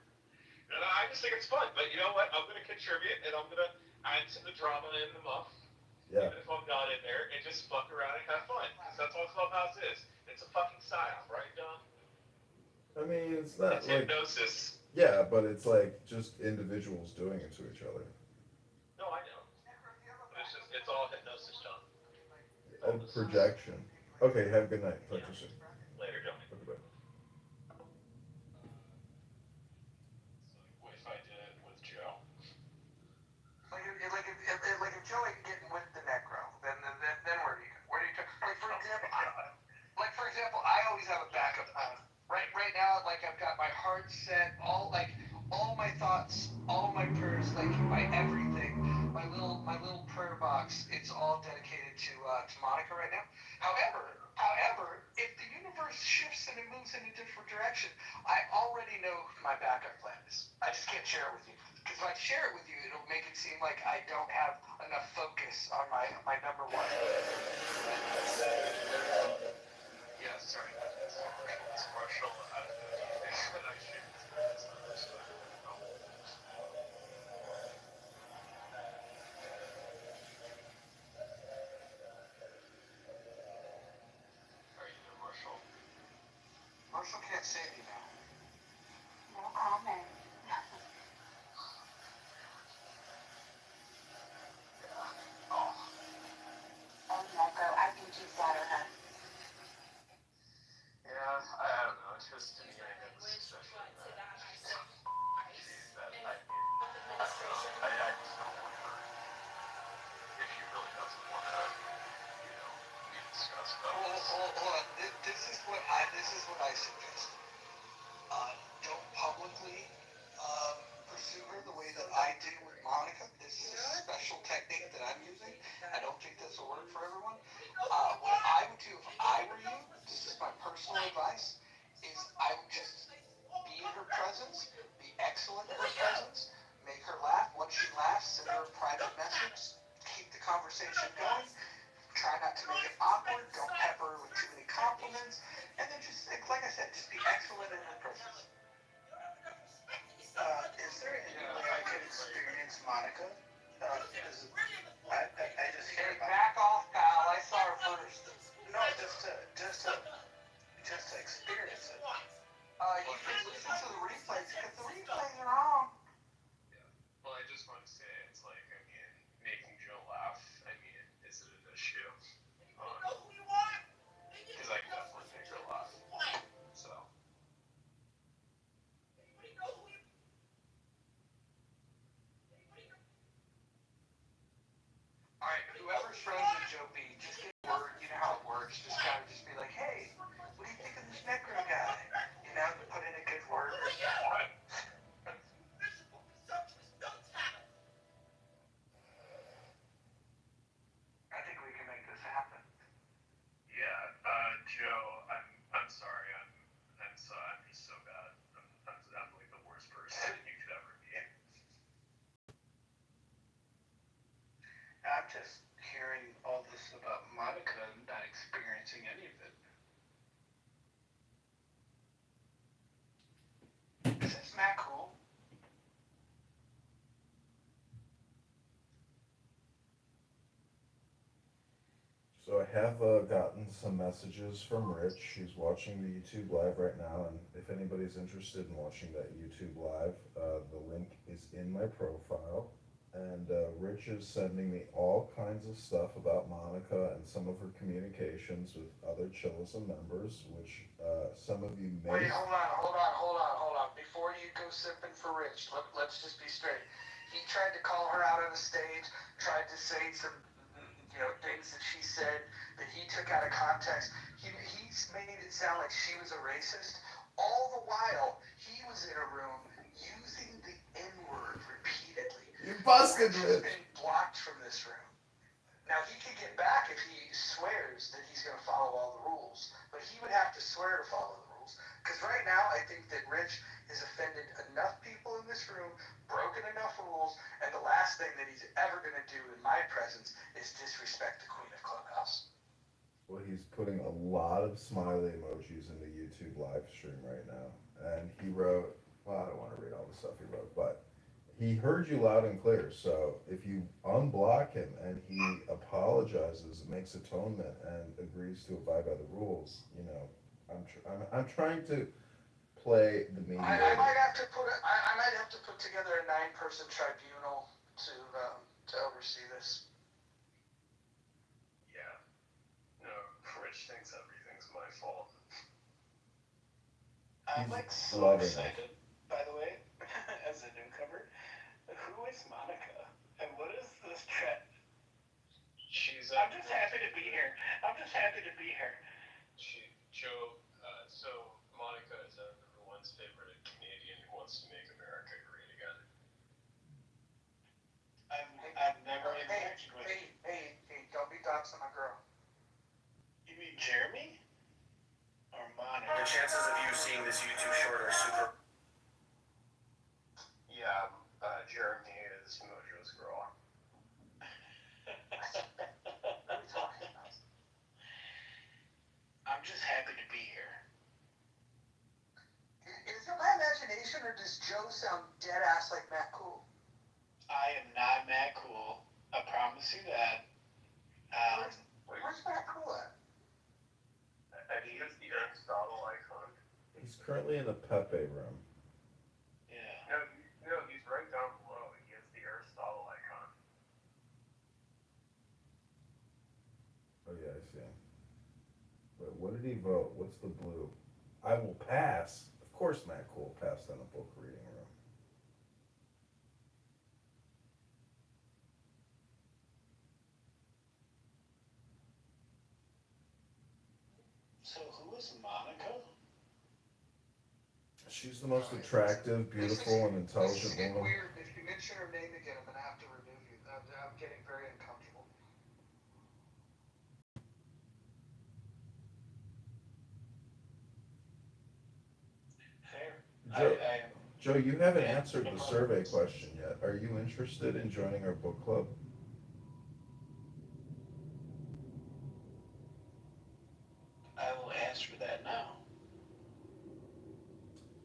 C: And I just think it's fun. But you know what? I'm gonna contribute, and I'm gonna add to the drama in the Muff.
F: Yeah.
C: Even if I'm not in there, and just fuck around and have fun. Because that's all Clubhouse is. It's a fucking psyop, right, John?
F: I mean, it's not
C: it's
F: like
C: hypnosis.
F: Yeah, but it's like just individuals doing it to each other.
C: No, I know. But it's all hypnosis, John.
F: And projection. Okay, have a good night. Talk to you soon.
C: Later, John.
F: Okay, bye.
E: What if I did it with Joe?
G: Like if Joey getting with the necro, then where do you go? Where do you go? Like for example, I always have a backup plan. Right now, like I've got my heart set, all my thoughts, all my prayers, like my everything, my little prayer box, it's all dedicated to Monica right now. However, if the universe shifts and it moves in a different direction, I already know who my backup plan is. I just can't share it with you. Because if I share it with you, it'll make it seem like I don't have enough focus on my number one.
E: Yeah, sorry. It's Marshall. I don't know if you think that I should experience others, but no. Are you there, Marshall?
G: Marshall can't save you now.
S: No comment.
E: Oh.
G: this is what I suggest. Don't publicly pursue her the way that I did with Monica. This is a special technique that I'm using. I don't think this will work for everyone. What I would do if I were you, this is my personal advice, is I would just be in her presence, be excellent in her presence, make her laugh. Once she laughs, send her a private message, keep the conversation going. Try not to make it awkward. Don't pepper her with too many compliments. And then just, like I said, just be excellent in her presence. Is there any way I could experience Monica? I just hear about back off, pal. I saw her first. No, just to experience it. You can listen to the replays because the replays are on.
E: Well, I just want to say, it's like, I mean, making Joe laugh, I mean, is it an issue? Because I can definitely make her laugh. So.
G: Alright, whoever's friends with Joe B, just get word, you know how it works. Just gotta just be like, hey, what do you think of this necro guy? You know, put in a good word. I think we can make this happen.
E: Yeah, Joe, I'm sorry, I'm just so bad. I'm like the worst person you could ever be.
G: I'm just hearing all this about Monica and not experiencing any of it. Is this Matt cool?
F: So I have gotten some messages from Rich. He's watching the YouTube live right now, and if anybody's interested in watching that YouTube live, the link is in my profile. And Rich is sending me all kinds of stuff about Monica and some of her communications with other Chillison members, which some of you may.
G: Wait, hold on. Before you go sipping for Rich, let's just be straight. He tried to call her out on the stage, tried to say some things that she said that he took out of context. He's made it sound like she was a racist. All the while, he was in a room using the N-word repeatedly.
F: You busted,
G: Rich. Has been blocked from this room. Now, he could get back if he swears that he's going to follow all the rules, but he would have to swear to follow the rules. Because right now, I think that Rich has offended enough people in this room, broken enough rules, and the last thing that he's ever going to do in my presence is disrespect the Queen of Clubhouse.
F: Well, he's putting a lot of smiley emojis in the YouTube live stream right now. And he wrote, well, I don't want to read all the stuff he wrote, but he heard you loud and clear. So if you unblock him and he apologizes, makes atonement, and agrees to abide by the rules, I'm trying to play the mediator.
G: I might have to put together a 9-person tribunal to oversee this.
E: Yeah. No, Rich thinks everything's my fault.
G: I'm like so excited, by the way, as a newcomer. Who is Monica? And what is this trend? I'm just happy to be here.
E: Joe, so Monica is everyone's favorite Canadian who wants to make America great again.
G: I've never interacted with you. Hey, don't be doxing my girl. You mean Jeremy? Or Monica?
I: The chances of you seeing this YouTube short are super.
E: Yeah, Jeremy is Mojo's girl.
G: What are we talking about? I'm just happy to be here. Is it my imagination, or does Joe sound dead ass like Matt Cool? I am not Matt Cool. I promise you that. Where's Matt Cool at?
E: I think it's the Aristotle icon.
F: He's currently in the Pepe room.
E: Yeah. No, he's right down below. He has the Aristotle icon.
F: Oh yeah, I see him. Wait, what did he vote? What's the blue? I will pass. Of course Matt Cole passed on a book reading room.
G: So who is Monica?
F: She's the most attractive, beautiful, and
G: This is
F: intelligent
G: getting
F: woman.
G: weird. If you mention her name again, I'm gonna have to remove you. I'm getting very uncomfortable.
J: Fair.
F: Joe,
J: I
F: Joe, you haven't answered the survey question yet. Are you interested in joining our book club?
J: will answer that now.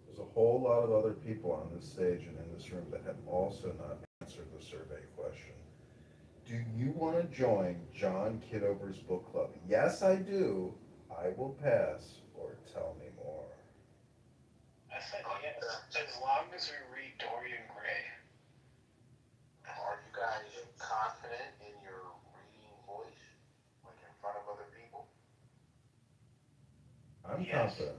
F: There's a whole lot of other people on this stage and in this room that have also not answered the survey question. Do you want to join John Kitover's book club? Yes, I do. I will pass, or tell me more.
J: I said yes, as long as we read Dorian Gray.
A: Are you guys confident in your reading voice, like in front of other people?
F: I'm
J: Yes.
F: confident.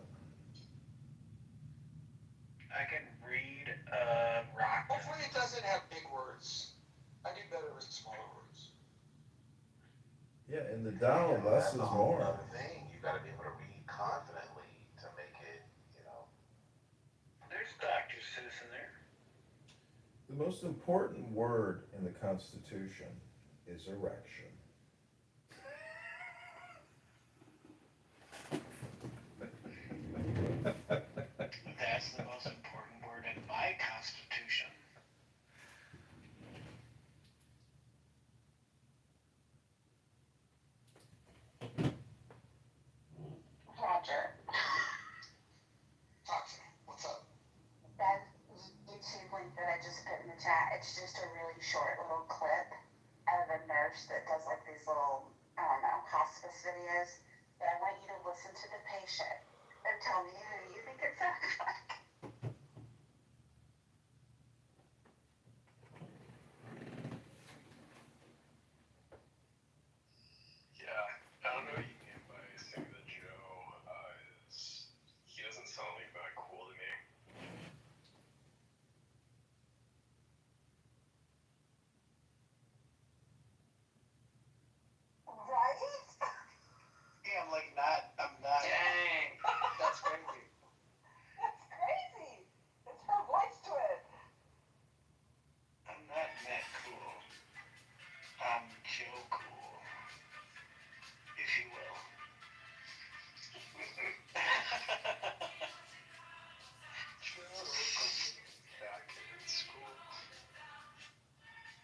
J: I can read rock.
G: Hopefully it doesn't have big words. I do better with smaller words.
F: Yeah, in the Dow, less is
A: That's a whole
F: more.
A: other thing. You got to be able to read confidently to make it,
J: There's Dr. Seuss in there.
F: The most important word in the Constitution is erection.
J: That's the most important word in my Constitution.
H: Roger,
G: Talk to me. What's up?
H: that YouTube link that I just put in the chat, it's just a really short little clip of a nurse that does like these little, I don't know, hospice videos. But I want you to listen to the patient and tell me who you think it sounds like.
E: Yeah, I don't know what you mean by saying that Joe he doesn't sound like that cool to me.
H: Right?
J: Yeah, I'm not.
G: Dang. That's crazy.
H: That's crazy. It's her voice to it.
J: I'm not that cool. I'm Joe Cool, if you will. Joe Cool.
E: Back in school.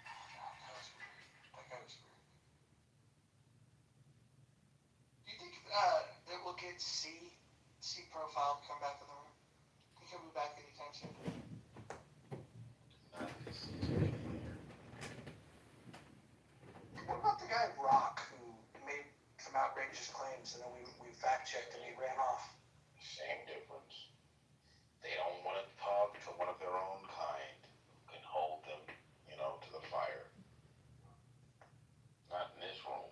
G: That was weird. That guy was weird. Do you think that we'll get C profile come back in the room? Think he'll be back anytime soon? What about the guy Rock who made some outrageous claims and then we fact checked and he ran off?
A: Same difference. They don't want to talk to one of their own kind who can hold them, to the fire. Not in this room.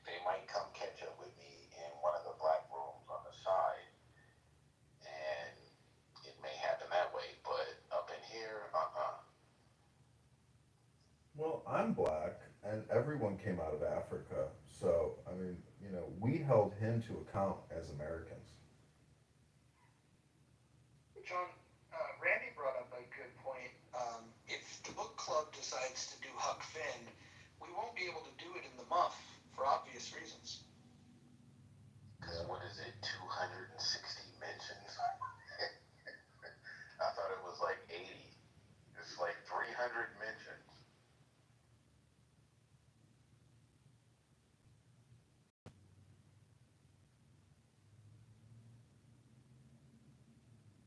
A: They might come catch up with me in one of the black rooms on the side, and it may happen that way, but up in here,
F: Well, I'm black, and everyone came out of Africa, so, I mean, we held him to account as Americans.
G: John, Randy brought up a good point. If the book club decides to do Huck Finn, we won't be able to do it in the muff for obvious reasons.
A: because what is it, 260 mentions? I thought it was like 80. It's like 300 mentions.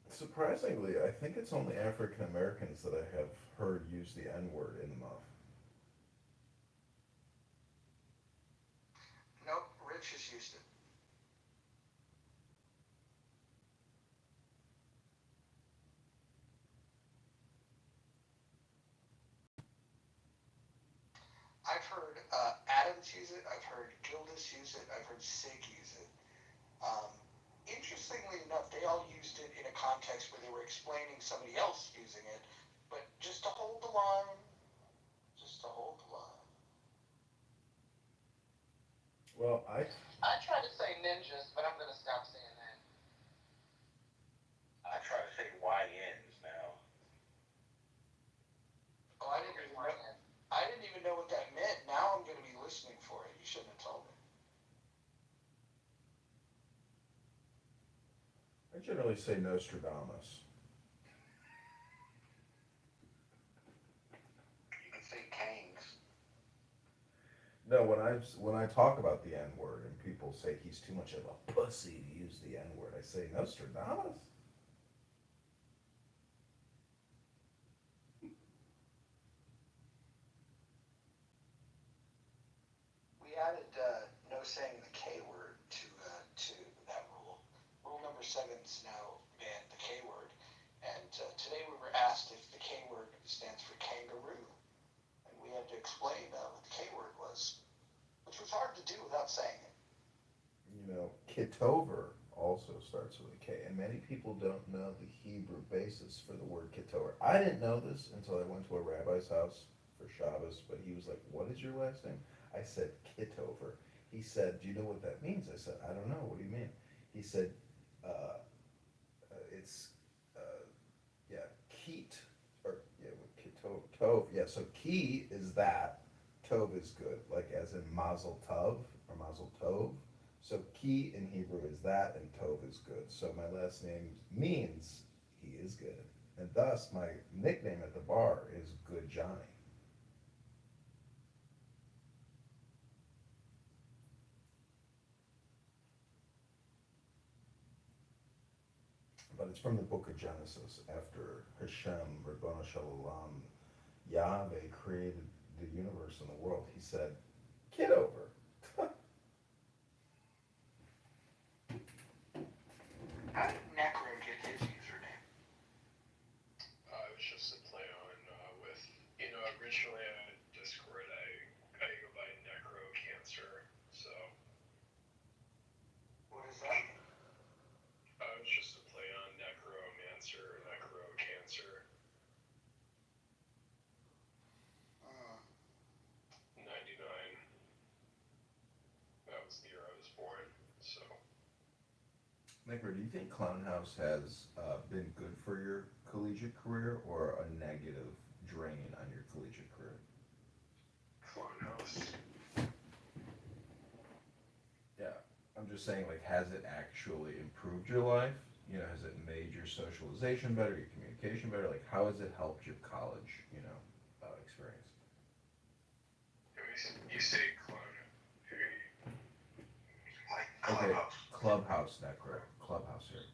F: Surprisingly, I think it's only African Americans that I have heard use the N-word in the muff.
G: Nope, Rich has used it. I've heard Adams use it, I've heard Gildas use it, I've heard Sig use it. Interestingly enough, they all used it in a context where they were explaining somebody else using it, but just to hold the line, just to hold the line.
F: Well, I
I: I try to say ninjas, but I'm gonna stop saying that.
A: I try to say
F: I generally say Nostradamus.
I: You can say Kangs.
F: No, when I talk about the N word and people say he's too much of a pussy to use the N word, I say Nostradamus.
I: We added no saying the K word to that rule. Rule number 7's now banned the K word. And today we were asked if the K word stands for kangaroo. And we had to explain what the K word was, which was hard to do without saying it.
F: You know, Kitover also starts with a K, and many people don't know the Hebrew basis for the word Kitover. I didn't know this until I went to a rabbi's house for Shabbos, but he was like, "What is your last name?" I said, "Kitover." He said, "Do you know what that means?" I said, "I don't know. What do you mean?" He said, "It's, uh, yeah, Keet, or, yeah, Kitov, Tov, yeah, so Ki is that, Tov is good, like as in Mazel Tov, or Mazel Tov. So Ki in Hebrew is that, and Tov is good. So my last name means he is good. And thus, my nickname at the bar is Good Johnny. But it's from the book of Genesis. After Hashem, Rabbanu Shalom, Yahweh created the universe and the world, he said, "Get over."
I: How did Necro get his username?
E: It was just a play on with, originally on Discord I go by Necro Cancer, so
I: What is that?
E: it was just a play on Necromancer, Necro Cancer. 99. That was the year I was born, so.
F: Nicker, do you think Clown House has been good for your collegiate career or a negative drain on your collegiate career?
E: Clown House.
F: Yeah, I'm just saying, like, has it actually improved your life? You know, has it made your socialization better, your communication better? Like, how has it helped your college, experience?
E: You say clown.
I: Like
F: Okay,
I: Clubhouse.
F: Clubhouse, Necro. Clubhouse here.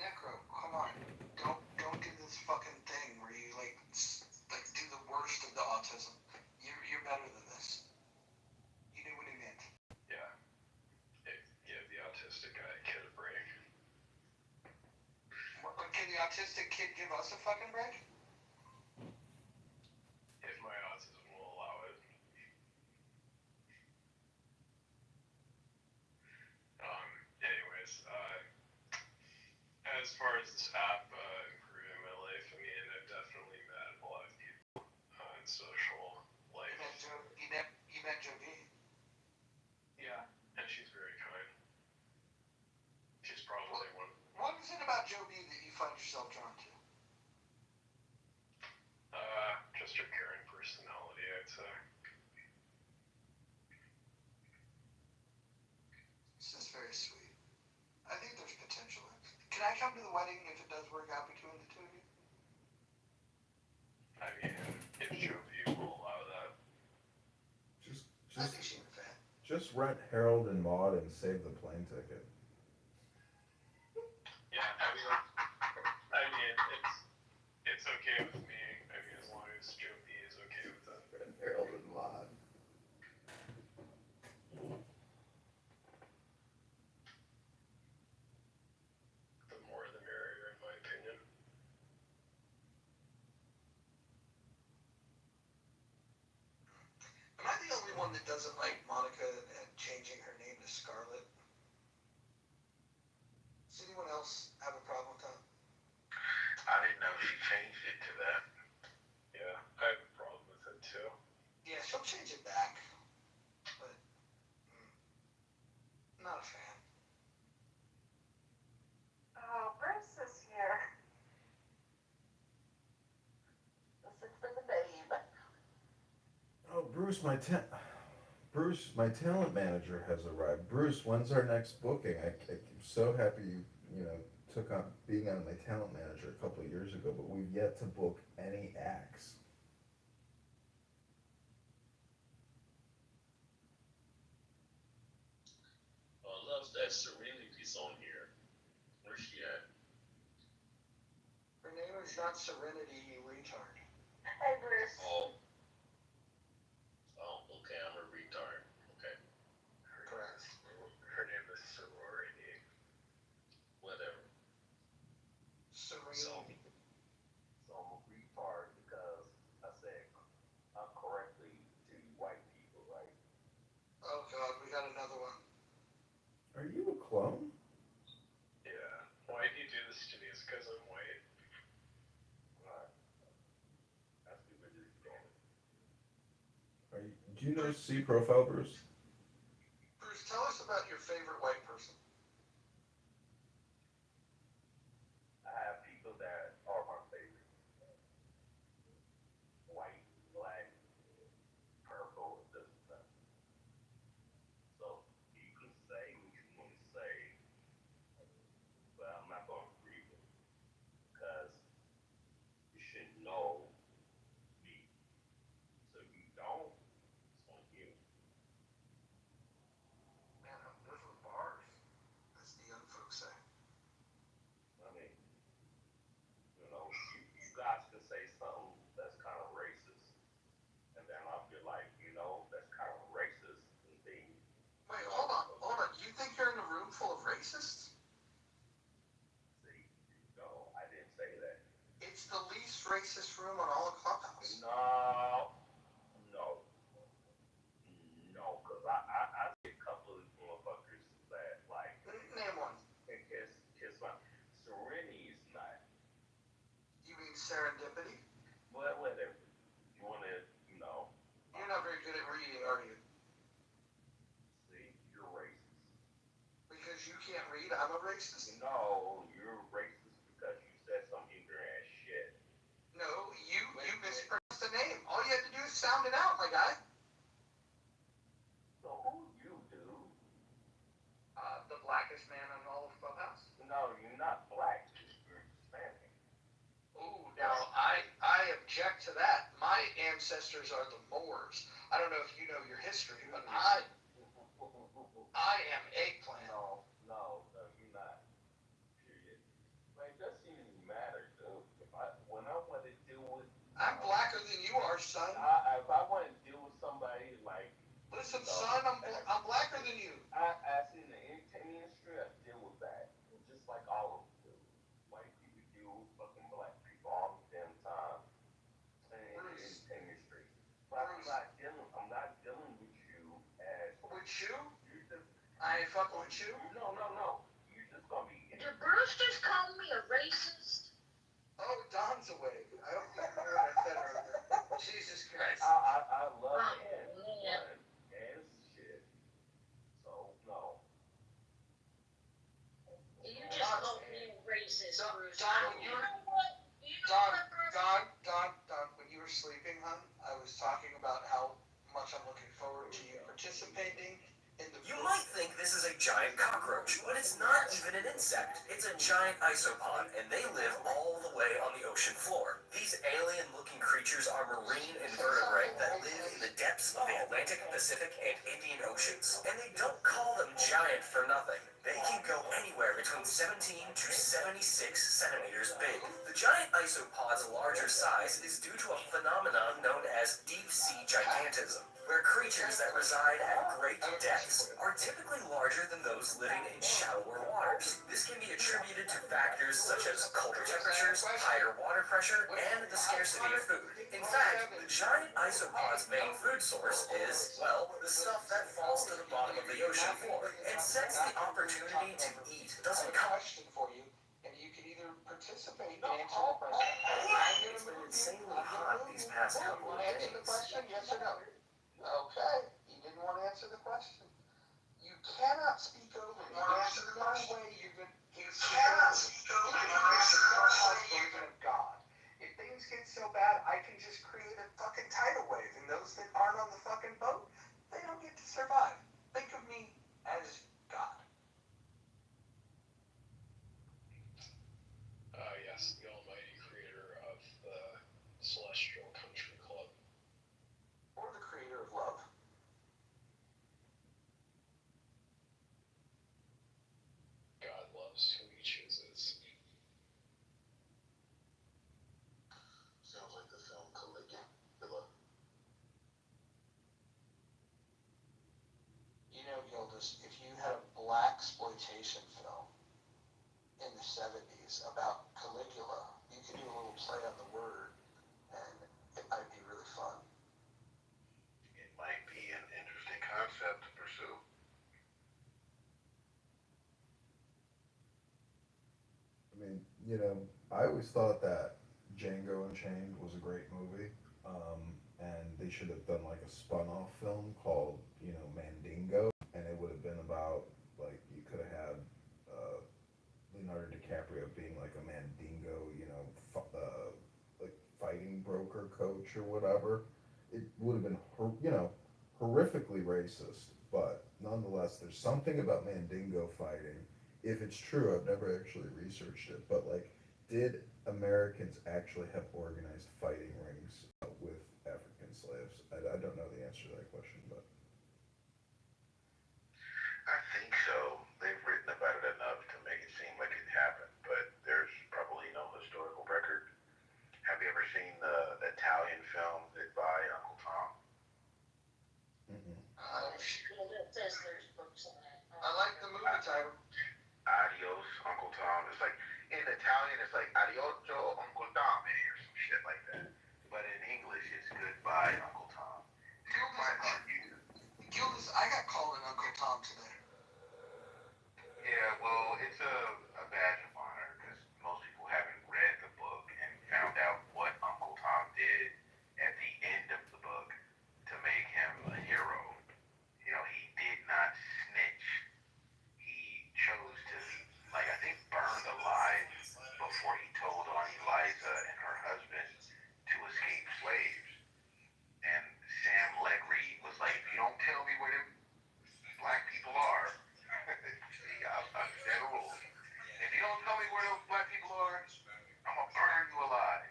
G: Necro, come on. Don't do this fucking thing where you like do the worst of the autism. You're better than this. You knew what he meant.
E: Yeah. Give the autistic guy kid a break.
G: Can the autistic kid give us a fucking break?
E: If my autism will allow it. Anyways, as far as this app improving my life, I've definitely met a lot of people in social life.
G: You met Joe B.
E: Yeah, and she's very kind. She's probably one.
G: What is it about Joe B that you find yourself drawn to?
E: Just her caring personality, I'd say.
G: This is very sweet. I think there's potential. Can I come to the wedding if it does work out between the two of you?
E: If Joe B will allow that.
G: I think she's a fan.
F: Just rent Harold and Maude and save the plane ticket.
E: Yeah, it's okay with me. As long as Joe B is okay with that.
F: Rent Harold and Maude.
E: The more the merrier, in my opinion.
G: Am I the only one that doesn't like Monica changing her name to Scarlet? Does anyone else have a problem with that?
V: I didn't know she changed it to that.
E: Yeah, I have a problem with it too.
G: Yeah, she'll change it back. But, not a fan.
Q: Oh, Bruce is here. Listen for the babe.
F: Oh, Bruce, my talent manager has arrived. Bruce, when's our next booking? I'm so happy you you know, took on being on my talent manager a couple of years ago, but we've yet to book any acts.
E: I love that Serenity's on here. Where's she at?
G: Her name is not Serenity, you retard.
L: Hey, Bruce.
E: Oh. Oh, okay, I'm a retard. Okay.
G: Correct.
E: Her name is Sorority. Whatever.
G: Serenity.
I: So I'm a retard because I said correctly to white people, right?
G: Oh God, we got another one.
F: Are you a clone?
E: Yeah. Why do you do this to me? It's because I'm white.
I: Right. That's people just going.
F: Do you know C profile, Bruce?
G: Bruce, tell us about your favorite white person.
I: I have people that are my favorite. White, black, purple, it doesn't matter. So you can say what you want to say, but I'm not going to agree with it because you should know me. So if you don't, it's on you.
G: Man, those were bars, as the young folks say.
I: I mean, you know, you guys can say something that's kind of racist, and then I'll be like, you know, that's kind of racist, and then.
G: Wait, hold on. You think you're in a room full of racists?
I: See, no, I didn't say that.
G: It's the least racist room on all of Clubhouse.
I: No, because I see a couple of motherfuckers that like.
G: Name one.
I: Kiss my. Serenity is not.
G: You mean serendipity?
I: Well, whatever. You want to, you know.
G: You're not very good at reading, are you?
I: See, you're racist.
G: Because you can't read, I'm a racist?
I: No, you're racist because you said some ignorant ass shit.
G: No, you mispronounced the name. All you had to do is sound it out, my guy.
I: So who you, dude?
G: The blackest man on all of Clubhouse.
I: No, you're not black. You're Hispanic.
G: Ooh, now I object to that. My ancestors are the Moors. I don't know if you know your history, but I am eggplant.
I: No, you're not. Period. Like, it doesn't even matter, dude. When I want to deal with.
G: I'm blacker than you are, son.
I: If I want to deal with somebody like.
G: Listen, son, I'm blacker than you.
I: I see in the entertainment industry, I deal with that. Just like all of them do. White people deal with fucking black people all the damn time. In the entertainment industry. But I'm not dealing with you as.
G: With you?
I: You're just.
G: I ain't fucking with you.
I: No. You're just gonna be.
L: Did Bruce just call me a racist?
G: Oh, Don's awake. I don't think what I said earlier. Jesus Christ.
I: I love
L: Yeah.
I: and shit. So, no.
L: You just called me a racist, Bruce.
G: Don, when you were... Don, when you were sleeping, hon, I was talking about how much I'm looking forward to you participating in the...
N: You might think this is a giant cockroach, but it's not even an insect. It's a giant isopod, and they live all the way on the ocean floor. These alien-looking creatures are marine invertebrate that live in the depths of the Atlantic, Pacific, and Indian Oceans. And they don't call them giant for nothing. They can go anywhere between 17 to 76 centimeters big. The giant isopod's larger size is due to a phenomenon known as deep-sea gigantism, where creatures that reside at great depths are typically larger than those living in shallower waters. This can be attributed to factors such as colder temperatures, higher water pressure, and the scarcity of food. In fact, the giant isopod's main food source is, well, the stuff that falls to the bottom of the ocean floor, and since the opportunity to eat doesn't come...
G: question for you, and you can either participate and answer the question.
N: It's been insanely hot these past couple of days.
G: Answer the question, yes or no? Okay, you didn't want to answer the question. You cannot speak over me. There's no way you're going to... You cannot speak over me. Version of God. If things get so bad, I can just create a fucking tidal wave, and those that aren't on the fucking boat, they don't get to survive. Think of me as God. was if you had a black exploitation film in the 70s about Caligula, you could do a little play on the word, and it might be really fun.
A: It might be an interesting concept to pursue.
F: I mean, you know, I always thought that Django Unchained was a great movie, and they should have done like a spun-off film called, you know, Mandingo, and it would have been about like you could have had uh, Leonardo DiCaprio being like a Mandingo, you know, like fighting broker coach or whatever. It would have been, you know, horrifically racist, but nonetheless, there's something about Mandingo fighting. If it's true, I've never actually researched it, but like, did Americans actually have organized fighting rings with African slaves? I don't know the answer to that question, but
A: I think so. They've written about it enough to make it seem like it happened, but there's probably no historical record. Have you ever seen the Italian film Goodbye, Uncle Tom?
F: mm-mm.
G: I like the movie title.
A: Adios, Uncle Tom. It's like, in Italian, it's like Adioso, Uncle Tom, or some shit like that. But in English, it's Goodbye, Uncle Tom. You'll find it on YouTube.
G: Gildas, I got called an Uncle Tom today.
A: Yeah, well, it's a badge of honor because most people haven't read the book and found out what Uncle Tom did at the end of the book to make him a hero. You know, he did not snitch. He chose to, like, I think, burned alive before he told on Eliza and her husband to escape slaves. And Sam Legri was like, if you don't tell me where them black people are, see, I'll understand the rules. If you don't tell me where those black people are, I'm gonna burn you alive.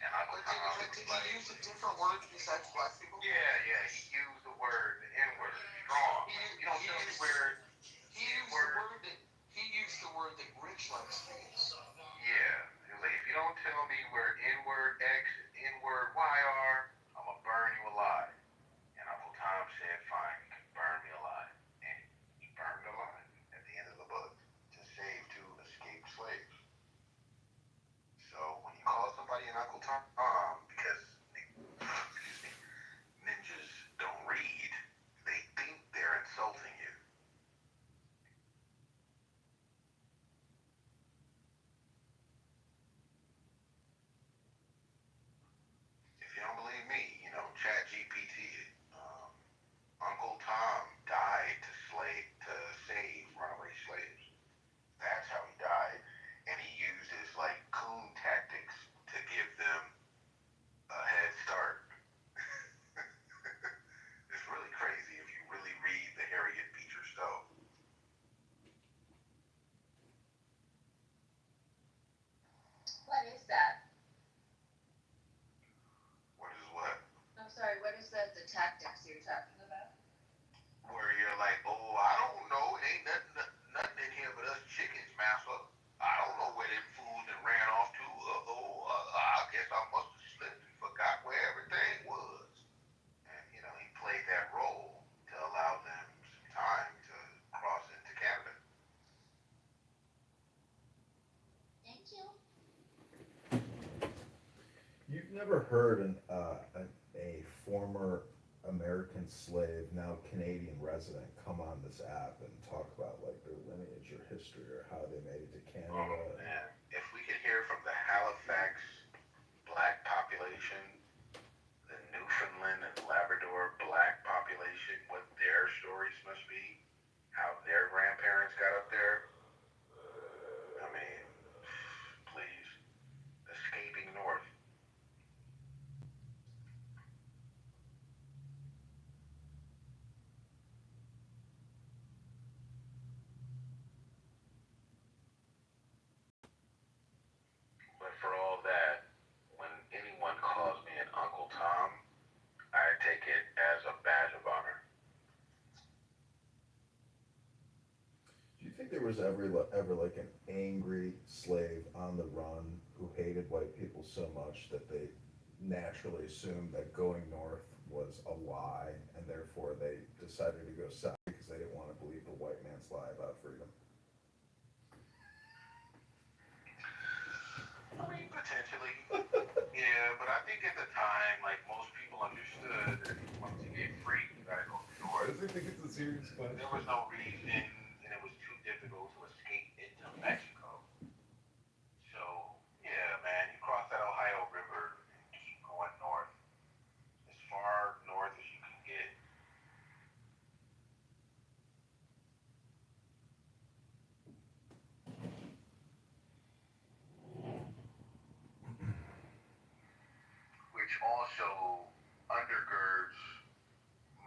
A: And Uncle Tom was
G: Did
A: like,
G: he use a different word besides black people?
A: yeah, he used the word, the N-word, strong. You don't tell me where
G: He used the word that Rich likes to use.
A: Yeah, he was like, if you don't tell me where N-word X and N-word Y are, I'm gonna burn you alive. And Uncle Tom said, fine, you can burn me alive. And he burned alive at the end of the book to save two escaped slaves. So when you call somebody an Uncle Tom, because, excuse me, ninjas don't read, they think they're insulting you. If you don't believe me, you know, chat GPT it. Uncle Tom died to save runaway slaves. That's how he died, and he uses like coon tactics to give them a head start. It's really crazy if you really read the Harriet Beecher Stowe.
T: What is that?
A: What is what?
T: I'm sorry, what is that, the tactics you're talking about?
A: Where you're like, oh, I don't know, it ain't nothing in here but us chickens, master. I don't know where them fools that ran off to. I guess I must have slipped and forgot where everything was. And, you know, he played that role to allow them some time to cross into Canada.
T: Thank you.
F: you've never heard a former American slave, now Canadian resident, come on this app and talk about like their lineage or history or how they made it to Canada.
A: Oh man, if we could hear from the Halifax black population, the Newfoundland and Labrador black population, what their stories must be, how their grandparents got up there. I mean, please, escaping north. But for all that, when anyone calls me an Uncle Tom, I take it as a badge of honor.
F: Do you think there was ever like an angry slave on the run who hated white people so much that they naturally assumed that going north was a lie, and therefore they decided to go south because they didn't want to believe the lie about freedom.
A: I mean, potentially. Yeah, but I think at the time, like, most people understood that if you wanted to get free, you gotta go north.
F: Does he think it's a serious question?
A: There was no reason, and it was too difficult to escape into Mexico. So, yeah, man, you cross that Ohio River and keep going north, as far north as you can get. Which also undergirds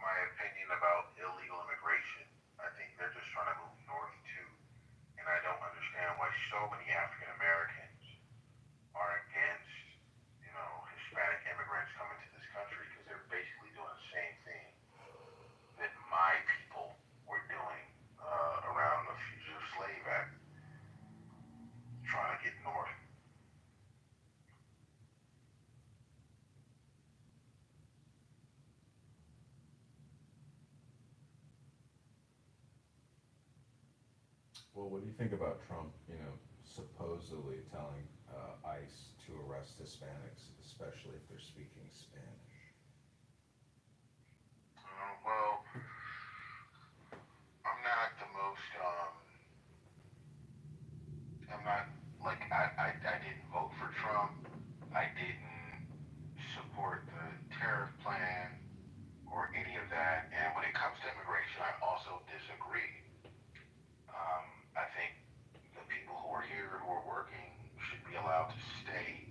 A: my opinion about illegal immigration. I think they're just trying to move north too. And I don't understand why so many African Americans are against, Hispanic immigrants coming to this country because they're basically doing the same thing that my people were doing around the Fugitive Slave Act, trying to get north.
F: Well, what do you think about Trump, supposedly telling ICE to arrest Hispanics, especially if they're speaking Spanish?
A: Well, I'm not the most, I'm not, like, I didn't vote for Trump. I didn't support the tariff plan or any of that. And when it comes to immigration, I also disagree. I think the people who are here who are working should be allowed to stay.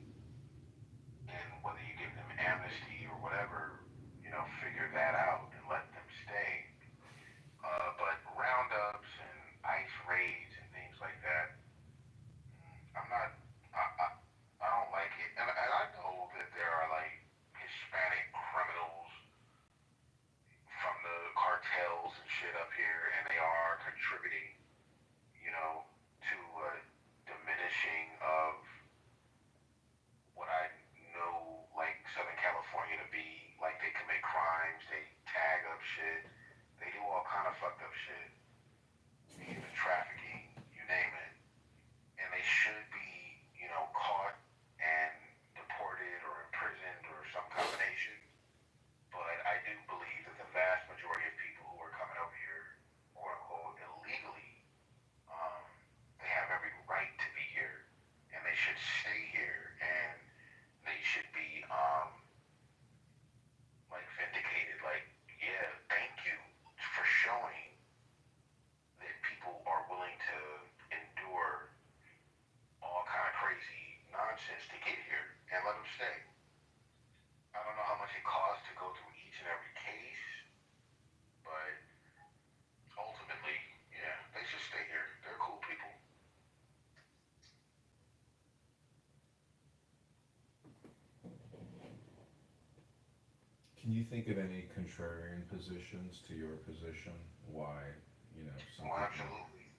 A: And whether you give them amnesty or whatever, figure that out and let them stay. But roundups and ICE raids and things like that, I'm not, I don't like it. And I know that there are like Hispanic criminals from the cartels and shit up here, and they are contributing, to diminishing of what I know, like Southern California to be. Like, they commit crimes, they tag up shit, they do all kind of fucked up shit, human trafficking, you name it. And they should be, caught and deported or imprisoned or some combination. But I do believe that the vast majority of people who are coming over here, quote unquote, illegally, they have every right to be here, and they should stay here, and they should be, like, vindicated. Like, yeah, thank you for showing that people are willing to endure all kind of crazy nonsense to get here, and let them stay. I don't know how much it costs to go through each and every case, but ultimately, yeah, they should stay here. They're cool people.
F: Can you think of any contrarian positions to your position? Why, some
A: Oh,
F: people...
A: absolutely.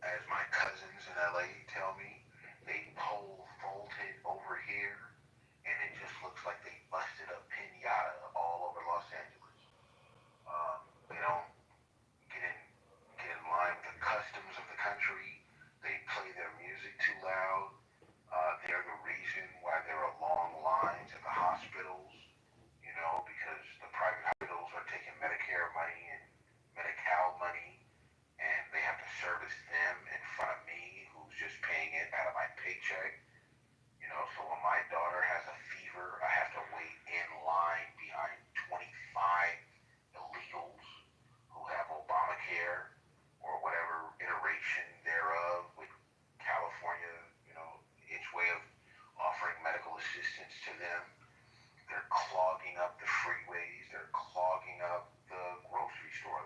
A: As my cousins in LA tell me, they pole vaulted over here, and it just looks like they busted a pinata all over Los Angeles. They don't get in line with the customs of the country. They play their music too loud. They're the reason why there are long lines at the hospitals, because the private hospitals are taking Medicare money and Medi-Cal money, and they have to service them in front of me, who's just paying it out of my paycheck. So when my daughter has a fever, I have to wait in line behind 25 illegals who have Obamacare or whatever iteration thereof with California, its way of offering medical assistance to them. They're clogging up the freeways. They're clogging up the grocery store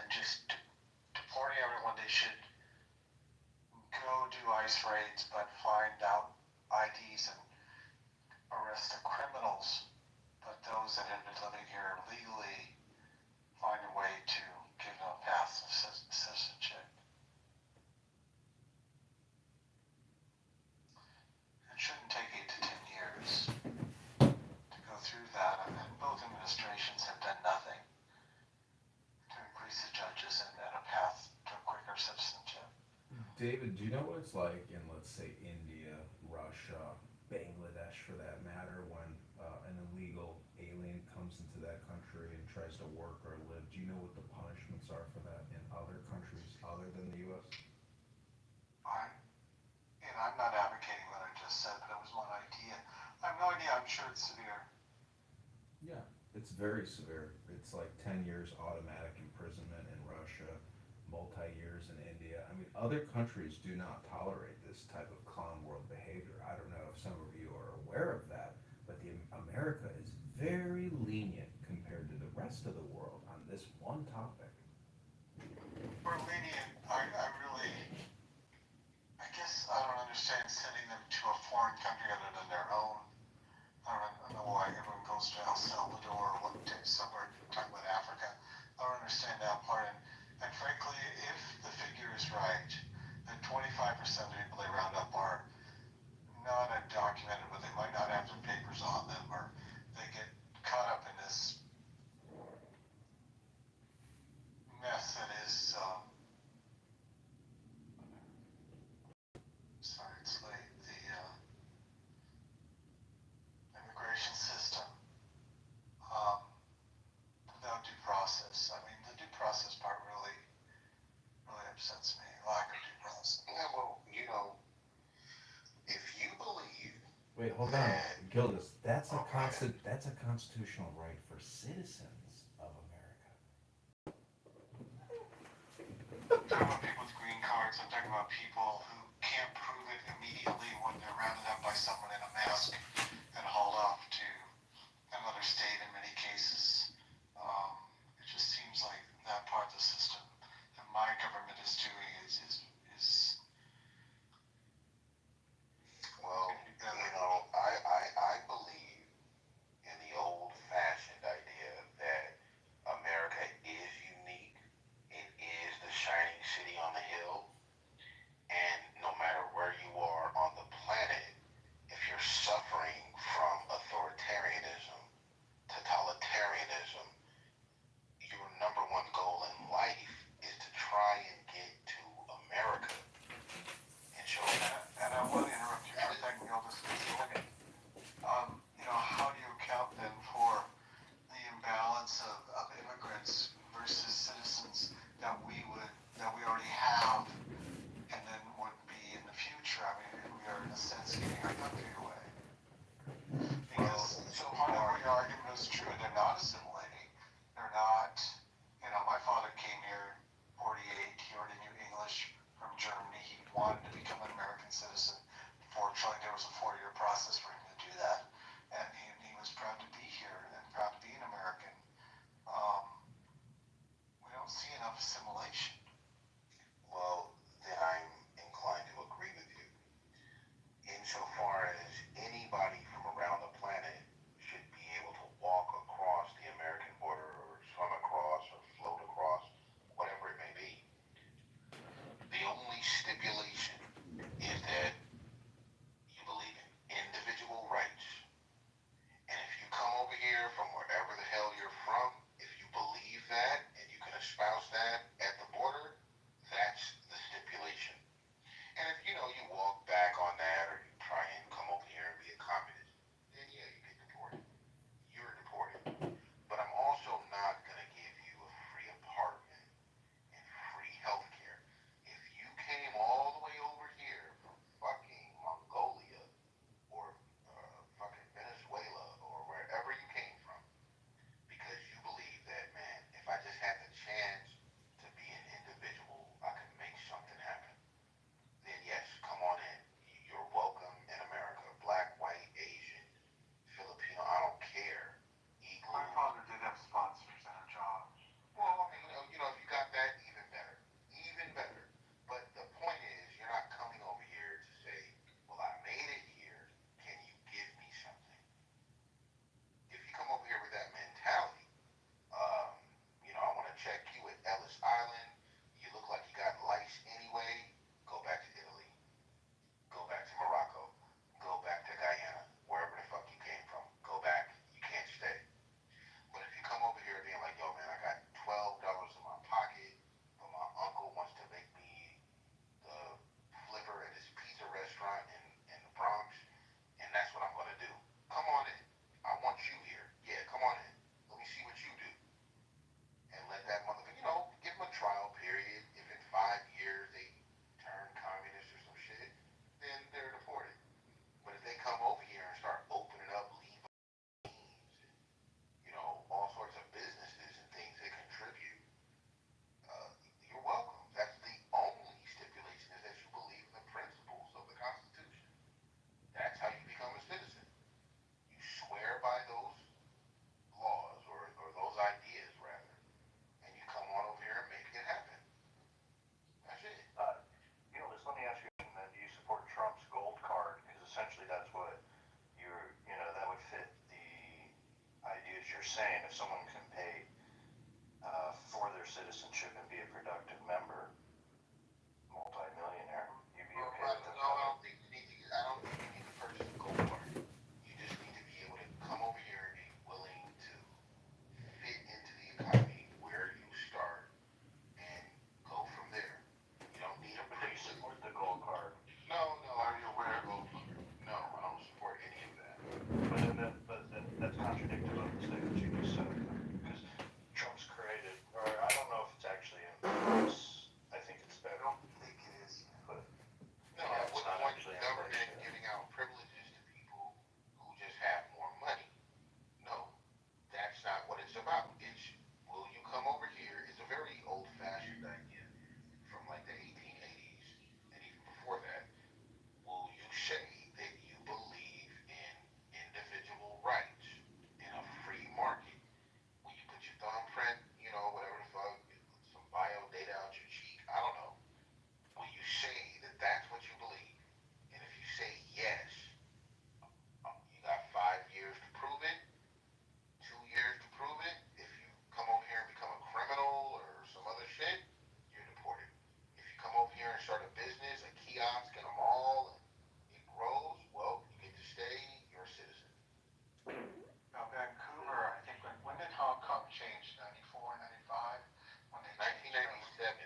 G: than just deporting everyone. They should go do ICE raids, but find out IDs and arrest the criminals. But those that have been living here legally, find a way to give them a path to citizenship. It shouldn't take 8 to 10 years to go through that, and both administrations have done nothing to increase the judges and a path to quicker citizenship.
F: David, do you know what it's like in, let's say, India, Russia, Bangladesh for that matter, when an illegal alien comes into that country and tries to work or live? Do you know what the punishments are for that in other countries other than the U.S.?
G: I'm not advocating what I just said, but it was one idea. I have no idea. I'm sure it's severe.
F: Yeah, it's very severe. It's like 10 years automatic imprisonment in Russia, multi-years in India. I mean, other countries do not tolerate this type of clown world behavior. I don't know if some of you are aware of that, but America is very lenient compared to the rest of the world on this one topic.
G: We're lenient. I guess I don't understand sending them to a foreign country other than their own. I don't know why everyone goes to El Salvador or somewhere talking about Africa. I don't understand that part. And frankly, if the figure is right, that 25% of the people they round up are not undocumented, but they might not have their papers on them, or they get caught up in this mess that is, sorry, it's late, the immigration system, without due process. I mean, the due process part really upsets me. Lack of due process. Yeah, well, if you believe.
F: Wait, hold on, Gildas. That's a constitutional right for citizens of America.
G: I'm talking about people with green cards. I'm talking about people who can't prove it immediately when they're rounded up by someone in a mask and hauled off to another state in many cases. It just seems like that part of the system that my government is doing is
A: Well, I believe in the old-fashioned idea that America is unique. It is the shining city on the hill. And no matter where you are on the planet, if you're suffering
F: saying, if someone can pay for their citizenship and be a productive member, multi-millionaire, you'd be okay with that?
A: No, I don't think you need to. I don't think you need to purchase a gold card. You just need to be able to come over here and be willing to fit into the economy where you start and go from there. You don't need a
F: Do you support the gold card?
A: No, are you aware of gold card? No, I don't support any of that.
F: That's contradictory of the statement you just said. Because Trump's created, or I don't know if it's actually in place. I think it's better.
A: I don't think it is.
F: But
A: No, I wouldn't want the government giving out privileges to people who just have more money. No, that's not what it's about. It's, will you come over here? It's a very old-fashioned idea from like the 1880s and even before that. Will you say that you believe in individual rights in a free market? Will you put your thumbprint, whatever the fuck, some bio data out your cheek? I don't know. Will you say that that's what you believe? And if you say yes, you got 5 years to prove it, 2 years to prove it. If you come over here and become a criminal or some other shit, you're deported. If you come over here and start a business, a kiosk in a mall, and it grows, well, you get to stay, you're a citizen.
O: Now, Vancouver, I think, when did Hong Kong change? 94, 95? When they
A: 1997.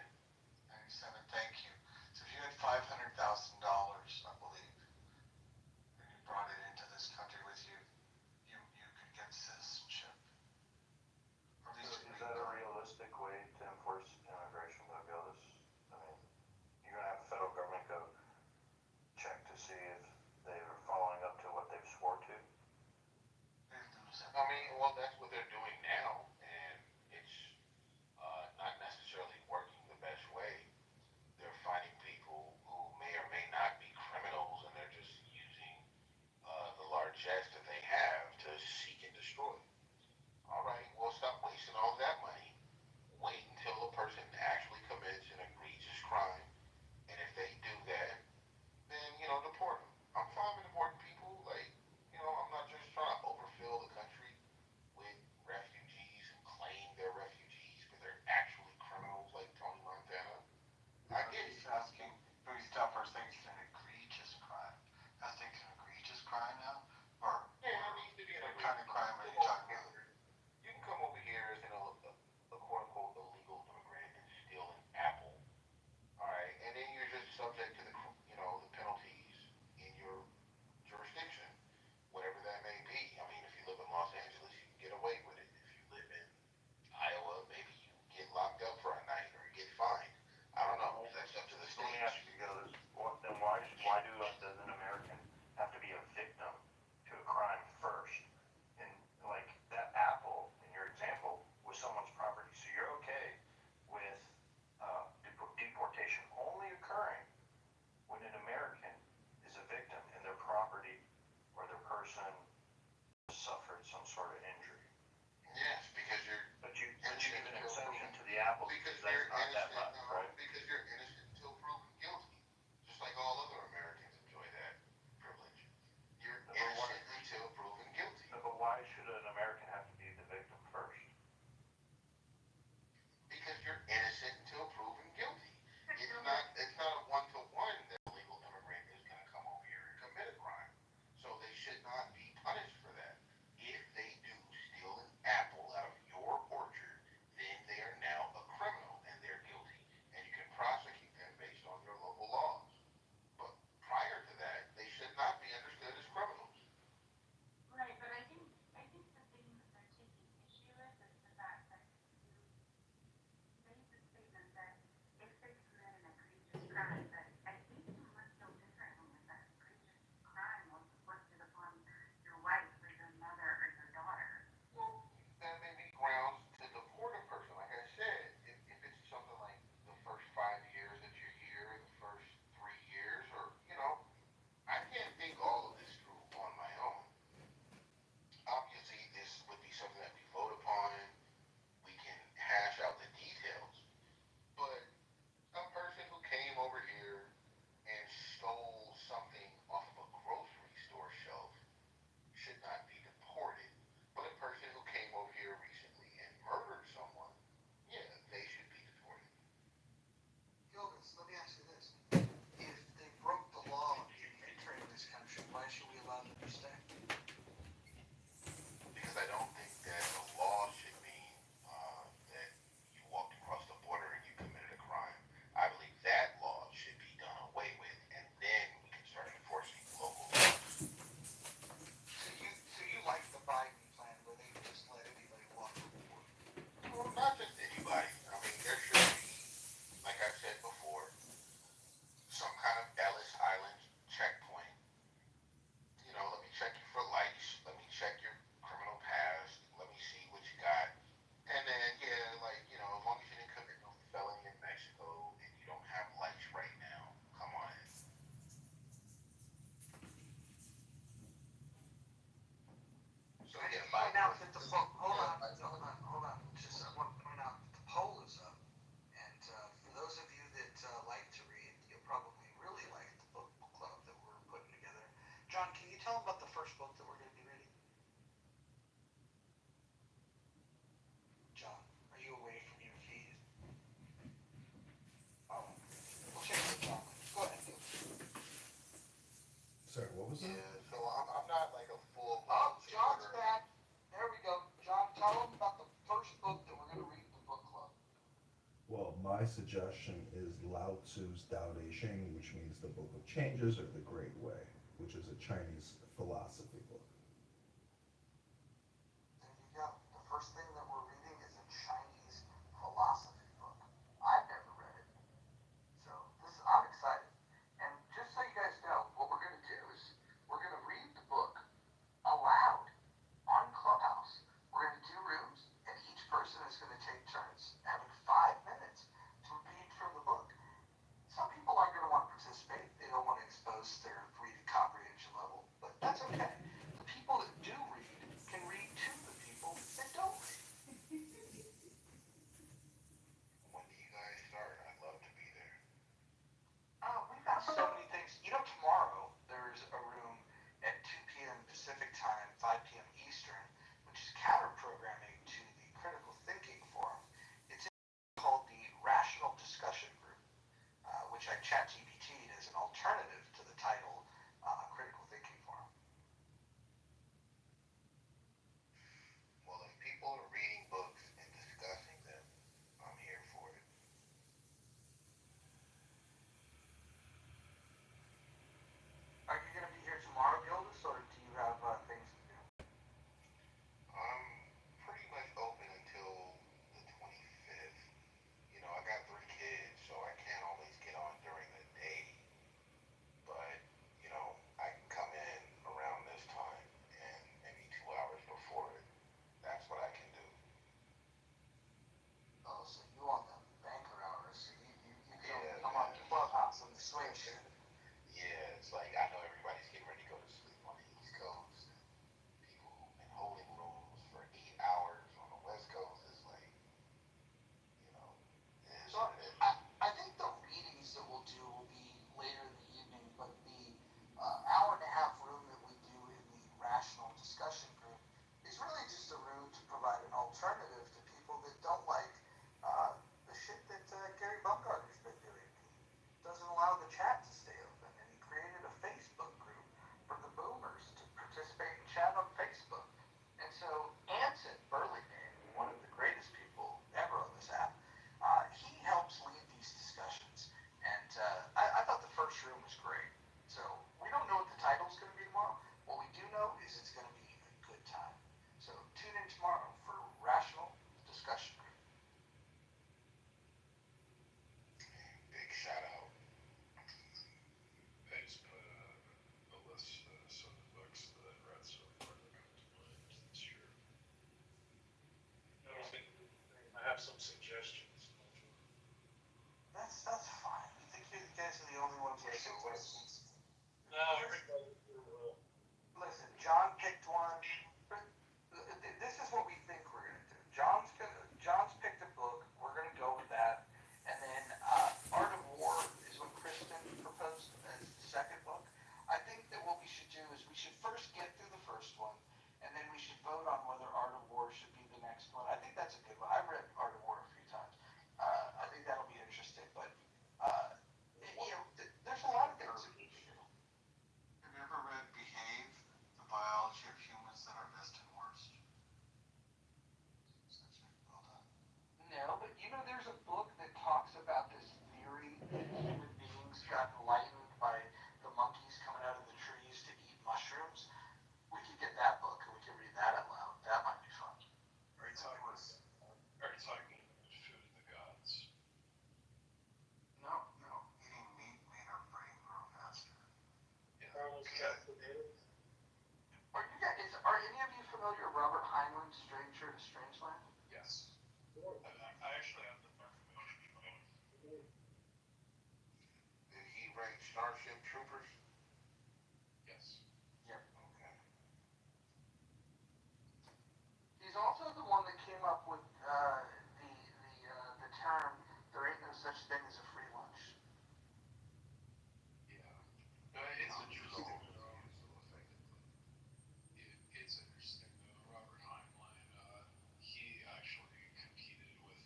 O: 97, thank you. So if you had $500,000, I believe, and you brought it into this country with you, you could get citizenship. Or at least
F: Is that a realistic way to enforce immigration, though, Gillis? I mean, you're gonna have the federal government go check to see if they're following up to what they've swore to?
A: I mean, well, that's what they're doing now, and it's not necessarily working the best way. They're finding people who may or may not be criminals, and they're just using the largesse that they have to seek and destroy. All right, well, stop wasting all that money. Wait until a person actually commits an egregious crime, and if they do that, then, deport them. I'm fine with deporting people. Like, I'm not just trying to overfill the country with refugees
F: suggestion is Lao Tzu's Tao Te Ching, which means the Book of Changes or the Great Way, which is a Chinese philosophy book.
O: There you go. The first thing that we're reading is a Chinese philosophy book. I've never read it. So I'm excited. And just so you guys know, what we're going to do is we're going to read the book aloud on Clubhouse. We're going to do rooms, and each person is going to take turns having 5 minutes to read from the book. Some people aren't going to want to participate. They don't want to expose their reading comprehension level, but that's okay. The people that do read can read to the people that don't read. When do you guys start? I'd love to be there. We've got so many things. Tomorrow there's a room at 2 p.m. Pacific time, 5 p.m. Eastern, which is counter programming to the Critical Thinking Forum. It's called the Rational Discussion Group, which I chat GPT'd as an alternative to the title Critical Thinking Forum. Well, if people are reading books and discussing them, I'm here for it. Are you going to be here tomorrow, Gildas, or do you have things to do? I'm pretty much open until the 25th. I got 3 kids, so I can't always get on during the day. But, I can come in around this time and maybe 2 hours before it. That's what I can do. Oh, so you on the banker hours. So you come up to Clubhouse on the swing shift. Yeah, it's like I know everybody's getting ready to go to sleep on the East Coast. People who've been holding rooms for 8 hours on the West Coast is like, so I think the readings that we'll do will be later in the evening, but the hour and a half room that we do in the Rational Discussion Group is really just a room to provide an alternative to people that don't like the shit that Gary Bumgarner's been doing. He doesn't allow the chat to stay open, and he created a Facebook group for the boomers to participate and chat on Facebook. And so Anson Burlingame, one of the greatest people ever on this app, he helps lead these discussions. And I thought the first room was great. So we don't know what the title's going to be tomorrow. What we do know is it's going to be a good time. So tune in tomorrow for Rational Discussion Group. Big shout out.
E: I just put a list of some of the books that I've read so far that come to mind this year. I have some suggestions.
O: That's fine. I think you guys are the only ones that have questions.
E: No, everybody will.
O: Listen, John picked one. This is what we think we're gonna do. John's picked a book. We're gonna go with that. And then Art of War is what Kristen proposed as the second book. I think that what we should do is we should first get through the first one, and then we should vote on whether Art of War should be the next one. I think that's a good one. I've read Art of War a few times. I think that'll be interesting. But there's a lot of things that we can do.
P: Have you ever read Behave, The Biology of Humans That Are Best and Worst? Well done.
O: No, but there's a book that talks about this theory that human beings got enlightened by the monkeys coming out of the trees to eat mushrooms. We could get that book and we could read that out loud. That might be fun.
E: Are you talking Food of the Gods?
O: No.
P: Eating meat made our brain grow faster.
E: Yeah.
O: Are any of you familiar with Robert Heinlein's Stranger to Strangeland?
E: Yes. I actually have the information.
P: Did he write Starship Troopers?
E: Yes.
O: Yep.
P: Okay.
O: He's also the one that came up with the term "there ain't no such thing as a free lunch."
E: Yeah. It's interesting. It's interesting though. Robert Heinlein, he actually competed with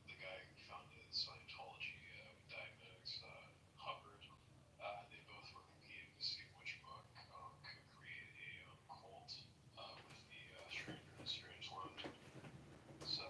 E: the guy who founded Scientology, Dianetics, Hubbard. They both were competing to see which book could create a cult with the Stranger in Strangeland. So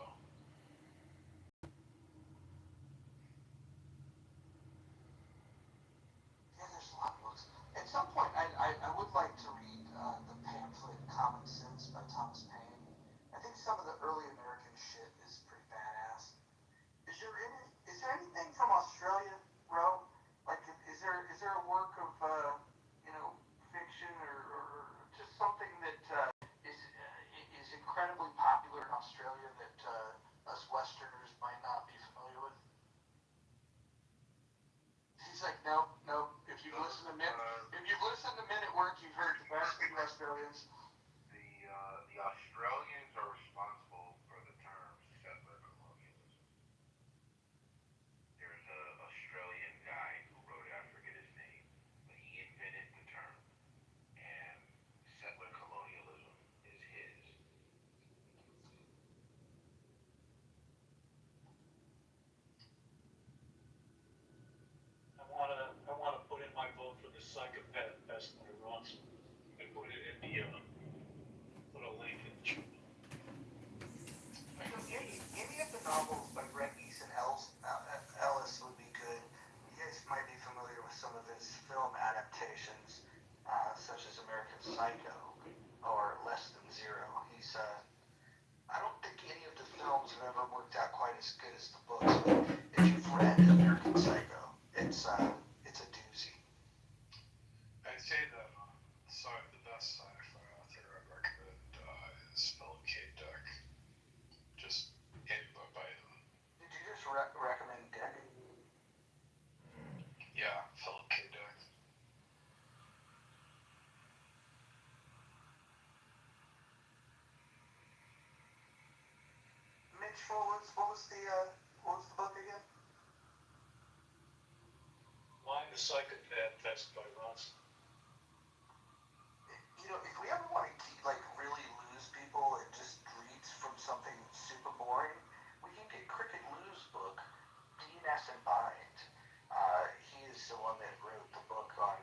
D: psychopath best by Ronson. And put it in the, put a link in the chat.
G: Any of the novels by Bret Easton Ellis would be good. You guys might be familiar with some of his film adaptations, such as American Psycho or Less Than Zero. I don't think any of the films have ever worked out quite as good as the books, but if you've read American Psycho, it's a doozy.
E: I'd say that the best sci-fi author I'd recommend is Philip K. Dick. Just any book by him.
G: Did you just recommend Dick?
E: Yeah, Philip K. Dick.
G: Mitch, what was the book again?
D: Mind the Psychopath best by Ronson.
G: You know, if we ever want to really lose people and just read from something super boring, we can get Cricket Lou's book, DNS and Bind. He is the one that wrote the book on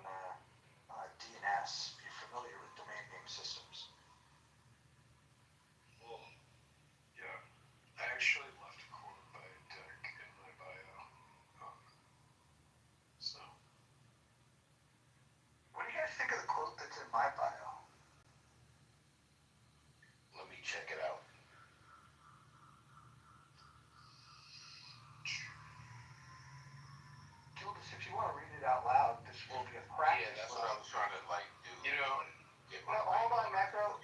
G: DNS, if you're familiar with domain name systems.
E: Well, yeah. I actually left a quote by Dick in my bio. So.
G: What do you guys think of the quote that's in my bio?
I: Let me check it out.
G: Gildas, if you want to read it out loud, this will be a practice.
A: Yeah, that's what I was trying to do.
E: You know,
A: get my
G: Hold on, Necro.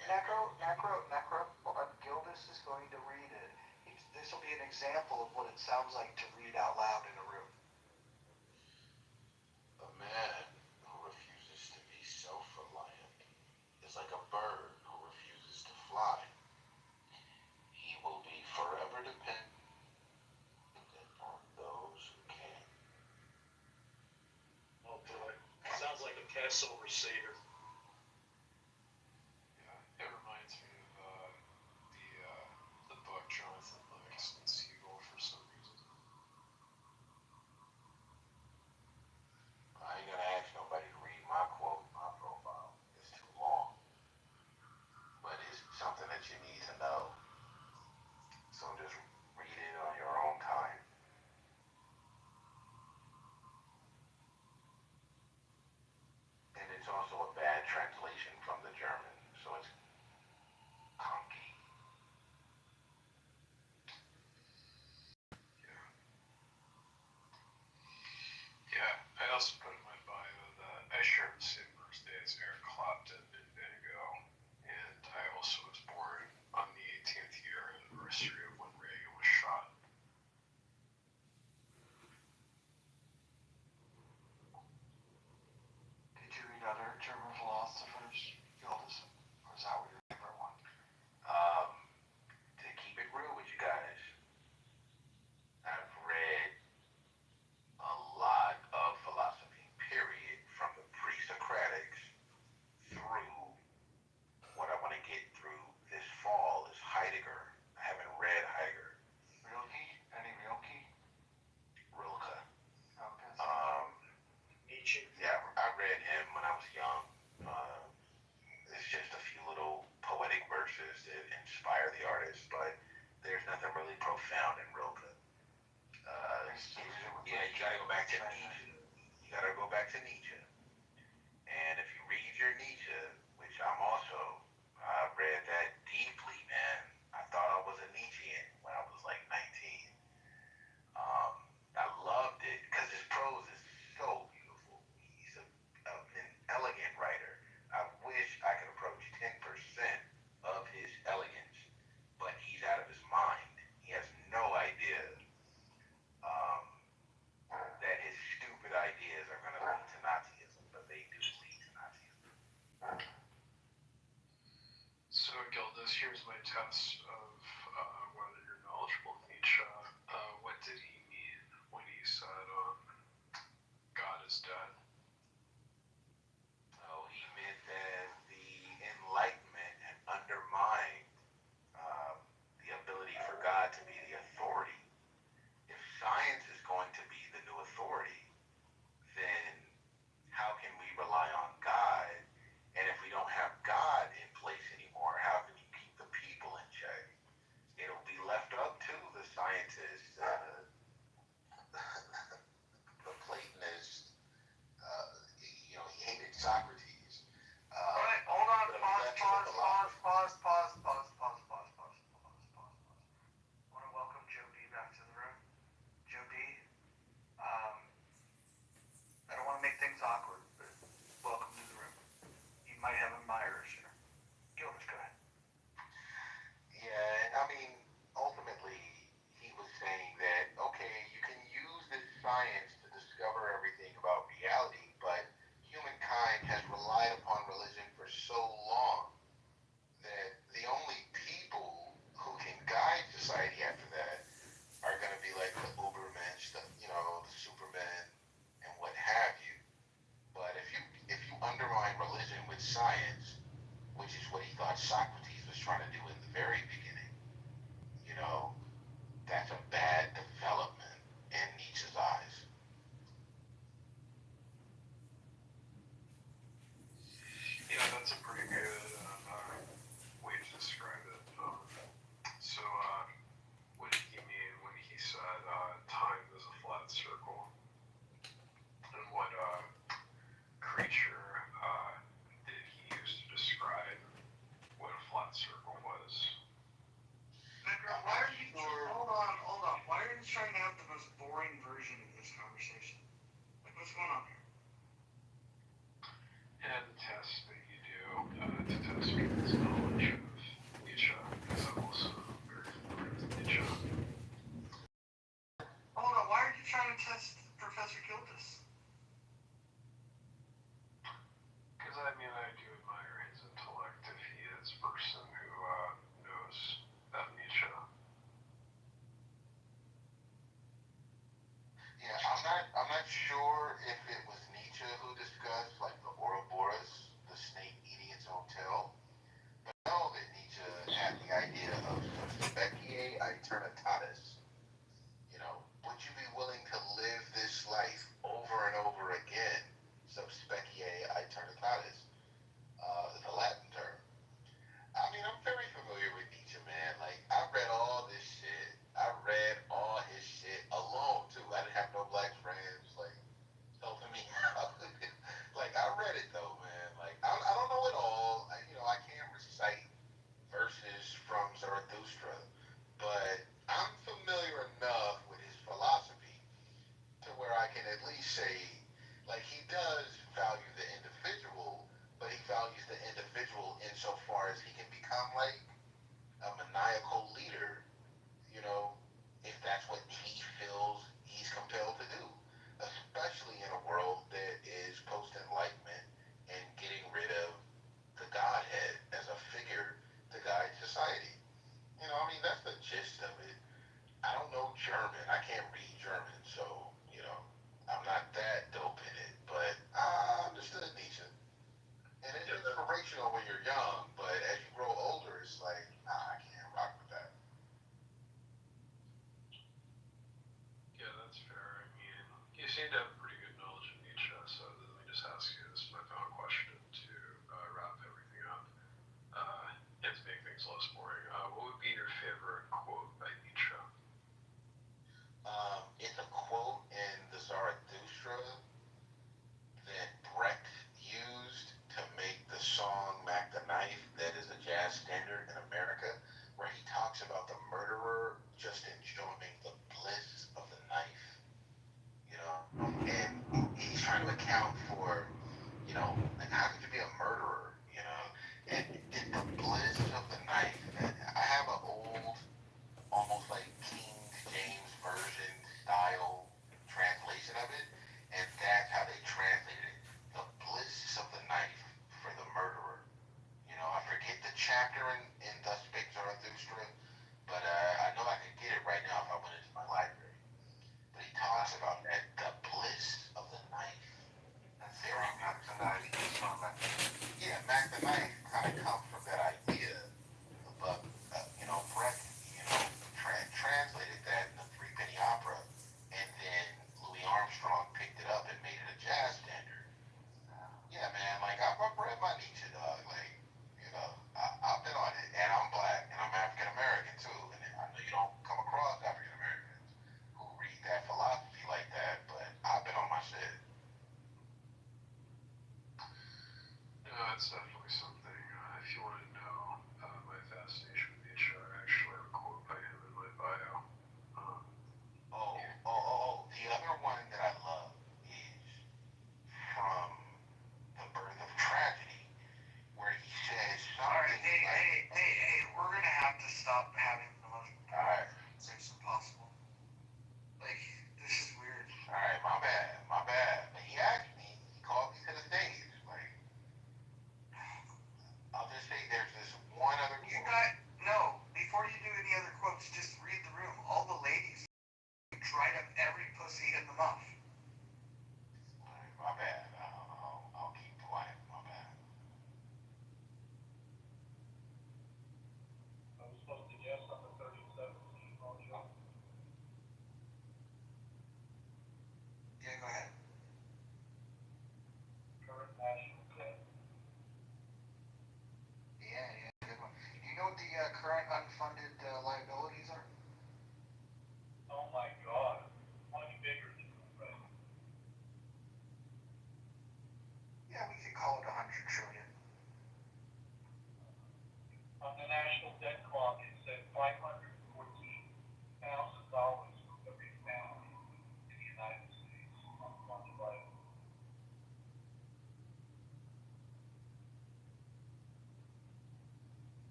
G: Gildas is going to read it. This will be an example of what it sounds like to read out loud in a room.
A: A man who refuses to be self-reliant is like a bird who refuses to fly. He will be forever dependent on those who can.
D: Oh boy, sounds like a Passover Seder.
E: yeah, it reminds me of the book Jonathan Livingston Seagull for some reason.
A: I ain't gonna ask nobody to read my quote, my profile. It's too long. But it's something that you need to know. So just read it on your own time. And it's also a bad translation from the German, so it's conky.
E: Yeah, I also put in my bio that I share the same birthday as Eric Clapton and Van Gogh, and I also was born on the 18th year anniversary of when Reagan was shot.
G: Did you read other German philosophers, Gildas? Or is that what your favorite one?
A: To keep it real with you guys, I've read a lot of philosophy, period, from the pre-Socratics through what I want to get through this fall is Heidegger. I haven't read Heidegger.
G: Rilke? Any Rilke?
A: Rilke.
G: Okay.
D: Nietzsche.
A: Yeah, I read him when I was young. It's just a few little poetic verses that inspire the artist, but there's nothing really profound in Rilke. Yeah, you gotta go back to Nietzsche. You gotta go back to Nietzsche. And if you read your Nietzsche, which I'm also, I read that deeply, man. I thought I was a Nietzschean when I was like 19. I loved it because his prose is so beautiful. He's an elegant writer. I wish I could approach 10% of his elegance, but he's out of his mind. He has no idea that his stupid ideas are going to lead to Nazism, but they do lead to Nazism.
E: So, Gildas, here's my test of whether you're knowledgeable of Nietzsche. What did he mean when he said, God is dead?
A: Oh, he meant that the Enlightenment had undermined the ability for God to be the authority. If science is going to be the new authority, then how can we rely discover everything about reality, but humankind has relied upon religion for so long that the only people who can guide society after that are going to be like the Ubermensch, the Supermen, and what have you. But if you undermine religion with science, which is what he thought Socrates was trying to do in the very beginning, you know, that's a bad development in Nietzsche's eyes.
E: Yeah, that's a pretty good way to describe it. So, what did he mean when he said time is a flat circle? And what creature did he use to describe what a flat circle was?
G: Why are you, hold on, why are you trying to have the most boring version of this conversation? Like, what's going on here?
E: And the test that you do to test people's knowledge of Nietzsche, because I'm also very familiar with Nietzsche.
G: Hold on, why are you trying to test Professor Gildas?
E: Because I mean, I do admire his intellect if he is a person who knows about Nietzsche.
A: Yeah, I'm not sure if it was Nietzsche who discussed like the Ouroboros, the snake eating its own tail. But I know that Nietzsche had the idea of specie aeternitatis. You know, would you be willing to live this life over and over again? Sub specie aeternitatis, the Latin term. I mean, I'm very familiar with Nietzsche, man. Like, I read all this shit. I read all his shit alone, too. I didn't have no black friends, like, helping me out. Like, I read it, though, man. Like, I don't know it all. I can't recite verses from Zarathustra, but I'm familiar enough with his philosophy to where I can at least say, like, he does value the individual, but he values the individual insofar as he can become like a maniacal leader, if that's what he feels he's compelled to do, especially in a world that is post-enlightenment and getting rid of the Godhead as a figure to guide society. That's the gist of it. I don't know German. I can't read German, so, I'm not that dope in it, but I understood Nietzsche. And it's inspirational when you're young, but as you grow older, it's like, nah, I can't rock with that.
E: Yeah, that's fair. I mean, you seem to have pretty good knowledge of Nietzsche, so let me just ask you this, my final question to wrap everything up. And to make things less boring, what would be your favorite quote by Nietzsche?
A: It's a quote in the Zarathustra that Brecht used to make the song Mac the Knife, that is a jazz standard in America, where he talks about the murderer just enjoying the bliss of the knife, and he's trying to account for, like, how could you be a murderer, and the bliss of the knife. I have an old, almost like King James Version style translation of it, and that's how they translated it. The bliss of the knife for the murderer. I forget the chapter in Thus Spake Zarathustra, but I know I could get it right now if I went into my library. But he talks about that, the bliss of the knife. That's there on Mac the Knife. Yeah, Mac the Knife kind of comes from that idea, but Brecht, translated that in the Three Penny Opera, and then Louis Armstrong picked it up and made it a jazz standard. Yeah, man, like, I've read my Nietzsche, dog. Like, I've been on it, and I'm black, and I'm African American too, and I know you don't come across African Americans who read that philosophy like that, but I've been on my shit.
E: It's definitely something. If you want to know my fascination with Nietzsche, I actually have a quote by him in my bio.
A: The other one that I love is from The Birth of Tragedy, where he says something
G: Hey, we're gonna have to stop having the most
A: Alright.
G: conversation possible. Like, this is weird.
A: Alright, my bad.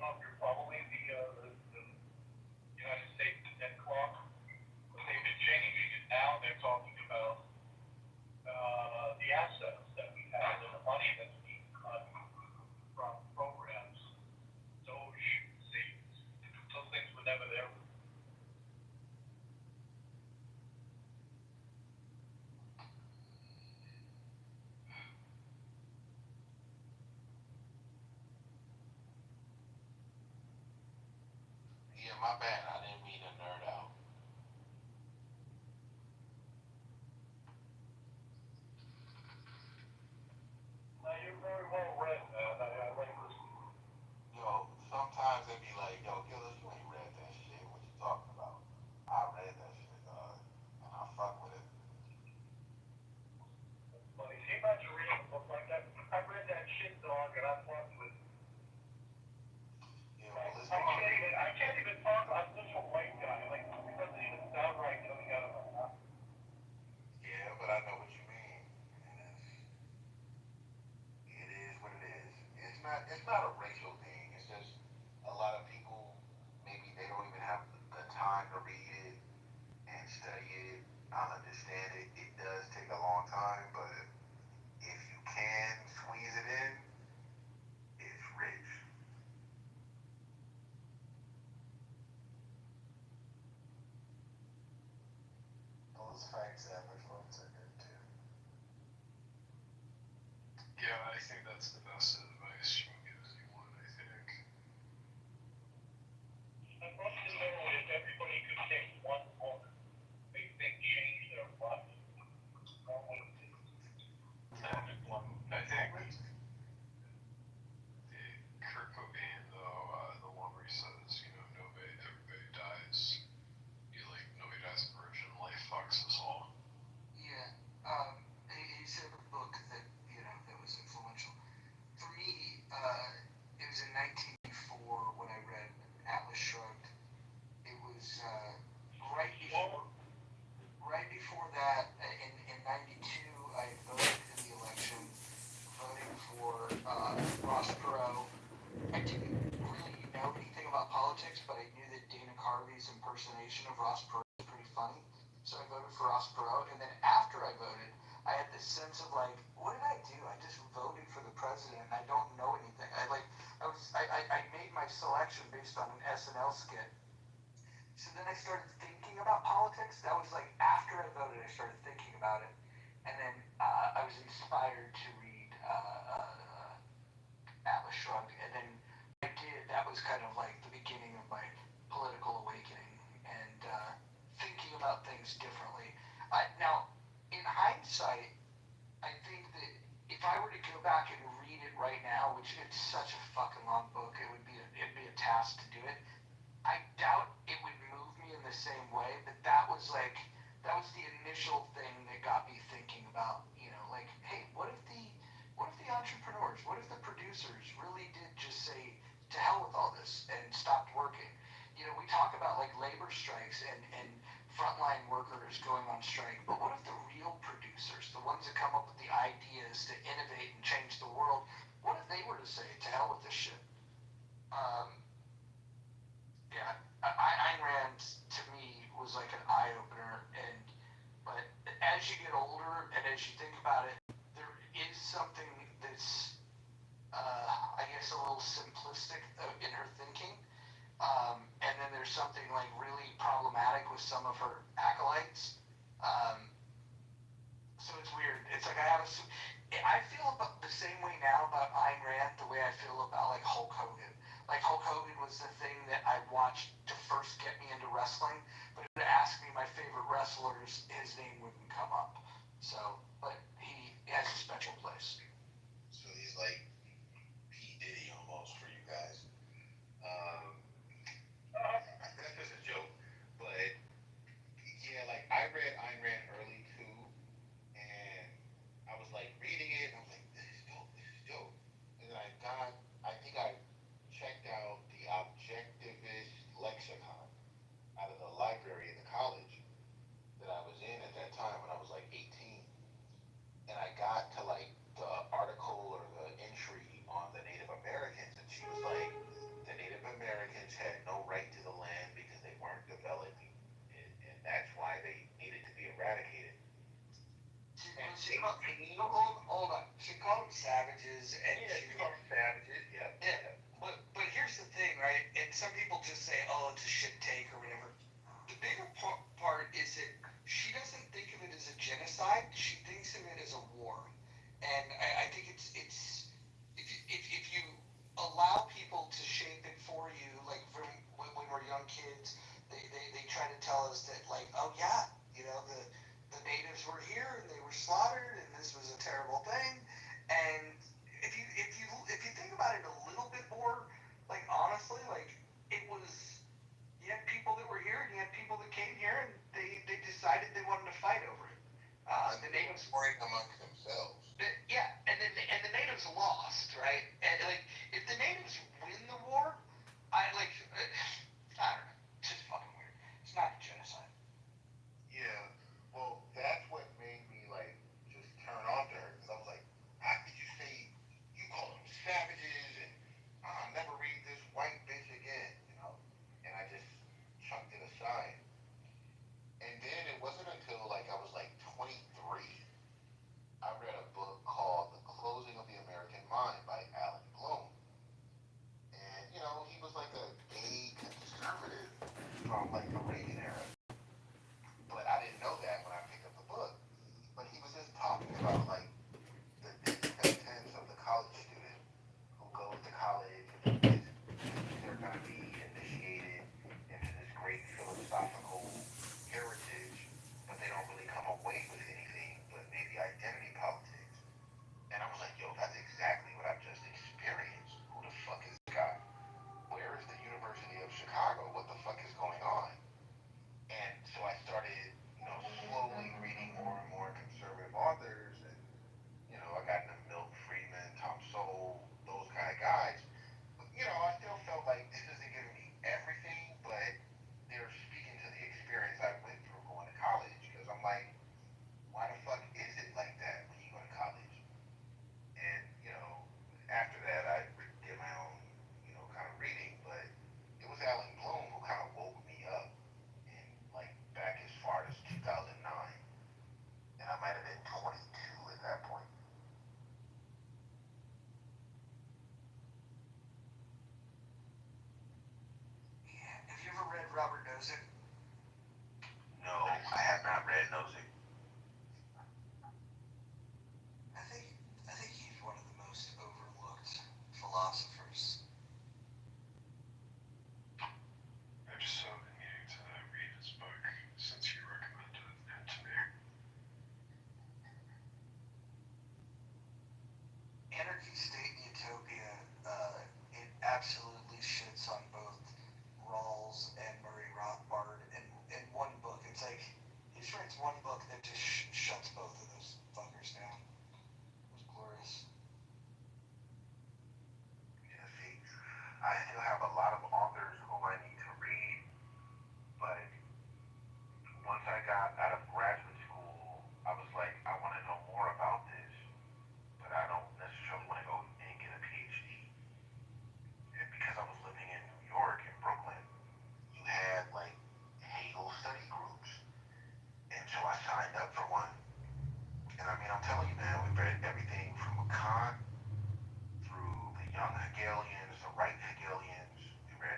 B: know if you're following the United States debt clock, but they've been changing it now. They're talking about the assets that we have and the money that's being cut from programs, Doge, savings. Those things were never there.
A: Yeah, my bad. I didn't mean to nerd out.
B: No, you're very well read, man. I like listening.
A: Yo, sometimes they be like, yo, Gillis, you ain't read that shit. What you talking about? I read that shit, and I fuck with it.
B: But if you imagine reading a book like that, I read that shit, dog, and I fucked with it.
A: Yeah, well, it's
B: I can't even talk. I'm just a white guy. Like, it doesn't even sound right coming out of my mouth.
A: Yeah, but I know what you mean. It is what it is. It's not a racial thing. It's just a lot of people, maybe they don't even have the time to read it and study it. I understand it. It does take a long time, but if you can squeeze it in, it's rich.
O: Those facts average votes are good too.
E: Yeah, I think that's the best advice you can give anyone, I think.
B: I'd love to know if everybody could take one book, they think changed their life. What would it be?
E: I think Kurt Cobain, though, the one where he says, everybody dies. Nobody dies of original life fucks us all.
G: Yeah, he said a book that, that was influential. For me, it was in 1984 when I read Atlas Shrugged. It was right before that, in 92, I voted in the election, voting for Ross Perot. I didn't really know anything about politics, but I knew that Dana Carvey's impersonation of Ross Perot was pretty funny. So I voted for Ross Perot, and then after I voted, I had this sense of like, what did I do? I just voted for the president, and I don't know anything. I made my selection based on an SNL skit. So then I started thinking about politics. That was like after I voted, I started thinking about it, and then I was inspired to read Atlas Shrugged, and then I did. That was kind of like the beginning of my political awakening and thinking about things differently. Now, in hindsight, I think that if I were to go back and read it right now, which it's such a fucking long book, it'd be a task to do it. I doubt it would move me in the same way, but that was the initial thing that got me thinking about, like, hey, what if the entrepreneurs, what if the producers really did just say, to hell with all this and stopped working? We talk about like labor strikes and frontline workers going on strike, but what if the real producers, the ones that come up with the ideas to innovate and change the world, what if they were to say, to hell with this shit? Yeah, Ayn Rand to me was like an eye opener, but as you get older and as you think about it, there is something that's, I guess, a little simplistic in her thinking, and then there's something like really problematic with some of her acolytes. So it's weird. It's like I feel about the same way now about Ayn Rand the way I feel about like Hulk Hogan. Like Hulk Hogan was the thing that I watched to first get me into wrestling, but if you ask me my favorite wrestlers, his name wouldn't come up. So, but he has a special place.
A: So he's like P. Diddy almost for you guys. That's just a joke, but yeah, like I read Ayn Rand early too, and I was like reading it, and I was like, this is dope. And then I think I checked out the Objectivist Lexicon out of the library in the college that I was in at that time when I was like 18.
G: She hold on. She called them savages, and
V: Yeah, she called them savages, yeah.
G: yeah. But here's the thing, right? And some people just say, oh, it's a shit take or whatever. The bigger part is that she doesn't think of it as a genocide. She thinks of it as a war. And I think it's if you allow people to shape it for you, like from when we're young kids, they try to tell us that, like, oh yeah, the natives were here and they were slaughtered and this was a terrible thing. And if you think about it a little bit more, like, honestly, like, it was, you had people that were here and you had people that came here and they decided they wanted to fight over it. The natives
O: Warring amongst themselves.
G: yeah, and the natives lost, right? And like, if the natives win the war, I like, I don't know, it's just fucking weird. It's not genocide.
O: Yeah, well, that's what made me like just turn on to her because I was like, how could you say you call them savages and I'll never read this white bitch again, you know? And I just chucked it aside. And then it wasn't until like I was like 23, I read a book called The Closing of the American Mind by Alan Bloom. And you know, he was like a gay conservative from like the Reagan era. But I didn't know that when I picked up the book. But he was just talking about like the discontents of the college student who goes to college and thinks they're going to be initiated into this great philosophical heritage, but they don't really come away with anything but maybe identity politics. And I was like, yo, that's exactly what I've just experienced. Who the fuck is this guy? Where is the University of Chicago? What the fuck is going on? And so I started, slowly reading more and more conservative authors, and I got into Milton Friedman, Tom Sowell, those kind of guys. But, I still felt like this isn't giving me everything, but they're speaking to the experience I went through going to college. Because I'm like, why the fuck is it like that when you go to college? And after that, I did my own, kind of reading. But it was Alan Bloom who kind of woke me up in like back as far as 2009, and I might have been 22 at that point.
G: Yeah. Have you ever read Robert Nozick?
O: No, I have not read Nozick.
G: I think he's one of the most overlooked philosophers.
P: I've just so been meaning to read his book since you recommended it to me.
G: Anarchy, State, and Utopia, it absolutely shits on both Rawls and Murray Rothbard in one book. It's like he just writes one book that just shuts both of those fuckers down. It was glorious.
O: Yeah, see, I still have a lot of authors whom I need to read, but once I got out of graduate school, I was like, I want to know more about this, but I don't necessarily want to go and get a PhD. And because I was living in New York, in Brooklyn, you had like Hegel study groups. And so I signed up for one. And I mean, I'm telling you, man, we read everything from Kant through the young Hegelians, the right Hegelians. We read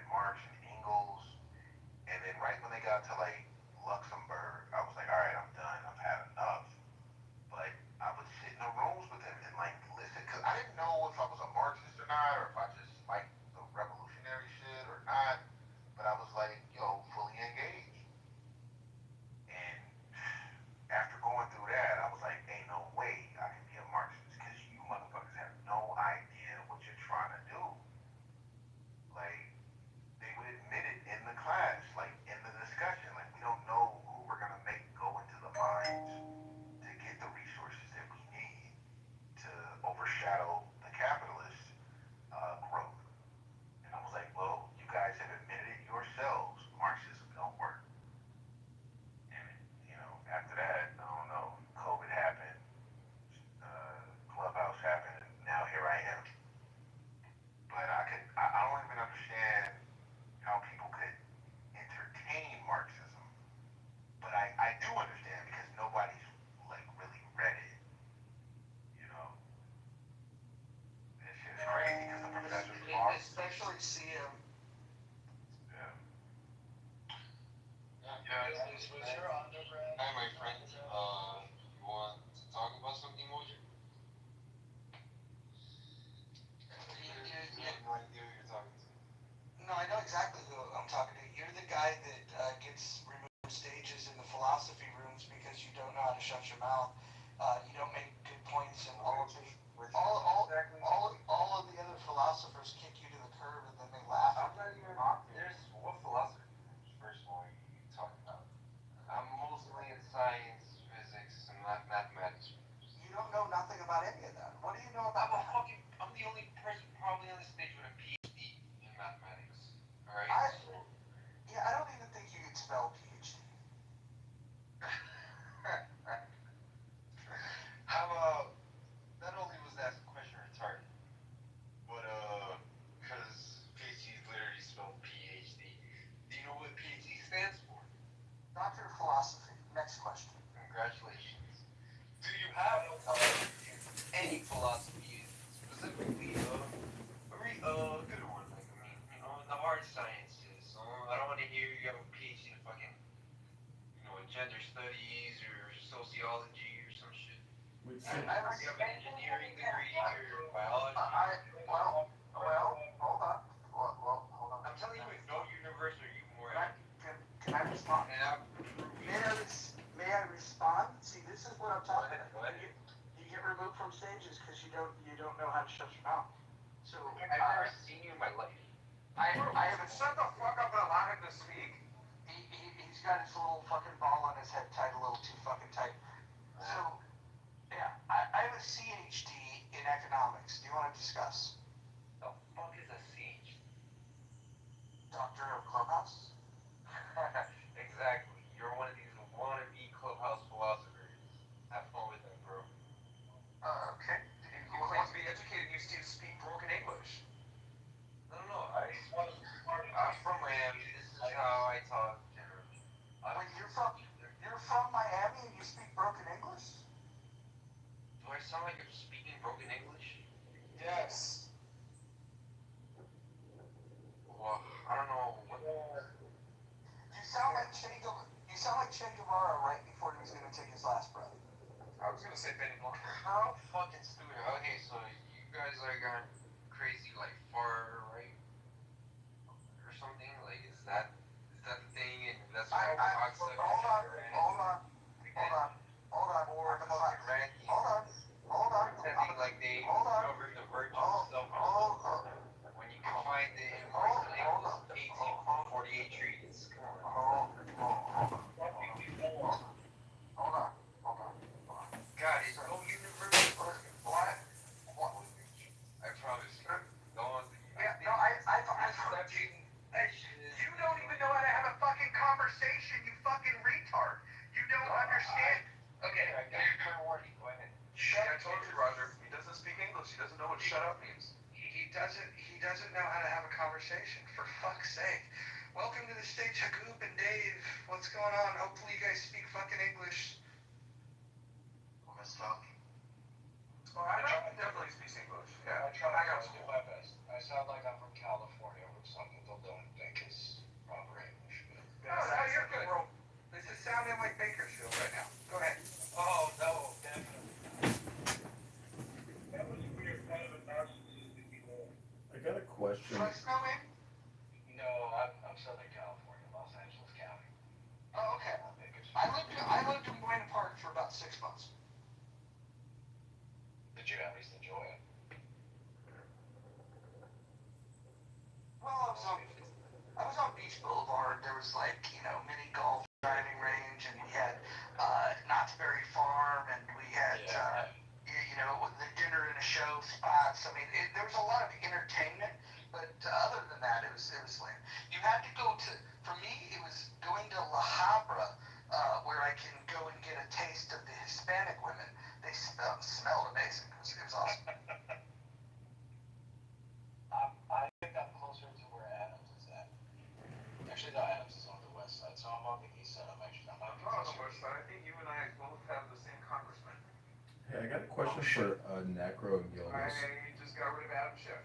O: Hi, my friend. You want to talk about something, Mojo? You have no idea who you're talking to.
G: No, I know exactly who I'm talking to. You're the guy that gets removed from stages in the philosophy rooms because you don't know how to shut your mouth. You don't make good points, and all of the other philosophers kick you to the curb, and then they laugh.
O: I'm not even. There's what philosophy? First of all, are you talking about? I'm mostly in science, physics, and mathematics.
G: You don't know nothing about any of that. What do you know about that?
O: I'm the only person probably on the stage with a PhD in mathematics. Alright?
G: I don't even think you could spell PhD.
O: How about, not only was that question retarded, but, because PhD is literally spelled PhD. Do you know what PhD stands for?
G: Doctor of Philosophy. Next question.
O: Congratulations. Do you have any philosophy, specifically a good one? Like, I mean, the hard sciences. I don't want to hear you have a PhD in fucking, in gender studies or sociology or some shit.
F: We've
O: You
F: seen.
O: have an engineering degree or biology.
G: Well, hold on. Hold on.
O: I'm telling you, in no universe are you more.
G: Can I respond?
O: And I'm
G: May I respond? See, this is what I'm talking about.
O: Go ahead.
G: You get removed from stages because you don't know how to shut your mouth. So
O: I've never seen you in my life.
G: I haven't. Shut the fuck up and allow him to speak. He's got his little fucking ball on his head tied a little too fucking tight. So yeah, I have a CHD in economics. Do you want to discuss?
O: The fuck is a siege?
G: Doctor of Clubhouse?
O: Exactly. You're one of these wannabe clubhouse philosophers. Have fun with them, bro.
G: Okay.
O: You claim to be educated, you still speak broken English. No. I'm from Miami. This is how I talk generally.
G: Wait, you're from Miami and you speak broken English?
O: Do I sound like I'm speaking broken English?
G: Yes.
O: Well, I don't know.
G: You sound like Che Guevara right before he was gonna take his last breath.
O: I was gonna say Benny Blanco. How fucking stupid. Okay, so you guys are going crazy, like far right or something. Like, is that the thing? And that's why we're not stuck.
G: Hold on.
O: Or fucking ranking.
G: Hold on.
O: Pretending like they discovered the virtue of self-control. When you can find it in English 1848 treaties. Come on.
G: Hold on.
O: God, it's no universe.
G: What?
O: I promise you. Don't.
G: Yeah, no, you don't even know how to have a fucking conversation, you fucking retard. You don't understand.
O: Okay, I got your warning. Go ahead.
G: I
O: told you, Roger. He doesn't speak English. He doesn't know what shut up means.
G: He doesn't know how to have a conversation, for fuck's sake. Welcome to the stage, Hagoop and Dave. What's going on? Hopefully you guys speak fucking English.
O: Let's talk.
G: Oh, I definitely speak English. Yeah, I got to do my best.
O: I sound like I'm from California, which some people don't think is proper English.
G: No, you're good, bro. This is sounding like Bakersfield right now. Go ahead.
O: Oh, no, definitely.
B: That was weird, kind of a narcissistic role.
F: I got a question.
G: Fresno, man?
O: No, I'm Southern California, Los Angeles County.
G: Oh, okay. I lived in Buena Park for about 6 months.
O: Did you at least enjoy it?
G: Well, I was on Beach Boulevard. There was mini golf driving range, and we had Knott's Berry Farm, and we had the dinner and a show spots. I mean, there was a lot of entertainment, but other than that, it was lame. You had to go to. For me, it was going to La Habra, where I can go and get a taste of the Hispanic women. They smelled amazing. It was awesome.
O: I think I'm closer to where Adams is at. Actually, no, Adams is on the west side, so I'm on the east side. I'm on the west side. I think you and I both have the same congressman.
F: Hey, I got a question for Necro and Gildas.
O: I just got rid of Adam Schiff.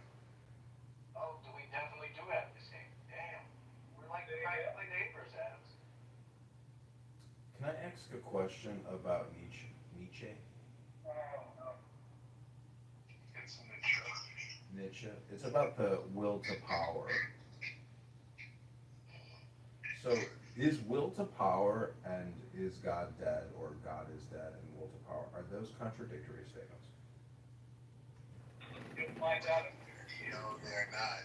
O: Oh, do we definitely do have the same? Damn. We're like practically neighbors, Adams.
F: ask a question about Nietzsche?
E: It's Nietzsche.
F: Nietzsche. It's about the will to power. So, is will to power and is God dead, or God is dead and will to power, are those contradictory statements?
E: You'll find out.
O: No, they're not.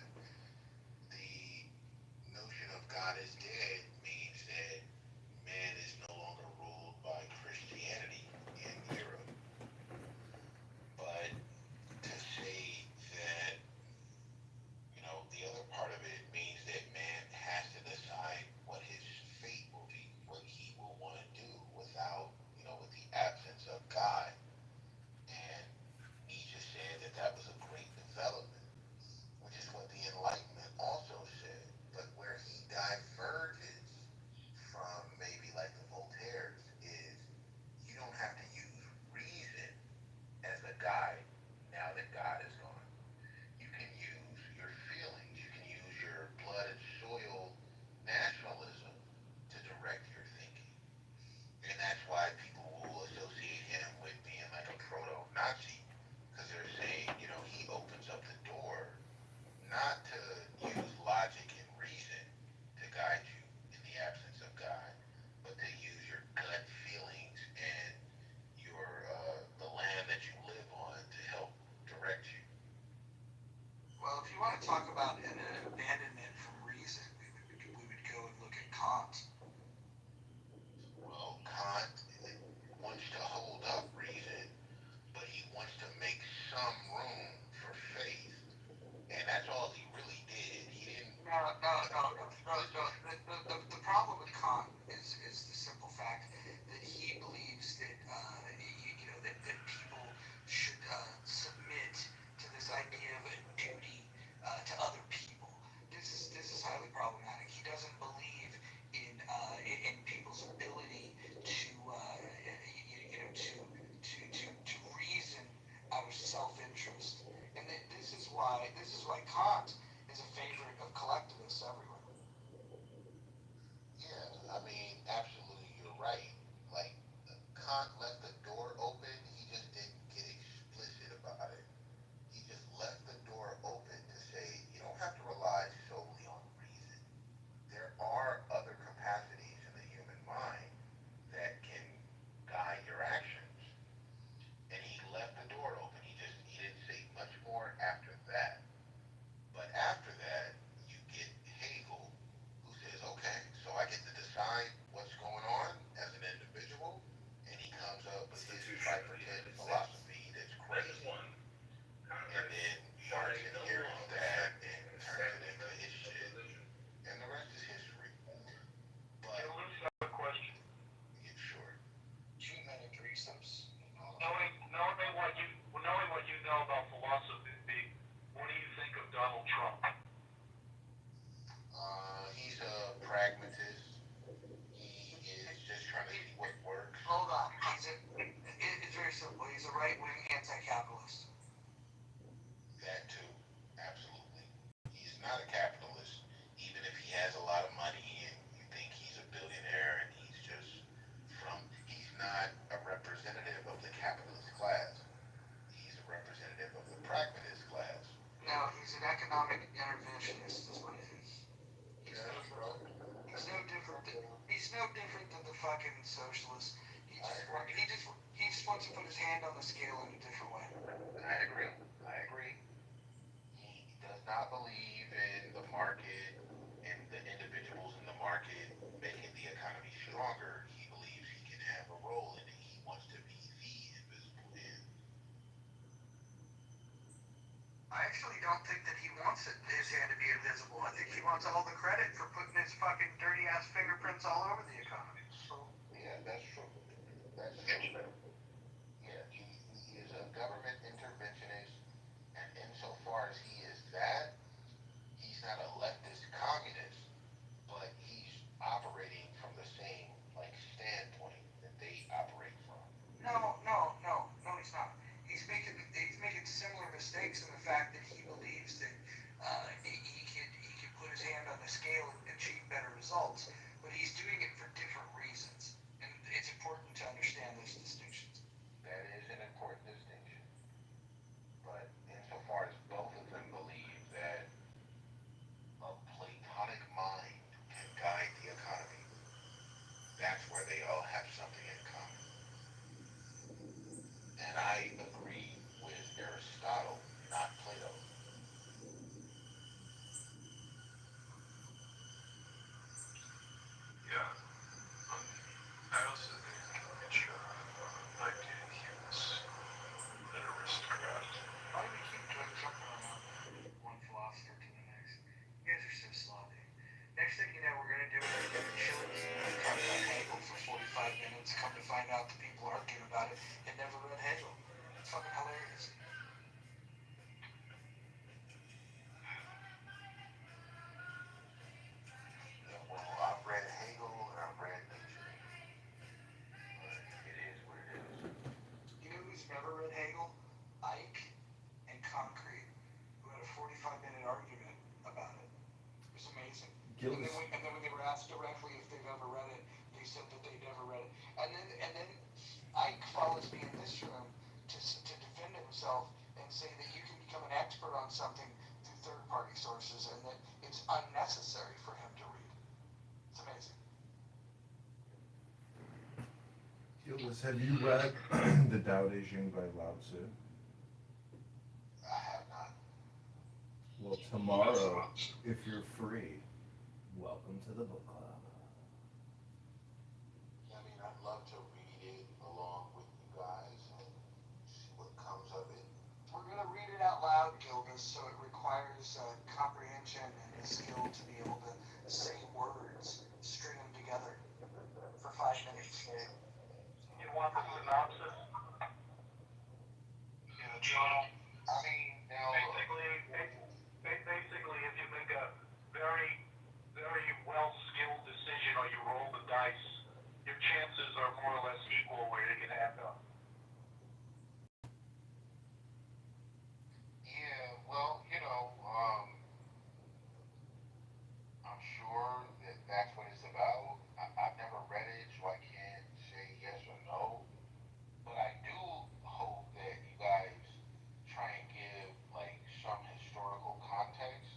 O: The notion of God is dead means that man is no longer ruled by Christianity in Europe. But to say that, the other part of it means that man has to decide what his fate will be, what he will want to do without, with the absence of God. And Nietzsche said that that was a great development, which is what the Enlightenment also said. But where he diverges from maybe like the Voltaires is you don't have to use reason as a guide now that God is gone. You can use your feelings, you can use your blood and soil nationalism to direct your thinking. And that's why people will associate him with being like a proto-Nazi, because they're saying, he opens up the door not to use logic and reason to guide you in the absence of God, but to use your gut feelings and your the land that you live on to help direct you.
G: Well, if you want to talk about an abandonment from reason, we would go and look at Kant.
O: Well, Kant wants to hold up reason, but he wants to make some room for faith. And that's all he really did. He didn't.
G: No. The problem with Kant is the simple fact that he believes that that people should submit to this idea of a duty to other people. This is highly problematic. He doesn't believe in people's ability to to reason out of self-interest. And this is why Kant is a favorite of collectivists everywhere.
O: Yeah, I mean, absolutely, you're right. Like, Kant left the door open, he just didn't get explicit about it. He just left the door open to say, you don't have to rely solely on reason. There are other capacities in the human mind that can guide your actions. And he left the door open. He didn't say much more after that. But after that, you get Hegel, who says, okay, so I get to decide what's going on as an individual, and he comes up with his tripartite philosophy that's crazy. And then Marx inherits that and turns it into his shit, and the rest is history. But,
E: A question.
O: yeah, sure.
G: Treatment of precepts.
E: Knowing what you know about philosophy, what do you think of Donald Trump?
O: He's a pragmatist. He is just trying to see what works.
G: Hold on. It's very simple. He's a right-wing anti-capitalist.
O: That too, absolutely. He's not a capitalist, even if he has a lot of money and you think he's a billionaire and he's not a representative of the capitalist class. He's a representative of the pragmatist class.
G: No, he's an economic interventionist, is what he is. He's no different than the fucking socialists. He just wants to put his hand on the scale in a different way.
O: I agree. He does not believe in the market and the individuals in the market making the economy stronger. He believes he can have a role in it. He wants to be the invisible hand.
G: I actually don't think that he wants his hand to be invisible. I think he wants all the credit for putting his fucking dirty ass fingerprints all over the economy.
O: Yeah, that's true. Yeah, he is a government interventionist, and insofar as he is that, he's not a leftist communist, but he's operating from the same standpoint that they operate from.
G: No, he's not. He's making similar mistakes in the fact that he believes that he can put his hand on the scale and achieve better results, but he's doing it for different reasons. And it's important
F: Gildas.
G: And then when they were asked directly if they've ever read it, they said that they never read it. And then Ike follows me in this room to defend himself and say that you can become an expert on something through third-party sources and that it's unnecessary for him to read. It's amazing.
F: Gildas, have you read The Tao Te Ching by Lao Tzu?
O: I have not.
F: Well, tomorrow, if you're free, welcome to the book club.
O: I mean, I'd love to read it along with you guys and see what comes of it.
G: We're going to read it out loud, Gildas, so it requires comprehension and the skill to be able to say words, string them together for 5 minutes.
Q: You want the synopsis?
O: Yeah, John. I mean, now.
Q: Basically, if you make a very, very well-skilled decision or you roll the dice, your chances are more or less equal where you can end up.
O: Yeah, well, I'm sure that that's what it's about. I've never read it, so I can't say yes or no. But I do hope that you guys try and give like some historical context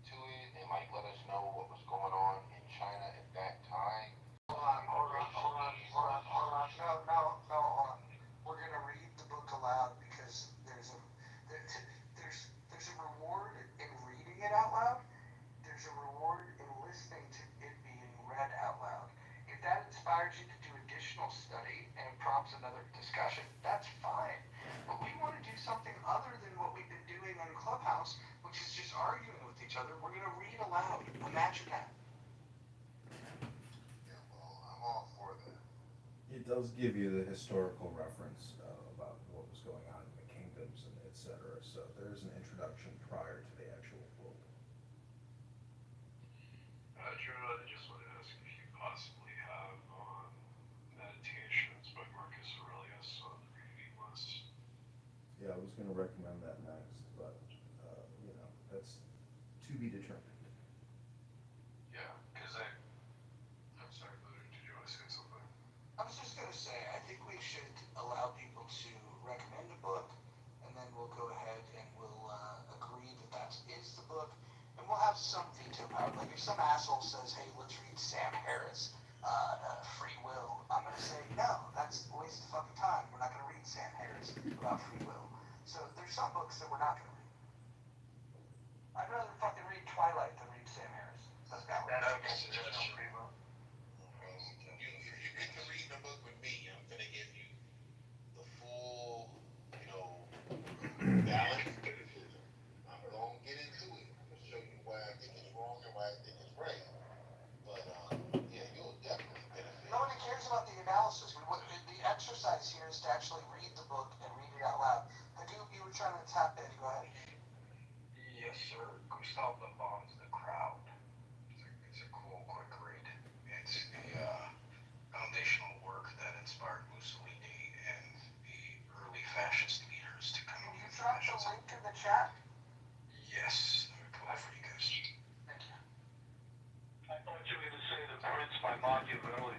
O: to it and like let us know what was going on in China at that time.
G: Hold on. No, hold on. We're gonna read the book aloud because there's a reward in reading it out loud. There's a reward in listening to it being read out loud. If that inspires you to do additional study and prompts another discussion, that's fine. But we want to do something other than what we've been doing on Clubhouse, which is just arguing with each other. We're gonna read aloud. Imagine that.
O: Yeah, well, I'm all for that.
F: It does give you the historical reference about what was going on in the kingdoms and et cetera. So there's an introduction prior to the actual book.
E: Drew, I just wanted to ask if you possibly have Meditations by Marcus Aurelius on the reading list.
F: Yeah, I was going to recommend that next, but that's to be determined.
E: Yeah, because I'm sorry, Luther, did you want to say something?
G: I was just gonna say, I think we should allow people to recommend a book, and then we'll go ahead and we'll agree that is the book, and we'll have some veto power. Like if some asshole says, "Hey, let's read Sam Harris, Free Will," I'm gonna say, "No, that's a waste of fucking time. We're not gonna read Sam Harris about free will." So there's some books that we're not gonna read. I'd rather fucking read Twilight than read Sam Harris. That's got
Q: That's a good suggestion.
O: You get to read the book with me. I'm gonna give you the full, balanced criticism. I'm gonna get into it. I'm gonna show you why I think it's wrong and why I think it's right. But yeah, you'll definitely benefit.
G: Nobody cares about the analysis. The exercise here is to actually read the book and read it out loud. Hadoop, you were trying to tap in. Go ahead.
Q: Yes, sir. Gustav Le Bon's The Crowd. It's a cool, quick read. It's the foundational work that inspired Mussolini and the early fascist leaders to come up
G: Can you
Q: with
G: drop the
Q: fascism.
G: link in the chat?
Q: Yes, I would pull that for you guys.
G: Thank you.
Q: I thought you were going to say The Prince by Machiavelli.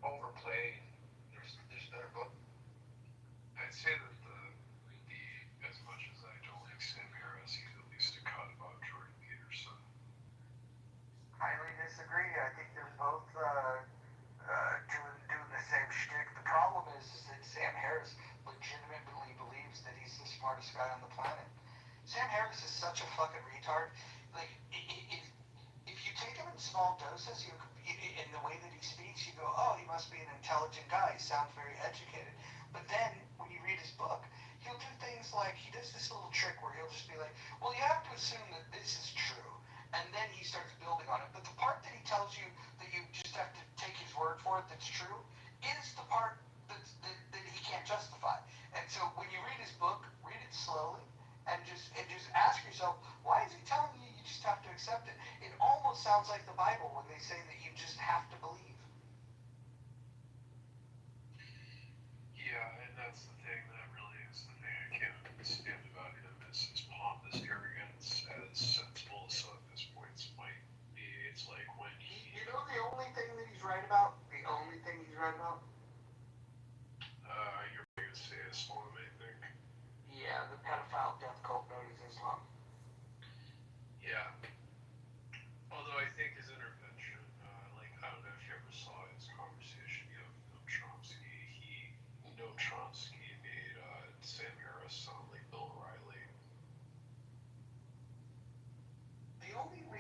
Q: Overplayed. There's better book.
E: I'd say that as much as I don't like Sam Harris, he's at least a cut about Jordan Peterson.
G: Highly disagree. I think they're both doing the same shtick. The problem is that Sam Harris legitimately believes that he's the smartest guy on the planet. Sam Harris is such a fucking retard. Like, if you take him in small doses, in the way that he speaks, you go, "Oh, he must be an intelligent guy. He sounds very educated." But then, when you read his book, he'll do things like, he does this little trick where he'll just be like, "Well, you have to assume that this is true." And then he starts building on it. But the part that he tells you that you just have to take his word for it that's true is the part that he can't justify. And so when you read his book, read it slowly and just ask yourself, why is he telling you you just have to accept it? It almost sounds like the Bible when they say that you just have to believe.
E: Yeah, and that's the thing that really is the thing I can't stand about him is his pompous arrogance, as sensible as some of his points might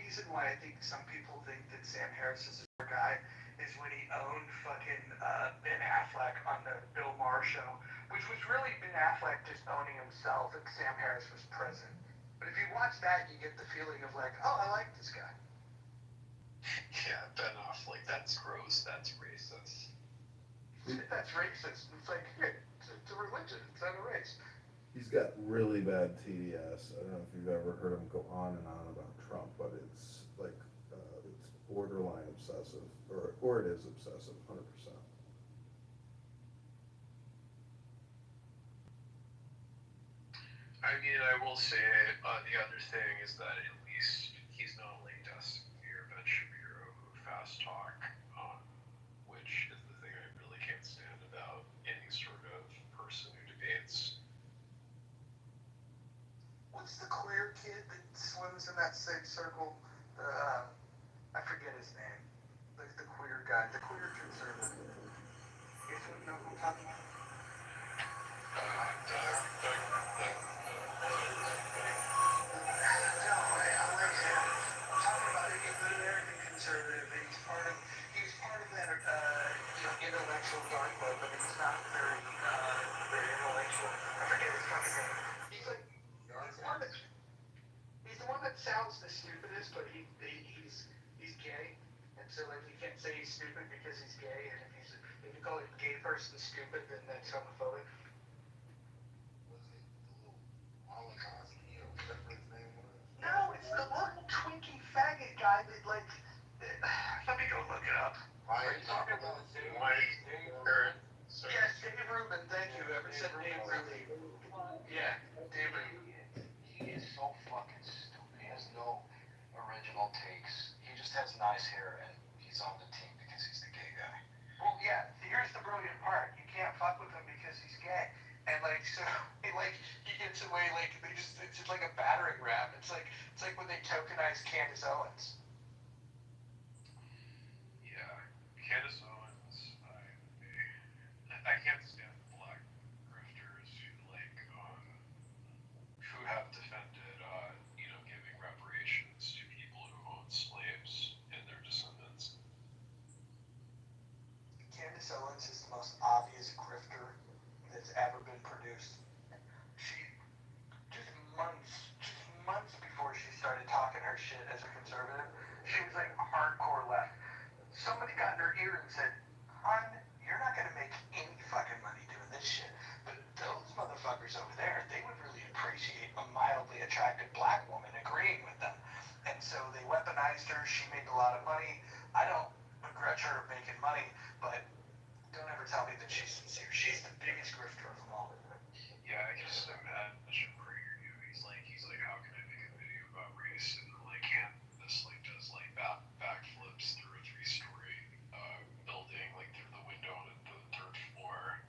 G: reason why I think some people think that Sam Harris is a guy is when he owned fucking Ben Affleck on the Bill Maher show, which was really Ben Affleck just owning himself and Sam Harris was present. But if you watch that, you get the feeling of like, oh, I like this guy.
E: Yeah, Ben Affleck, that's gross, that's racist.
G: That's racist. It's like, it's a religion, it's not a race.
F: He's got really bad TDS. I don't know if you've ever heard him go on and on about Trump, but it's like, it's borderline obsessive, or it is obsessive, 100%.
E: I mean, I will say, the other thing is that at least he's not like Dustin or Ben Shapiro who fast talk, which is the thing I really can't stand about any sort of person who debates.
G: What's the queer kid that swims in that same circle? I forget his name. The queer guy, the queer conservative. You guys know who I'm talking about? Intellectual dark web, but he's not very intellectual. I forget his fucking name. He's the one that sounds the stupidest, but he's gay, and so like you can't say he's stupid because he's gay, and if you call a gay person stupid, then that's homophobic. No, it's the little twinkie faggot guy that like. Let me go look it up. Yes, Dave Rubin, thank you. Ever said Dave Rubin? Yeah, Dave Rubin.
I: He is so fucking stupid. He has no original takes. He just has nice hair and he's on the team because he's the gay guy.
G: Well, yeah, here's the brilliant part. You can't fuck with him because he's gay. And like, so, he gets away, like, it's just like a battering ram. It's like when they tokenize Candace Owens.
E: Yeah, Candace Owens, I can't stand black grifters who have defended, giving reparations to people who owned slaves and their descendants.
G: Candace Owens is the most obvious grifter that's ever been produced. She, just months before she started talking her shit as a conservative, she was like hardcore left. Somebody got in her ear and said, hon, you're not gonna make any fucking money doing this shit. But those motherfuckers over there, they would really appreciate a mildly attractive black woman agreeing with them. And so they weaponized her, she made a lot of money. I don't begrudge her making money, but don't ever tell me that she's sincere. She's the biggest grifter of them all.
E: Yeah, I just imagine Prager, he's like, how can I make a video about race? And Candace does backflips through a 3-story building, through the window on the 3rd floor,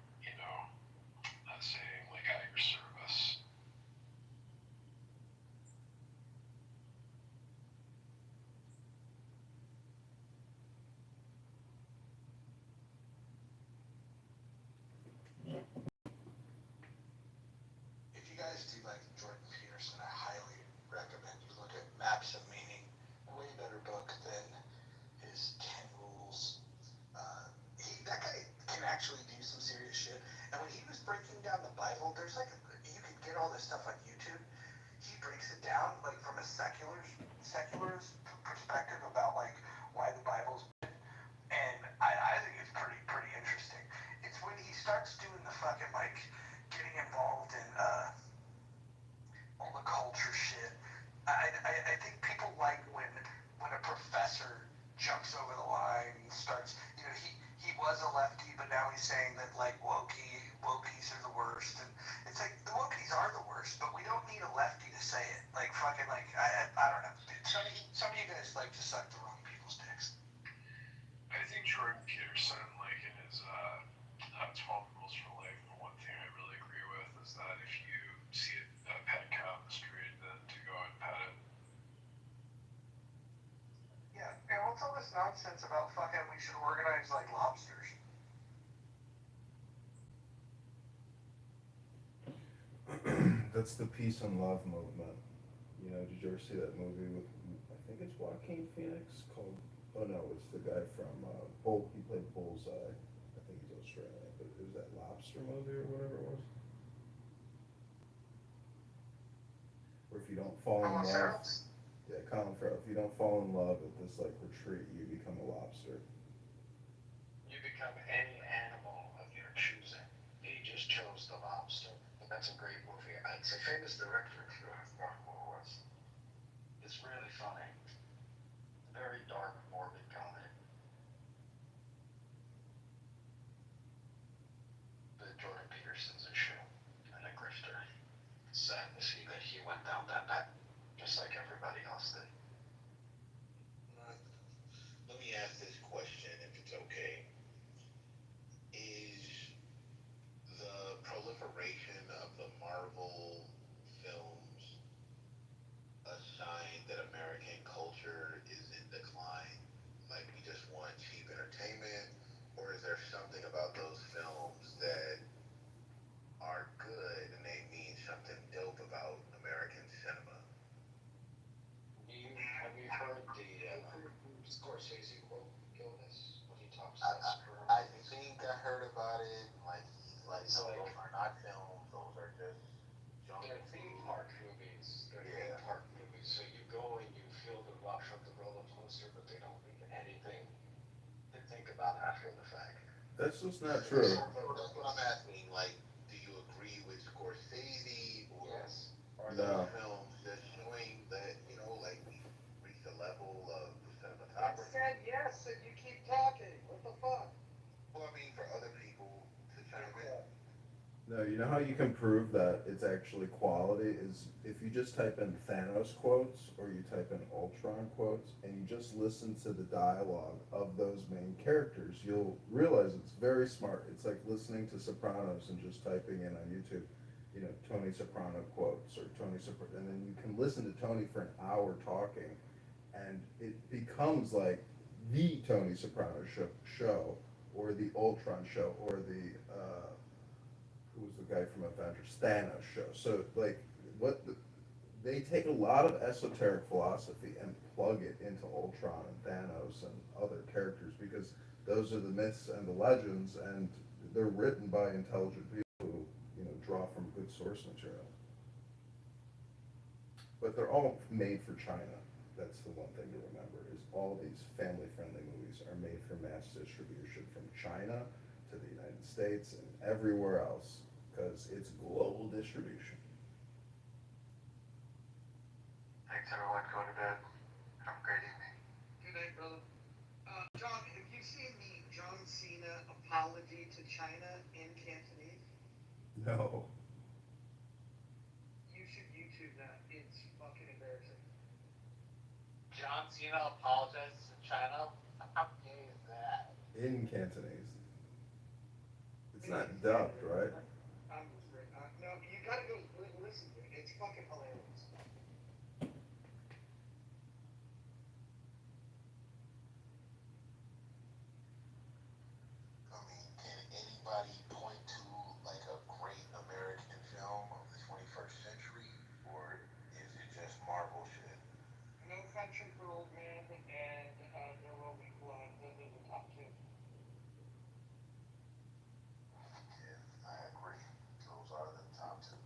E: saying at your service.
G: If you guys do like Jordan Peterson, I highly recommend you look at Maps of Meaning. Way better book than his 10 Rules. That guy can actually do some serious shit. And when he was breaking down the Bible, there's you can get all this stuff on YouTube. He breaks it down from a secularist perspective about why the Bible's good. And I think it's pretty interesting. It's when he starts doing the fucking getting involved in all the culture shit. I think people like when a professor jumps over the line and starts, he was a lefty, but now he's saying that wokies are the worst, and it's like the wokies are the worst, but we don't need a lefty to say it. I don't know. Some of you guys like to suck the wrong people's dicks.
E: I think Jordan Peterson, in his 12 Rules for Life, the one thing I really agree with is that if you see a pet cat on the street, then to go and pet it.
G: Yeah, and what's all this nonsense about we should organize like lobsters?
F: That's the peace and love movement. Did you ever see that movie with, I think it's Joaquin Joaquin Phoenix called? Oh no, it's the guy from Bull. He played Bullseye. I think he's Australian, but it was that lobster movie or whatever it was. Or if you don't fall in love, yeah, Colin Farrell. If you don't fall in love at this like retreat, you become a lobster.
G: You become any animal of your choosing. He just chose the lobster. And that's a great movie. It's a famous director too. I forgot who it was. It's really funny. Very dark, morbid comedy. But Jordan Peterson's a shoe and a grifter. It's sad to see that he went down that path, just like everybody else did.
A: Let me ask this question, if it's okay. Is the proliferation of the Marvel films a sign that American culture is in decline? Like we just want cheap entertainment? Or is there something about those films that are good and they mean something dope about American cinema?
G: Have you heard the Scorsese quote, Gildas, when he talks
A: I think I heard about it. Like he's like, no, those are not films. Those are just junk.
G: They're theme park movies. They're theme park movies. So you go and you feel the rush of the roller coaster, but they don't leave anything to think about after the fact.
F: That's just not true.
A: That's what I'm asking. Like, do you agree with Scorsese, or are
F: No.
A: those films just showing that like we reached a level of cinematography?
G: I said yes, and you keep talking. What the fuck?
A: Well, I mean, for other people to chime in.
F: No, you know how you can prove that it's actually quality is if you just type in Thanos quotes or you type in Ultron quotes and you just listen to the dialogue of those main characters, you'll realize it's very smart. It's like listening to Sopranos and just typing in on YouTube, Tony Soprano quotes or Tony Soprano, and then you can listen to Tony for an hour talking, and it becomes like the Tony Soprano show or the Ultron show or the who was the guy from Avengers, Thanos show. So like they take a lot of esoteric philosophy and plug it into Ultron and Thanos and other characters because those are the myths and the legends, and they're written by intelligent people who draw from good source material. But they're all made for China. That's the one thing to remember is all these family-friendly movies are made for mass distribution from China to the United States and everywhere else because it's global distribution.
G: Thanks, everyone. Go to bed. Have a great evening. Good night, brother. John, have you seen the John Cena apology to China in Cantonese?
F: No.
G: You should YouTube that. It's fucking embarrassing. John Cena apologizes to China? How gay is that?
F: In Cantonese. It's not dubbed, right?
G: No, you gotta go listen to it. It's fucking hilarious.
A: I mean, can anybody point to like a great American film of the 21st century, or is it just Marvel shit?
G: No Country for Old Men and There Will Be Blood. Those are the top two.
A: Yeah, I agree. Those are the top two.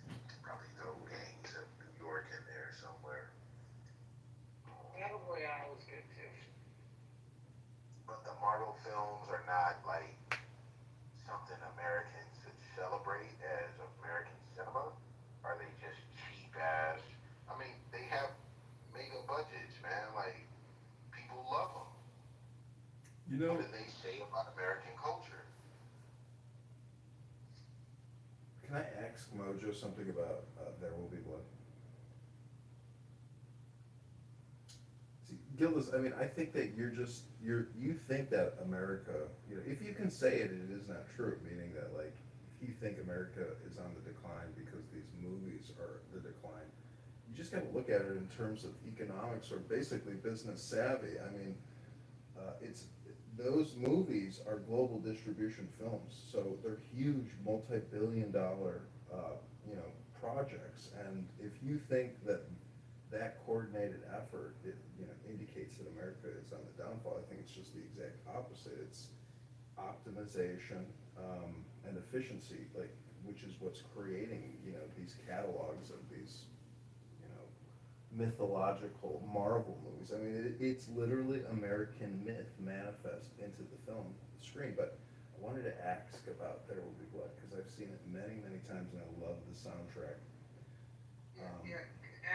A: You can probably throw Gangs of New York in there somewhere.
G: Battle Royale was good too.
A: But the Marvel films are not like something Americans should celebrate as American cinema? Are they just cheap ass? I mean, they have mega budgets, man. Like, people love them. What do they say about American culture?
F: Can I ask Mojo something about There Will Be Blood? See, Gildas, I mean, I think that you think that America, if you can say it, it is not true, meaning that, like, if you think America is on the decline because these movies are the decline, you just gotta look at it in terms of economics or basically business savvy. I mean, those movies are global distribution films, so they're huge, multi-billion-dollar, projects. And if you think that coordinated effort, indicates on the downfall. I think it's just the exact opposite. It's optimization, and efficiency, like, which is what's creating, these catalogs of these, you know, mythological Marvel movies. I mean, it's literally American myth manifest into the film screen. But I wanted to ask about There Will Be Blood, because I've seen it many, many times, and I love the soundtrack.
Q: Yeah,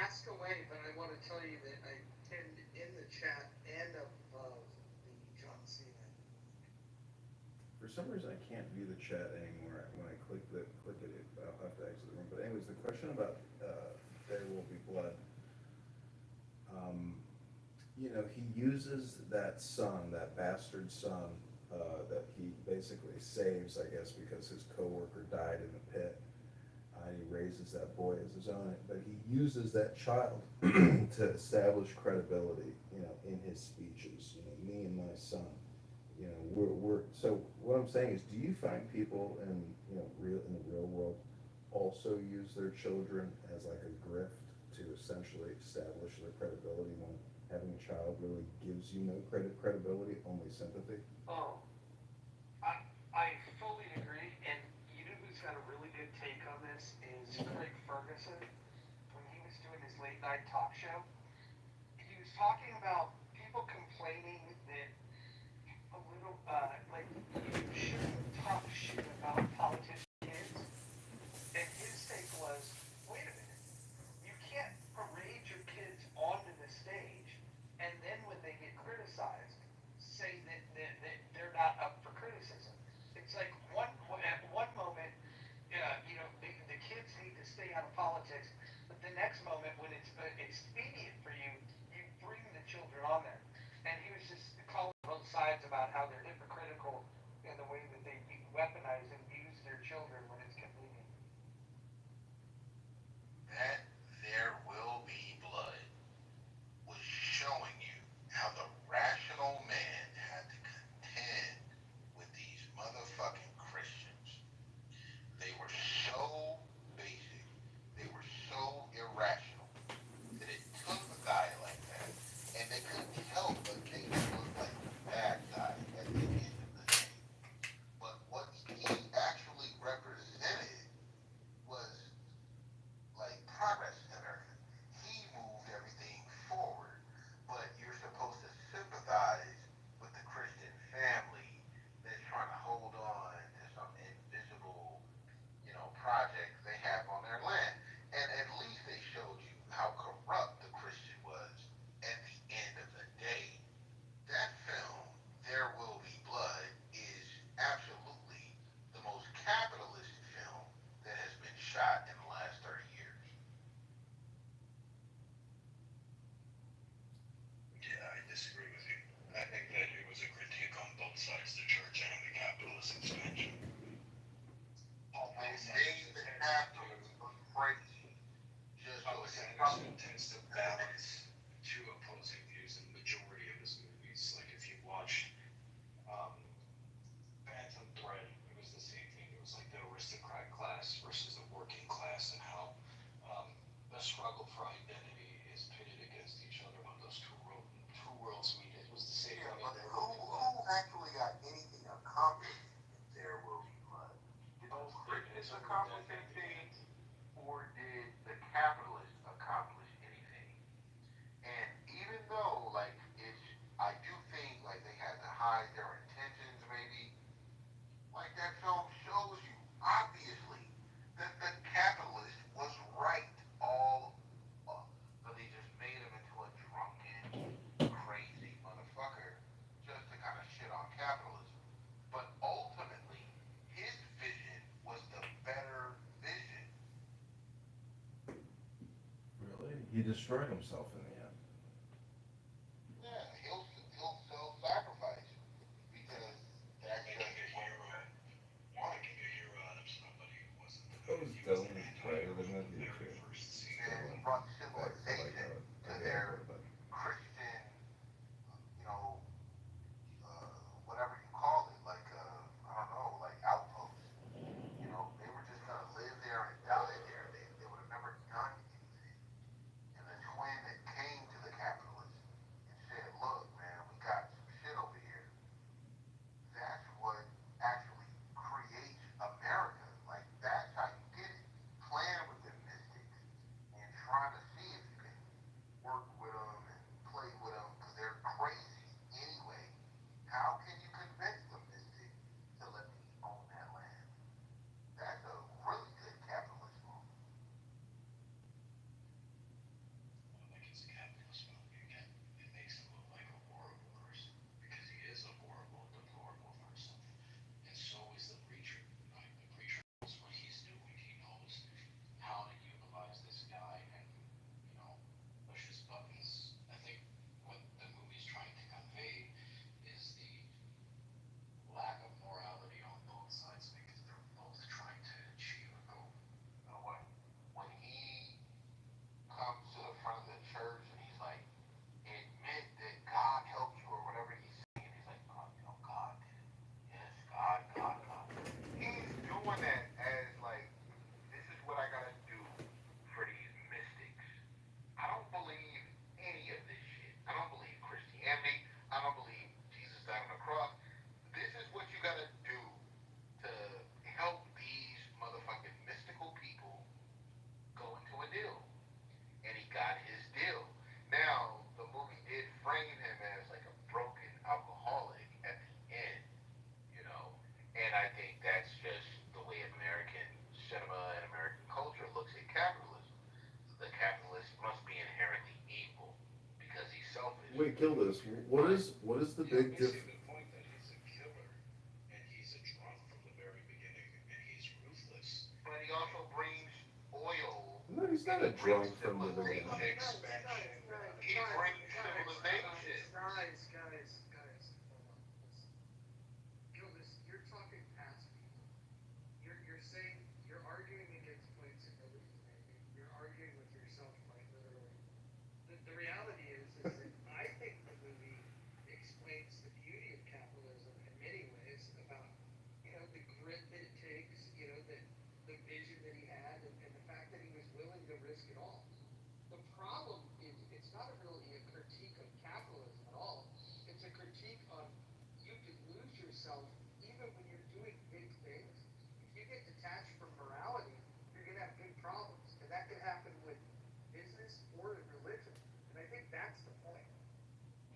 Q: ask away, but I want to tell you that I pinned in the chat and above the John Cena.
F: For some reason, I can't view the chat anymore. When I click it, I'll have to exit the room. But anyways, the question about There Will Be Blood. He uses that son, that bastard son, that he basically saves, I guess, because his coworker died in the pit. He raises that boy as his own, but he uses that child to establish credibility, in his speeches. Me and my son. So what I'm saying is, do you find people in the real world also use their children as like a grift to essentially establish their credibility, when having a child really gives you no credibility, only sympathy?
G: Oh, I fully agree, and you know who's got a really good take on this is Craig Ferguson. When he was doing his late night talk show, he was talking about people complaining that a little, like, you shouldn't talk shit about politicians' kids. And his take was, wait a minute, you can't parade your kids onto the stage, and then when they get criticized, say that they're not up for criticism. It's like at one moment, the kids need to stay out of politics, but the next moment, when it's expedient for you, you bring the children on there. And he was just calling both sides about how they're hypocritical in the way that they weaponize and use their children when it's convenient.
A: That There Will Be Blood was showing you how the rational man had to contend with these motherfucking Christians. They were so basic, they were so irrational, that it took a guy like that, and they couldn't help but make him look like the bad guy at the end of the day. But what he actually represented was like progress in America. He moved everything forward, but you're supposed to sympathize with the Christian family that's trying to hold on to some invisible, project they have on their land. And at least they showed you how corrupt the Christian was at the end of the day. That film, There Will Be Blood, is absolutely the most capitalistic film that has been shot in the last 30 years.
D: Yeah, I disagree with you. I think that it was a critique on both sides, the church and the capitalist expansion.
A: They capitalism was crazy. Just so
D: Thomas
A: it's
D: Anderson tends to balance two opposing views in the majority of his movies. Like if you watched Phantom Thread, it was the same thing. It was like the aristocrat class versus the working class, and how the struggle for identity is pitted against each other when those two worlds meet. It was the same thing.
A: But who actually got anything accomplished in There Will Be Blood? Did the Christians accomplish anything, or did the capitalists accomplish anything? And even though, like, I do think, like, they had to hide their intentions, maybe, like, that film shows you, obviously, that the capitalist was right all up. But they just made him into a drunken, crazy motherfucker just to kind of shit on capitalism. But ultimately, his vision was the better vision.
F: Really? He destroyed himself in the end.
A: Yeah, he'll self-sacrifice because that's
D: Making
A: just
D: a hero, making a hero out of somebody who wasn't.
F: That was Dylan Pryor, wasn't it? The
D: Very
F: two.
D: first scene.
A: and he brought civilization to their Christian, whatever you call it, like I don't know, like outpost. They were just gonna live there and die there. They would have never done anything. And the twin that came
F: Gildas, what is the big
D: makes
F: diff?
D: a good point that he's a killer, and he's a drunk from the very beginning, and he's ruthless.
O: But he also brings oil.
F: No, he's not a drunk from the beginning.
D: Expansion.
O: He brings civilization.
G: Guys, hold on. Listen. Gildas, you're talking past people. You're saying, you're arguing against points that nobody's making. You're arguing with yourself, quite literally. The reality is that I think the movie explains the beauty of capitalism in many ways about, the grit that it takes, the vision that he had, and the fact that he was willing to risk it all. The problem is, it's not really a critique of capitalism at all. It's a critique of you can lose yourself even when you're doing big things. If you get detached from morality, you're going to have big problems. And that can happen with business or in religion. And I think that's the point.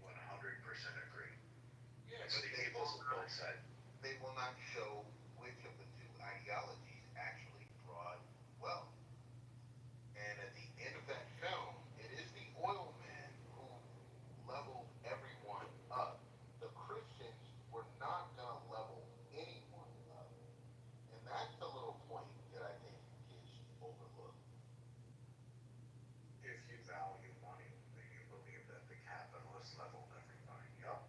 D: 100% agree.
O: Yes,
D: For the evils of both sides.
O: they will not show which of the two ideologies actually brought wealth. And at the end of that film, it is the oil man who leveled everyone up. The Christians were not going to level anyone up. And that's the little point that I think gets overlooked.
D: If you value money, then you believe that the capitalists leveled everybody up.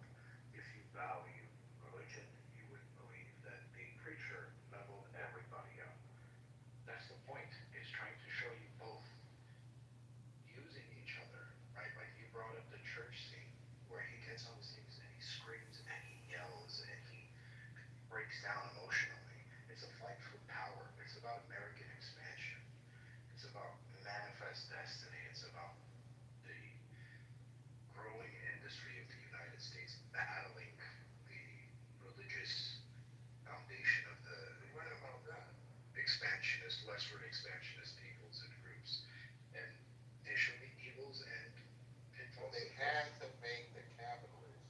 D: If you value religion, you would believe that the preacher leveled everybody up. That's the point. It's trying to show you both using each other, right? Like you brought up the church scene where he gets on the stage and he screams and he yells and he breaks down emotionally. It's a fight for power. It's about American expansion. It's about manifest destiny. It's about the growing industry of the United States battling the religious foundation of the expansionist, westward expansionist peoples and groups. And they show the evils and pitfalls.
O: They had to make the capitalist.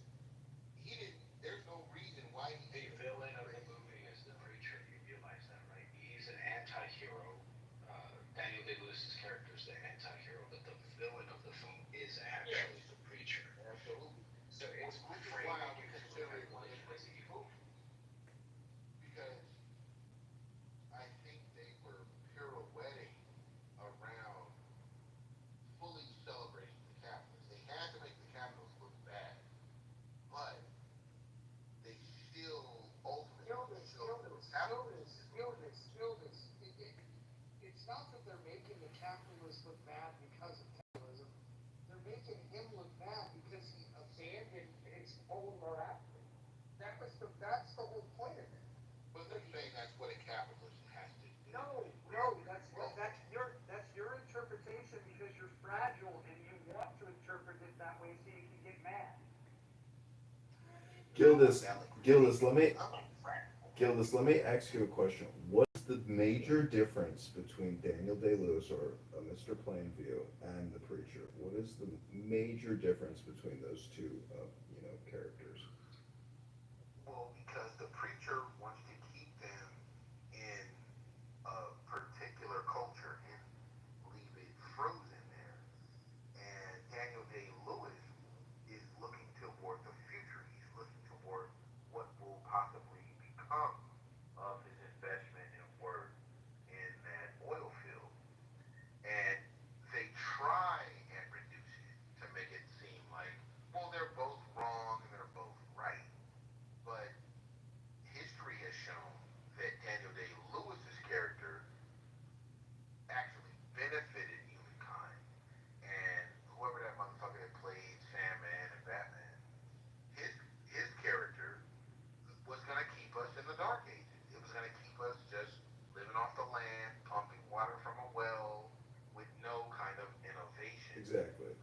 O: He didn't. There's no reason why he.
D: The villain of the movie is the preacher. You realize that, right? He's an anti-hero. Daniel Day-Lewis's character is the anti-hero, but the villain of the film is actually the preacher.
O: Absolutely.
D: So it's
O: Which is
D: great
O: why I
D: when
O: would
D: you
O: consider it
D: look at
O: one
D: it as evil.
O: because I think they were pirouetting around fully celebrating the capitalists. They had to make the capitalists look bad, but they still ultimately
G: It's not that they're making the capitalists look bad because of capitalism. They're making him look bad because he abandoned his own morality. That's the whole point of it.
O: But they're saying that's what a capitalist has to do.
G: No, that's your interpretation because you're fragile and you want to interpret it that way so you can get mad.
F: Gildas, let me ask you a question. What's the major difference between Daniel Day-Lewis or Mr. Plainview and the preacher? What is the major difference between those two, characters?
O: Well, because the preacher wants to keep them in a particular culture and leave it frozen there. And Daniel Day-Lewis is looking toward the future. He's looking toward what will possibly become of his investment and work in that oil field. And they try and reduce it to make it seem like, well, they're both wrong and they're both right. But history has shown that Daniel Day-Lewis's character actually benefited humankind. And whoever that motherfucker that played Sandman and Batman, his his character was gonna keep us in the dark ages. It was gonna keep us just living off the land, pumping water from a well, with no kind of innovation.
F: Exactly.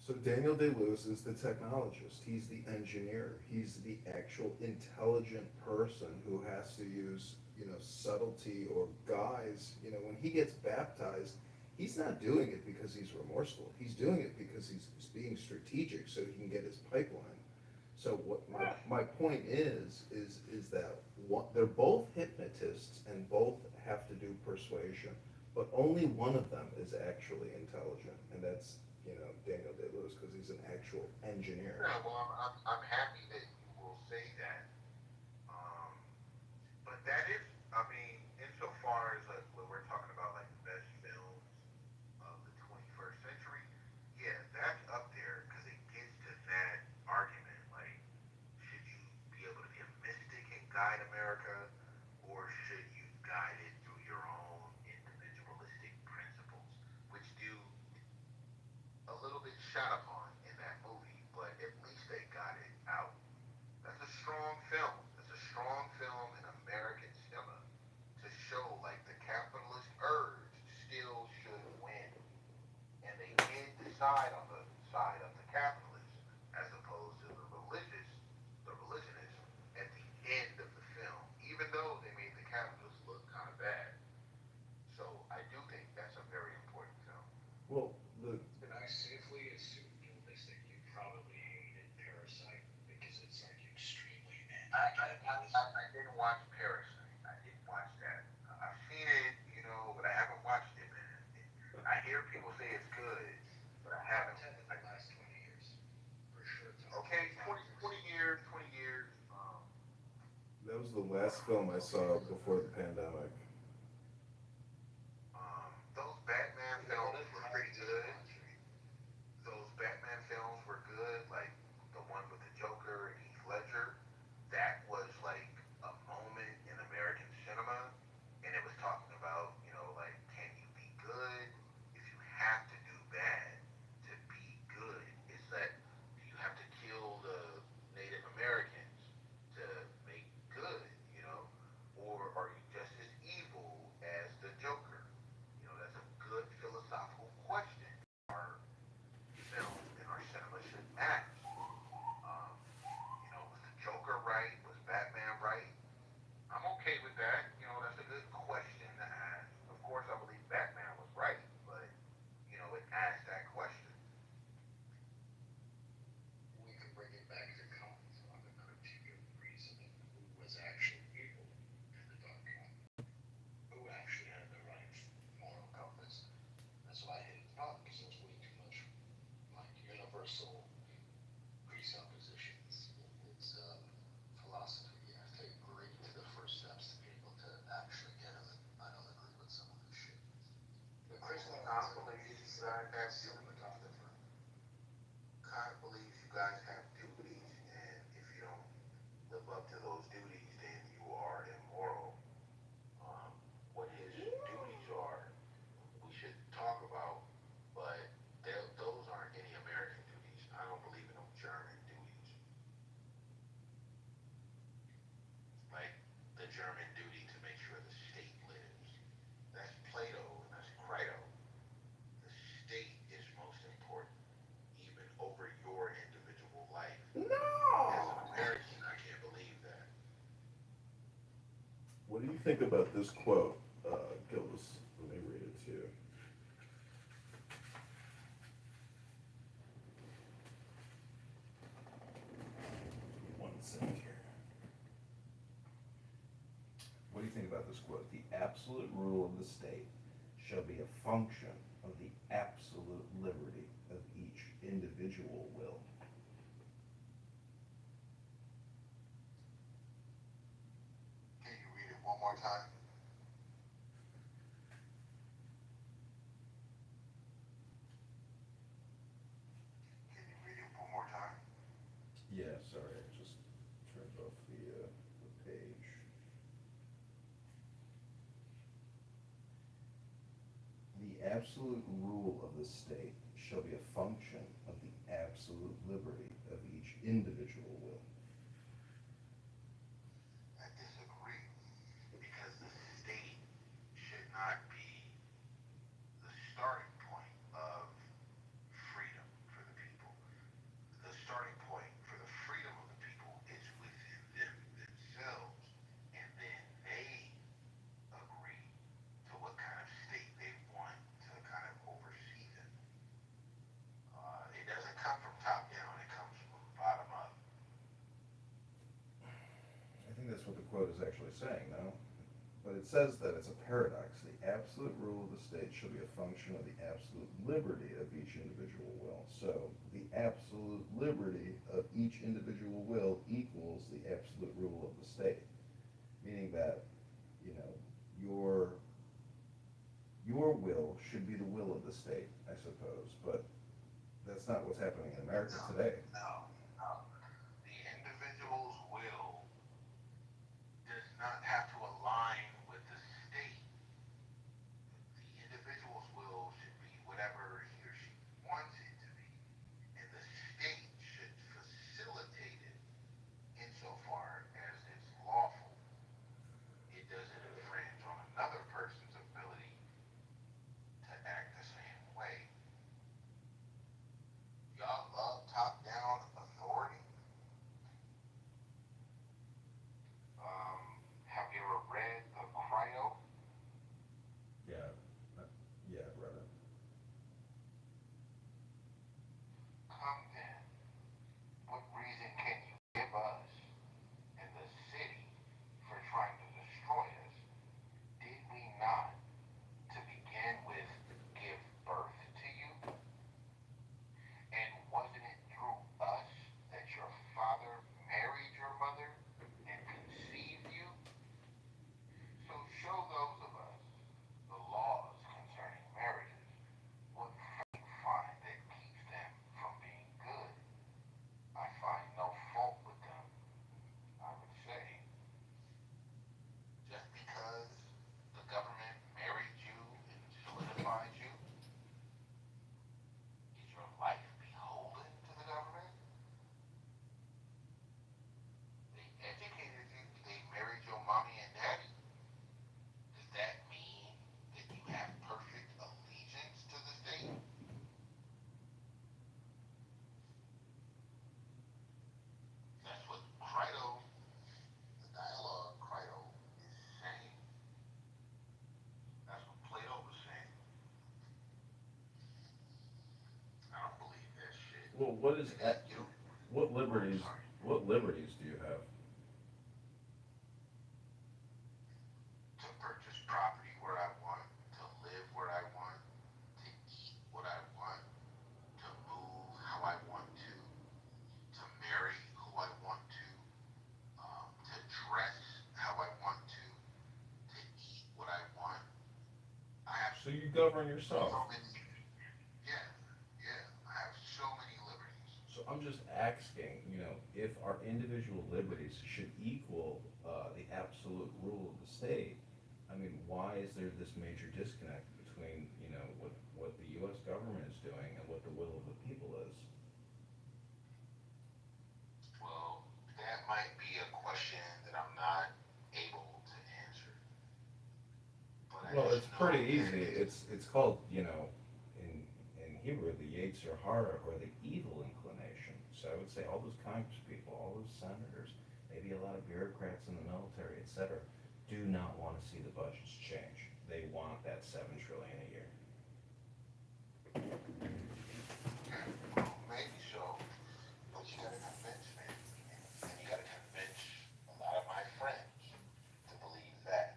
F: So Daniel Day-Lewis is the technologist. He's the engineer. He's the actual intelligent person who has to use, subtlety or guise. When he gets baptized, he's not doing it because he's remorseful. He's doing it because he's being strategic so he can get his pipeline. So what my point is that they're both hypnotists and both have to do persuasion, but only one of them is actually intelligent, and Daniel Day-Lewis, because he's an actual engineer.
A: Yeah, well, I'm happy that you will say that. Um, but that is, I mean, insofar as like when we're talking about like the best films of the 21st century, yeah, that's up there because it gets to that argument. Like, should you be able to be a mystic and guide America, or should you guide it through your own individualistic principles, which do a little bit shot upon in that movie, but at least they got it out. That's a strong film. That's a strong film in American cinema to show like the capitalist urge still should win, and they did decide on the side of the capitalists as opposed to the religionism at the end of the film, even though they made the capitalists look kind of bad. So I do think that's a very important film.
F: Well, the
G: Can I safely assume, Gildas, that you probably hated Parasite because it's like extremely
A: I didn't watch Parasite. I didn't watch that. I've seen it, but I haven't watched it, man. I hear people say it's good, but I haven't.
G: in the last 20 years. For sure.
A: Okay, 20 years, 20 years.
F: that was the last film I saw before the pandemic.
A: Those Batman films were pretty good. Those Batman films were good, like the one with the Joker and Heath Ledger. That was like a moment in American cinema, and it was talking about, like, can you be good if you have to do bad to be good? Is that do you have to kill the Native Americans to make good, or are you just as evil as the Joker? That's a good philosophical question. Our film and our cinema should ask. Um, was the Joker right? Was Batman right? I'm okay with that. That's a good question to ask. Of course, I believe Batman was right, but it asked that question.
G: We could bring it back to comics on the critique of reasoning. Who was actually evil in the Dark Knight? Who actually had the right moral compass? That's why I hated the comics. There's way too much like universal presuppositions in his philosophy. You have to agree to the first steps to be able to actually get him. I don't agree with some of this shit. The Christian
A: Kant believes you guys have Kant believes you guys have duties, and if you don't live up to those duties, then you are immoral. What his duties are, we should talk about, but those aren't any American duties. I don't believe in them German duties. Like the German duty to make sure the state lives. That's Plato and that's Crito. The state is most important, even over your individual life. As an American, I can't believe that.
F: What do you think about this quote, Gillis? Let me read it to you. One second here. What do you think about this quote? The absolute rule of the state shall be a function of the absolute liberty of each individual will.
O: Can you read it one more time? Can you read it one more time?
F: Yeah, sorry, I just turned off the page. The absolute rule of the state shall be a function of the absolute liberty of each individual will.
A: I disagree because the state should not be the starting point of freedom for the people. The starting point for the freedom of the people is within themselves, and then they agree to what kind of state they want to kind of oversee them. It doesn't come from top down; it comes from bottom up.
F: I think that's what the quote is actually saying, no? but it says that it's a paradox. The absolute rule of the state shall be a function of the absolute liberty of each individual will. So the absolute liberty of each individual will equals the absolute rule of the state, meaning that, you know, your will should be the will of the state, I suppose, but that's not what's happening in America today.
A: No, no. The individual's will does not have to align with the state. The individual's will should be whatever he or she wants it to be, and the state should facilitate it insofar as it's lawful. It doesn't infringe on another person's ability to act the same way. Y'all love top-down authority. Have you ever read the Cryo?
F: Yeah, yeah, I've read it.
A: Come then, what reason can you give us in the city for trying to destroy us? Did we not, to begin with, give birth to you? And wasn't it through us that your father married your mother and conceived you? So show those of us the laws concerning marriages, what faith find that keeps them from being good. I find no fault with them, I would say. Just because the government married you and solidified you, is your life beholden to the government? They educated you, they married your mommy and daddy. Does that mean that you have perfect allegiance to the state? That's what Crito, the dialogue Crito is saying. That's what Plato was saying. I don't believe that shit.
F: Well, what is,
A: You know,
F: what liberties,
A: sorry.
F: what liberties do you have?
A: To purchase property where I want, to live where I want, to eat what I want, to move how I want to marry who I want to dress how I want to eat what I want. I have
F: So you govern
A: so
F: yourself.
A: many, yeah, yeah, I have so many liberties.
F: So I'm just asking, you know, if our individual liberties should equal the absolute rule of the state. I mean, why is there this major disconnect between, you know, what the U.S. government is doing and what the will of the people is?
A: Well, that might be a question that I'm not able to answer. But I
F: Well,
A: just
F: it's
A: know
F: pretty
A: that
F: easy. It's called, you know, in Hebrew, the Yetzer Hara, or the evil inclination. So I would say all those Congress people, all those senators, maybe a lot of bureaucrats in the military, etc., do not want to see the budgets change. They want that 7 trillion a year.
A: maybe so, but you gotta convince me. And you gotta convince a lot of my friends to believe that.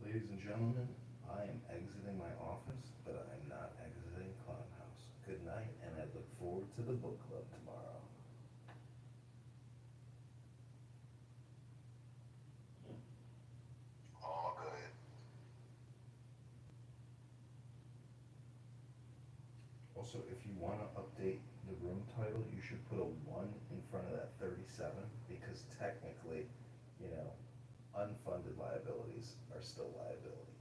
F: Ladies and gentlemen, I am exiting my office, but I am not exiting Clown House. Good night, and I look forward to the book club tomorrow.
A: All good.
F: Also, if you want to update the room title, you should put a 1 in front of that 37, because technically, you know, unfunded liabilities are still liabilities.